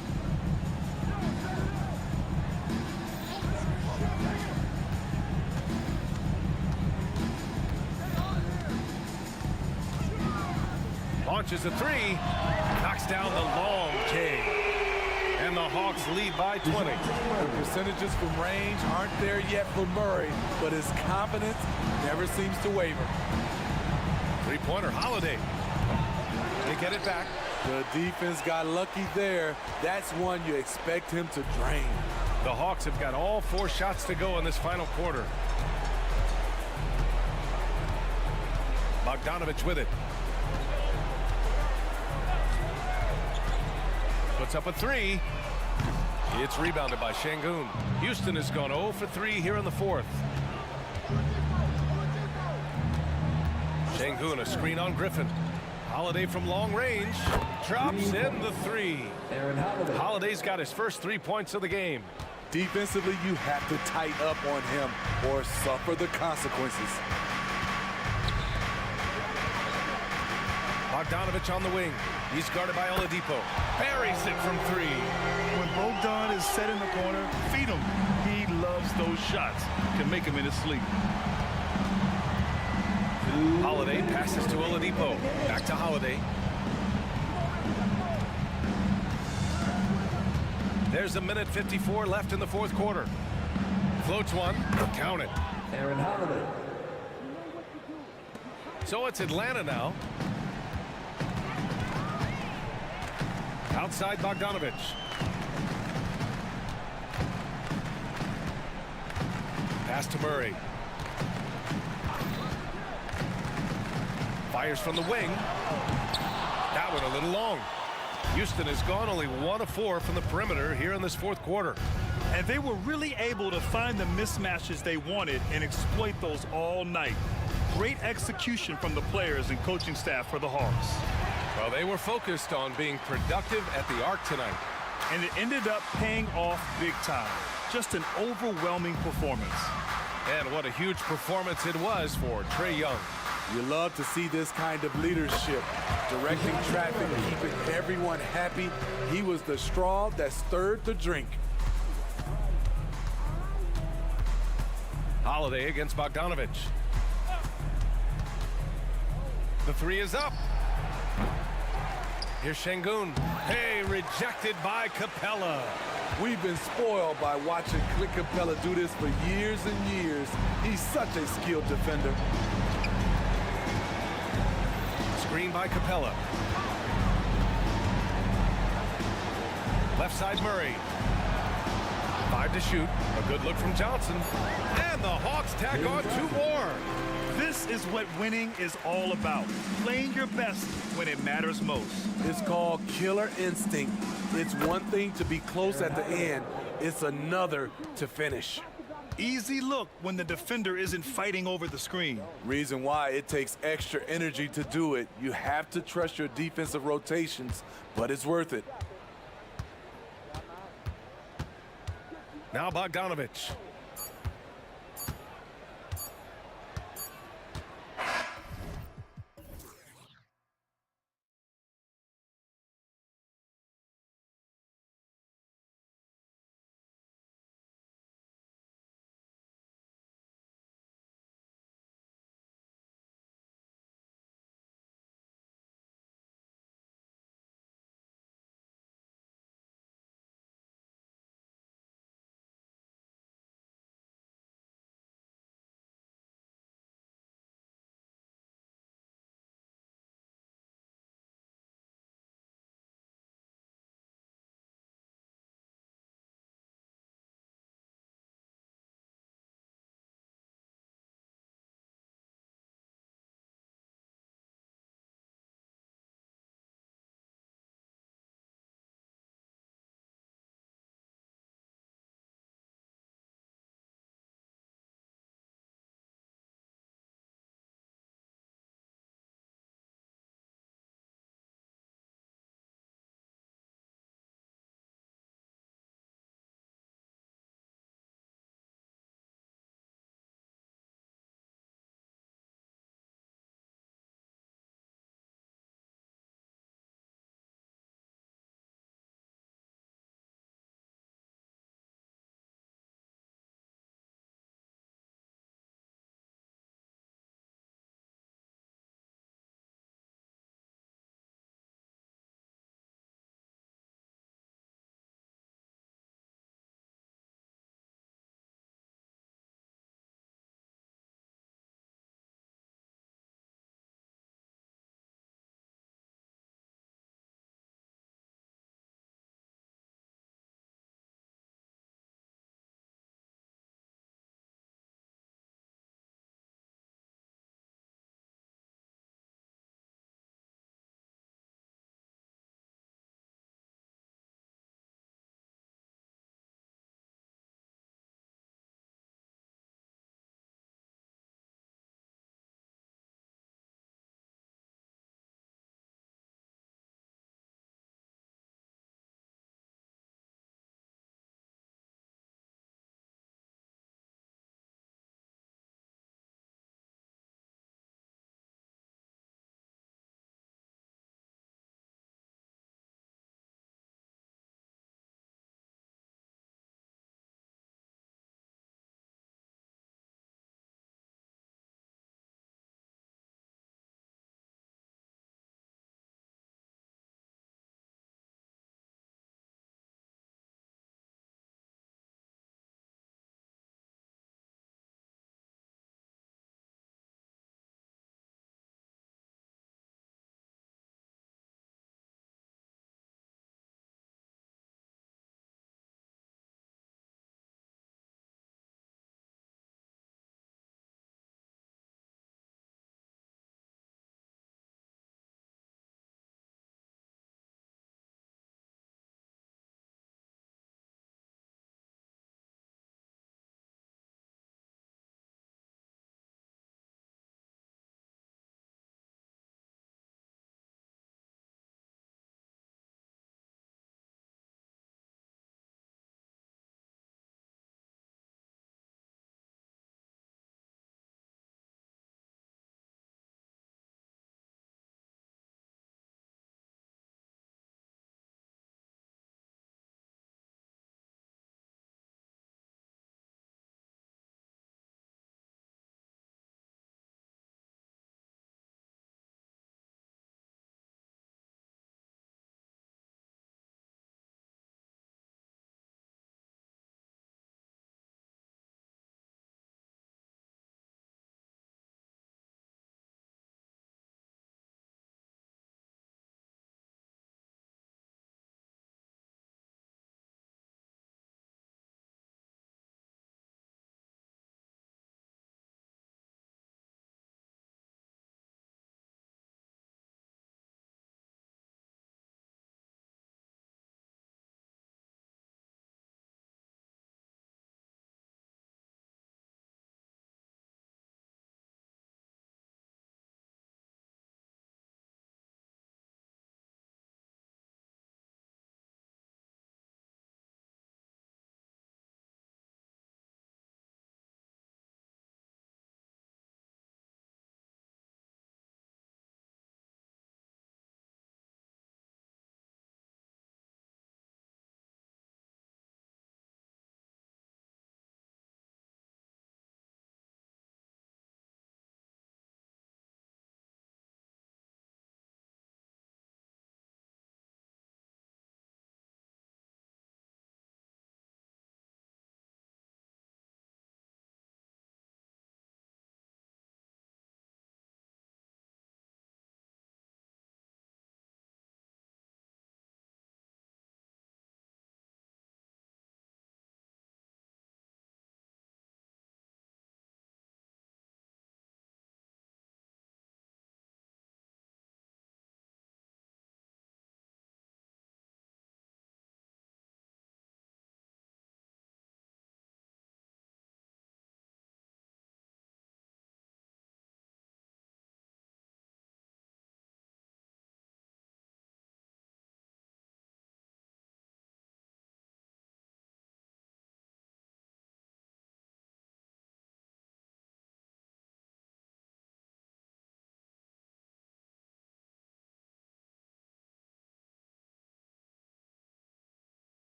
launches a three, knocks down the long J. And the Hawks lead by 20. The percentages from range aren't there yet for Murray, but his confidence never seems to waver. Three-pointer, Holiday. They get it back. The defense got lucky there. That's one you expect him to drain. The Hawks have got all 4 shots to go in this final quarter. Bogdanovich with it. Puts up a three. It's rebounded by Şengün. Houston has gone 0 for 3 here in the fourth. Şengün, a screen on Griffin. Holiday from long range. Drops in the three. Holiday's got his first 3 points of the game. Defensively, you have to tighten up on him or suffer the consequences. Bogdanovich on the wing. He's guarded by Oladipo. Buries it from 3. When Bogdan is set in the corner, feed him. He loves those shots. Can make him in his sleep. Holiday passes to Oladipo. Back to Holiday. There's a minute 54 left in the fourth quarter. Floats one. Count it. Aaron Holiday. So it's Atlanta now. Outside Bogdanovich. Pass to Murray. Fires from the wing. That one a little long. Houston has gone only 1 of 4 from the perimeter here in this fourth quarter. And they were really able to find the mismatches they wanted and exploit those all night. Great execution from the players and coaching staff for the Hawks. Well, they were focused on being productive at the arc tonight. And it ended up paying off big time. Just an overwhelming performance. And what a huge performance it was for Trae Young. You love to see this kind of leadership, directing traffic, keeping everyone happy. He was the straw that stirred the drink. Holiday against Bogdanovich. The three is up. Here's Şengün. Hey, rejected by Capella. We've been spoiled by watching Clint Capella do this for years and years. He's such a skilled defender. Screen by Capella. Left side Murray. 5 to shoot. A good look from Johnson. And the Hawks tack on 2 more. This is what winning is all about. Playing your best when it matters most. It's called killer instinct. It's one thing to be close at the end. It's another to finish. Easy look when the defender isn't fighting over the screen. Reason why it takes extra energy to do it. You have to trust your defensive rotations, but it's worth it. Now Bogdanovich.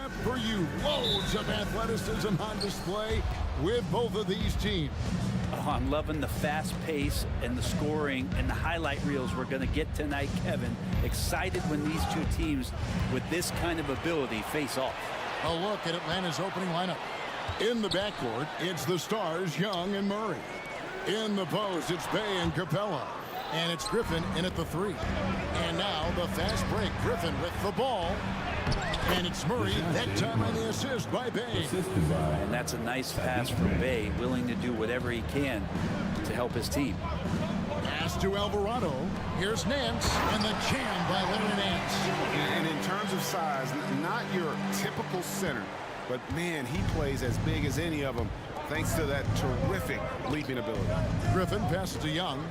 matchup for you. Loads of athleticism on display with both of these teams. Oh, I'm loving the fast pace and the scoring and the highlight reels we're going to get tonight, Kevin. Excited when these two teams with this kind of ability face off. A look at Atlanta's opening lineup. In the backcourt, it's the stars, Young and Murray. In the post, it's Bay and Capella. And it's Griffin in at the 3. And now the fast break. Griffin with the ball. And it's Murray, that time on the assist by Bay. And that's a nice pass from Bay, willing to do whatever he can to help his team. Pass to Alvarado. Here's Nance, and the jam by Larry Nance. And in terms of size, not your typical center, but man, he plays as big as any of them, thanks to that terrific leaping ability. Griffin passes to Young.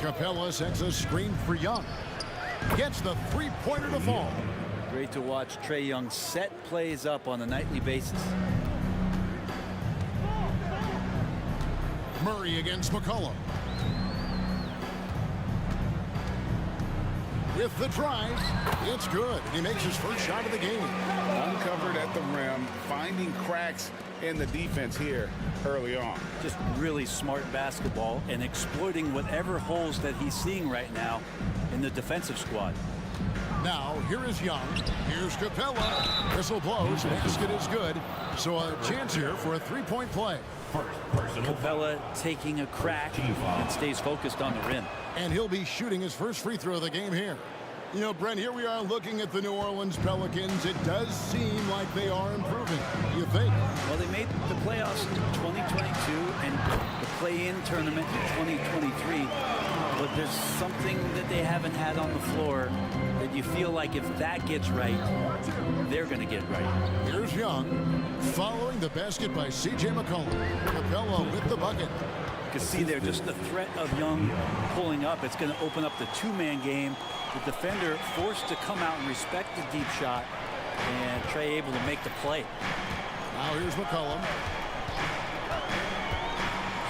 Capella sets a screen for Young. Gets the three-pointer to fall. Great to watch Trae Young set plays up on a nightly basis. Murray against McCollum. With the drive, it's good. He makes his first shot of the game. Uncovered at the rim, finding cracks in the defense here early on. Just really smart basketball and exploiting whatever holes that he's seeing right now in the defensive squad. Now, here is Young. Here's Capella. Whistle blows. Basket is good. So a chance here for a three-point play. Capella taking a crack and stays focused on the rim. And he'll be shooting his first free throw of the game here. You know, Brent, here we are looking at the New Orleans Pelicans. It does seem like they are improving. You think? Well, they made the playoffs in 2022 and the play-in tournament in 2023. But there's something that they haven't had on the floor that you feel like if that gets right, they're going to get right. Here's Young following the basket by C.J. McCollum. Capella with the bucket. You can see there just the threat of Young pulling up. It's going to open up the two-man game. The defender forced to come out and respect the deep shot, and Trae able to make the play. Now here's McCollum.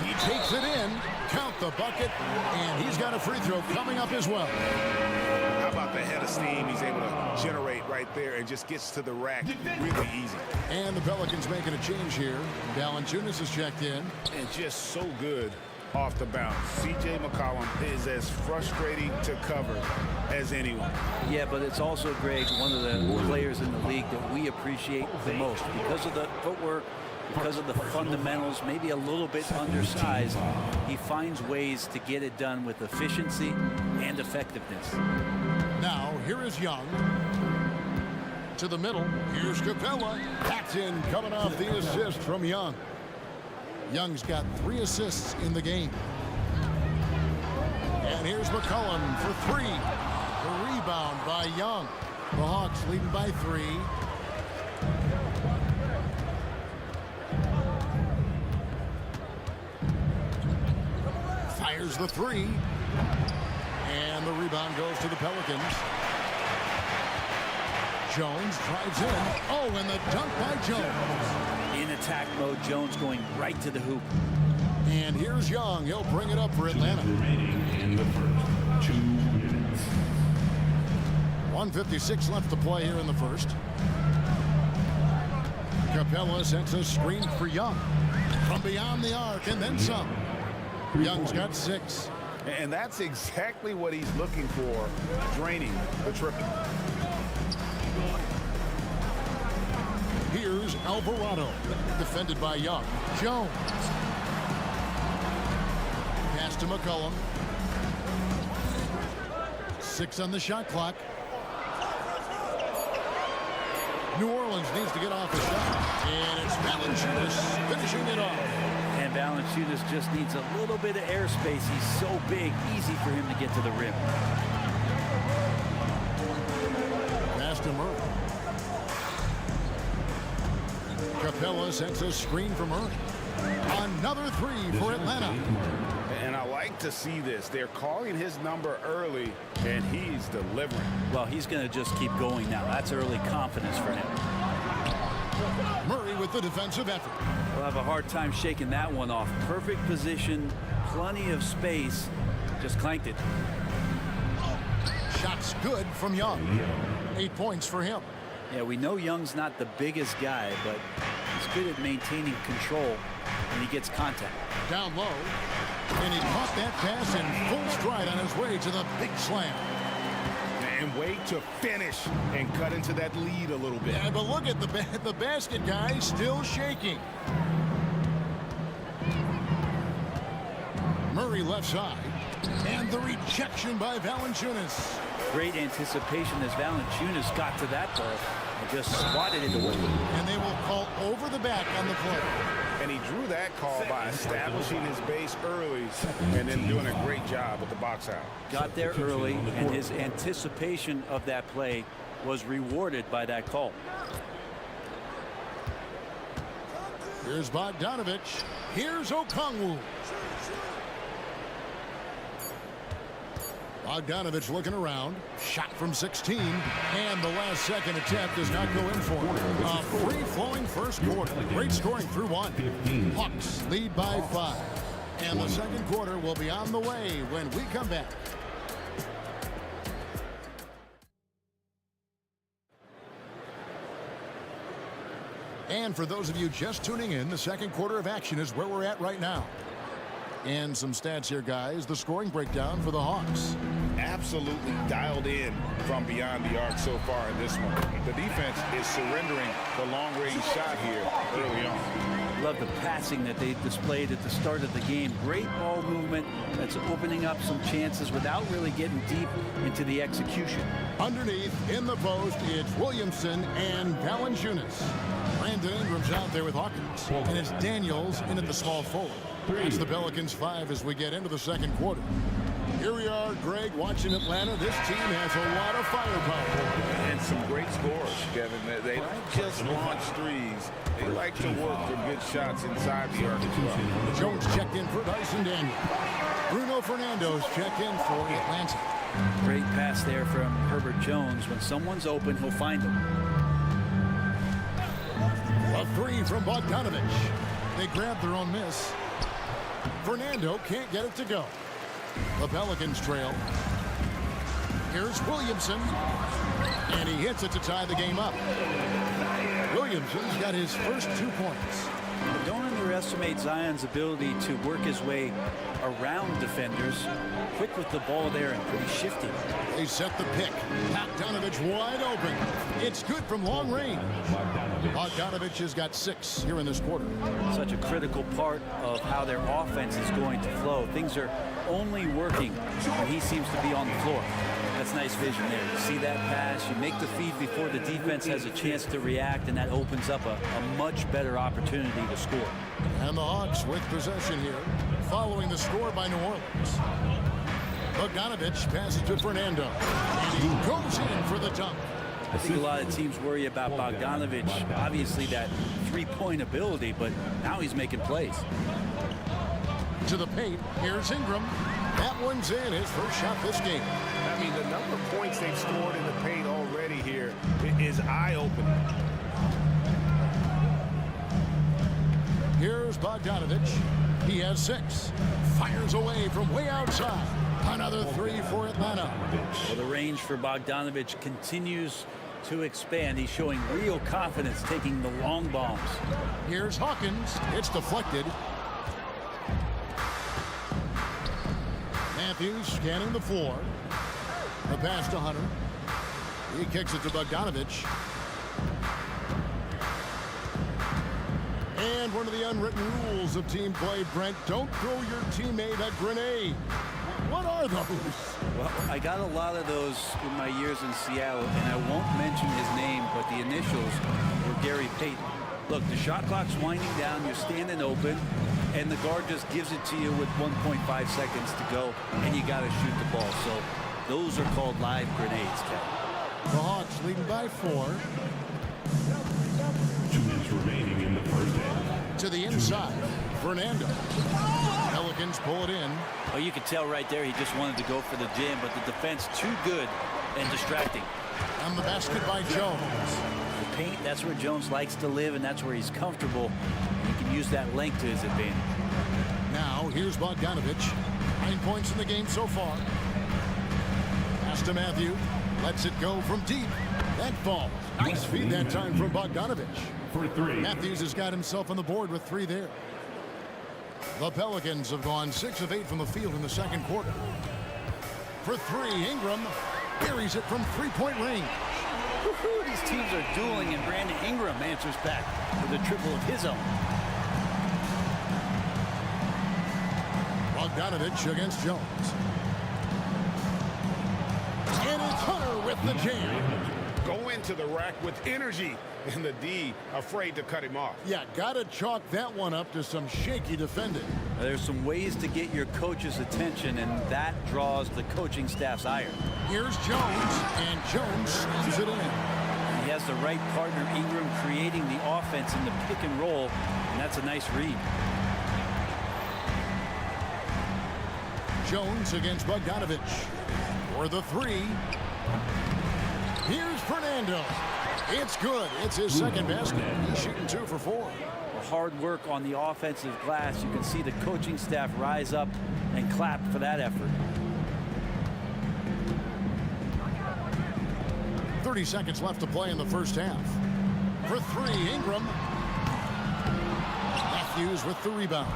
He takes it in, count the bucket, and he's got a free throw coming up as well. How about the head of steam he's able to generate right there and just gets to the rack really easy. And the Pelicans making a change here. Valanciunas is checked in. And just so good off the bounce. C.J. McCollum is as frustrating to cover as anyone. Yeah, but it's also, Greg, one of the players in the league that we appreciate the most because of the footwork, because of the fundamentals, maybe a little bit undersized. He finds ways to get it done with efficiency and effectiveness. Now, here is Young. To the middle, here's Capella. That's in, coming off the assist from Young. Young's got 3 assists in the game. And here's McCollum for 3. The rebound by Young. The Hawks leading by 3. Fires the 3. And the rebound goes to the Pelicans. Jones drives in. Oh, and the dunk by Jones. In attack mode, Jones going right to the hoop. And here's Young. He'll bring it up for Atlanta. Remaining in the first 2 minutes. 1:56 left to play here in the first. Capella sets a screen for Young. From beyond the arc and then some. Young's got 6. And that's exactly what he's looking for, draining the triple. Here's Alvarado, defended by Young. Jones. Pass to McCollum. 6 on the shot clock. New Orleans needs to get off the shot. And it's Valanciunas finishing it off. And Valanciunas just needs a little bit of airspace. He's so big, easy for him to get to the rim. Pass to Murray. Capella sets a screen for Murray. Another 3 for Atlanta. And I like to see this. They're calling his number early, and he's delivering. Well, he's going to just keep going now. That's early confidence for him. Murray with the defensive effort. We'll have a hard time shaking that one off. Perfect position, plenty of space. Just clanked it. Shot's good from Young. 8 points for him. Yeah, we know Young's not the biggest guy, but he's good at maintaining control when he gets contact. Down low, and he caught that pass in full stride on his way to the big slam. And wait to finish and cut into that lead a little bit. Yeah, but look at the basket guy still shaking. Murray left side, and the rejection by Valanciunas. Great anticipation as Valanciunas got to that ball and just swatted it away. And they will call over the back on the play. And he drew that call by establishing his base early and then doing a great job with the box out. Got there early, and his anticipation of that play was rewarded by that call. Here's Bogdanovich. Here's Okongwu. Bogdanovich looking around. Shot from 16. And the last second attempt does not go in for him. A free-flowing first quarter. Great scoring through one. Hawks lead by 5. And the second quarter will be on the way when we come back. And for those of you just tuning in, the second quarter of action is where we're at right now. And some stats here, guys. The scoring breakdown for the Hawks. Absolutely dialed in from beyond the arc so far in this one. The defense is surrendering the long-range shot here early on. Love the passing that they displayed at the start of the game. Great ball movement that's opening up some chances without really getting deep into the execution. Underneath, in the post, it's Williamson and Valanciunas. Brandon Ingram's out there with Hawkins. And it's Daniels in at the small forward. It's the Pelicans 5 as we get into the second quarter. Here we are, Greg, watching Atlanta. This team has a lot of firepower. And some great scores, Kevin. They don't just launch threes. They like to work for good shots inside the arc as well. Jones checked in for Dyson Daniel. Bruno Fernando's checked in for Atlanta. Great pass there from Herbert Jones. When someone's open, he'll find them. A three from Bogdanovich. They grabbed their own miss. Fernando can't get it to go. The Pelicans trail. Here's Williamson. And he hits it to tie the game up. Williamson's got his first 2 points. Don't underestimate Zion's ability to work his way around defenders. Quick with the ball there and pretty shifty. They set the pick. Bogdanovich wide open. It's good from long range. Bogdanovich has got 6 here in this quarter. Such a critical part of how their offense is going to flow. Things are only working when he seems to be on the floor. That's nice vision there. You see that pass, you make the feed before the defense has a chance to react, and that opens up a much better opportunity to score. And the Hawks with possession here, following the score by New Orleans. Bogdanovich passes to Fernando, and he goes in for the dunk. I think a lot of teams worry about Bogdanovich, obviously that three-point ability, but now he's making plays. To the paint, here's Ingram. That one's in, his first shot this game. I mean, the number of points they've scored in the paint already here is eye-opening. Here's Bogdanovich. He has 6. Fires away from way outside. Another 3 for Atlanta. Well, the range for Bogdanovich continues to expand. He's showing real confidence taking the long bombs. Here's Hawkins. It's deflected. Matthews scanning the floor. The pass to Hunter. He kicks it to Bogdanovich. And one of the unwritten rules of team play, Brent, don't throw your teammate a grenade. What are those? Well, I got a lot of those in my years in Seattle, and I won't mention his name, but the initials were Gary Payton. Look, the shot clock's winding down, you're standing open, and the guard just gives it to you with 1.5 seconds to go, and you got to shoot the ball. So those are called live grenades, Kevin. The Hawks leading by 4. 2 minutes remaining in the first half. To the inside, Fernando. Pelicans pull it in. Oh, you could tell right there he just wanted to go for the jam, but the defense too good and distracting. And the basket by Jones. The paint, that's where Jones likes to live, and that's where he's comfortable. He can use that length to his advantage. Now, here's Bogdanovich. 9 points in the game so far. Pass to Matthew. Lets it go from deep. That falls. Nice feed that time from Bogdanovich. For three. Matthews has got himself on the board with 3 there. The Pelicans have gone 6 of 8 from the field in the second quarter. For 3, Ingram buries it from 3-point range. These teams are dueling, and Brandon Ingram answers back with a triple of his own. Bogdanovich against Jones. And it's Hunter with the jam. Go into the rack with energy, and the D afraid to cut him off. Yeah, gotta chalk that one up to some shaky defending. There's some ways to get your coach's attention, and that draws the coaching staff's ire. Here's Jones, and Jones slams it in. He has the right partner, Ingram, creating the offense in the pick and roll, and that's a nice read. Jones against Bogdanovich. For the 3. Here's Fernando. It's good. It's his second basket. He's shooting 2 for 4. Hard work on the offensive glass. You can see the coaching staff rise up and clap for that effort. 30 seconds left to play in the first half. For 3, Ingram. Matthews with the rebound.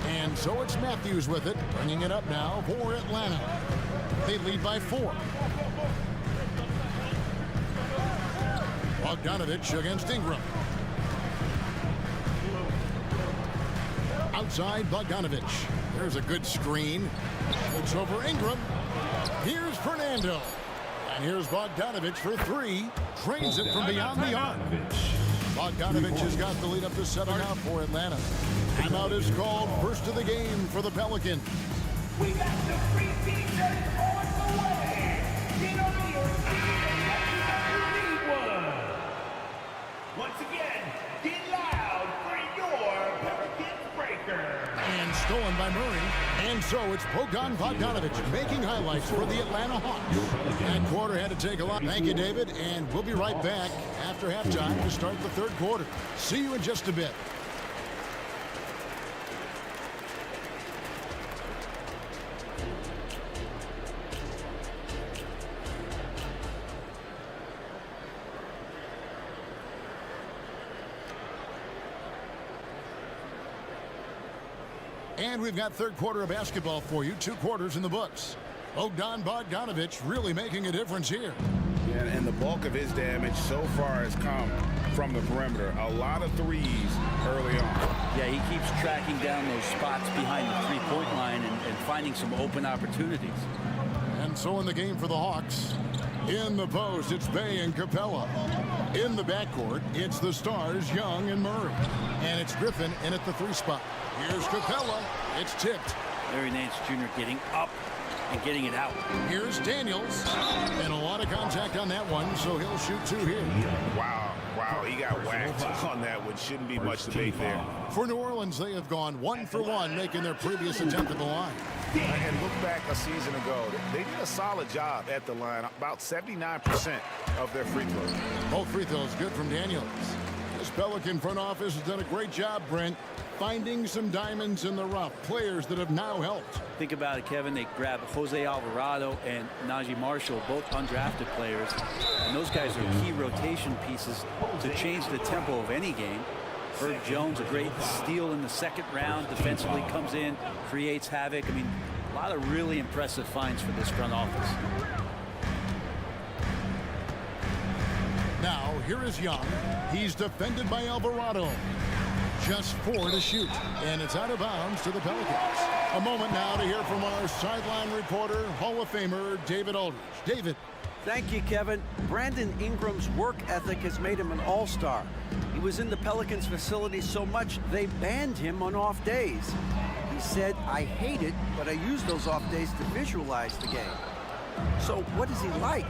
And so it's Matthews with it, bringing it up now for Atlanta. They lead by 4. Bogdanovich against Ingram. Outside Bogdanovich. There's a good screen. Looks over Ingram. Here's Fernando. And here's Bogdanovich for 3. Trains it from beyond the arc. Bogdanovich has got the lead up to 7-0 for Atlanta. Timeout is called. First of the game for the Pelicans. We got the free t-shirts on the way. Get on your once again, get loud for your Pelicans breaker. And stolen by Murray. And so it's Bogdanovich making highlights for the Atlanta Hawks. That quarter had to take a lot. Thank you, David. And we'll be right back after halftime to start the third quarter. See you in just a bit. And we've got third quarter of basketball for you. 2 quarters in the books. Bogdanovich really making a difference here. Yeah, and the bulk of his damage so far has come from the perimeter. A lot of threes early on. Yeah, he keeps tracking down those spots behind the three-point line and finding some open opportunities. And so in the game for the Hawks, in the post, it's Bay and Capella. In the backcourt, it's the Stars, Young and Murray. And it's Griffin in at the 3 spot. Here's Capella. It's tipped. Larry Nance Jr. getting up and getting it out. Here's Daniels. And a lot of contact on that one, so he'll shoot 2 here. Wow, he got whacked on that one. Shouldn't be much debate there. For New Orleans, they have gone 1 for 1, making their previous attempt at the line. And look back a season ago, they did a solid job at the line. About 79% of their free throws. Both free throws good from Daniels. This Pelican front office has done a great job, Brent, finding some diamonds in the rough. Players that have now helped. Think about it, Kevin. They grabbed Jose Alvarado and Najee Marshall, both undrafted players. And those guys are key rotation pieces to change the tempo of any game. Herb Jones, a great steal in the second round. Defensively comes in, creates havoc. I mean, a lot of really impressive finds for this front office. Now, here is Young. He's defended by Alvarado. Just 4 to shoot. And it's out of bounds to the Pelicans. A moment now to hear from our sideline reporter, Hall of Famer, David Aldridge. David. Thank you, Kevin. Brandon Ingram's work ethic has made him an all-star. He was in the Pelicans facility so much they banned him on off days. He said, "I hate it, but I use those off days to visualize the game." So what is he like?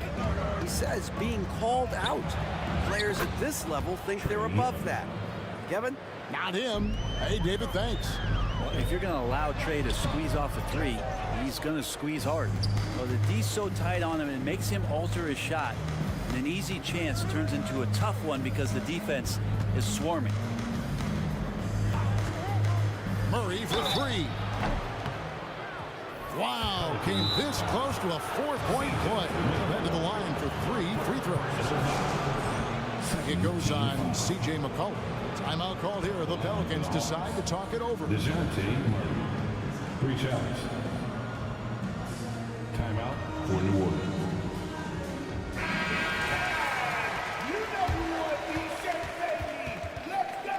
He says being called out. Players at this level think they're above that. Kevin? Not him. Hey, David, thanks. Well, if you're going to allow Trey to squeeze off a 3, he's going to squeeze hard. Well, the D's so tight on him, it makes him alter his shot. And an easy chance turns into a tough one because the defense is swarming. Murray for 3. Wow, came this close to a 4-point play. Head to the line for 3 free throws. It goes on C.J. McCollum. Timeout called here. The Pelicans decide to talk it over. Three shots. Timeout for New Orleans. You know who want these shirts, baby. Let's go!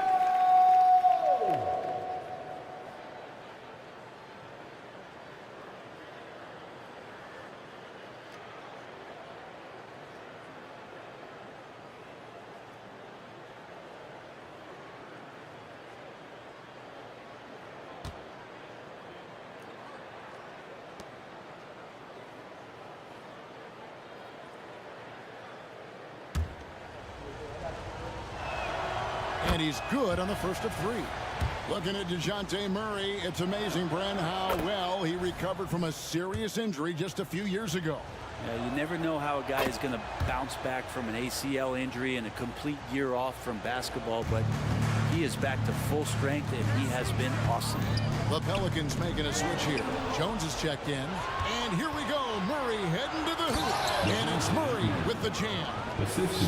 And he's good on the first of 3. Looking at DeJounte Murray, it's amazing, Bren, how well he recovered from a serious injury just a few years ago. Yeah, you never know how a guy is going to bounce back from an ACL injury and a complete year off from basketball, but he is back to full strength, and he has been awesome. The Pelicans making a switch here. Jones is checked in, and here we go. Murray heading to the hoop, and it's Murray with the jam.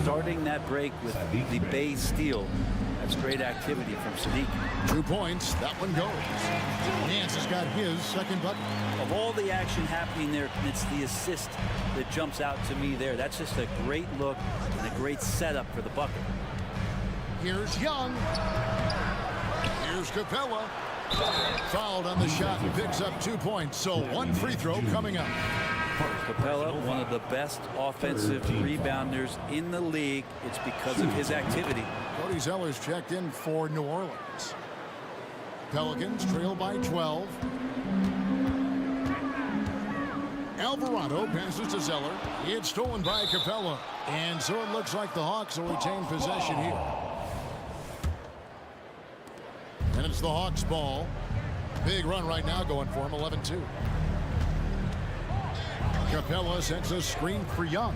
Starting that break with the Bay steal. That's great activity from Sadiq. 2 points. That one goes. Nance has got his second bucket. Of all the action happening there, it's the assist that jumps out to me there. That's just a great look and a great setup for the bucket. Here's Young. Here's Capella. Fouled on the shot and picks up 2 points. So 1 free throw coming up. Capella, one of the best offensive rebounders in the league. It's because of his activity. Cody Zeller's checked in for New Orleans. Pelicans trail by 12. Alvarado passes to Zeller. It's stolen by Capella. And so it looks like the Hawks will retain possession here. And it's the Hawks' ball. Big run right now going for him, 11-2. Capella sets a screen for Young.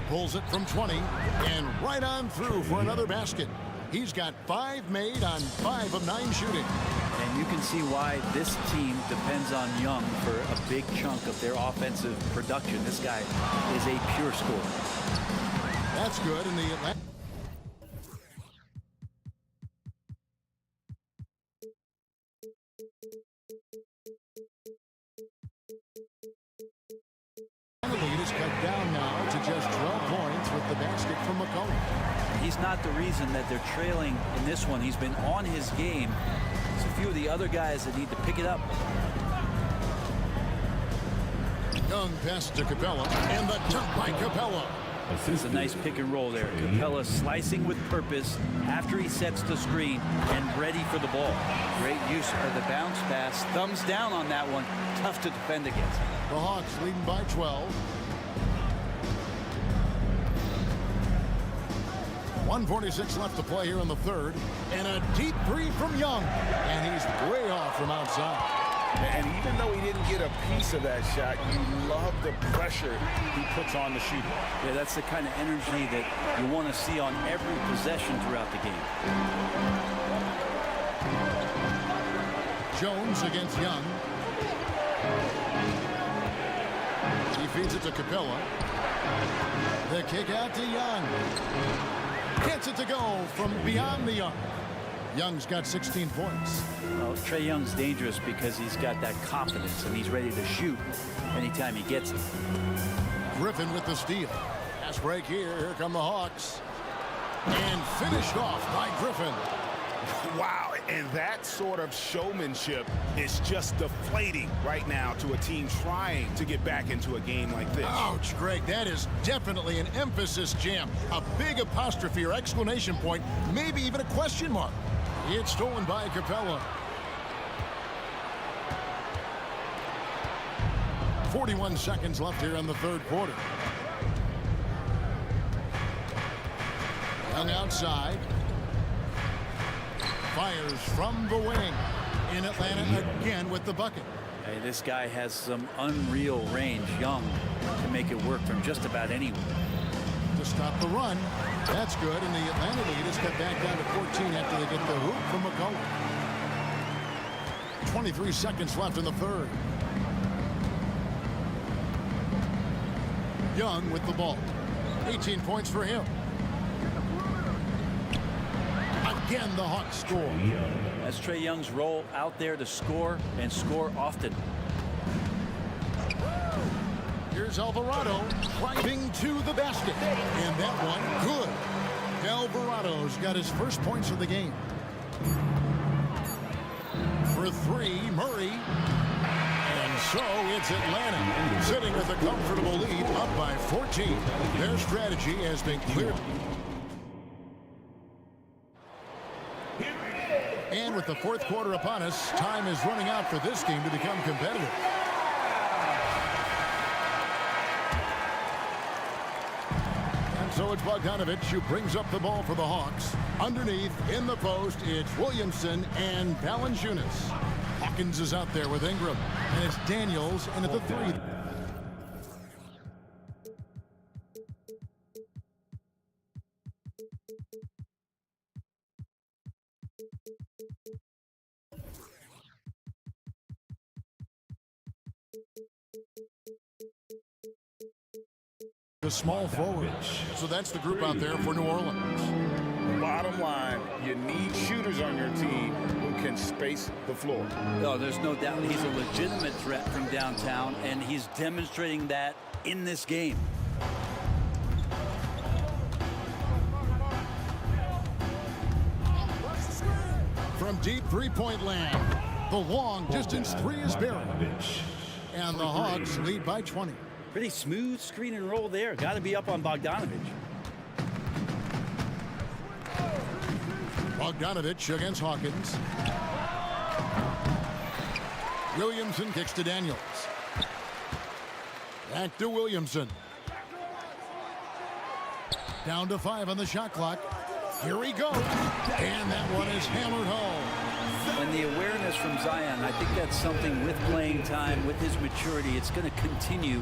Pulls it from 20 and right on through for another basket. He's got 5 made on 5 of 9 shooting. And you can see why this team depends on Young for a big chunk of their offensive production. This guy is a pure scorer. That's good in the Atlanta. The lead is cut down now to just 12 points with the basket from McCollum. He's not the reason that they're trailing in this one. He's been on his game. There's a few of the other guys that need to pick it up. Young passes to Capella, and the dunk by Capella. It's a nice pick and roll there. Capella slicing with purpose after he sets the screen and ready for the ball. Great use of the bounce pass. Thumbs down on that one. Tough to defend against. The Hawks leading by 12. 1:46 left to play here in the third. And a deep 3 from Young. And he's way off from outside. And even though he didn't get a piece of that shot, you love the pressure he puts on the shooter. Yeah, that's the kind of energy that you want to see on every possession throughout the game. Jones against Young. He feeds it to Capella. The kick out to Young. Gets it to go from beyond the Young. Young's got 16 points. Well, Trae Young's dangerous because he's got that confidence and he's ready to shoot anytime he gets it. Griffin with the steal. Pass break here. Here come the Hawks. And finished off by Griffin. Wow, and that sort of showmanship is just deflating right now to a team trying to get back into a game like this. Ouch, Greg, that is definitely an emphasis jam. A big apostrophe or exclamation point, maybe even a question mark. It's stolen by Capella. 41 seconds left here in the third quarter. Young outside. Fires from the wing. In Atlanta again with the bucket. Hey, this guy has some unreal range. Young can make it work from just about anywhere. To stop the run. That's good, and the Atlanta lead is cut back down to 14 after they get the hoop from McCollum. 23 seconds left in the third. Young with the ball. 18 points for him. Again, the Hawks score. That's Trae Young's role out there to score and score often. Here's Alvarado driving to the basket. And that one, good. Alvarado's got his first points of the game. For three, Murray. And so it's Atlanta sitting with a comfortable lead up by 14. Their strategy has been clear. And with the fourth quarter upon us, time is running out for this game to become competitive. And so it's Bogdanovich who brings up the ball for the Hawks. Underneath, in the post, it's Williamson and Valanciunas. Hawkins is out there with Ingram. And it's Daniels in at the three. The small forward. So that's the group out there for New Orleans. Bottom line, you need shooters on your team who can space the floor. No, there's no doubt he's a legitimate threat from downtown, and he's demonstrating that in this game. From deep three-point land, the long distance three is buried. And the Hawks lead by 20. Pretty smooth screen and roll there. Got to be up on Bogdanovich. Bogdanovich against Hawkins. Williamson kicks to Daniels. Back to Williamson. Down to 5 on the shot clock. Here he goes. And that one is hammered home. And the awareness from Zion, I think that's something with playing time, with his maturity, it's going to continue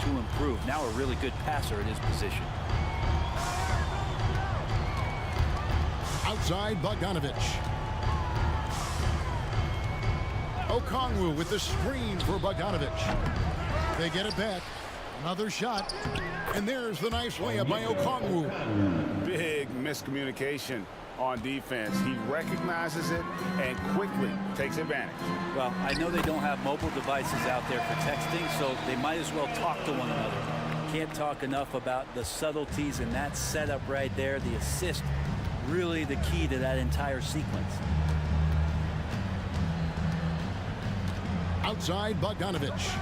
to improve. Now a really good passer in his position. Outside, Bogdanovich. Okongwu with the screen for Bogdanovich. They get it back. Another shot. And there's the nice layup by Okongwu. Big miscommunication on defense. He recognizes it and quickly takes advantage. Well, I know they don't have mobile devices out there for texting, so they might as well talk to one another. Can't talk enough about the subtleties in that setup right there. The assist, really the key to that entire sequence. Outside, Bogdanovich.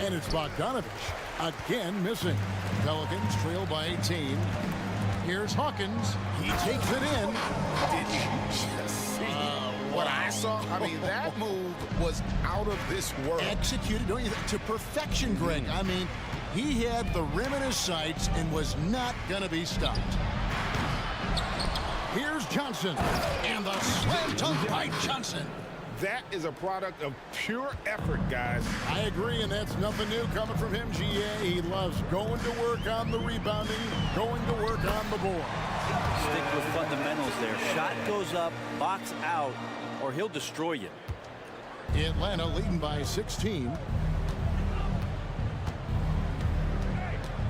And it's Bogdanovich again missing. Pelicans trail by 18. Here's Hawkins. He takes it in. Did you just see what I saw? I mean, that move was out of this world. Executed to perfection, Greg. I mean, he had the rim in his sights and was not going to be stopped. Here's Johnson. And the slam dunk by Johnson. That is a product of pure effort, guys. I agree, and that's nothing new coming from him, GA. He loves going to work on the rebounding, going to work on the board. Stick with fundamentals there. Shot goes up, box out, or he'll destroy you. Atlanta leading by 16.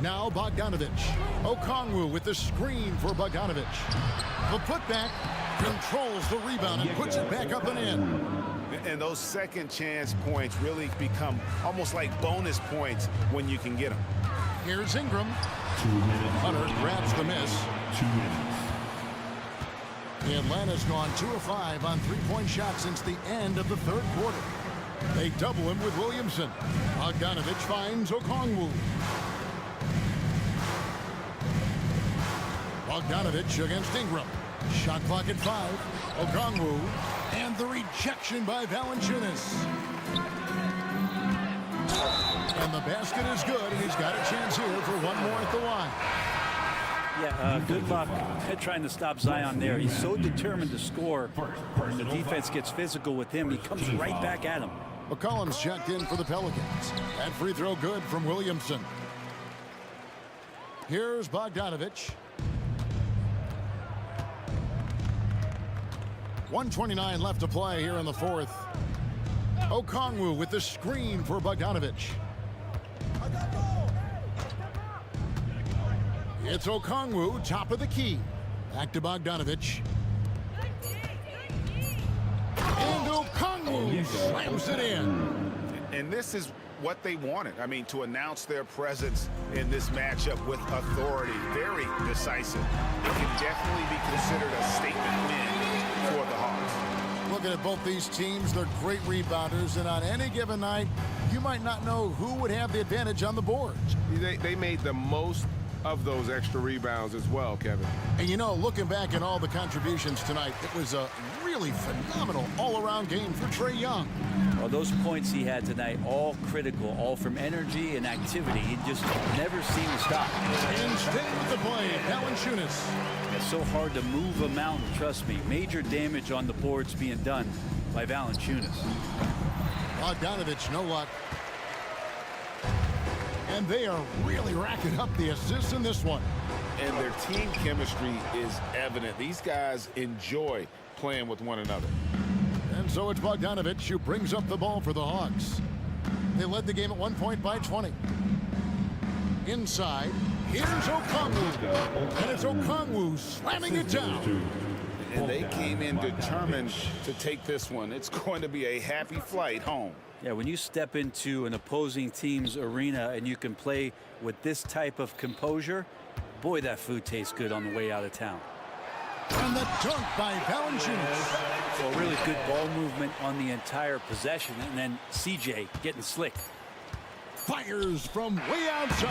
Now Bogdanovich. Okongwu with the screen for Bogdanovich. The putback controls the rebound and puts it back up and in. And those second chance points really become almost like bonus points when you can get them. Here's Ingram. Hunter grabs the miss. 2 minutes. Atlanta's gone 2 of 5 on three-point shots since the end of the third quarter. They double him with Williamson. Bogdanovich finds Okongwu. Bogdanovich against Ingram. Shot clock at 5. Okongwu. And the rejection by Valanciunas. And the basket is good, and he's got a chance here for one more at the line. Yeah, good luck trying to stop Zion there. He's so determined to score. When the defense gets physical with him, he comes right back at him. McCollum's checked in for the Pelicans. That free throw good from Williamson. Here's Bogdanovich. 1:29 left to play here in the fourth. Okongwu with the screen for Bogdanovich. It's Okongwu, top of the key. Back to Bogdanovich. And Okongwu slams it in. And this is what they wanted. I mean, to announce their presence in this matchup with authority, very decisive. It can definitely be considered a statement win for the Hawks. Looking at both these teams, they're great rebounders, and on any given night, you might not know who would have the advantage on the boards. They made the most of those extra rebounds as well, Kevin. And you know, looking back at all the contributions tonight, it was a really phenomenal all-around game for Trae Young. Well, those points he had tonight, all critical, all from energy and activity. He just never seemed to stop. And staying with the play, Valanciunas. It's so hard to move a mountain, trust me. Major damage on the boards being done by Valanciunas. Bogdanovich, no luck. And they are really racking up the assists in this one. And their team chemistry is evident. These guys enjoy playing with one another. And so it's Bogdanovich who brings up the ball for the Hawks. They led the game at 1 point by 20. Inside, here's Okongwu. And it's Okongwu slamming it down. And they came in determined to take this one. It's going to be a happy flight home. Yeah, when you step into an opposing team's arena and you can play with this type of composure, boy, that food tastes good on the way out of town. And the dunk by Valanciunas. So really good ball movement on the entire possession, and then CJ getting slick. Fires from way outside.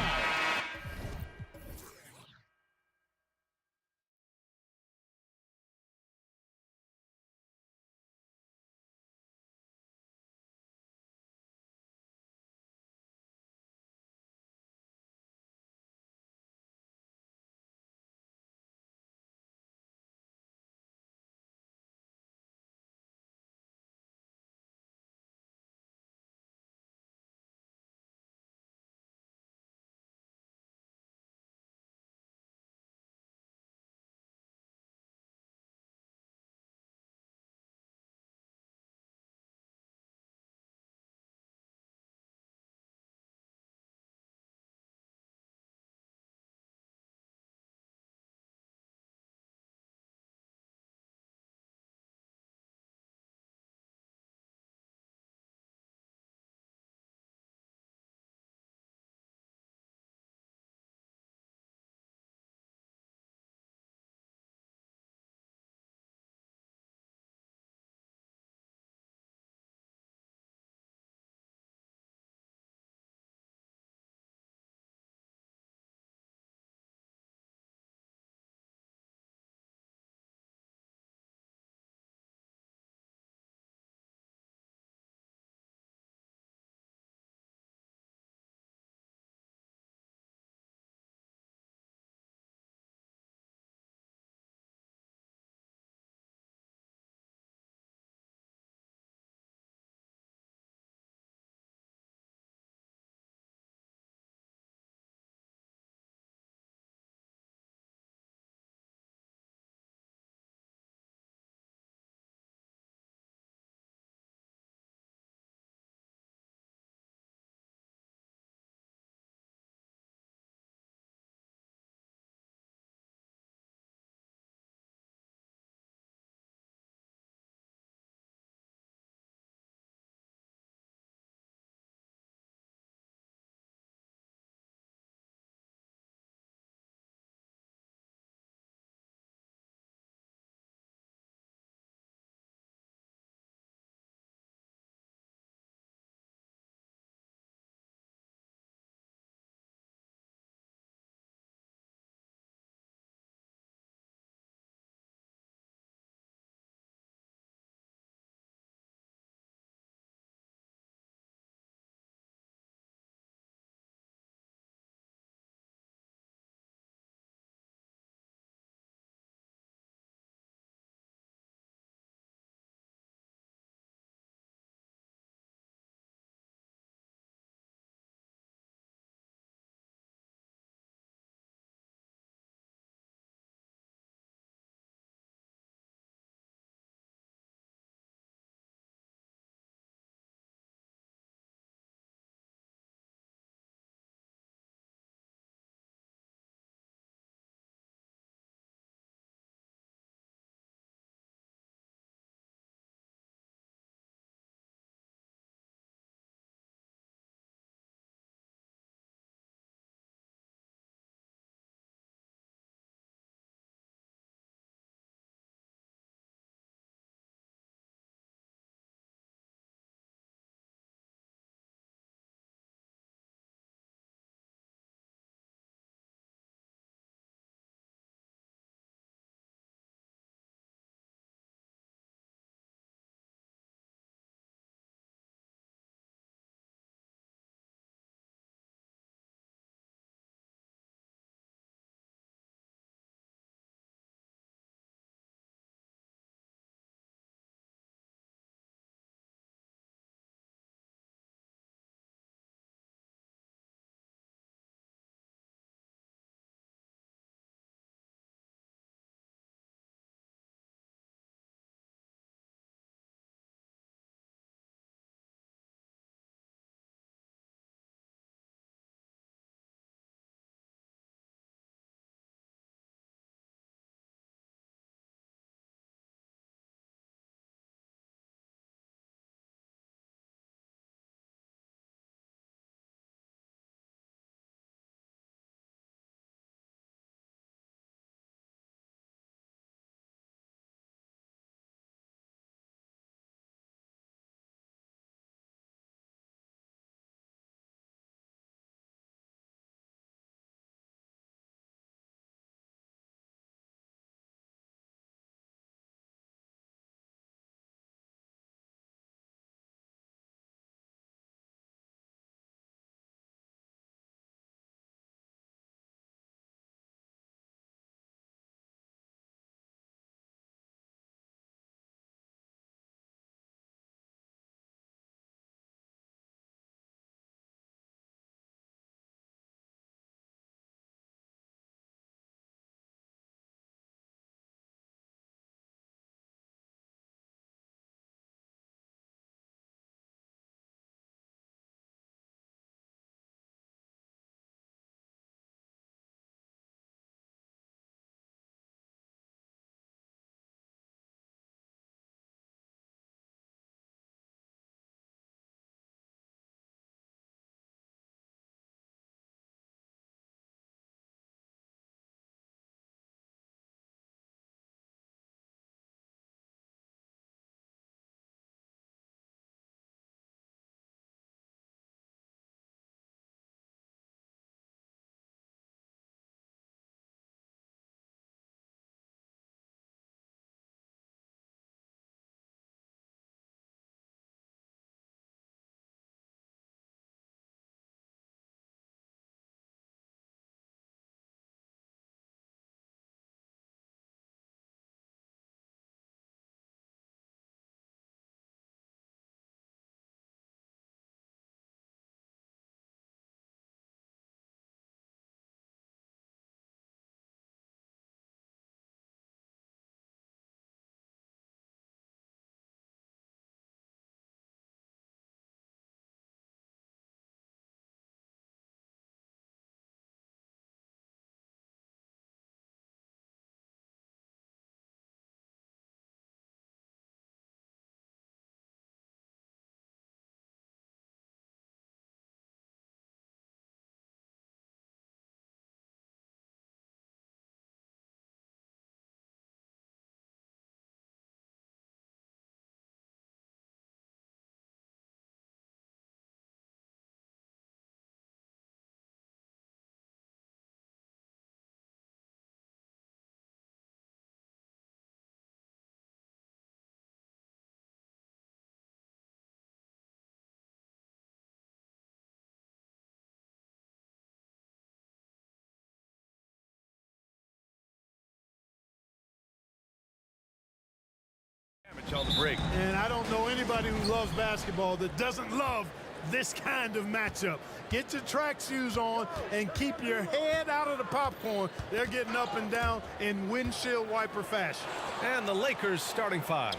break. And I don't know anybody who loves basketball that doesn't love this kind of matchup. Get your track shoes on and keep your head out of the popcorn. They're getting up and down in windshield wiper fashion. And the Lakers starting five.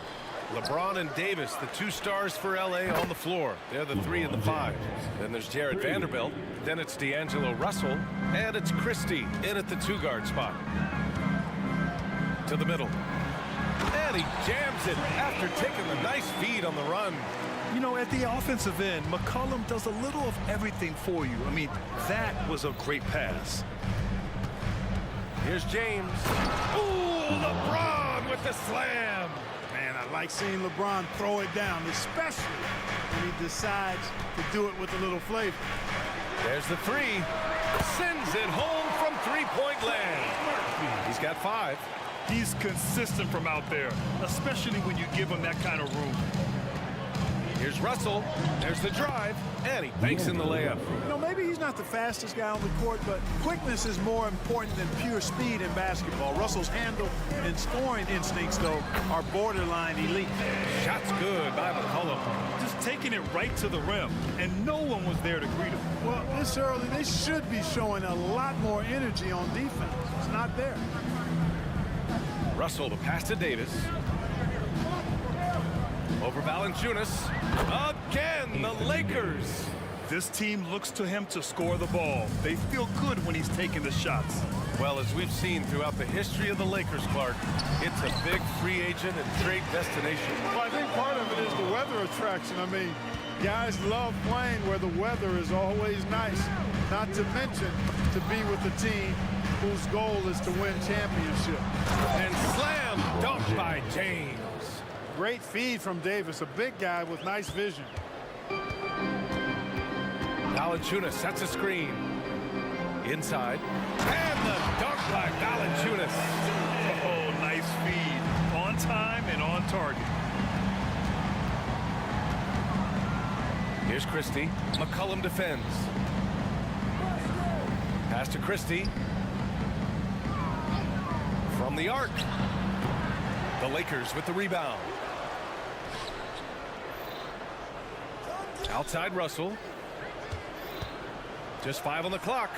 LeBron and Davis, the two stars for LA on the floor. They're the 3 and the 5. Then there's Jared Vanderbilt. Then it's D'Angelo Russell. And it's Christie in at the 2-guard spot. To the middle. And he jams it after taking the nice feed on the run. You know, at the offensive end, McCollum does a little of everything for you. I mean, that was a great pass. Here's James. Ooh, LeBron with the slam. Man, I like seeing LeBron throw it down, especially when he decides to do it with a little flavor. There's the 3. Sends it home from three-point land. He's got 5. He's consistent from out there, especially when you give him that kind of room. Here's Russell. There's the drive. And he banks in the layup. You know, maybe he's not the fastest guy on the court, but quickness is more important than pure speed in basketball. Russell's handle and scoring instincts, though, are borderline elite. Shot's good by McCollum. Just taking it right to the rim, and no one was there to greet him. Well, this early, they should be showing a lot more energy on defense. It's not there. Russell to pass to Davis. Over Valanciunas. Again, the Lakers. This team looks to him to score the ball. They feel good when he's taking the shots. Well, as we've seen throughout the history of the Lakers, Clark, it's a big free agent and trade destination. Well, I think part of it is the weather attraction. I mean, guys love playing where the weather is always nice. Not to mention to be with a team whose goal is to win championship. And slam dunk by James. Great feed from Davis, a big guy with nice vision. Valanciunas sets a screen. Inside. And the dunk by Valanciunas. Oh, nice feed. On time and on target. Here's Christie. McCollum defends. Pass to Christie. From the arc. The Lakers with the rebound. Outside Russell. Just 5 on the clock.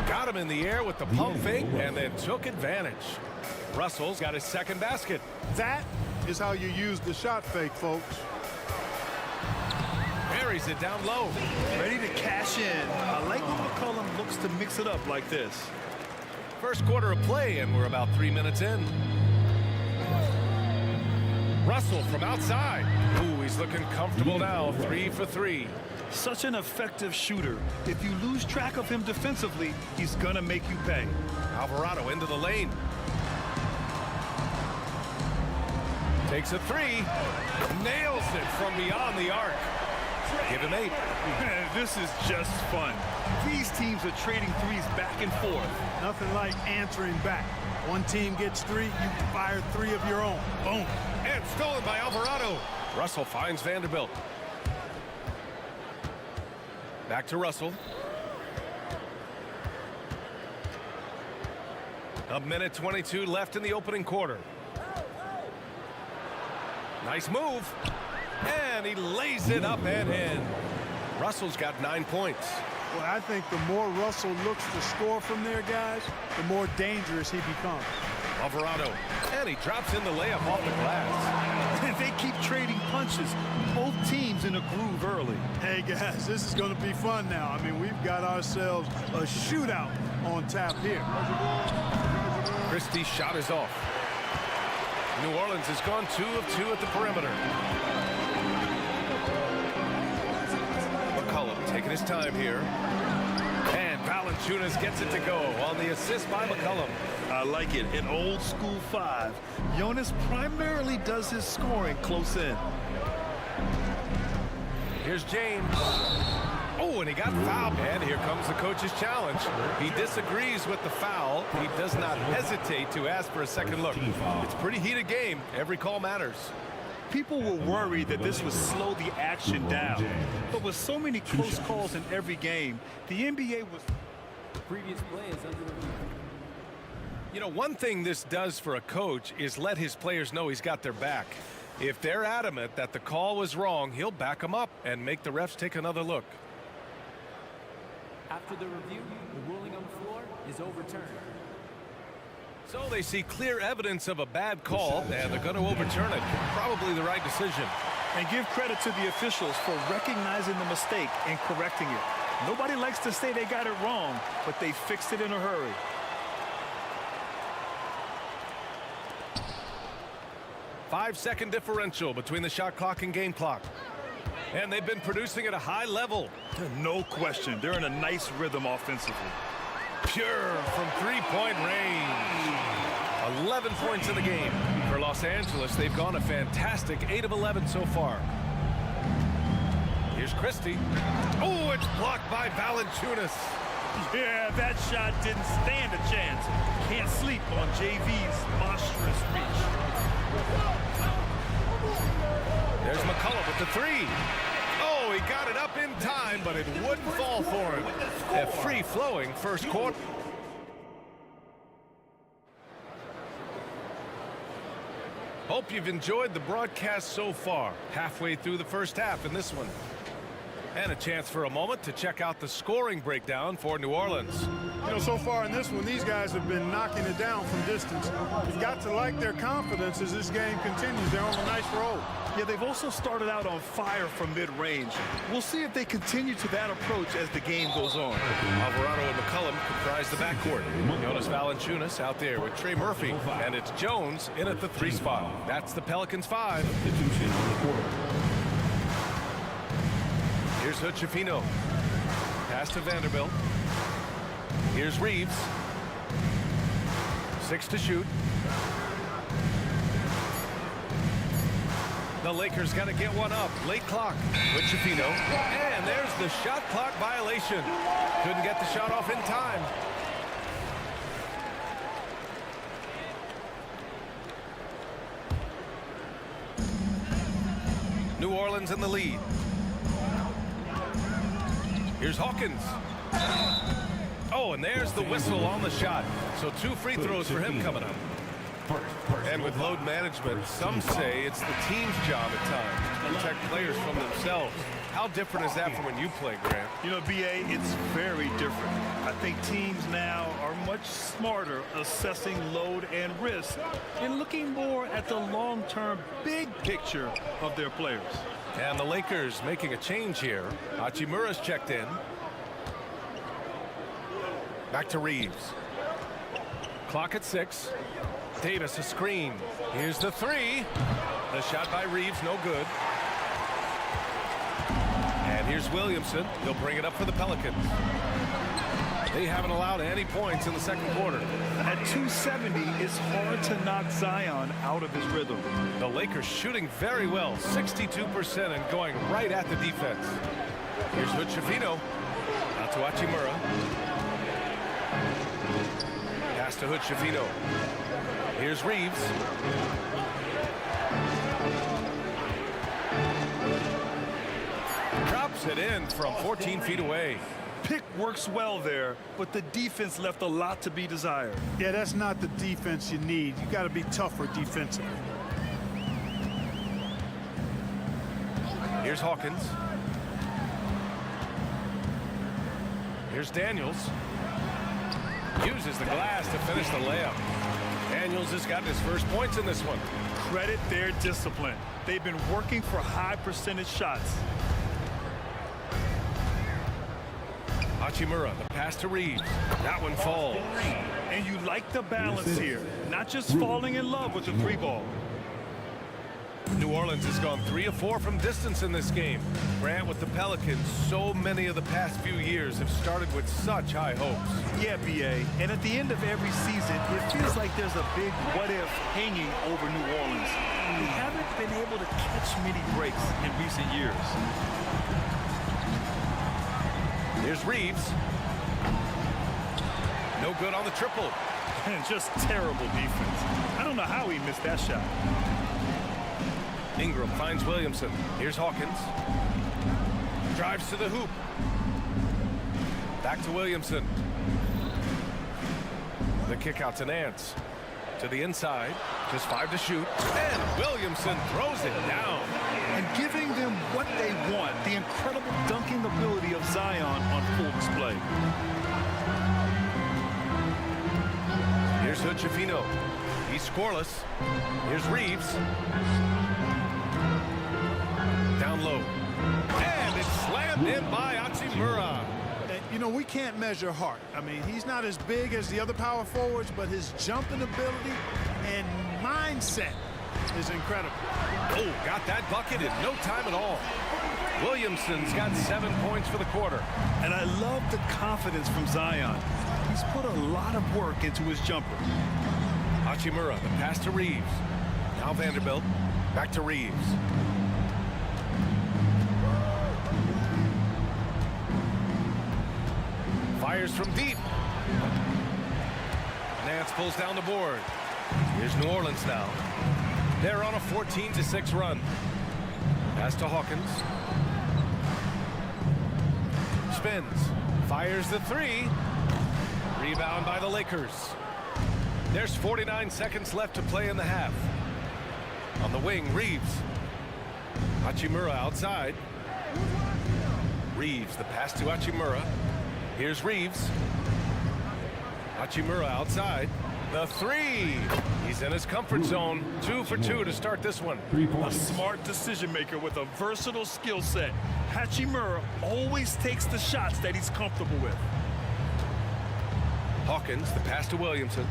Got him in the air with the pump fake and then took advantage. Russell's got his second basket. That is how you use the shot fake, folks. Buries it down low. Ready to cash in. I like when McCollum looks to mix it up like this. First quarter of play, and we're about 3 minutes in. Russell from outside. Ooh, he's looking comfortable now. 3 for 3. Such an effective shooter. If you lose track of him defensively, he's gonna make you pay. Alvarado into the lane. Takes a 3. Nails it from beyond the arc. Give him 8. Man, this is just fun. These teams are trading threes back and forth. Nothing like answering back. One team gets 3, you fire 3 of your own. Boom. And stolen by Alvarado. Russell finds Vanderbilt. Back to Russell. A minute 22 left in the opening quarter. Nice move. And he lays it up and in. Russell's got 9 points. Well, I think the more Russell looks to score from there, guys, the more dangerous he becomes. Alvarado. And he drops in the layup off the glass. And they keep trading punches. Both teams in a groove early. Hey, guys, this is going to be fun now. I mean, we've got ourselves a shootout on tap here. Christie's shot is off. New Orleans has gone 2 of 2 at the perimeter. McCollum taking his time here. And Valanciunas gets it to go on the assist by McCollum. I like it. An old school 5. Jonas primarily does his scoring close in. Here's James. Oh, and he got fouled. And here comes the coach's challenge. He disagrees with the foul. He does not hesitate to ask for a second look. It's a pretty heated game. Every call matters. People were worried that this would slow the action down. But with so many close calls in every game, the NBA was... Previous play is under review. You know, one thing this does for a coach is let his players know he's got their back. If they're adamant that the call was wrong, he'll back them up and make the refs take another look. After the review, the ruling on the floor is overturned. So they see clear evidence of a bad call, and they're going to overturn it. Probably the right decision. And give credit to the officials for recognizing the mistake and correcting it. Nobody likes to say they got it wrong, but they fixed it in a hurry. Five-second differential between the shot clock and game clock. And they've been producing at a high level. No question. They're in a nice rhythm offensively. Pure from three-point range. 11 points in the game. For Los Angeles, they've gone a fantastic 8 of 11 so far. Here's Christie. Oh, it's blocked by Valanciunas. Yeah, that shot didn't stand a chance. Can't sleep on JV's monstrous reach. There's McCullough with the three. Oh, he got it up in time, but it wouldn't fall for him. A free-flowing first quarter. Hope you've enjoyed the broadcast so far. Halfway through the first half in this one. And a chance for a moment to check out the scoring breakdown for New Orleans. You know, so far in this one, these guys have been knocking it down from distance. You've got to like their confidence as this game continues. They're on a nice roll. Yeah, they've also started out on fire from mid-range. We'll see if they continue to that approach as the game goes on. Alvarado and McCullum comprise the backcourt. Jonas Valanciunas out there with Trey Murphy. And it's Jones in at the 3 spot. That's the Pelicans 5. Here's Hood-Schifino. Pass to Vanderbilt. Here's Reeves. 6 to shoot. The Lakers got to get one up. Late clock with Schifino. And there's the shot clock violation. Couldn't get the shot off in time. New Orleans in the lead. Here's Hawkins. Oh, and there's the whistle on the shot. So 2 free throws for him coming up. And with load management, some say it's the team's job at times to protect players from themselves. How different is that from when you play, Grant? You know, BA, it's very different. I think teams now are much smarter assessing load and risk and looking more at the long-term big picture of their players. And the Lakers making a change here. Hachimura's checked in. Back to Reeves. Clock at 6. Davis a screen. Here's the 3. The shot by Reeves, no good. And here's Williamson. He'll bring it up for the Pelicans. They haven't allowed any points in the second quarter. At 270, it's hard to knock Zion out of his rhythm. The Lakers shooting very well, 62% and going right at the defense. Here's Hood-Schifino. Out to Hachimura. Pass to Hood-Schifino. Here's Reeves. Drops it in from 14 feet away. Pick works well there, but the defense left a lot to be desired. Yeah, that's not the defense you need. You got to be tougher defensively. Here's Hawkins. Here's Daniels. Uses the glass to finish the layup. Daniels has gotten his first points in this one. Credit their discipline. They've been working for high percentage shots. Hachimura, the pass to Reeves. That one falls. And you like the balance here. Not just falling in love with the 3 ball. New Orleans has gone 3 of 4 from distance in this game. Grant, with the Pelicans, so many of the past few years have started with such high hopes. Yeah, BA. And at the end of every season, it feels like there's a big what-if hanging over New Orleans. They haven't been able to catch many breaks in recent years. Here's Reeves. No good on the triple. And just terrible defense. I don't know how he missed that shot. Ingram finds Williamson. Here's Hawkins. Drives to the hoop. Back to Williamson. The kick out to Nance. To the inside, just 5 to shoot, and Williamson throws it down. And giving them what they want, the incredible dunking ability of Zion on full display. Here's Hood-Schifino. He's scoreless. Here's Reeves. Down low. And it's slammed in by Hachimura. You know, we can't measure heart. I mean, he's not as big as the other power forwards, but his jumping ability and mindset is incredible. Oh, got that bucket in no time at all. Williamson's got 7 points for the quarter. And I love the confidence from Zion. He's put a lot of work into his jumper. Hachimura, the pass to Reeves. Now Vanderbilt, back to Reeves. Fires from deep. Nance pulls down the board. Here's New Orleans now. They're on a 14-6 run. Pass to Hawkins. Spins. Fires the 3. Rebound by the Lakers. There's 49 seconds left to play in the half. On the wing, Reeves. Hachimura outside. Reeves, the pass to Hachimura. Here's Reeves. Hachimura outside. The 3. He's in his comfort zone. 2 for 2 to start this one. A smart decision maker with a versatile skill set. Hachimura always takes the shots that he's comfortable with. Hawkins, the pass to Williamson.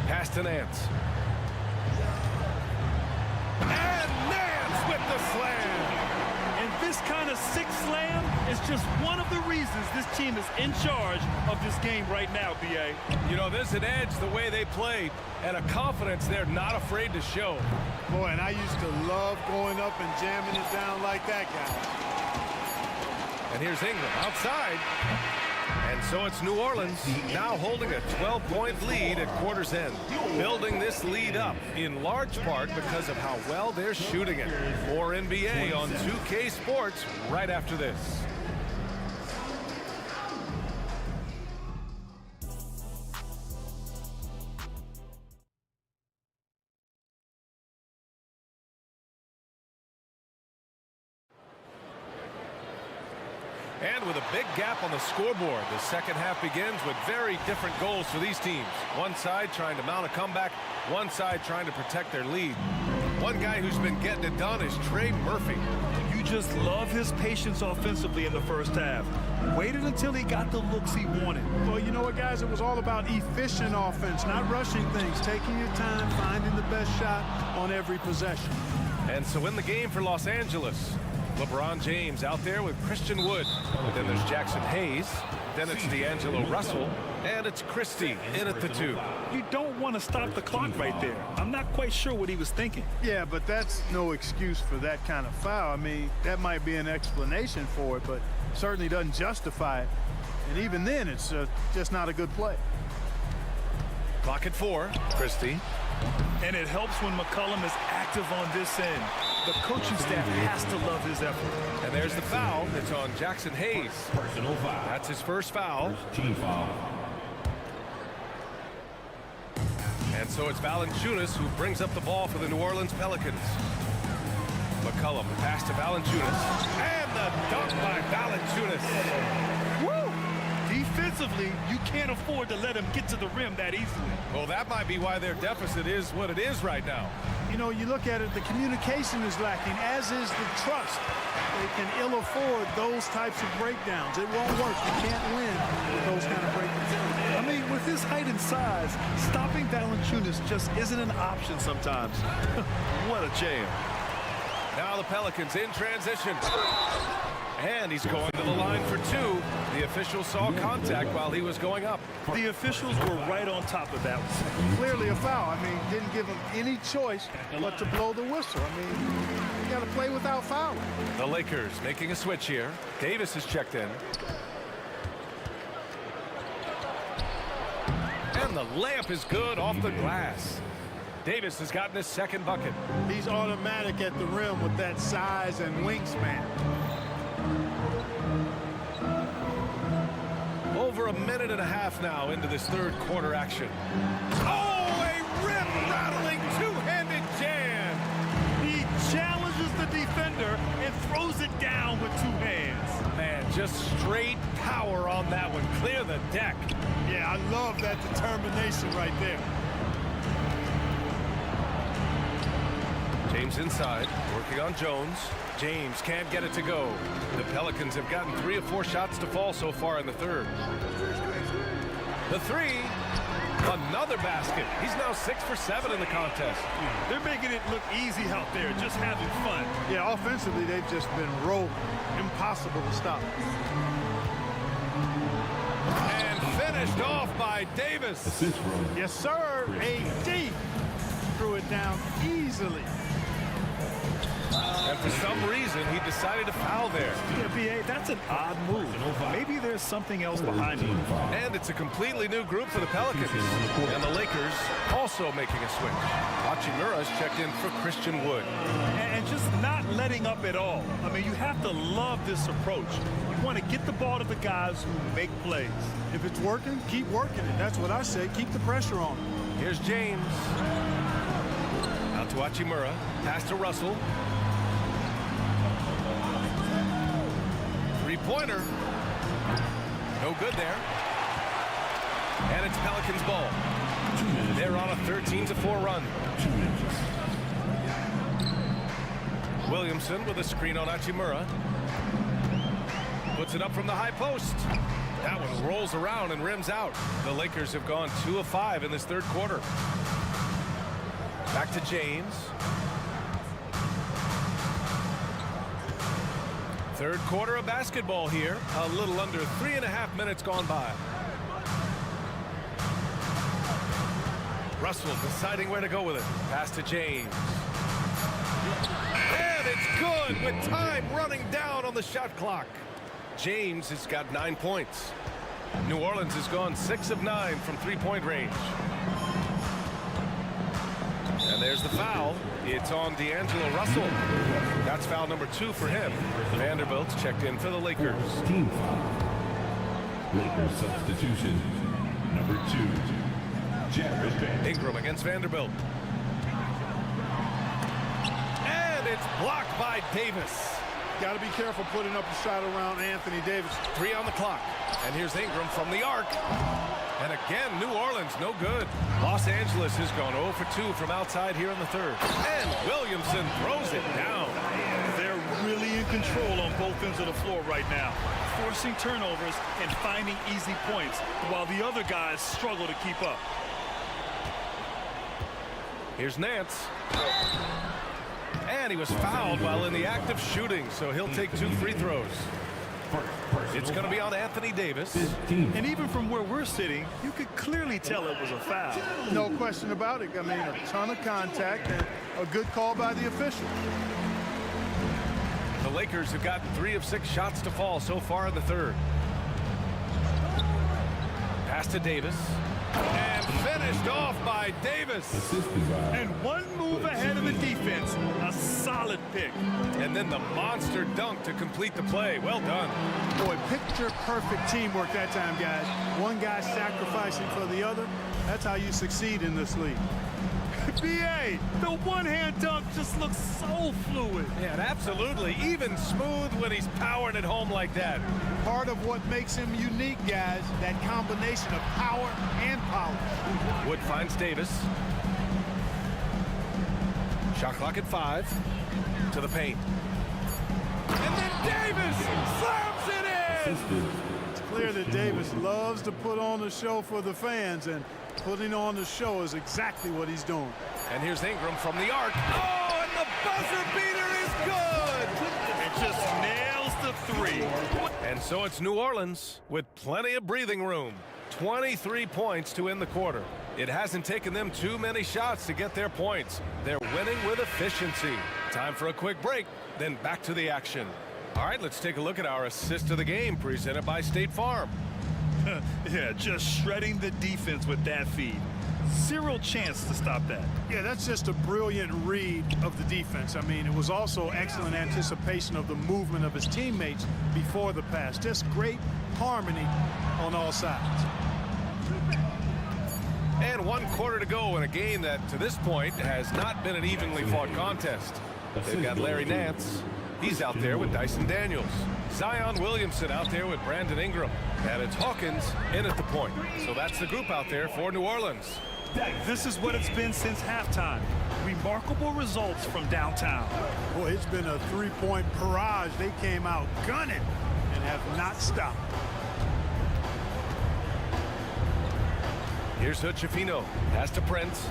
Pass to Nance. And Nance with the slam. And this kind of sick slam is just one of the reasons this team is in charge of this game right now, B.A. You know, there's an edge the way they play and a confidence they're not afraid to show. Boy, and I used to love going up and jamming it down like that guy. And here's Ingram outside. And so it's New Orleans now holding a 12-point lead at quarter's end. Building this lead up in large part because of how well they're shooting it. More NBA on 2K Sports right after this. And with a big gap on the scoreboard, the second half begins with very different goals for these teams. One side trying to mount a comeback, one side trying to protect their lead. One guy who's been getting it done is Trey Murphy. You just love his patience offensively in the first half. Waited until he got the looks he wanted. Well, you know what, guys? It was all about efficient offense, not rushing things, taking your time, finding the best shot on every possession. And so in the game for Los Angeles, LeBron James out there with Christian Wood. Then there's Jackson Hayes. Then it's D'Angelo Russell. And it's Christie in at the 2. You don't want to stop the clock right there. I'm not quite sure what he was thinking. Yeah, but that's no excuse for that kind of foul. I mean, that might be an explanation for it, but certainly doesn't justify it. And even then, it's just not a good play. Clock at 4. Christie. And it helps when McCollum is active on this end. The coaching staff has to love his effort. And there's the foul. It's on Jackson Hayes. Personal foul. That's his first foul. Team foul. And so it's Valanciunas who brings up the ball for the New Orleans Pelicans. McCollum pass to Valanciunas. And the dunk by Valanciunas. Woo! Defensively, you can't afford to let him get to the rim that easily. Well, that might be why their deficit is what it is right now. You know, you look at it, the communication is lacking, as is the trust. They can ill afford those types of breakdowns. It won't work. You can't win with those kind of breakdowns. I mean, with his height and size, stopping Valanciunas just isn't an option sometimes. What a jam. Now the Pelicans in transition. And he's going to the line for 2. The official saw contact while he was going up. The officials were right on top of that one. Clearly a foul. I mean, didn't give him any choice but to blow the whistle. I mean, you got to play without fouling. The Lakers making a switch here. Davis is checked in. And the layup is good off the glass. Davis has gotten his second bucket. He's automatic at the rim with that size and wingspan. Over over a minute and a half now into this third quarter action. Oh, a rip-rattling two-handed jam. He challenges the defender and throws it down with two hands. Man, just straight power on that one. Clear the deck. Yeah, I love that determination right there. James inside, working on Jones. James can't get it to go. The Pelicans have gotten 3 of 4 shots to fall so far in the third. The three, another basket. He's now 6 for 7 in the contest. They're making it look easy out there, just having fun. Yeah, offensively, they've just been rolling. Impossible to stop. And finished off by Davis. Yes, sir. AD threw it down easily. And for some reason, he decided to foul there. Yeah, B.A., that's an odd move. Maybe there's something else behind it. And it's a completely new group for the Pelicans. And the Lakers also making a switch. Hachimura's checked in for Christian Wood. And just not letting up at all. I mean, you have to love this approach. You want to get the ball to the guys who make plays. If it's working, keep working it. That's what I say. Keep the pressure on. Here's James. Out to Hachimura. Pass to Russell. Three-pointer. No good there. And it's Pelicans ball. They're on a 13-4 run. Williamson with a screen on Hachimura. Puts it up from the high post. That one rolls around and rims out. The Lakers have gone 2 of 5 in this third quarter. Back to James. Third quarter of basketball here. A little under 3.5 minutes gone by. Russell deciding where to go with it. Pass to James. And it's good with time running down on the shot clock. James has got 9 points. New Orleans has gone 6 of 9 from three-point range. And there's the foul. It's on D'Angelo Russell. That's foul number 2 for him. Vanderbilt's checked in for the Lakers. Team foul. Lakers substitution number 2. Jared Vanderbilt. Ingram against Vanderbilt. And it's blocked by Davis. Got to be careful putting up a shot around Anthony Davis. 3 on the clock. And here's Ingram from the arc. And again, New Orleans, no good. Los Angeles has gone 0 for 2 from outside here in the third. And Williamson throws it down. They're really in control on both ends of the floor right now, forcing turnovers and finding easy points, while the other guys struggle to keep up. Here's Nance. And he was fouled while in the act of shooting, so he'll take 2 free throws. It's going to be on Anthony Davis. And even from where we're sitting, you could clearly tell it was a foul. No question about it. I mean, a ton of contact and a good call by the official. The Lakers have gotten 3 of 6 shots to fall so far in the third. Pass to Davis. And finished off by Davis. And one move ahead of the defense. A solid pick. And then the monster dunk to complete the play. Well done. Boy, picture perfect teamwork that time, guys. One guy sacrificing for the other. That's how you succeed in this league. B.A., the one-hand dunk just looks so fluid. Yeah, absolutely. Even smooth when he's powering it home like that. Part of what makes him unique, guys, that combination of power and polish. Wood finds Davis. Shot clock at 5. To the paint. And then Davis slams it in! It's clear that Davis loves to put on the show for the fans, and putting on the show is exactly what he's doing. And here's Ingram from the arc. Oh, and the buzzer beater is good! It just nails the 3. And so it's New Orleans with plenty of breathing room. 23 points to end the quarter. It hasn't taken them too many shots to get their points. They're winning with efficiency. Time for a quick break, then back to the action. All right, let's take a look at our assist of the game presented by State Farm. Yeah, just shredding the defense with that feed. Zero chance to stop that. Yeah, that's just a brilliant read of the defense. I mean, it was also excellent anticipation of the movement of his teammates before the pass. Just great harmony on all sides. And 1 quarter to go in a game that, to this point, has not been an evenly fought contest. They've got Larry Nance. He's out there with Dyson Daniels. Zion Williamson out there with Brandon Ingram. And it's Hawkins in at the point. So that's the group out there for New Orleans. This is what it's been since halftime. Remarkable results from downtown. Boy, it's been a three-point barrage. They came out gunning and have not stopped. Here's Hutchefino. Pass to Prince.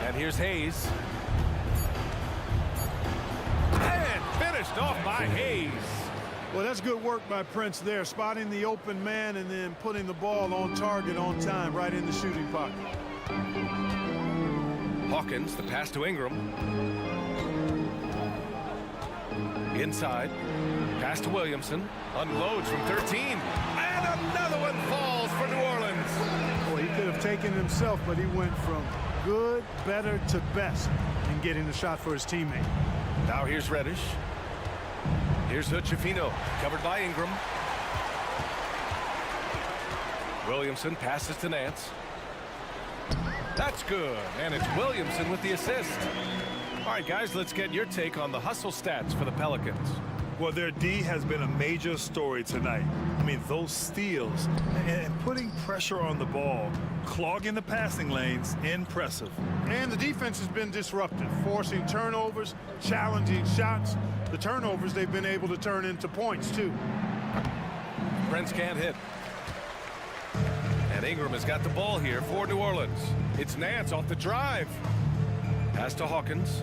And here's Hayes. And finished off by Hayes. Well, that's good work by Prince there, spotting the open man and then putting the ball on target on time, right in the shooting pocket. Hawkins, the pass to Ingram. Inside. Pass to Williamson. Unloads from 13. And another one falls for New Orleans. Well, he could have taken it himself, but he went from good, better to best in getting the shot for his teammate. Now here's Reddish. Here's Hutchefino, covered by Ingram. Williamson passes to Nance. That's good, and it's Williamson with the assist. All right, guys, let's get your take on the hustle stats for the Pelicans. Well, their D has been a major story tonight. I mean, those steals and putting pressure on the ball, clogging the passing lanes, impressive. And the defense has been disruptive, forcing turnovers, challenging shots. The turnovers they've been able to turn into points, too. Prince can't hit. And Ingram has got the ball here for New Orleans. It's Nance off the drive. Pass to Hawkins.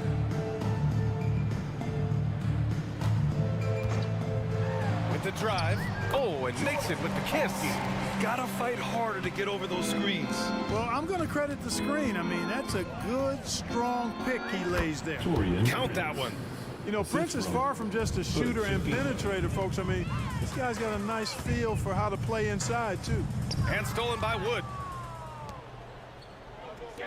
With the drive. Oh, and makes it with the kiss. Gotta fight harder to get over those screens. Well, I'm going to credit the screen. I mean, that's a good, strong pick he lays there. Count that one. You know, Prince is far from just a shooter and penetrator, folks. I mean, this guy's got a nice feel for how to play inside, too. And stolen by Wood.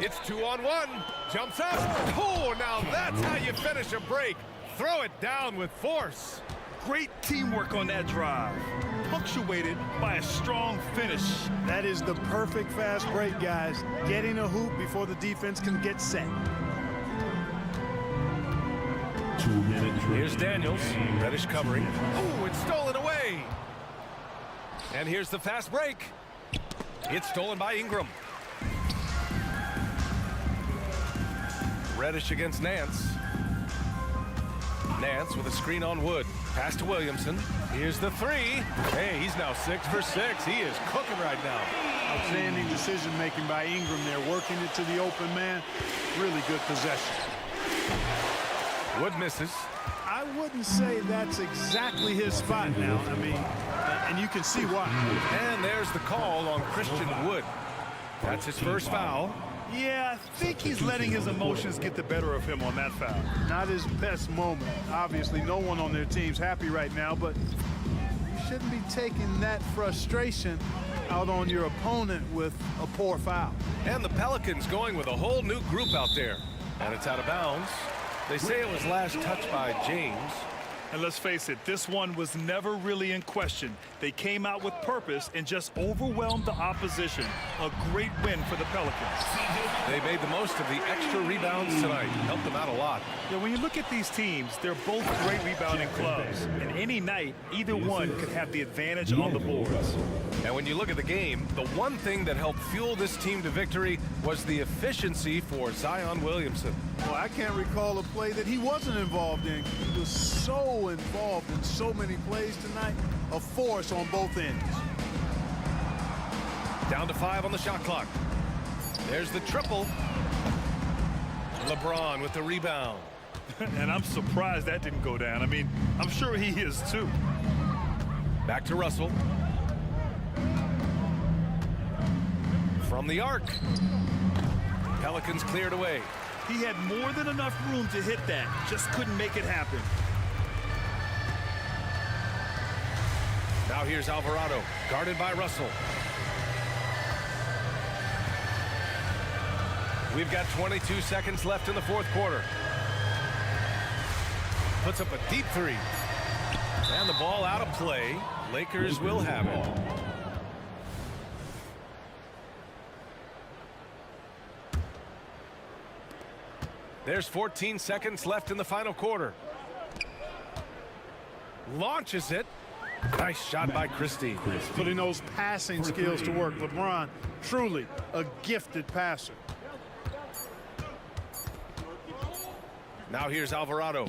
It's 2-on-1. Jumps up. Oh, now that's how you finish a break. Throw it down with force. Great teamwork on that drive, punctuated by a strong finish. That is the perfect fast break, guys. Getting a hoop before the defense can get set. 2 minutes. Here's Daniels. Reddish covering. Oh, it's stolen away. And here's the fast break. It's stolen by Ingram. Reddish against Nance. Nance with a screen on Wood. Pass to Williamson. Here's the three. Hey, he's now 6 for 6. He is cooking right now. Outstanding decision-making by Ingram there, working it to the open man. Really good possession. Wood misses. I wouldn't say that's exactly his spot now. I mean, and you can see why. And there's the call on Christian Wood. That's his first foul. Yeah, I think he's letting his emotions get the better of him on that foul. Not his best moment. Obviously, no one on their team's happy right now, but you shouldn't be taking that frustration out on your opponent with a poor foul. And the Pelicans going with a whole new group out there. And it's out of bounds. They say it was last touched by James. And let's face it, this one was never really in question. They came out with purpose and just overwhelmed the opposition. A great win for the Pelicans. They made the most of the extra rebounds tonight. Helped them out a lot. Yeah, when you look at these teams, they're both great rebounding clubs. And any night, either one could have the advantage on the boards. And when you look at the game, the one thing that helped fuel this team to victory was the efficiency for Zion Williamson. Well, I can't recall a play that he wasn't involved in. He was so involved in so many plays tonight. A force on both ends. Down to 5 on the shot clock. There's the triple. LeBron with the rebound. And I'm surprised that didn't go down. I mean, I'm sure he is too. Back to Russell. From the arc. Pelicans cleared away. He had more than enough room to hit that. Just couldn't make it happen. Now here's Alvarado, guarded by Russell. We've got 22 seconds left in the fourth quarter. Puts up a deep three. And the ball out of play. Lakers will have it. There's 14 seconds left in the final quarter. Launches it. Nice shot by Christie. Putting those passing skills to work. LeBron, truly a gifted passer. Now here's Alvarado.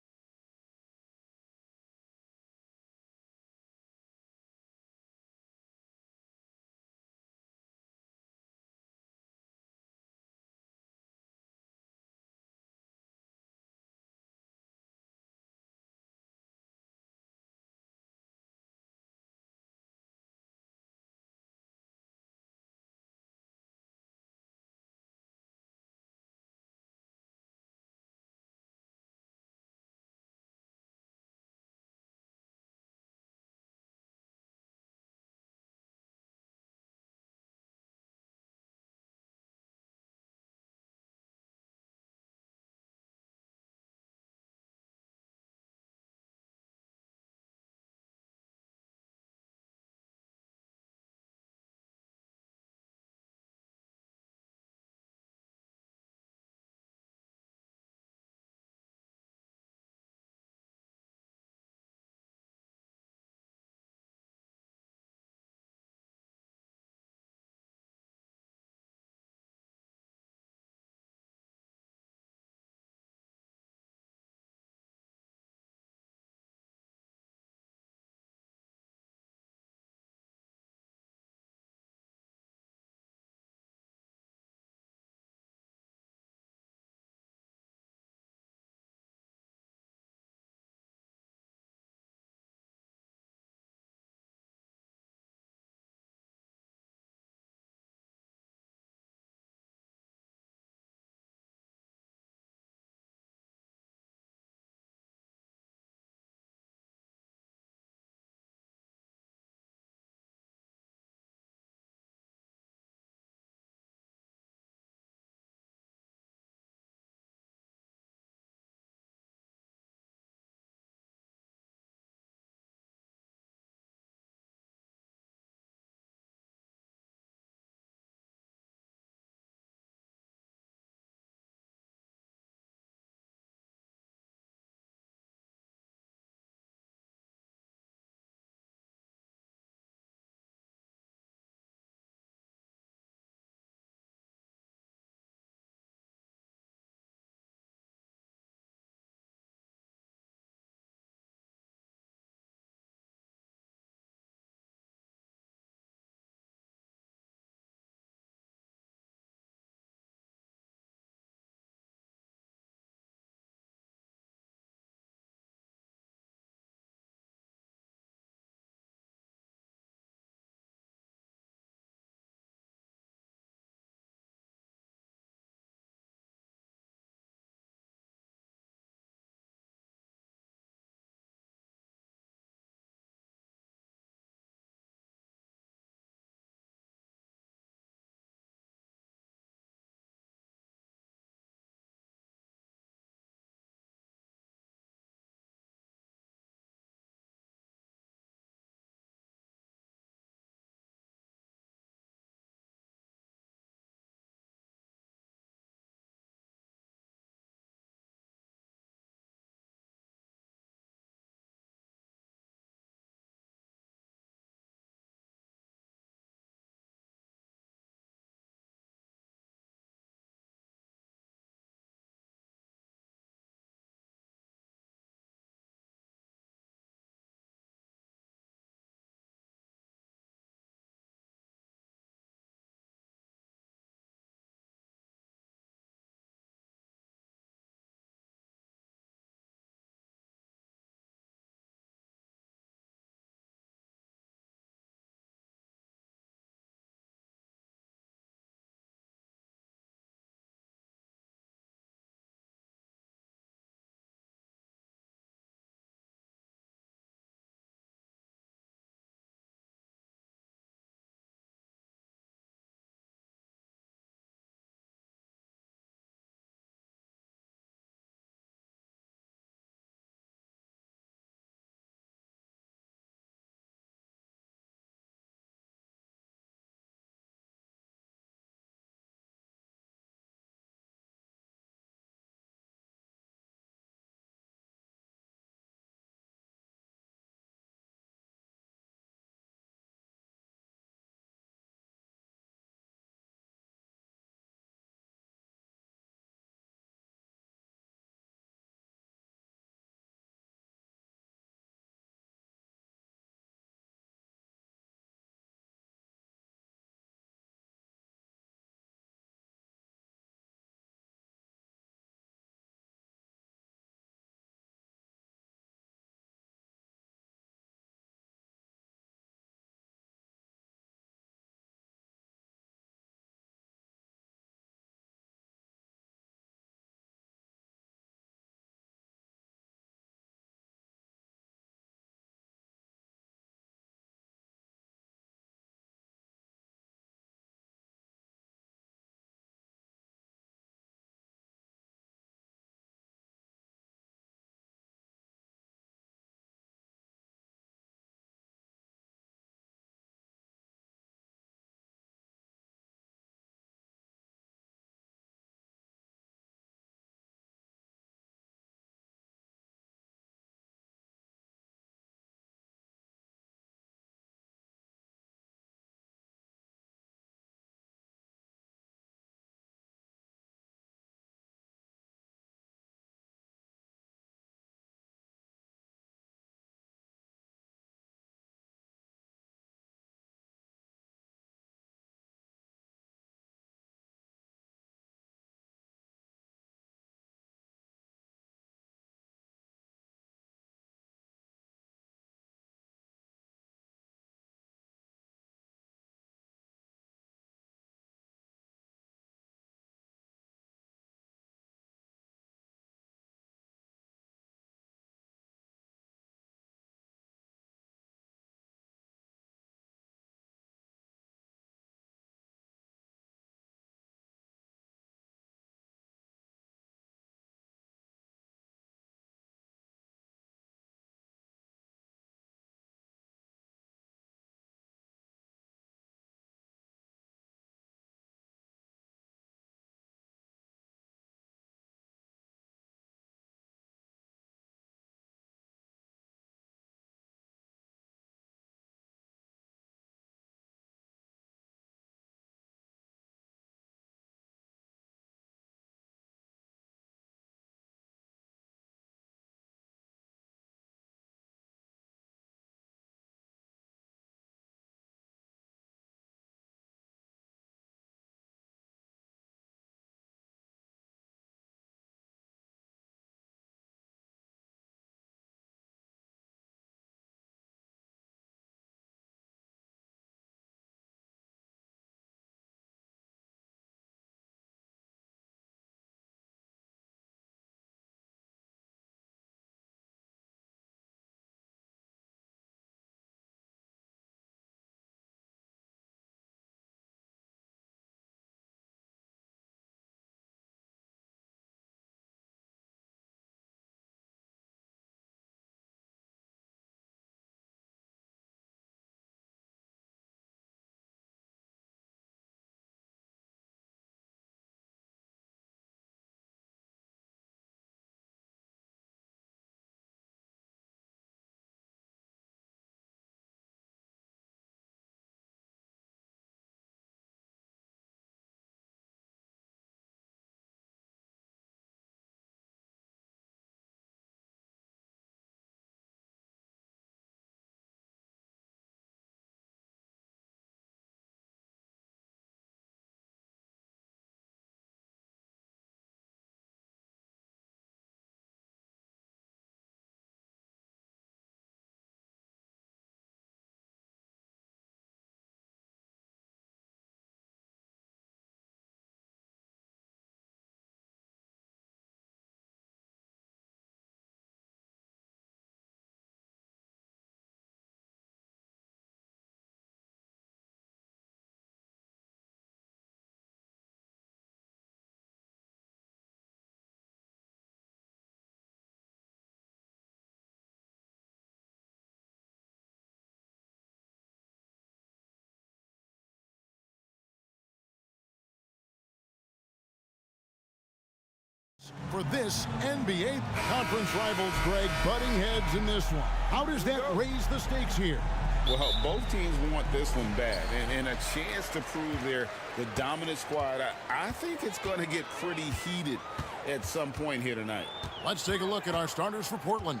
For this NBA conference rivals, Greg, butting heads in this one. How does that raise the stakes here? Well, both teams want this one bad, and a chance to prove they're the dominant squad. I think it's going to get pretty heated at some point here tonight. Let's take a look at our starters for Portland.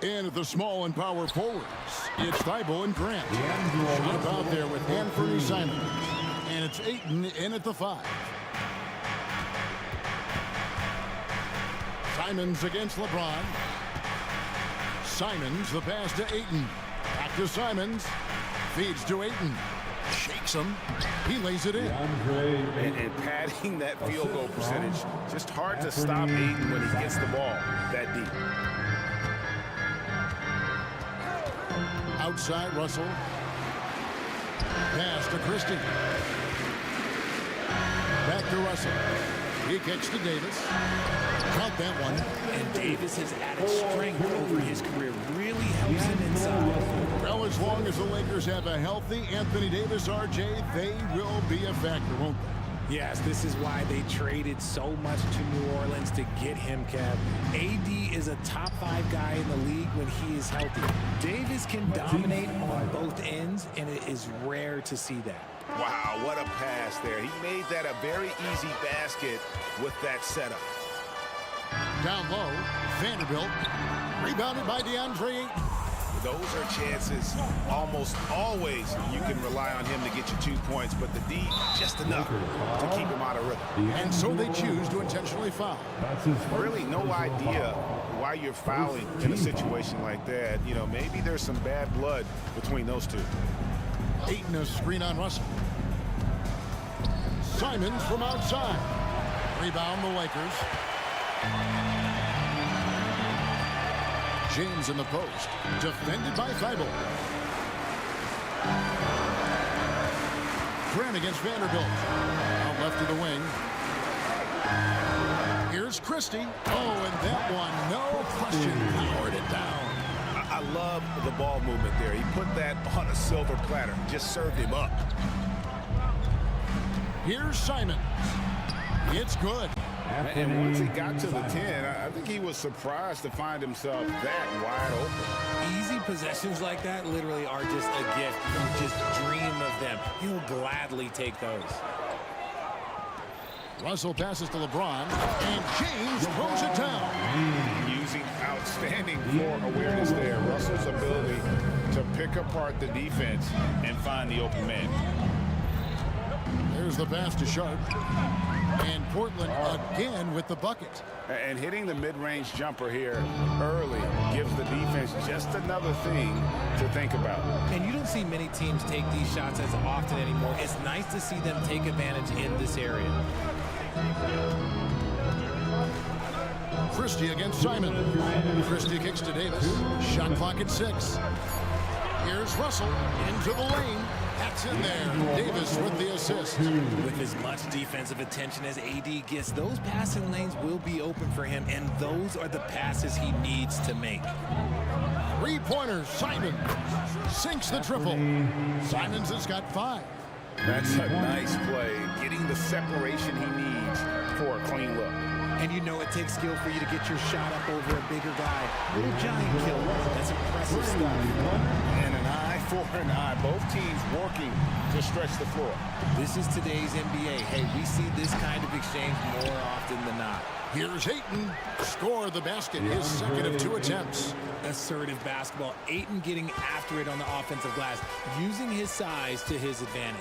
And at the small and power forwards, it's Thibault and Grant. Shot out there with Anthony Simons. And it's Ayton in at the 5. Simons against LeBron. Simons, the pass to Ayton. Back to Simons. Feeds to Ayton. Shakes him. He lays it in. And padding that field goal percentage. Just hard to stop Ayton when he gets the ball that deep. Outside Russell. Pass to Christie. Back to Russell. He kicks to Davis. Count that one. And Davis has added strength over his career. Really helps him inside. Well, as long as the Lakers have a healthy Anthony Davis, RJ, they will be a factor, won't they? Yes, this is why they traded so much to New Orleans to get him, Kev. AD is a top 5 guy in the league when he is healthy. Davis can dominate on both ends, and it is rare to see that. Wow, what a pass there. He made that a very easy basket with that setup. Down low, Vanderbilt. Rebounded by DeAndre Ayton. Those are chances almost always you can rely on him to get you 2 points, but the D just enough to keep him out of rhythm. And so they choose to intentionally foul. Really no idea why you're fouling in a situation like that. You know, maybe there's some bad blood between those two. Ayton a screen on Russell. Simons from outside. Rebound the Lakers. James in the post. Defended by Thibault. Grant against Vanderbilt. Out left to the wing. Here's Christie. Oh, and that one, no question, powered it down. I love the ball movement there. He put that on a silver platter. Just served him up. Here's Simons. It's good. And once he got to the 10, I think he was surprised to find himself that wide open. Easy possessions like that literally are just a gift. You just dream of them. He'll gladly take those. Russell passes to LeBron, and James throws it down. Using outstanding floor awareness there. Russell's ability to pick apart the defense and find the open man. There's the pass to Sharp. And Portland again with the bucket. And hitting the mid-range jumper here early gives the defense just another thing to think about. And you don't see many teams take these shots as often anymore. It's nice to see them take advantage in this area. Christie against Simon. Christie kicks to Davis. Shot clock at 6. Here's Russell into the lane. That's in there. Davis with the assist. With as much defensive attention as AD gets, those passing lanes will be open for him, and those are the passes he needs to make. Three-pointer, Simons. Sinks the triple. Simons has got 5. That's a nice play. Getting the separation he needs for a clean look. And you know it takes skill for you to get your shot up over a bigger guy. Little giant kill. That's impressive stuff. And an eye for an eye. Both teams working to stretch the floor. This is today's NBA. Hey, we see this kind of exchange more often than not. Here's Ayton. Score the basket. His second of 2 attempts. Assertive basketball. Ayton getting after it on the offensive glass, using his size to his advantage.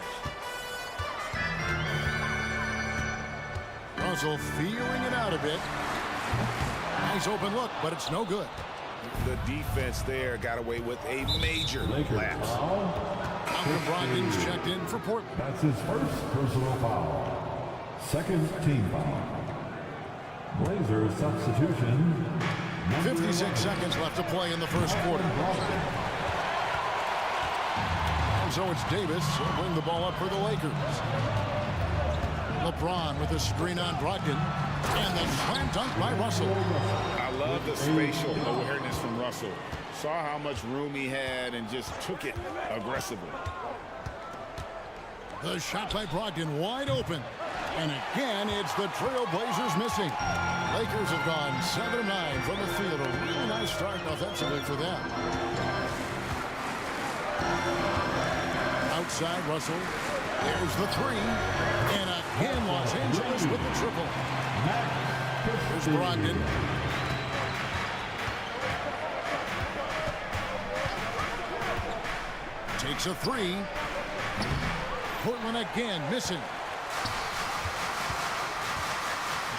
Russell feeling it out a bit. Nice open look, but it's no good. The defense there got away with a major lapse. Malcolm Brogdon's checked in for Portland. That's his first personal foul. Second team foul. Blazers substitution. 56 seconds left to play in the first quarter. And so it's Davis who'll bring the ball up for the Lakers. LeBron with a screen on Brogdon. And the slam dunk by Russell. I love the spatial awareness from Russell. Saw how much room he had and just took it aggressively. The shot by Brogdon wide open. And again, it's the Trailblazers missing. Lakers have gone 7 of 9 from the field. A really nice start offensively for them. Outside Russell. There's the three. And again, Los Angeles with the triple. There's Brogdon. Takes a three. Portland again missing.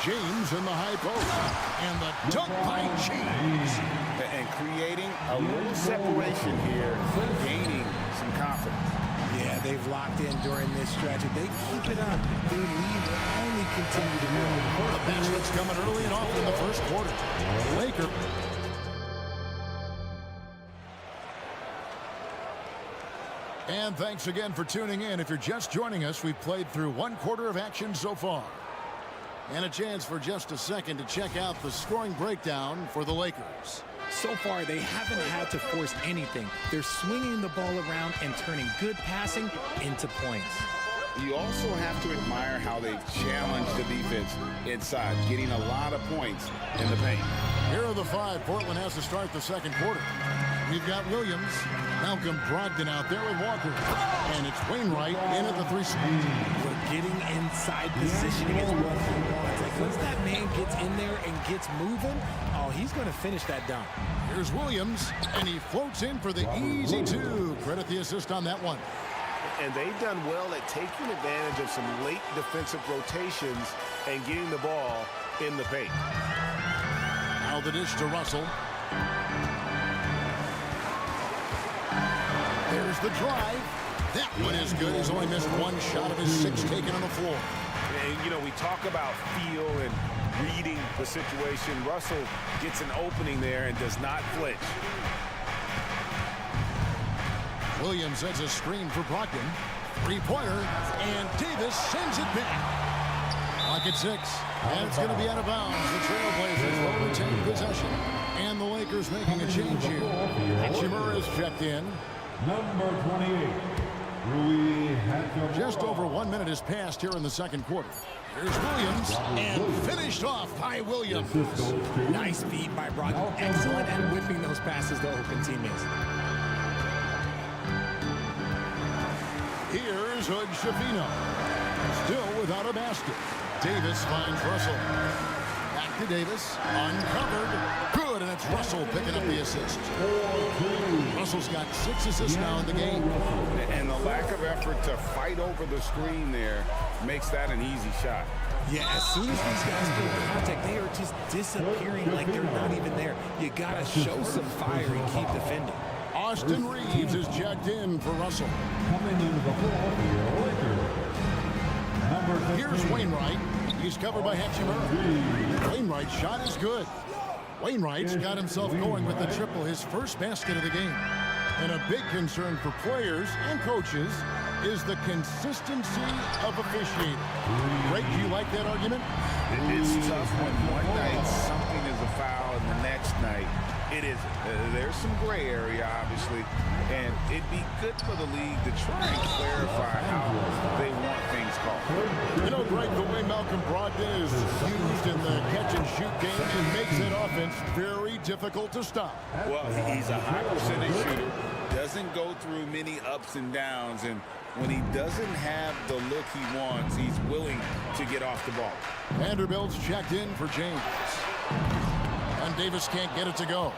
James in the high post. And the dunk by James. And creating a little separation here, gaining some confidence. Yeah, they've locked in during this stretch. If they keep it up, their lead will only continue to grow. The basket's coming early and often in the first quarter. Laker. And thanks again for tuning in. If you're just joining us, we've played through 1 quarter of action so far. And a chance for just a second to check out the scoring breakdown for the Lakers. So far, they haven't had to force anything. They're swinging the ball around and turning good passing into points. You also have to admire how they've challenged the defense inside, getting a lot of points in the paint. Here are the 5 Portland has to start the second quarter. We've got Williams, Malcolm Brogdon out there with Walker. And it's Wainwright in at the 3 spot. We're getting inside positioning is what he wants. Like once that man gets in there and gets moving, oh, he's going to finish that dunk. Here's Williams, and he floats in for the easy 2. Credit the assist on that one. And they've done well at taking advantage of some late defensive rotations and getting the ball in the paint. Now the dish to Russell. There's the drive. That one is good. He's only missed 1 shot of his 6 taken on the floor. And, you know, we talk about feel and reading the situation. Russell gets an opening there and does not flinch. Williams has a screen for Brogdon. 3-pointer, and Davis sends it back. Clock at 6, and it's going to be out of bounds. The Trailblazers will retain possession. And the Lakers making a change here. Hachimura is checked in. Number 28, Rui Hachimura. Just over 1 minute has passed here in the second quarter. Here's Williams, and finished off by Williams. Nice feed by Brogdon. Excellent at whipping those passes to open teammates. Here's Hood Shafino. Still without a basket. Davis finds Russell. Back to Davis. Uncovered. Good, and it's Russell picking up the assist. Russell's got 6 assists now in the game. And the lack of effort to fight over the screen there makes that an easy shot. Yeah, as soon as these guys go in contact, they are just disappearing like they're not even there. You got to show some fire and keep defending. Austin Reeves is checked in for Russell. Coming into the ball for your Lakers. Number 15. Here's Wainwright. He's covered by Hachimura. Wainwright's shot is good. Wainwright's got himself going with the triple, his first basket of the game. And a big concern for players and coaches is the consistency of officiating. Greg, do you like that argument? It's tough when one night something is a foul and the next night it isn't. There's some gray area, obviously, and it'd be good for the league to try and clarify how they want things called. You know, Greg, the way Malcolm Brogdon is used in the catch-and-shoot game, it makes that offense very difficult to stop. Well, he's a high percentage shooter, doesn't go through many ups and downs, and when he doesn't have the look he wants, he's willing to get off the ball. Vanderbilt's checked in for James. And Davis can't get it to go.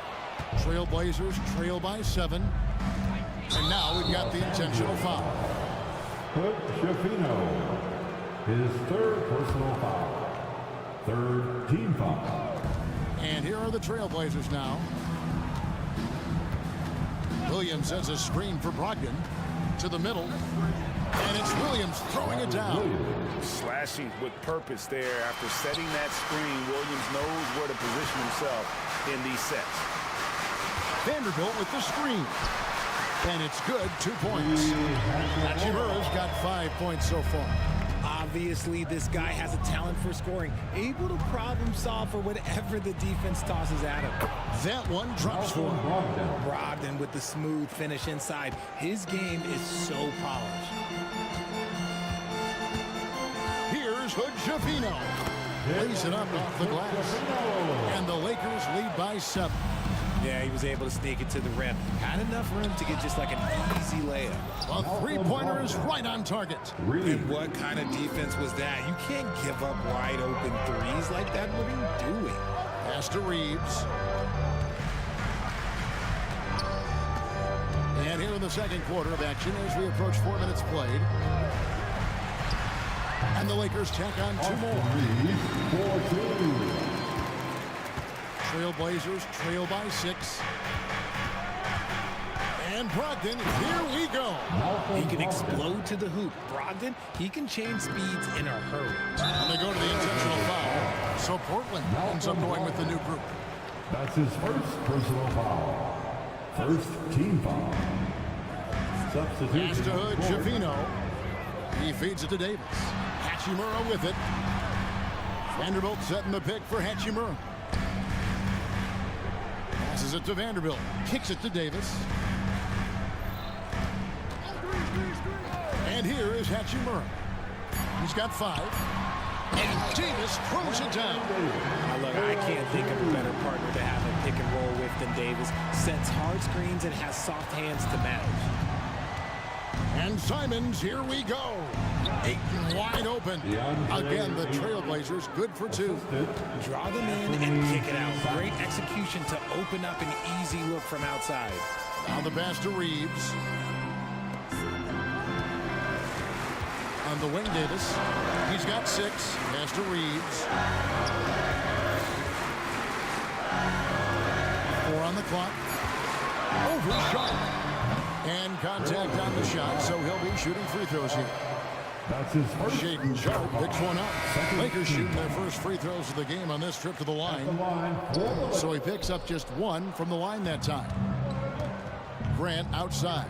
Trailblazers trail by 7. And now we've got the intentional foul. Hood Shafino, his 3rd personal foul. 3rd team foul. And here are the Trailblazers now. Williams has a screen for Brogdon. To the middle. And it's Williams throwing it down. Slashing with purpose there. After setting that screen, Williams knows where to position himself in these sets. Vanderbilt with the screen. And it's good, 2 points. Hachimura's got 5 points so far. Obviously, this guy has a talent for scoring, able to problem solve for whatever the defense tosses at him. That one drops for him. Brogdon with the smooth finish inside. His game is so polished. Here's to Javino. Lays it up off the glass. And the Lakers lead by 7. Yeah, he was able to sneak it to the rim. Had enough room to get just like an easy layup. A three-pointer is right on target. And what kind of defense was that? You can't give up wide open threes like that. What are you doing? Pass to Reeves. And here in the second quarter of action as we approach 4 minutes played. And the Lakers tack on 2 more. Trailblazers trail by 6. And Brogdon, here we go. He can explode to the hoop. Brogdon, he can change speeds in a hurry. And they go to the intentional foul. So Portland ends up going with the new group. That's his first personal foul. First team foul. Substitution. Pass to Hood, Javino. He feeds it to Davis. Hachimura with it. Vanderbilt setting the pick for Hachimura. Passes it to Vanderbilt. Kicks it to Davis. And here is Hachimura. He's got 5. And Davis throws it down. Now look, I can't think of a better partner to have a pick and roll with than Davis. Sets hard screens and has soft hands to manage. And Simons, here we go. Ayton wide open. Again, the Trailblazers good for 2. Draw them in and kick it out. Great execution to open up an easy look from outside. Now the pass to Reeves. On the wing, Davis. He's got 6. Pass to Reeves. 4 on the clock. Over Sharp. And contact on the shot, so he'll be shooting free throws here. That's his first. Shaden Sharp picks one up. Lakers shooting their first free throws of the game on this trip to the line. So he picks up just 1 from the line that time. Grant outside.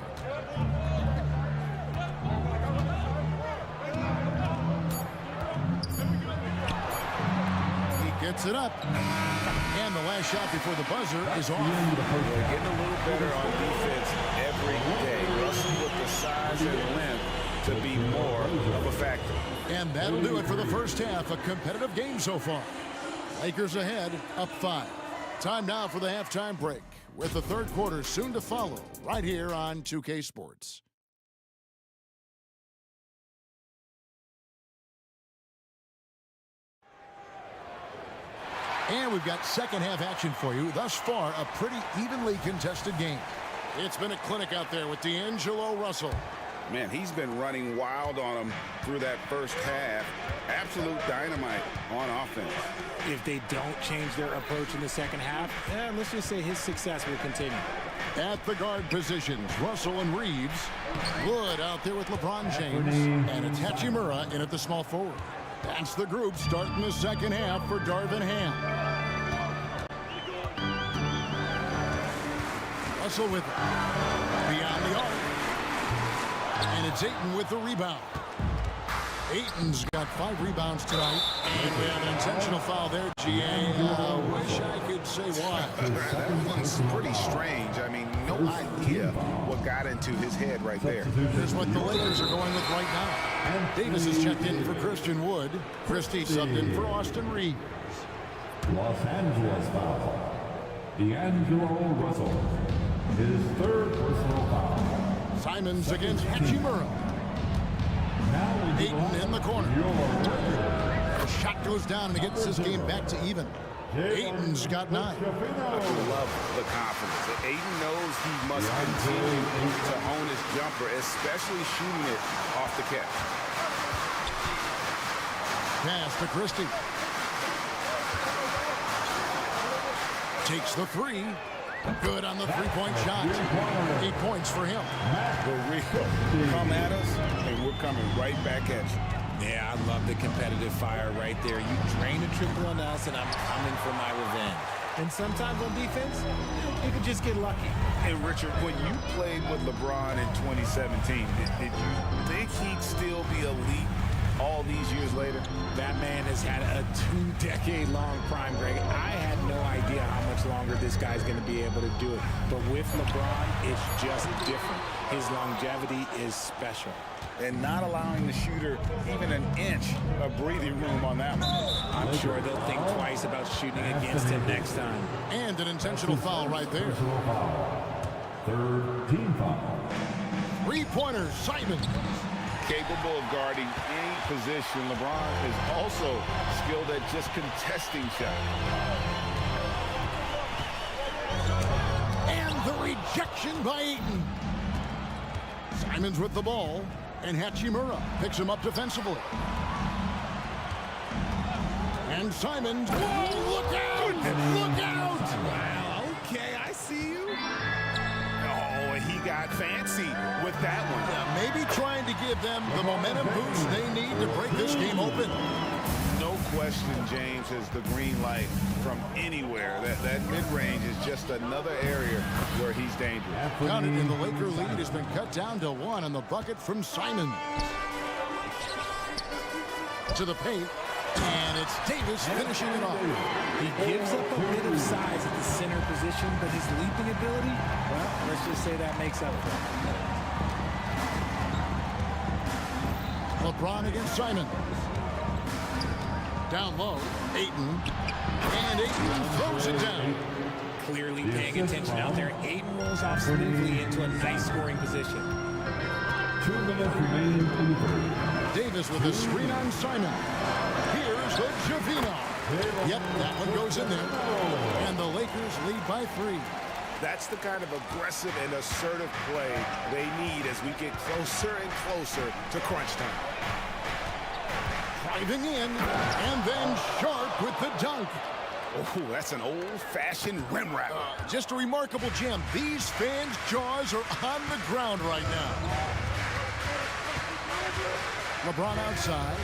He gets it up. And the last shot before the buzzer is off. They're getting a little better on defense every day. Russell with the size and length to be more of a factor. And that'll do it for the first half. A competitive game so far. Lakers ahead, up 5. Time now for the halftime break, with the third quarter soon to follow, right here on 2K Sports. And we've got second half action for you. Thus far, a pretty evenly contested game. It's been a clinic out there with D'Angelo Russell. Man, he's been running wild on them through that first half. Absolute dynamite on offense. If they don't change their approach in the second half, let's just say his success will continue. At the guard positions, Russell and Reeves. Wood out there with LeBron James. And it's Hachimura in at the small forward. That's the group starting the second half for Darvin Ham. Russell with it. Beyond the arc. And it's Ayton with the rebound. Ayton's got 5 rebounds tonight. And we have an intentional foul there, GA. I wish I could say why. That one's pretty strange. I mean, no idea what got into his head right there. Here's what the Lakers are going with right now. Davis is checked in for Christian Wood. Christie subbed in for Austin Reeves. Los Angeles foul. D'Angelo Russell. His third personal foul. Simons against Hachimura. Ayton in the corner. The shot goes down and it gets this game back to even. Ayton's got 9. I love the confidence. Ayton knows he must continue to hone his jumper, especially shooting it off the catch. Pass to Christie. Takes the 3. Good on the 3-point shot. 8 points for him. Come at us, and we're coming right back at you. Yeah, I love the competitive fire right there. You drain a triple on us, and I'm coming for my revenge. And sometimes on defense, you can just get lucky. And Richard, when you played with LeBron in 2017, did you think he'd still be elite all these years later? That man has had a 2-decade-long prime, Greg. I had no idea how much longer this guy's going to be able to do it. But with LeBron, it's just different. His longevity is special. and not allowing the shooter even an inch of breathing room on that one. I'm sure they'll think twice about shooting against him next time. And an intentional foul right there. Third team foul. Three-pointer, Simon. Capable of guarding any position. LeBron is also skilled at just contesting shots. And the rejection by Ayton. Simons with the ball, and Hachimura picks him up defensively. And Simons, whoa, look out! Look out! Wow, okay, I see you. Oh, and he got fancy with that one. Yeah, maybe trying to give them the momentum boost they need to break this game open. No question, James has the green light from anywhere. That mid-range is just another area where he's dangerous. Got it, and the Laker lead has been cut down to 1 on the bucket from Simon. To the paint, and it's Davis finishing it off. He gives up a bit of size at the center position, but his leaping ability, well, let's just say that makes up for it. LeBron against Simon. Down low, Ayton. And Ayton throws it down. Clearly paying attention out there. Ayton rolls off smoothly into a nice scoring position. 2 minutes remaining in the third. Davis with a screen on Simon. Here's the Javino. Yep, that one goes in there. And the Lakers lead by 3. That's the kind of aggressive and assertive play they need as we get closer and closer to crunch time. Driving in, and then Sharp with the dunk. Oh, that's an old-fashioned rim wrap. Just a remarkable gem. These fans' jaws are on the ground right now. LeBron outside.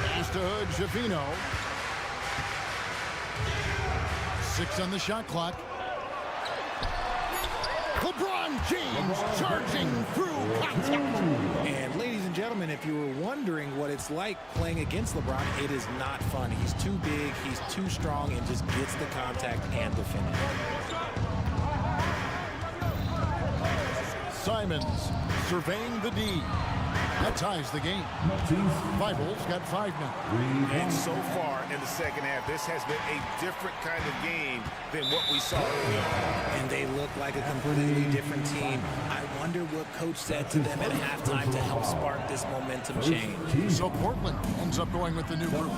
Pass to Javino. 6 on the shot clock. LeBron James charging through contact. And ladies and gentlemen, if you were wondering what it's like playing against LeBron, it is not fun. He's too big, he's too strong, and just gets the contact and the finish. Simons surveying the D. That ties the game. Bibles got 5 minutes. And so far in the second half, this has been a different kind of game than what we saw earlier. And they look like a completely different team. I wonder what coach said to them at halftime to help spark this momentum change. So Portland ends up going with the new group.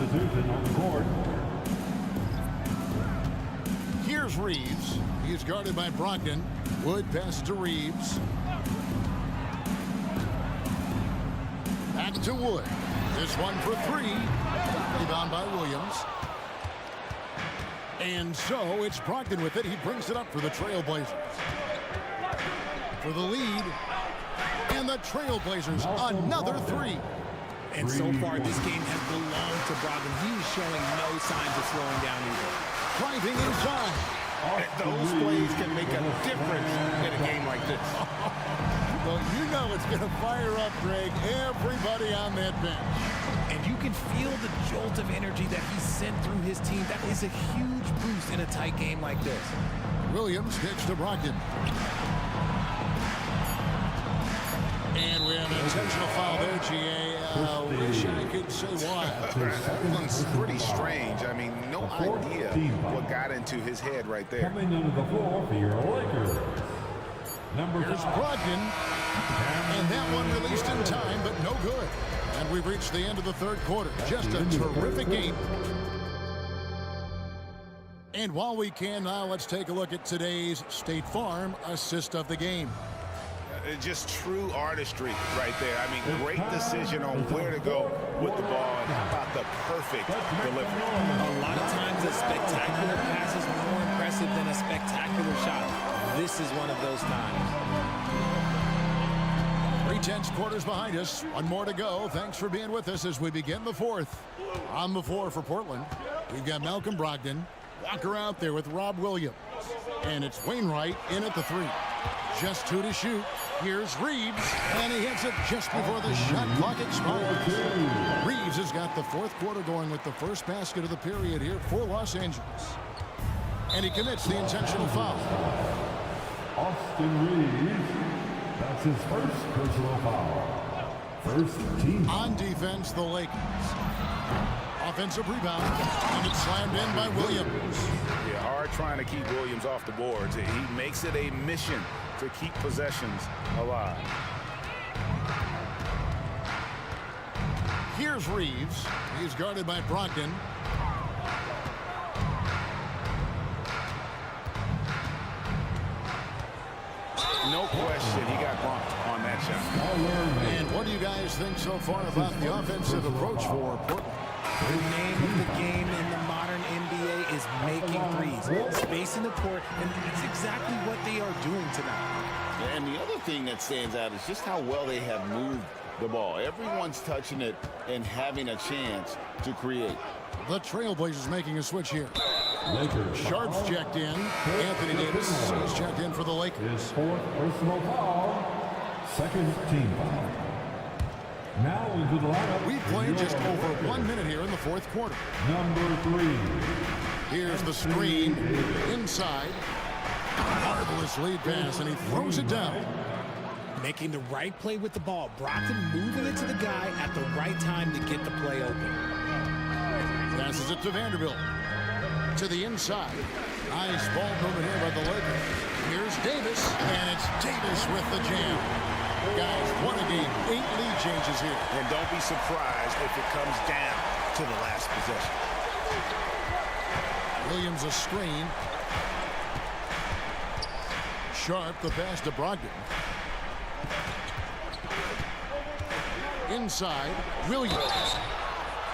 Here's Reeves. He's guarded by Brogdon. Wood pass to Reeves. Back to Wood. This one for 3. Rebound by Williams. And so it's Brogdon with it. He brings it up for the Trailblazers. For the lead. And the Trailblazers, another 3. And so far, this game has belonged to Brogdon. He is showing no signs of slowing down either. Driving inside. Those plays can make a difference in a game like this. Well, you know it's going to fire up, Greg, everybody on that bench. And you can feel the jolt of energy that he sent through his team. That is a huge boost in a tight game like this. Williams hits to Brogdon. And we have an intentional foul there, G.A. Wish I could say why. It's pretty strange. I mean, no idea what got into his head right there. Coming into the floor for your Lakers. Here's Brogdon. And that one released in time, but no good. And we've reached the end of the third quarter. Just a terrific game. And while we can now, let's take a look at today's State Farm assist of the game. Just true artistry right there. I mean, great decision on where to go with the ball, and how about the perfect delivery. A lot of times a spectacular pass is more impressive than a spectacular shot. This is one of those times. 3/10 quarters behind us. One more to go. Thanks for being with us as we begin the fourth. On the floor for Portland, we've got Malcolm Brogdon. Walker out there with Rob Williams. And it's Wainwright in at the 3. Just 2 to shoot. Here's Reeves, and he hits it just before the shot clock expires. Reeves has got the fourth quarter going with the first basket of the period here for Los Angeles. And he commits the intentional foul. Austin Reeves. That's his first personal foul. First team. On defense, the Lakers. Offensive rebound, and it's slammed in by Williams. Yeah, hard trying to keep Williams off the boards. He makes it a mission to keep possessions alive. Here's Reeves. He's guarded by Brogdon. No question, he got bumped on that shot. And what do you guys think so far about the offensive approach for Portland? The name of the game in the modern NBA is making threes, spacing the court, and it's exactly what they are doing tonight. And the other thing that stands out is just how well they have moved the ball. Everyone's touching it and having a chance to create. The Trailblazers making a switch here. Lakers. Sharp's checked in. Anthony Davis is checked in for the Lakers. His fourth personal foul. Second team foul. Now into the lineup. We played just over 1 minute here in the fourth quarter. Number 3. Here's the screen. Inside. Marvelous lead pass, and he throws it down. Making the right play with the ball. Brogdon moving it to the guy at the right time to get the play open. Passes it to Vanderbilt. To the inside. Nice ball movement here by the Lakers. Here's Davis, and it's Davis with the jam. Guys, what a game. 8 lead changes here. And don't be surprised if it comes down to the last possession. Williams a screen. Sharp, the pass to Brogdon. Inside, Williams.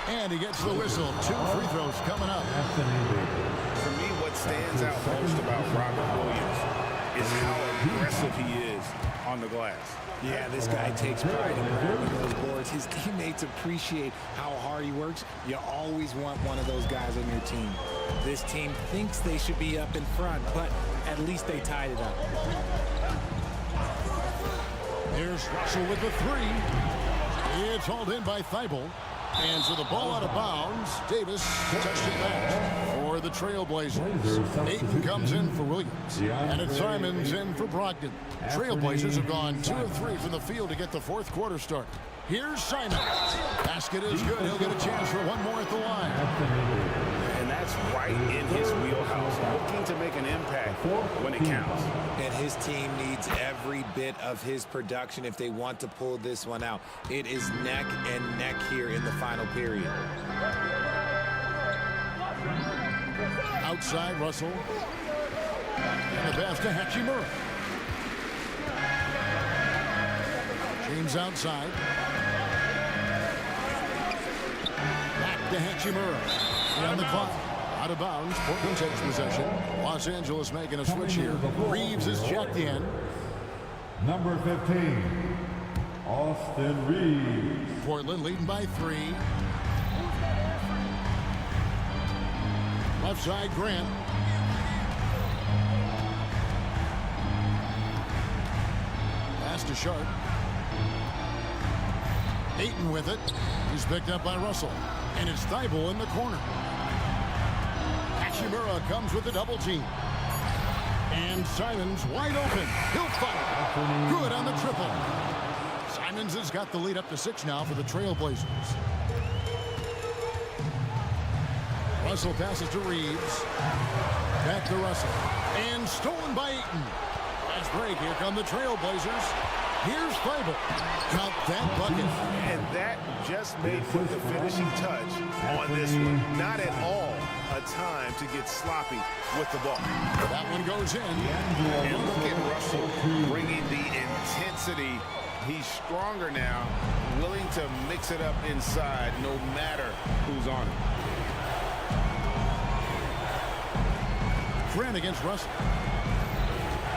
And he gets the whistle. 2 free throws coming up. For me, what stands out most about Robert Williams is how aggressive he is on the glass. Yeah, this guy takes pride in grabbing those boards. His teammates appreciate how hard he works. You always want one of those guys on your team. This team thinks they should be up in front, but at least they tied it up. Here's Russell with the 3. It's hauled in by Thibault. And so the ball out of bounds. Davis touched it back for the Trailblazers. Ayton comes in for Williams. And it's Simons in for Brogdon. Trailblazers have gone 2 of 3 from the field to get the fourth quarter started. Here's Simons. Basket is good. He'll get a chance for one more at the line. And that's right in his wheelhouse. Looking to make an impact when it counts. And his team needs every bit of his production if they want to pull this one out. It is neck and neck here in the final period. Outside, Russell. And the pass to Hachimura. James outside. Back to Hachimura. On the clock. Out of bounds. Portland takes possession. Los Angeles making a switch here. Reeves is checked in. Number 15. Austin Reeves. Portland leading by 3. Left side, Grant. Pass to Sharp. Ayton with it. He's picked up by Russell. And it's Thibault in the corner. Hachimura comes with the double team. And Simons wide open. He'll fire. Good on the triple. Simons has got the lead up to 6 now for the Trailblazers. Russell passes to Reeves. Back to Russell. And stolen by Ayton. Last break. Here come the Trailblazers. Here's Thibault. Count that bucket. And that just may put the finishing touch on this one. Not at all a time to get sloppy with the ball. That one goes in. And look at Russell bringing the intensity. He's stronger now, willing to mix it up inside no matter who's on it. Grant against Russell.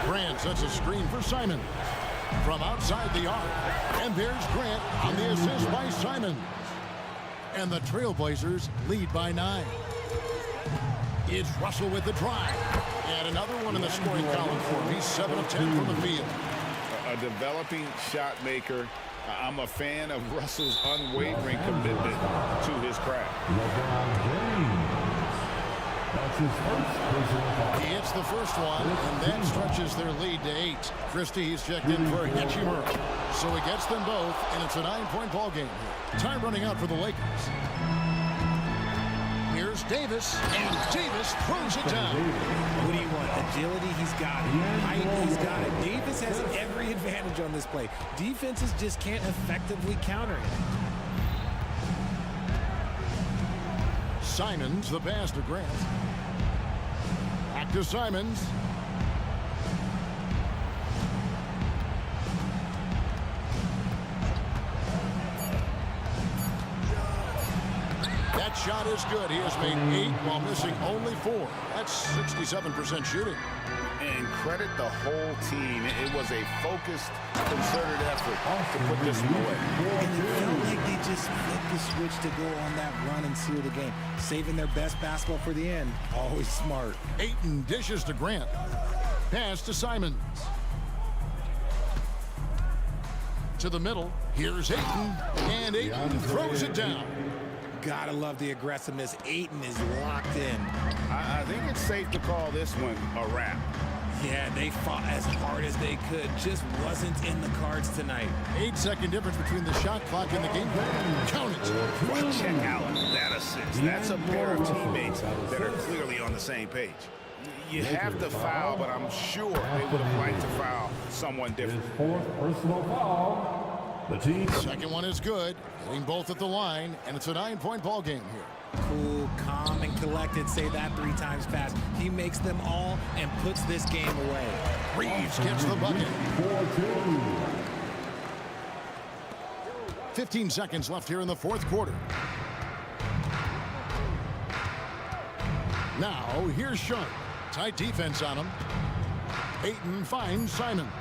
Grant sets a screen for Simon from outside the arc. And there's Grant on the assist by Simon. And the Trailblazers lead by 9. It's Russell with the drive. And another one in the scoring column for him. He's 7 of 10 from the field. A developing shot maker. I'm a fan of Russell's unwavering commitment to his craft. That's his first personal foul. He hits the first one, and that stretches their lead to 8. Christie's checked in for Hachimura. So he gets them both, and it's a 9-point ball game here. Time running out for the Lakers. Here's Davis, and Davis throws it down. What do you want? Agility, he's got it. Height, he's got it. Davis has every advantage on this play. Defenses just can't effectively counter it. Simons, the pass to Grant. Back to Simons. That shot is good. He has made 8 while missing only 4. That's 67% shooting. And credit the whole team. It was a focused, concerted effort to put this one away. And it felt like they just flipped the switch to go on that run and seal the game. Saving their best basketball for the end. Always smart. Ayton dishes to Grant. Pass to Simons. To the middle. Here's Ayton. And Ayton throws it down. Gotta love the aggressiveness. Ayton is locked in. I think it's safe to call this one a wrap. Yeah, they fought as hard as they could. Just wasn't in the cards tonight. 8-second difference between the shot clock and the game. Count it. Well, check out that assist. That's a pair of teammates that are clearly on the same page. You have to foul, but I'm sure they would have liked to foul someone different. His 4th personal foul. The team. Second one is good. Hitting both at the line, and it's a 9-point ball game here. Cool, calm, and collected. Say that 3 times fast. He makes them all and puts this game away. Reeves gets the bucket. 4-2. 15 seconds left here in the 4th quarter. Now, here's Sharp. Tight defense on him. Ayton finds Simons.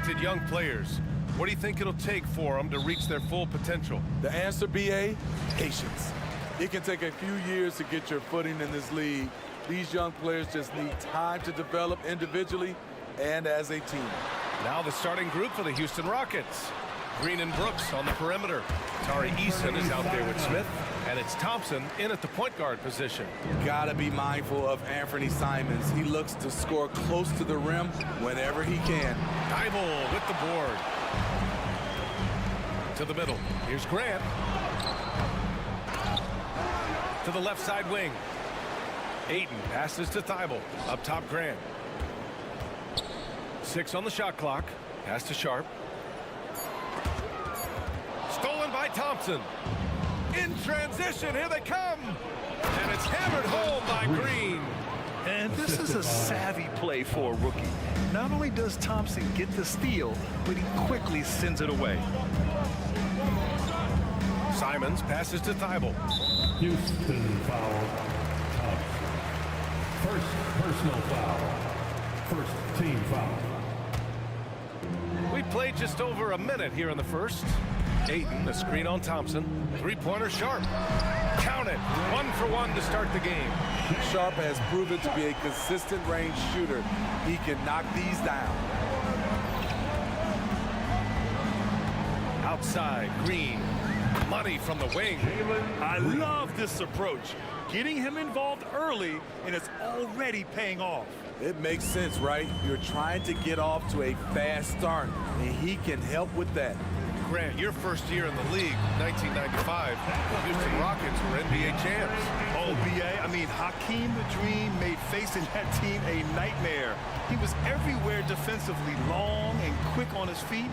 talented young players. What do you think it'll take for them to reach their full potential? The answer, BA, patience. It can take a few years to get your footing in this league. These young players just need time to develop individually and as a team. Now the starting group for the Houston Rockets. Green and Brooks on the perimeter. Tari Eason is out there with Smith, and it's Thompson in at the point guard position. Gotta be mindful of Anthony Simons. He looks to score close to the rim whenever he can. Dybel with the board. To the middle. Here's Grant. To the left side wing. Ayton passes to Thibault. Up top, Grant. 6 on the shot clock. Pass to Sharp. Stolen by Thompson. In transition, here they come. And it's hammered home by Green. And this is a savvy play for a rookie. Not only does Thompson get the steal, but he quickly sends it away. Simons passes to Thibault. Houston foul. First personal foul. First team foul. We played just over a minute here in the first. Ayton, a screen on Thompson. Three-pointer Sharp. Count it. 1 for 1 to start the game. Sharp has proven to be a consistent range shooter. He can knock these down. Outside, Green. Money from the wing. I love this approach. Getting him involved early, and it's already paying off. It makes sense, right? You're trying to get off to a fast start, and he can help with that. Grant, your first year in the league, 1995, the Houston Rockets were NBA champs. Oh, BA, I mean, Hakeem the Dream made facing that team a nightmare. He was everywhere defensively, long and quick on his feet.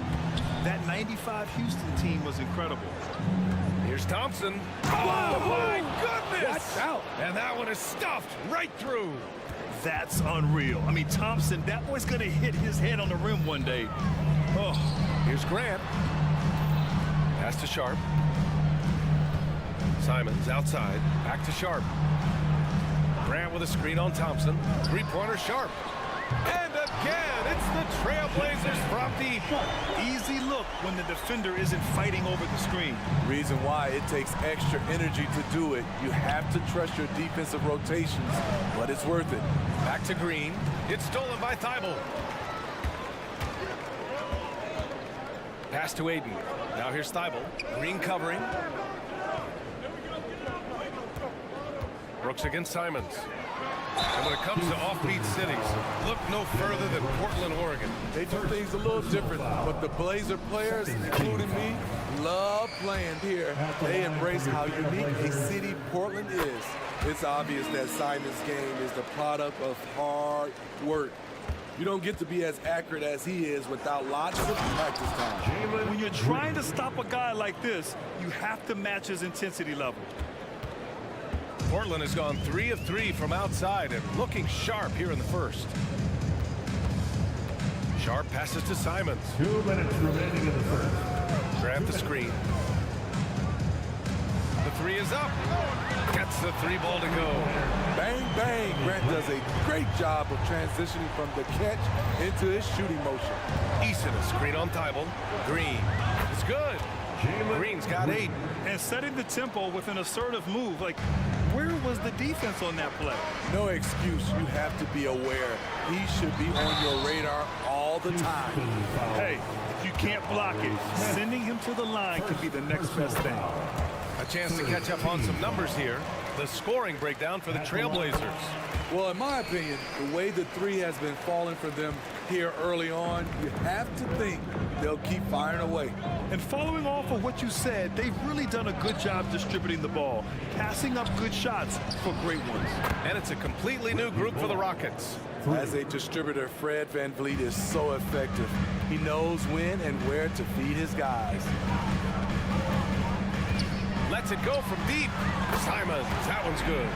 That 95 Houston team was incredible. Here's Thompson. Oh, my goodness! Watch out. And that one is stuffed right through. That's unreal. I mean, Thompson, that boy's going to hit his head on the rim one day. Oh. Here's Grant. Pass to Sharp. Simons outside. Back to Sharp. Grant with a screen on Thompson. Three-pointer Sharp. And again, it's the Trailblazers from deep. Easy look when the defender isn't fighting over the screen. Reason why it takes extra energy to do it. You have to trust your defensive rotations, but it's worth it. Back to Green. It's stolen by Thibault. Pass to Ayton. Now here's Thibault. Green covering. Brooks against Simons. And when it comes to offbeat cities, look no further than Portland, Oregon. They do things a little different, but the Blazer players, including me, love playing here. They embrace how unique a city Portland is. It's obvious that Simons' game is the product of hard work. You don't get to be as accurate as he is without lots of practice time. When you're trying to stop a guy like this, you have to match his intensity level. Portland has gone 3 of 3 from outside and looking sharp here in the first. Sharp passes to Simons. 2 minutes remaining in the first. Grab the screen. The three is up. Gets the 3 ball to go. Bang, bang. Grant does a great job of transitioning from the catch into his shooting motion. Eason, a screen on Thibault. Green. It's good. Green's got 8. And setting the tempo with an assertive move. Like, where was the defense on that play? No excuse. You have to be aware. He should be on your radar all the time. Hey, if you can't block it, sending him to the line could be the next best thing. A chance to catch up on some numbers here. The scoring breakdown for the Trailblazers. Well, in my opinion, the way the 3 has been falling for them here early on, you have to think they'll keep firing away. And following off of what you said, they've really done a good job distributing the ball, passing up good shots for great ones. And it's a completely new group for the Rockets. As a distributor, Fred VanVleet is so effective. He knows when and where to feed his guys. Lets it go from deep. Simons, that one's good.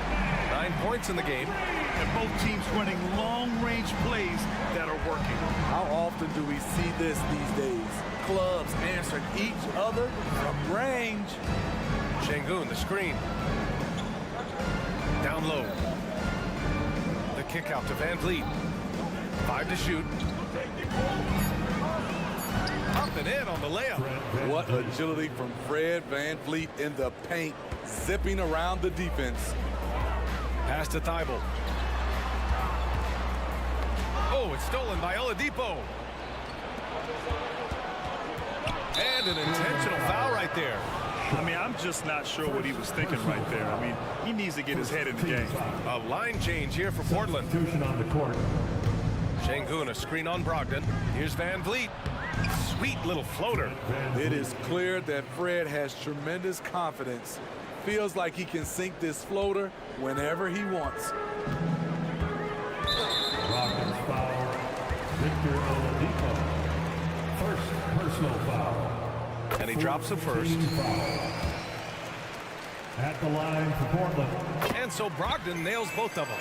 9 points in the game. And both teams running long-range plays that are working. How often do we see this these days? Clubs answering each other from range. Şengün, the screen. Down low. The kick out to VanVleet. 5 to shoot. Up and in on the layup. What agility from Fred VanVleet in the paint, zipping around the defense. Pass to Thibault. Oh, it's stolen by Oladipo. And an intentional foul right there. I mean, I'm just not sure what he was thinking right there. I mean, he needs to get his head in the game. A line change here for Portland. On the court. Şengün, a screen on Brogdon. Here's VanVleet. Sweet little floater. It is clear that Fred has tremendous confidence. Feels like he can sink this floater whenever he wants. Brogdon's foul. Victor Oladipo. First personal foul. And he drops the first. At the line for Portland. And so Brogdon nails both of them.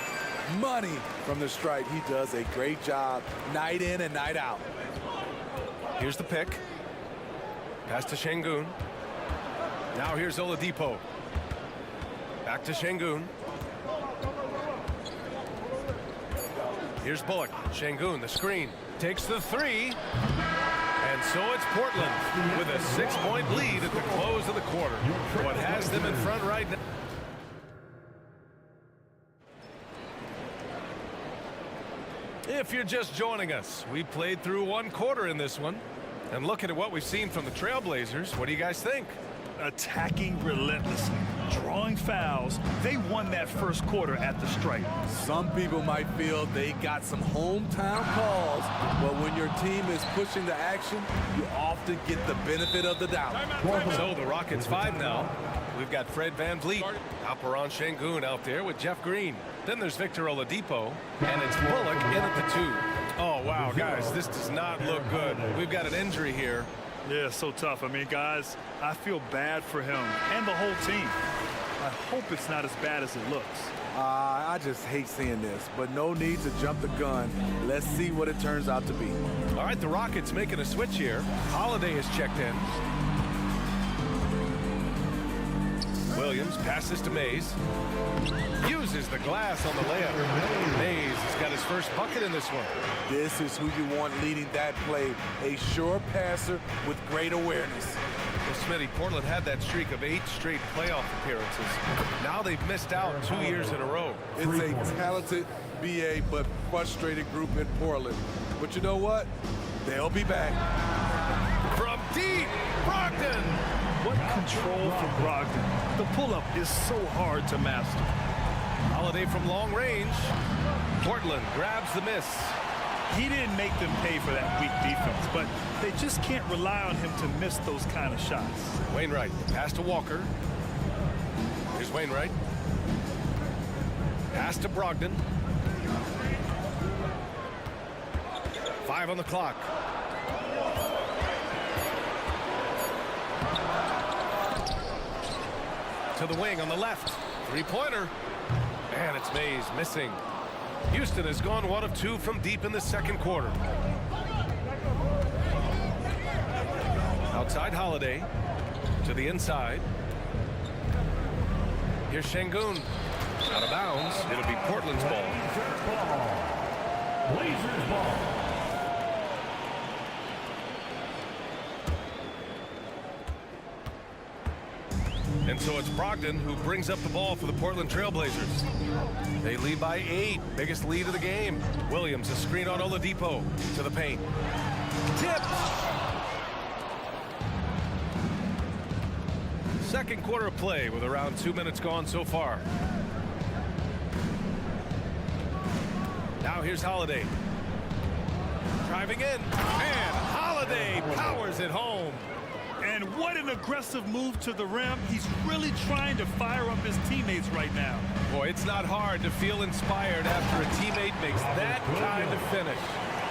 Money from the stripe. He does a great job night in and night out. Here's the pick. Pass to Şengün. Now here's Oladipo. Back to Şengün. Here's Bullock. Şengün, the screen. Takes the three. And so it's Portland with a 6-point lead at the close of the quarter. What has them in front right now? If you're just joining us, we played through one quarter in this one. And looking at what we've seen from the Trailblazers, what do you guys think? Attacking relentlessly, drawing fouls. They won that first quarter at the stripe. Some people might feel they got some hometown calls, but when your team is pushing the action, you often get the benefit of the doubt. So the Rockets 5 now. We've got Fred VanVleet, Alperen Şengün out there with Jeff Green. Then there's Victor Oladipo, and it's Bullock in at the 2. Oh, wow, guys, this does not look good. We've got an injury here. Yeah, so tough. I mean, guys, I feel bad for him and the whole team. I hope it's not as bad as it looks. I just hate seeing this, but no need to jump the gun. Let's see what it turns out to be. All right, the Rockets making a switch here. Holiday is checked in. Williams passes to Mays. Uses the glass on the layup. Mays has got his first bucket in this one. This is who you want leading that play. A sure passer with great awareness. Well, Smitty, Portland had that streak of 8 straight playoff appearances. Now they've missed out 2 years in a row. It's a talented BA but frustrated group in Portland. But you know what? They'll be back. From deep, Brogdon! What control from Brogdon. The pull-up is so hard to master. Holiday from long range. Portland grabs the miss. He didn't make them pay for that weak defense, but they just can't rely on him to miss those kind of shots. Wainwright, pass to Walker. Here's Wainwright. Pass to Brogdon. 5 on the clock. To the wing on the left. 3-pointer. And it's Mays missing. Houston has gone 1 of 2 from deep in the second quarter. Outside Holiday. To the inside. Here's Şengün. Out of bounds. It'll be Portland's ball. Blazers ball. And so it's Brogdon who brings up the ball for the Portland Trailblazers. They lead by 8, biggest lead of the game. Williams, a screen on Oladipo to the paint. Tipped! Second quarter of play with around 2 minutes gone so far. Now here's Holiday. Driving in, and Holiday powers it home. And what an aggressive move to the rim. He's really trying to fire up his teammates right now. Boy, it's not hard to feel inspired after a teammate makes that kind of finish.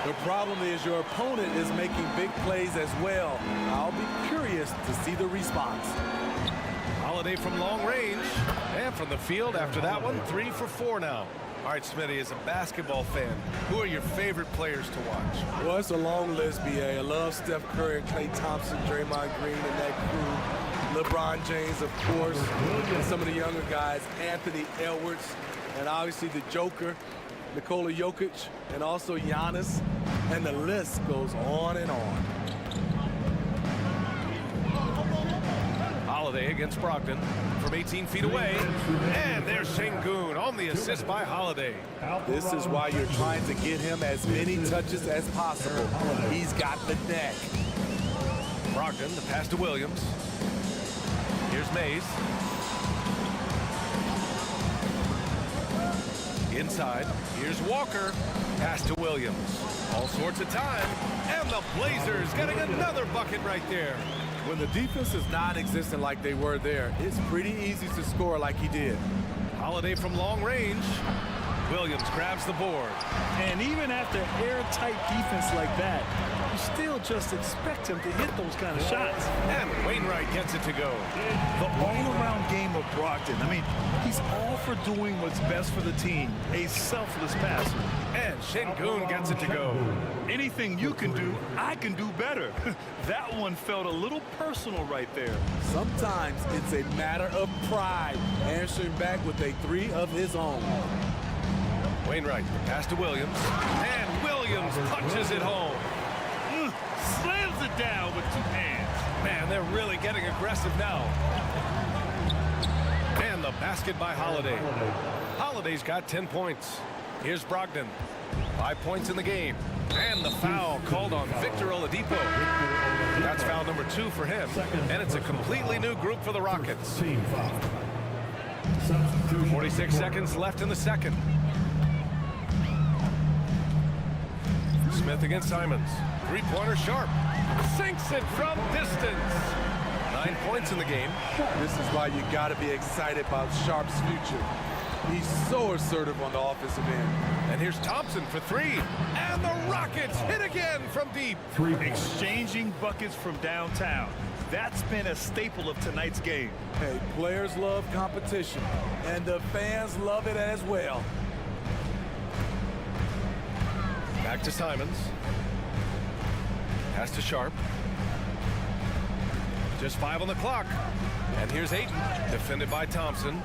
The problem is your opponent is making big plays as well. I'll be curious to see the response. Holiday from long range and from the field after that one. 3 for 4 now. All right, Smitty, as a basketball fan, who are your favorite players to watch? Well, it's a long list, BA. I love Steph Curry, Klay Thompson, Draymond Green, and that crew. LeBron James, of course, and some of the younger guys, Anthony Edwards, and obviously the Joker, Nikola Jokic, and also Giannis, and the list goes on and on. Holiday against Brogdon from 18 feet away. And there's Şengün on the assist by Holiday. This is why you're trying to get him as many touches as possible. He's got the neck. Brogdon, the pass to Williams. Here's Mays. Inside, here's Walker. Pass to Williams. All sorts of time. And the Blazers getting another bucket right there. When the defense is non-existent like they were there, it's pretty easy to score like he did. Holiday from long range. Williams grabs the board. And even after airtight defense like that, you still just expect him to hit those kind of shots. And Wainwright gets it to go. The all-around game of Brogdon. I mean, he's all for doing what's best for the team. A selfless passer. And Şengün gets it to go. Anything you can do, I can do better. That one felt a little personal right there. Sometimes it's a matter of pride, answering back with a three of his own. Wainwright, the pass to Williams. And Williams punches it home. Slams it down with two hands. Man, they're really getting aggressive now. And the basket by Holiday. Holiday's got 10 points. Here's Brogdon. 5 points in the game. And the foul called on Victor Oladipo. That's foul number 2 for him. And it's a completely new group for the Rockets. 46 seconds left in the second. Smith against Simons. Three-pointer Sharp. Sinks it from distance. 9 points in the game. This is why you got to be excited about Sharp's future. He's so assertive on the offensive end. And here's Thompson for 3. And the Rockets hit again from deep. Exchanging buckets from downtown. That's been a staple of tonight's game. Hey, players love competition, and the fans love it as well. Back to Simons. Pass to Sharp. Just 5 on the clock. And here's Ayton, defended by Thompson.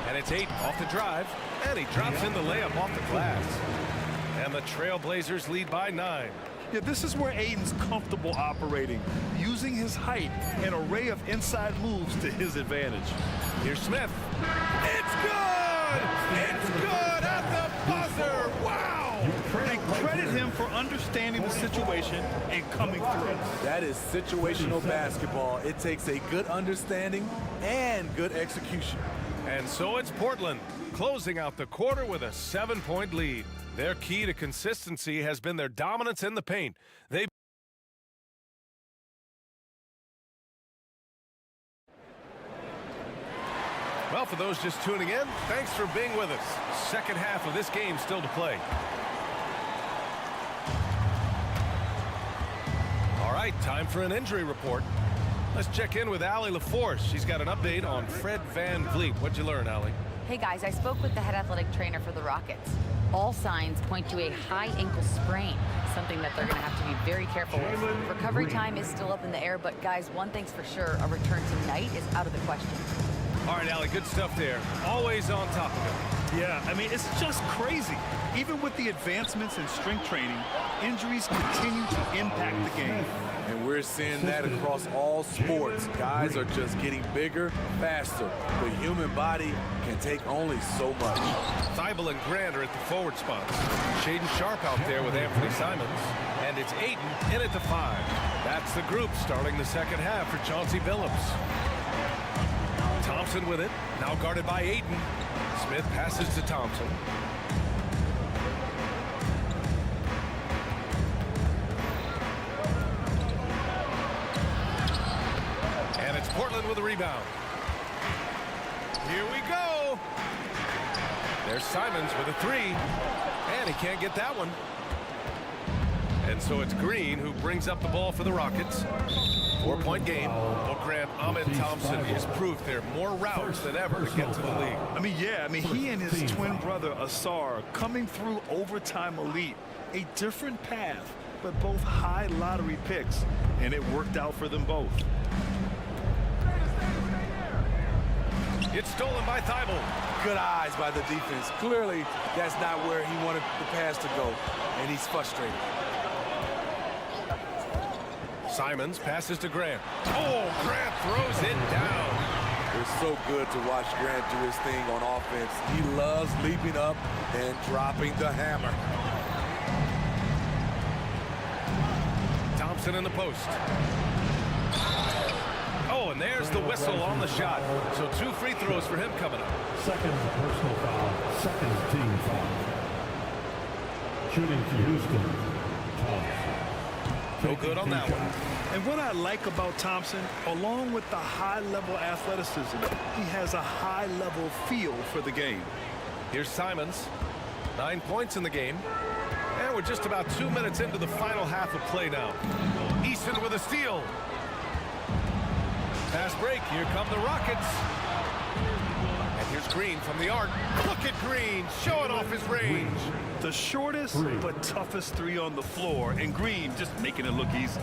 And it's Ayton off the drive. And he drops in the layup off the glass. And the Trailblazers lead by 9. Yeah, this is where Ayton's comfortable operating, using his height and array of inside moves to his advantage. Here's Smith. It's good! It's good at the buzzer! Wow! And credit him for understanding the situation and coming through. That is situational basketball. It takes a good understanding and good execution. And so it's Portland, closing out the quarter with a 7-point lead. Their key to consistency has been their dominance in the paint. Well, for those just tuning in, thanks for being with us. Second half of this game still to play. All right, time for an injury report. Let's check in with Allie LaForce. She's got an update on Fred VanVleet. What'd you learn, Allie? Hey guys, I spoke with the head athletic trainer for the Rockets. All signs point to a high ankle sprain, something that they're going to have to be very careful with. Recovery time is still up in the air, but guys, one thing's for sure, a return tonight is out of the question. All right, Allie, good stuff there. Always on top of it. Yeah, I mean, it's just crazy. Even with the advancements in strength training, injuries continue to impact the game. And we're seeing that across all sports. Guys are just getting bigger, faster. The human body can take only so much. Thibault and Grant are at the forward spots. Shaden Sharp out there with Anthony Simons. And it's Ayton in at the 5. That's the group starting the second half for Chauncey Billups. Thompson with it, now guarded by Ayton. Smith passes to Thompson. And it's Portland with a rebound. Here we go. There's Simons with a 3. And he can't get that one. And so it's Green who brings up the ball for the Rockets. 4-point game. Well, Grant, Ahmed Thompson has proved there are more routes than ever to get to the league. I mean, yeah, he and his twin brother, Asar, coming through overtime elite. A different path, but both high lottery picks, and it worked out for them both. It's stolen by Thibault. Good eyes by the defense. Clearly, that's not where he wanted the pass to go, and he's frustrated. Simons passes to Grant. Oh, Grant throws it down. so good to watch Grant do his thing on offense. He loves leaping up and dropping the hammer. Thompson in the post. Oh, and there's the whistle on the shot. So 2 free throws for him coming up. Second personal foul, second team foul. Shooting for Houston, Thompson. No good on that one. And what I like about Thompson, along with the high-level athleticism, he has a high-level feel for the game. Here's Simons. 9 points in the game. And we're just about 2 minutes into the final half of play now. Easton with a steal. Fast break. Here come the Rockets. And here's Green from the arc. Look at Green showing off his range. The shortest but toughest three on the floor, and Green just making it look easy.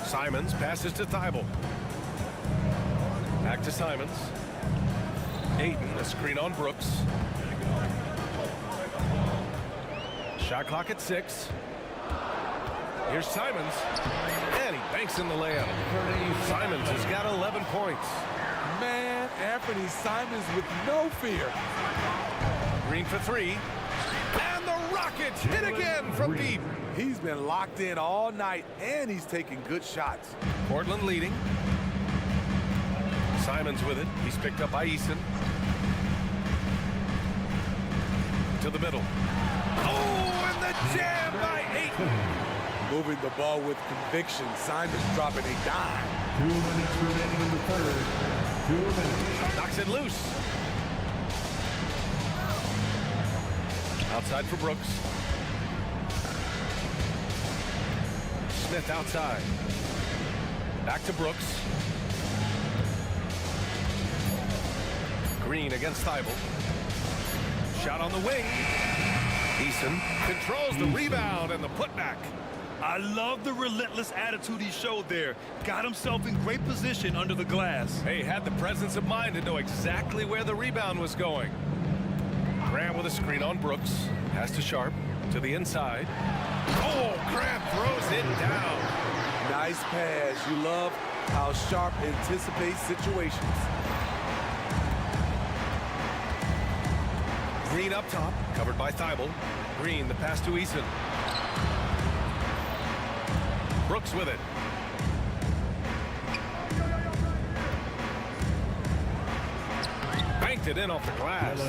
Simons passes to Thibault. Back to Simons. Ayton, a screen on Brooks. Shot clock at 6. Here's Simons. And he banks in the layup. Simons has got 11 points. Man, Anthony Simons with no fear. Green for 3. And the Rockets hit again from deep. He's been locked in all night, and he's taking good shots. Portland leading. Simons with it. He's picked up by Easton. To the middle. Oh, and the jam by Ayton. Moving the ball with conviction. Simons dropping a dime. 2 minutes remaining in the third. 2 minutes. Knocks it loose. Outside for Brooks. Smith outside. Back to Brooks. Green against Thibault. Shot on the wing. Easton controls the rebound and the putback. I love the relentless attitude he showed there. Got himself in great position under the glass. Hey, had the presence of mind to know exactly where the rebound was going. Grant with a screen on Brooks. Pass to Sharp. To the inside. Oh, Grant throws it down. Nice pass. You love how Sharp anticipates situations. Green up top, covered by Thibault. Green, the pass to Easton. Brooks with it. Banked it in off the glass.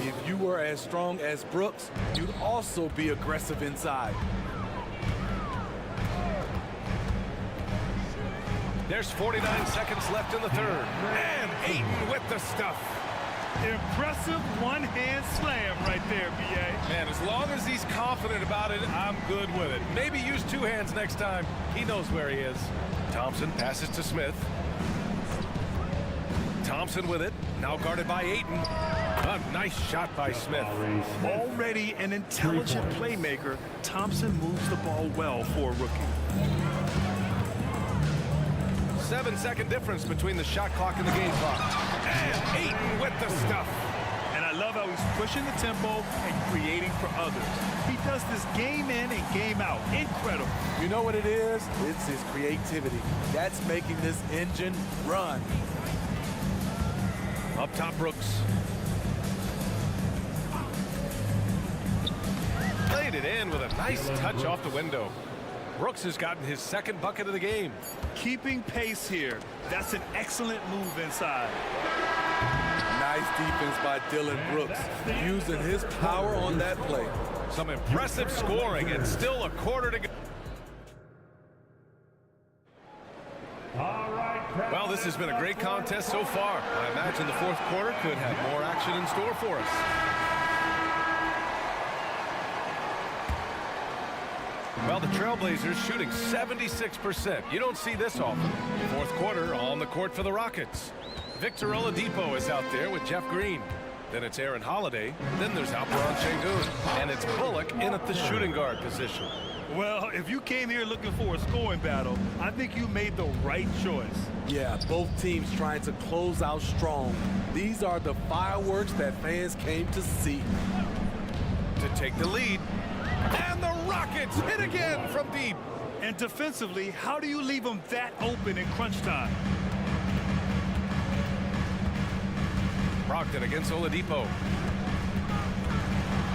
If you were as strong as Brooks, you'd also be aggressive inside. There's 49 seconds left in the third. And Ayton with the stuff. Impressive one-hand slam right there, B.A. Man, as long as he's confident about it, I'm good with it. Maybe use 2 hands next time. He knows where he is. Thompson passes to Smith. Thompson with it. Now guarded by Ayton. A nice shot by Smith. Already an intelligent playmaker, Thompson moves the ball well for a rookie. 7-second difference between the shot clock and the game clock. And Ayton with the stuff. And I love how he's pushing the tempo and creating for others. He does this game in and game out. Incredible. You know what it is? It's his creativity. That's making this engine run. Up top, Brooks. Played it in with a nice touch off the window. Brooks has gotten his 2nd bucket of the game. Keeping pace here. That's an excellent move inside. Nice defense by Dylan Brooks, using his power on that play. Some impressive scoring and still a quarter to go. Well, this has been a great contest so far. I imagine the 4th quarter could have more action in store for us. Well, the Trailblazers shooting 76%. You don't see this often. 4th quarter on the court for the Rockets. Victor Oladipo is out there with Jeff Green. Then it's Aaron Holiday. Then there's Alperon Şengün. And it's Bullock in at the shooting guard position. Well, if you came here looking for a scoring battle, I think you made the right choice. Yeah, both teams trying to close out strong. These are the fireworks that fans came to see. To take the lead. And the Rockets hit again from deep. And defensively, how do you leave them that open in crunch time? Brogdon against Oladipo.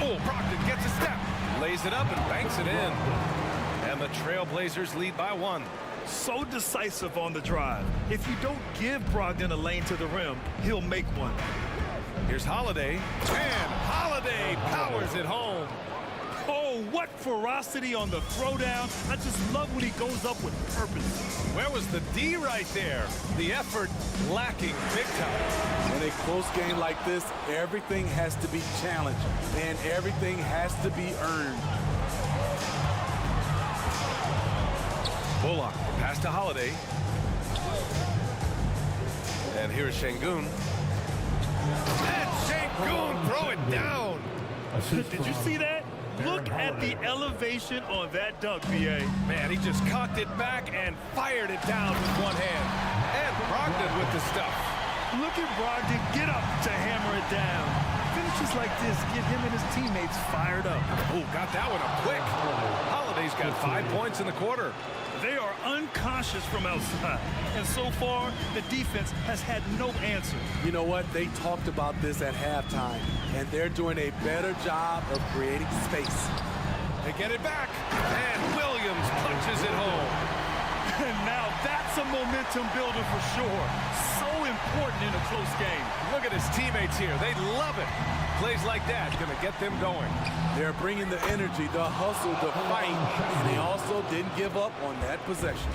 Oh, Brogdon gets a step, lays it up and banks it in. And the Trailblazers lead by 1. So decisive on the drive. If you don't give Brogdon a lane to the rim, he'll make one. Here's Holiday, and Holiday powers it home. Oh, what ferocity on the throwdown. I just love when he goes up with purpose. Where was the D right there? The effort lacking big time. In a close game like this, everything has to be challenged, and everything has to be earned. Bullock, pass to Holiday. And here's Şengün. And Şengün throw it down. Did you see that? Look at the elevation on that dunk, B.A. Man, he just cocked it back and fired it down with one hand. And Brogdon with the stuff. Look at Brogdon get up to hammer it down. Finishes like this get him and his teammates fired up. Oh, got that one up quick. Holiday's got 5 points in the quarter. They are unconscious from outside. And so far, the defense has had no answer. You know what? They talked about this at halftime, and they're doing a better job of creating space. They get it back, and Williams punches it home. And now that's a momentum builder for sure. So important in a close game. Look at his teammates here. They love it. Plays like that going to get them going. They're bringing the energy, the hustle, the fight, and they also didn't give up on that possession.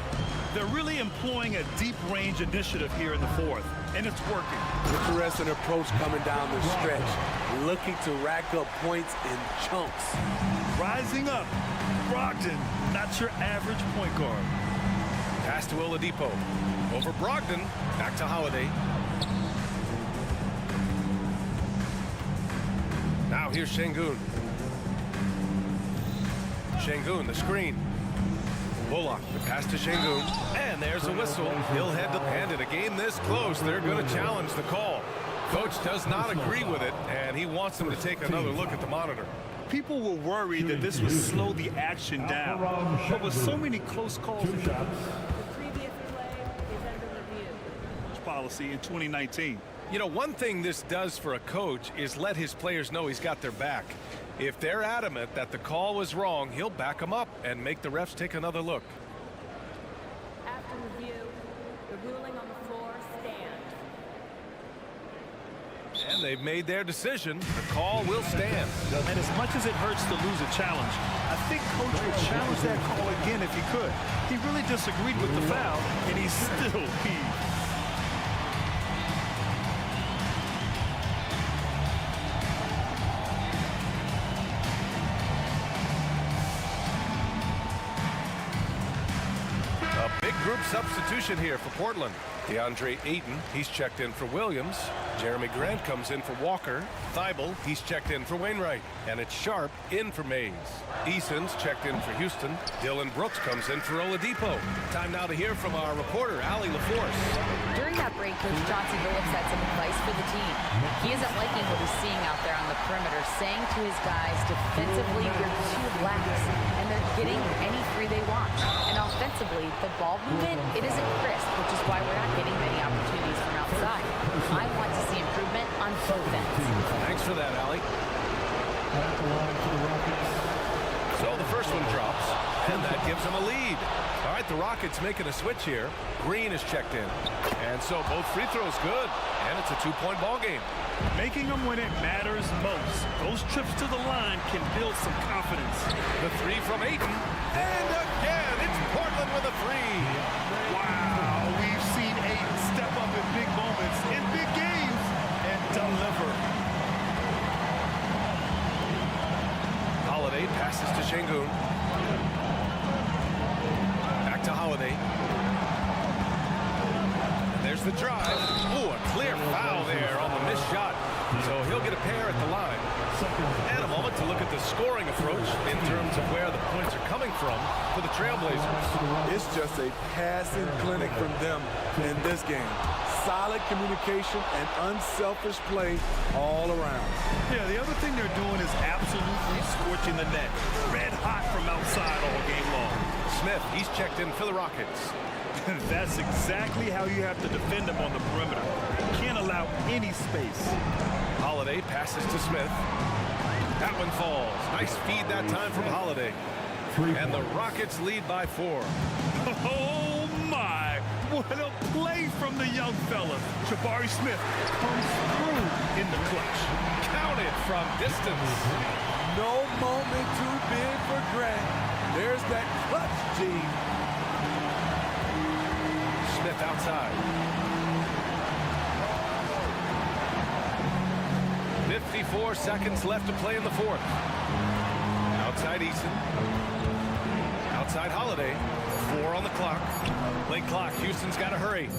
They're really employing a deep-range initiative here in the fourth, and it's working. Interesting approach coming down the stretch, looking to rack up points in chunks. Rising up, Brogdon, not your average point guard. Pass to Oladipo. Over Brogdon, back to Holiday. Now here's Şengün. Şengün, the screen. Bullock, the pass to Şengün. And there's a whistle. He'll head to hand in a game this close. They're going to challenge the call. Coach does not agree with it, and he wants them to take another look at the monitor. People were worried that this would slow the action down. But with so many close calls, The previous play is under review. policy in 2019. You know, one thing this does for a coach is let his players know he's got their back. If they're adamant that the call was wrong, he'll back them up and make the refs take another look. After review, the ruling on the floor stands. And they've made their decision. The call will stand. And as much as it hurts to lose a challenge, I think Coach would challenge that call again if he could. He really disagreed with the foul, and he's still peeved. Group substitution here for Portland. DeAndre Ayton, he's checked in for Williams. Jeremy Grant comes in for Walker. Thibault, he's checked in for Wainwright. And it's Sharp in for Mays. Eason's checked in for Houston. Dylan Brooks comes in for Oladipo. Time now to hear from our reporter, Allie LaForce. During that break, Coach Chauncey Billups had some advice for the team. He isn't liking what he's seeing out there on the perimeter, saying to his guys, defensively, you're too lax, and they're getting any three they want. And offensively, the ball movement, it isn't crisp, which is why we're not getting many opportunities from outside. I want to see improvement on both ends. Thanks for that, Allie. So the first one drops, and that gives them a lead. All right, the Rockets making a switch here. Green is checked in. And so both free throws good, and it's a two-point ball game. Making them when it matters most. Those trips to the line can build some confidence. The three from Ayton. And again, it's Portland with a three. Wow, we've seen Ayton step up in big moments, in big games, and deliver. Holiday passes to Şengün. Back to Holiday. And there's the drive. Ooh, a clear foul there on the missed shot. So he'll get a pair at the line. And a moment to look at the scoring approach in terms of where the points are coming from for the Trailblazers. It's just a passing clinic from them in this game. solid communication and unselfish play all around. Yeah, the other thing they're doing is absolutely scorching the net. Red hot from outside all game long. Smith, he's checked in for the Rockets. That's exactly how you have to defend them on the perimeter. You can't allow any space. Holiday passes to Smith. That one falls. Nice feed that time from Holiday. And the Rockets lead by 4. Oh, my. What a play from the young fella. Jabari Smith comes through in the clutch. Counted from distance. No moment too big for Grant. There's that clutch gene. Smith outside. 54 seconds left to play in the fourth. Outside Eason. Outside Holiday. 4 on the clock. Late clock. Houston's got to hurry.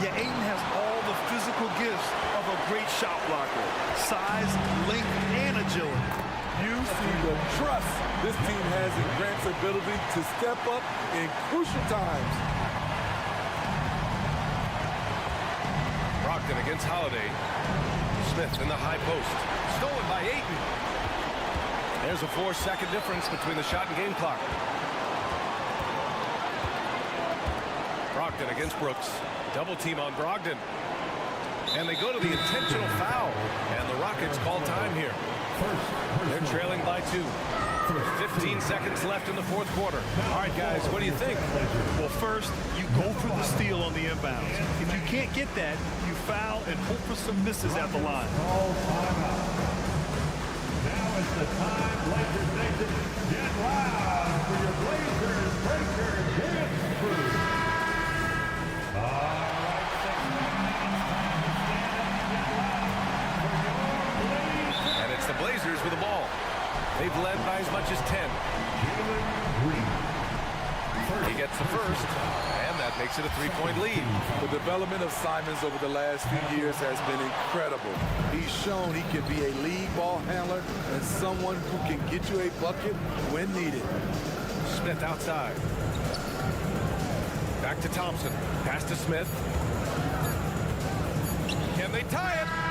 Yeah, Ayton has all the physical gifts of a great shot blocker. Size, length, and agility. You see the trust this team has in Grant's ability to step up in crucial times. Brogdon against Holiday. Smith in the high post. Stolen by Ayton. There's a 4-second difference between the shot and game clock. Brogdon against Brooks. Double team on Brogdon. And they go to the intentional foul. And the Rockets call time here. They're trailing by 2. 15 seconds left in the fourth quarter. All right, guys, what do you think? Well, first, you go for the steal on the inbounds. If you can't get that, you foul and hope for some misses at the line. Now is the time, Lakers Nation, get loud for your Blazers breaker dance crew. And it's the Blazers with the ball. They've led by as much as 10. He gets the first, and that makes it a 3-point lead. The development of Simons over the last few years has been incredible. He's shown he can be a lead ball handler and someone who can get you a bucket when needed. Smith outside. Back to Thompson. Pass to Smith. Can they tie it?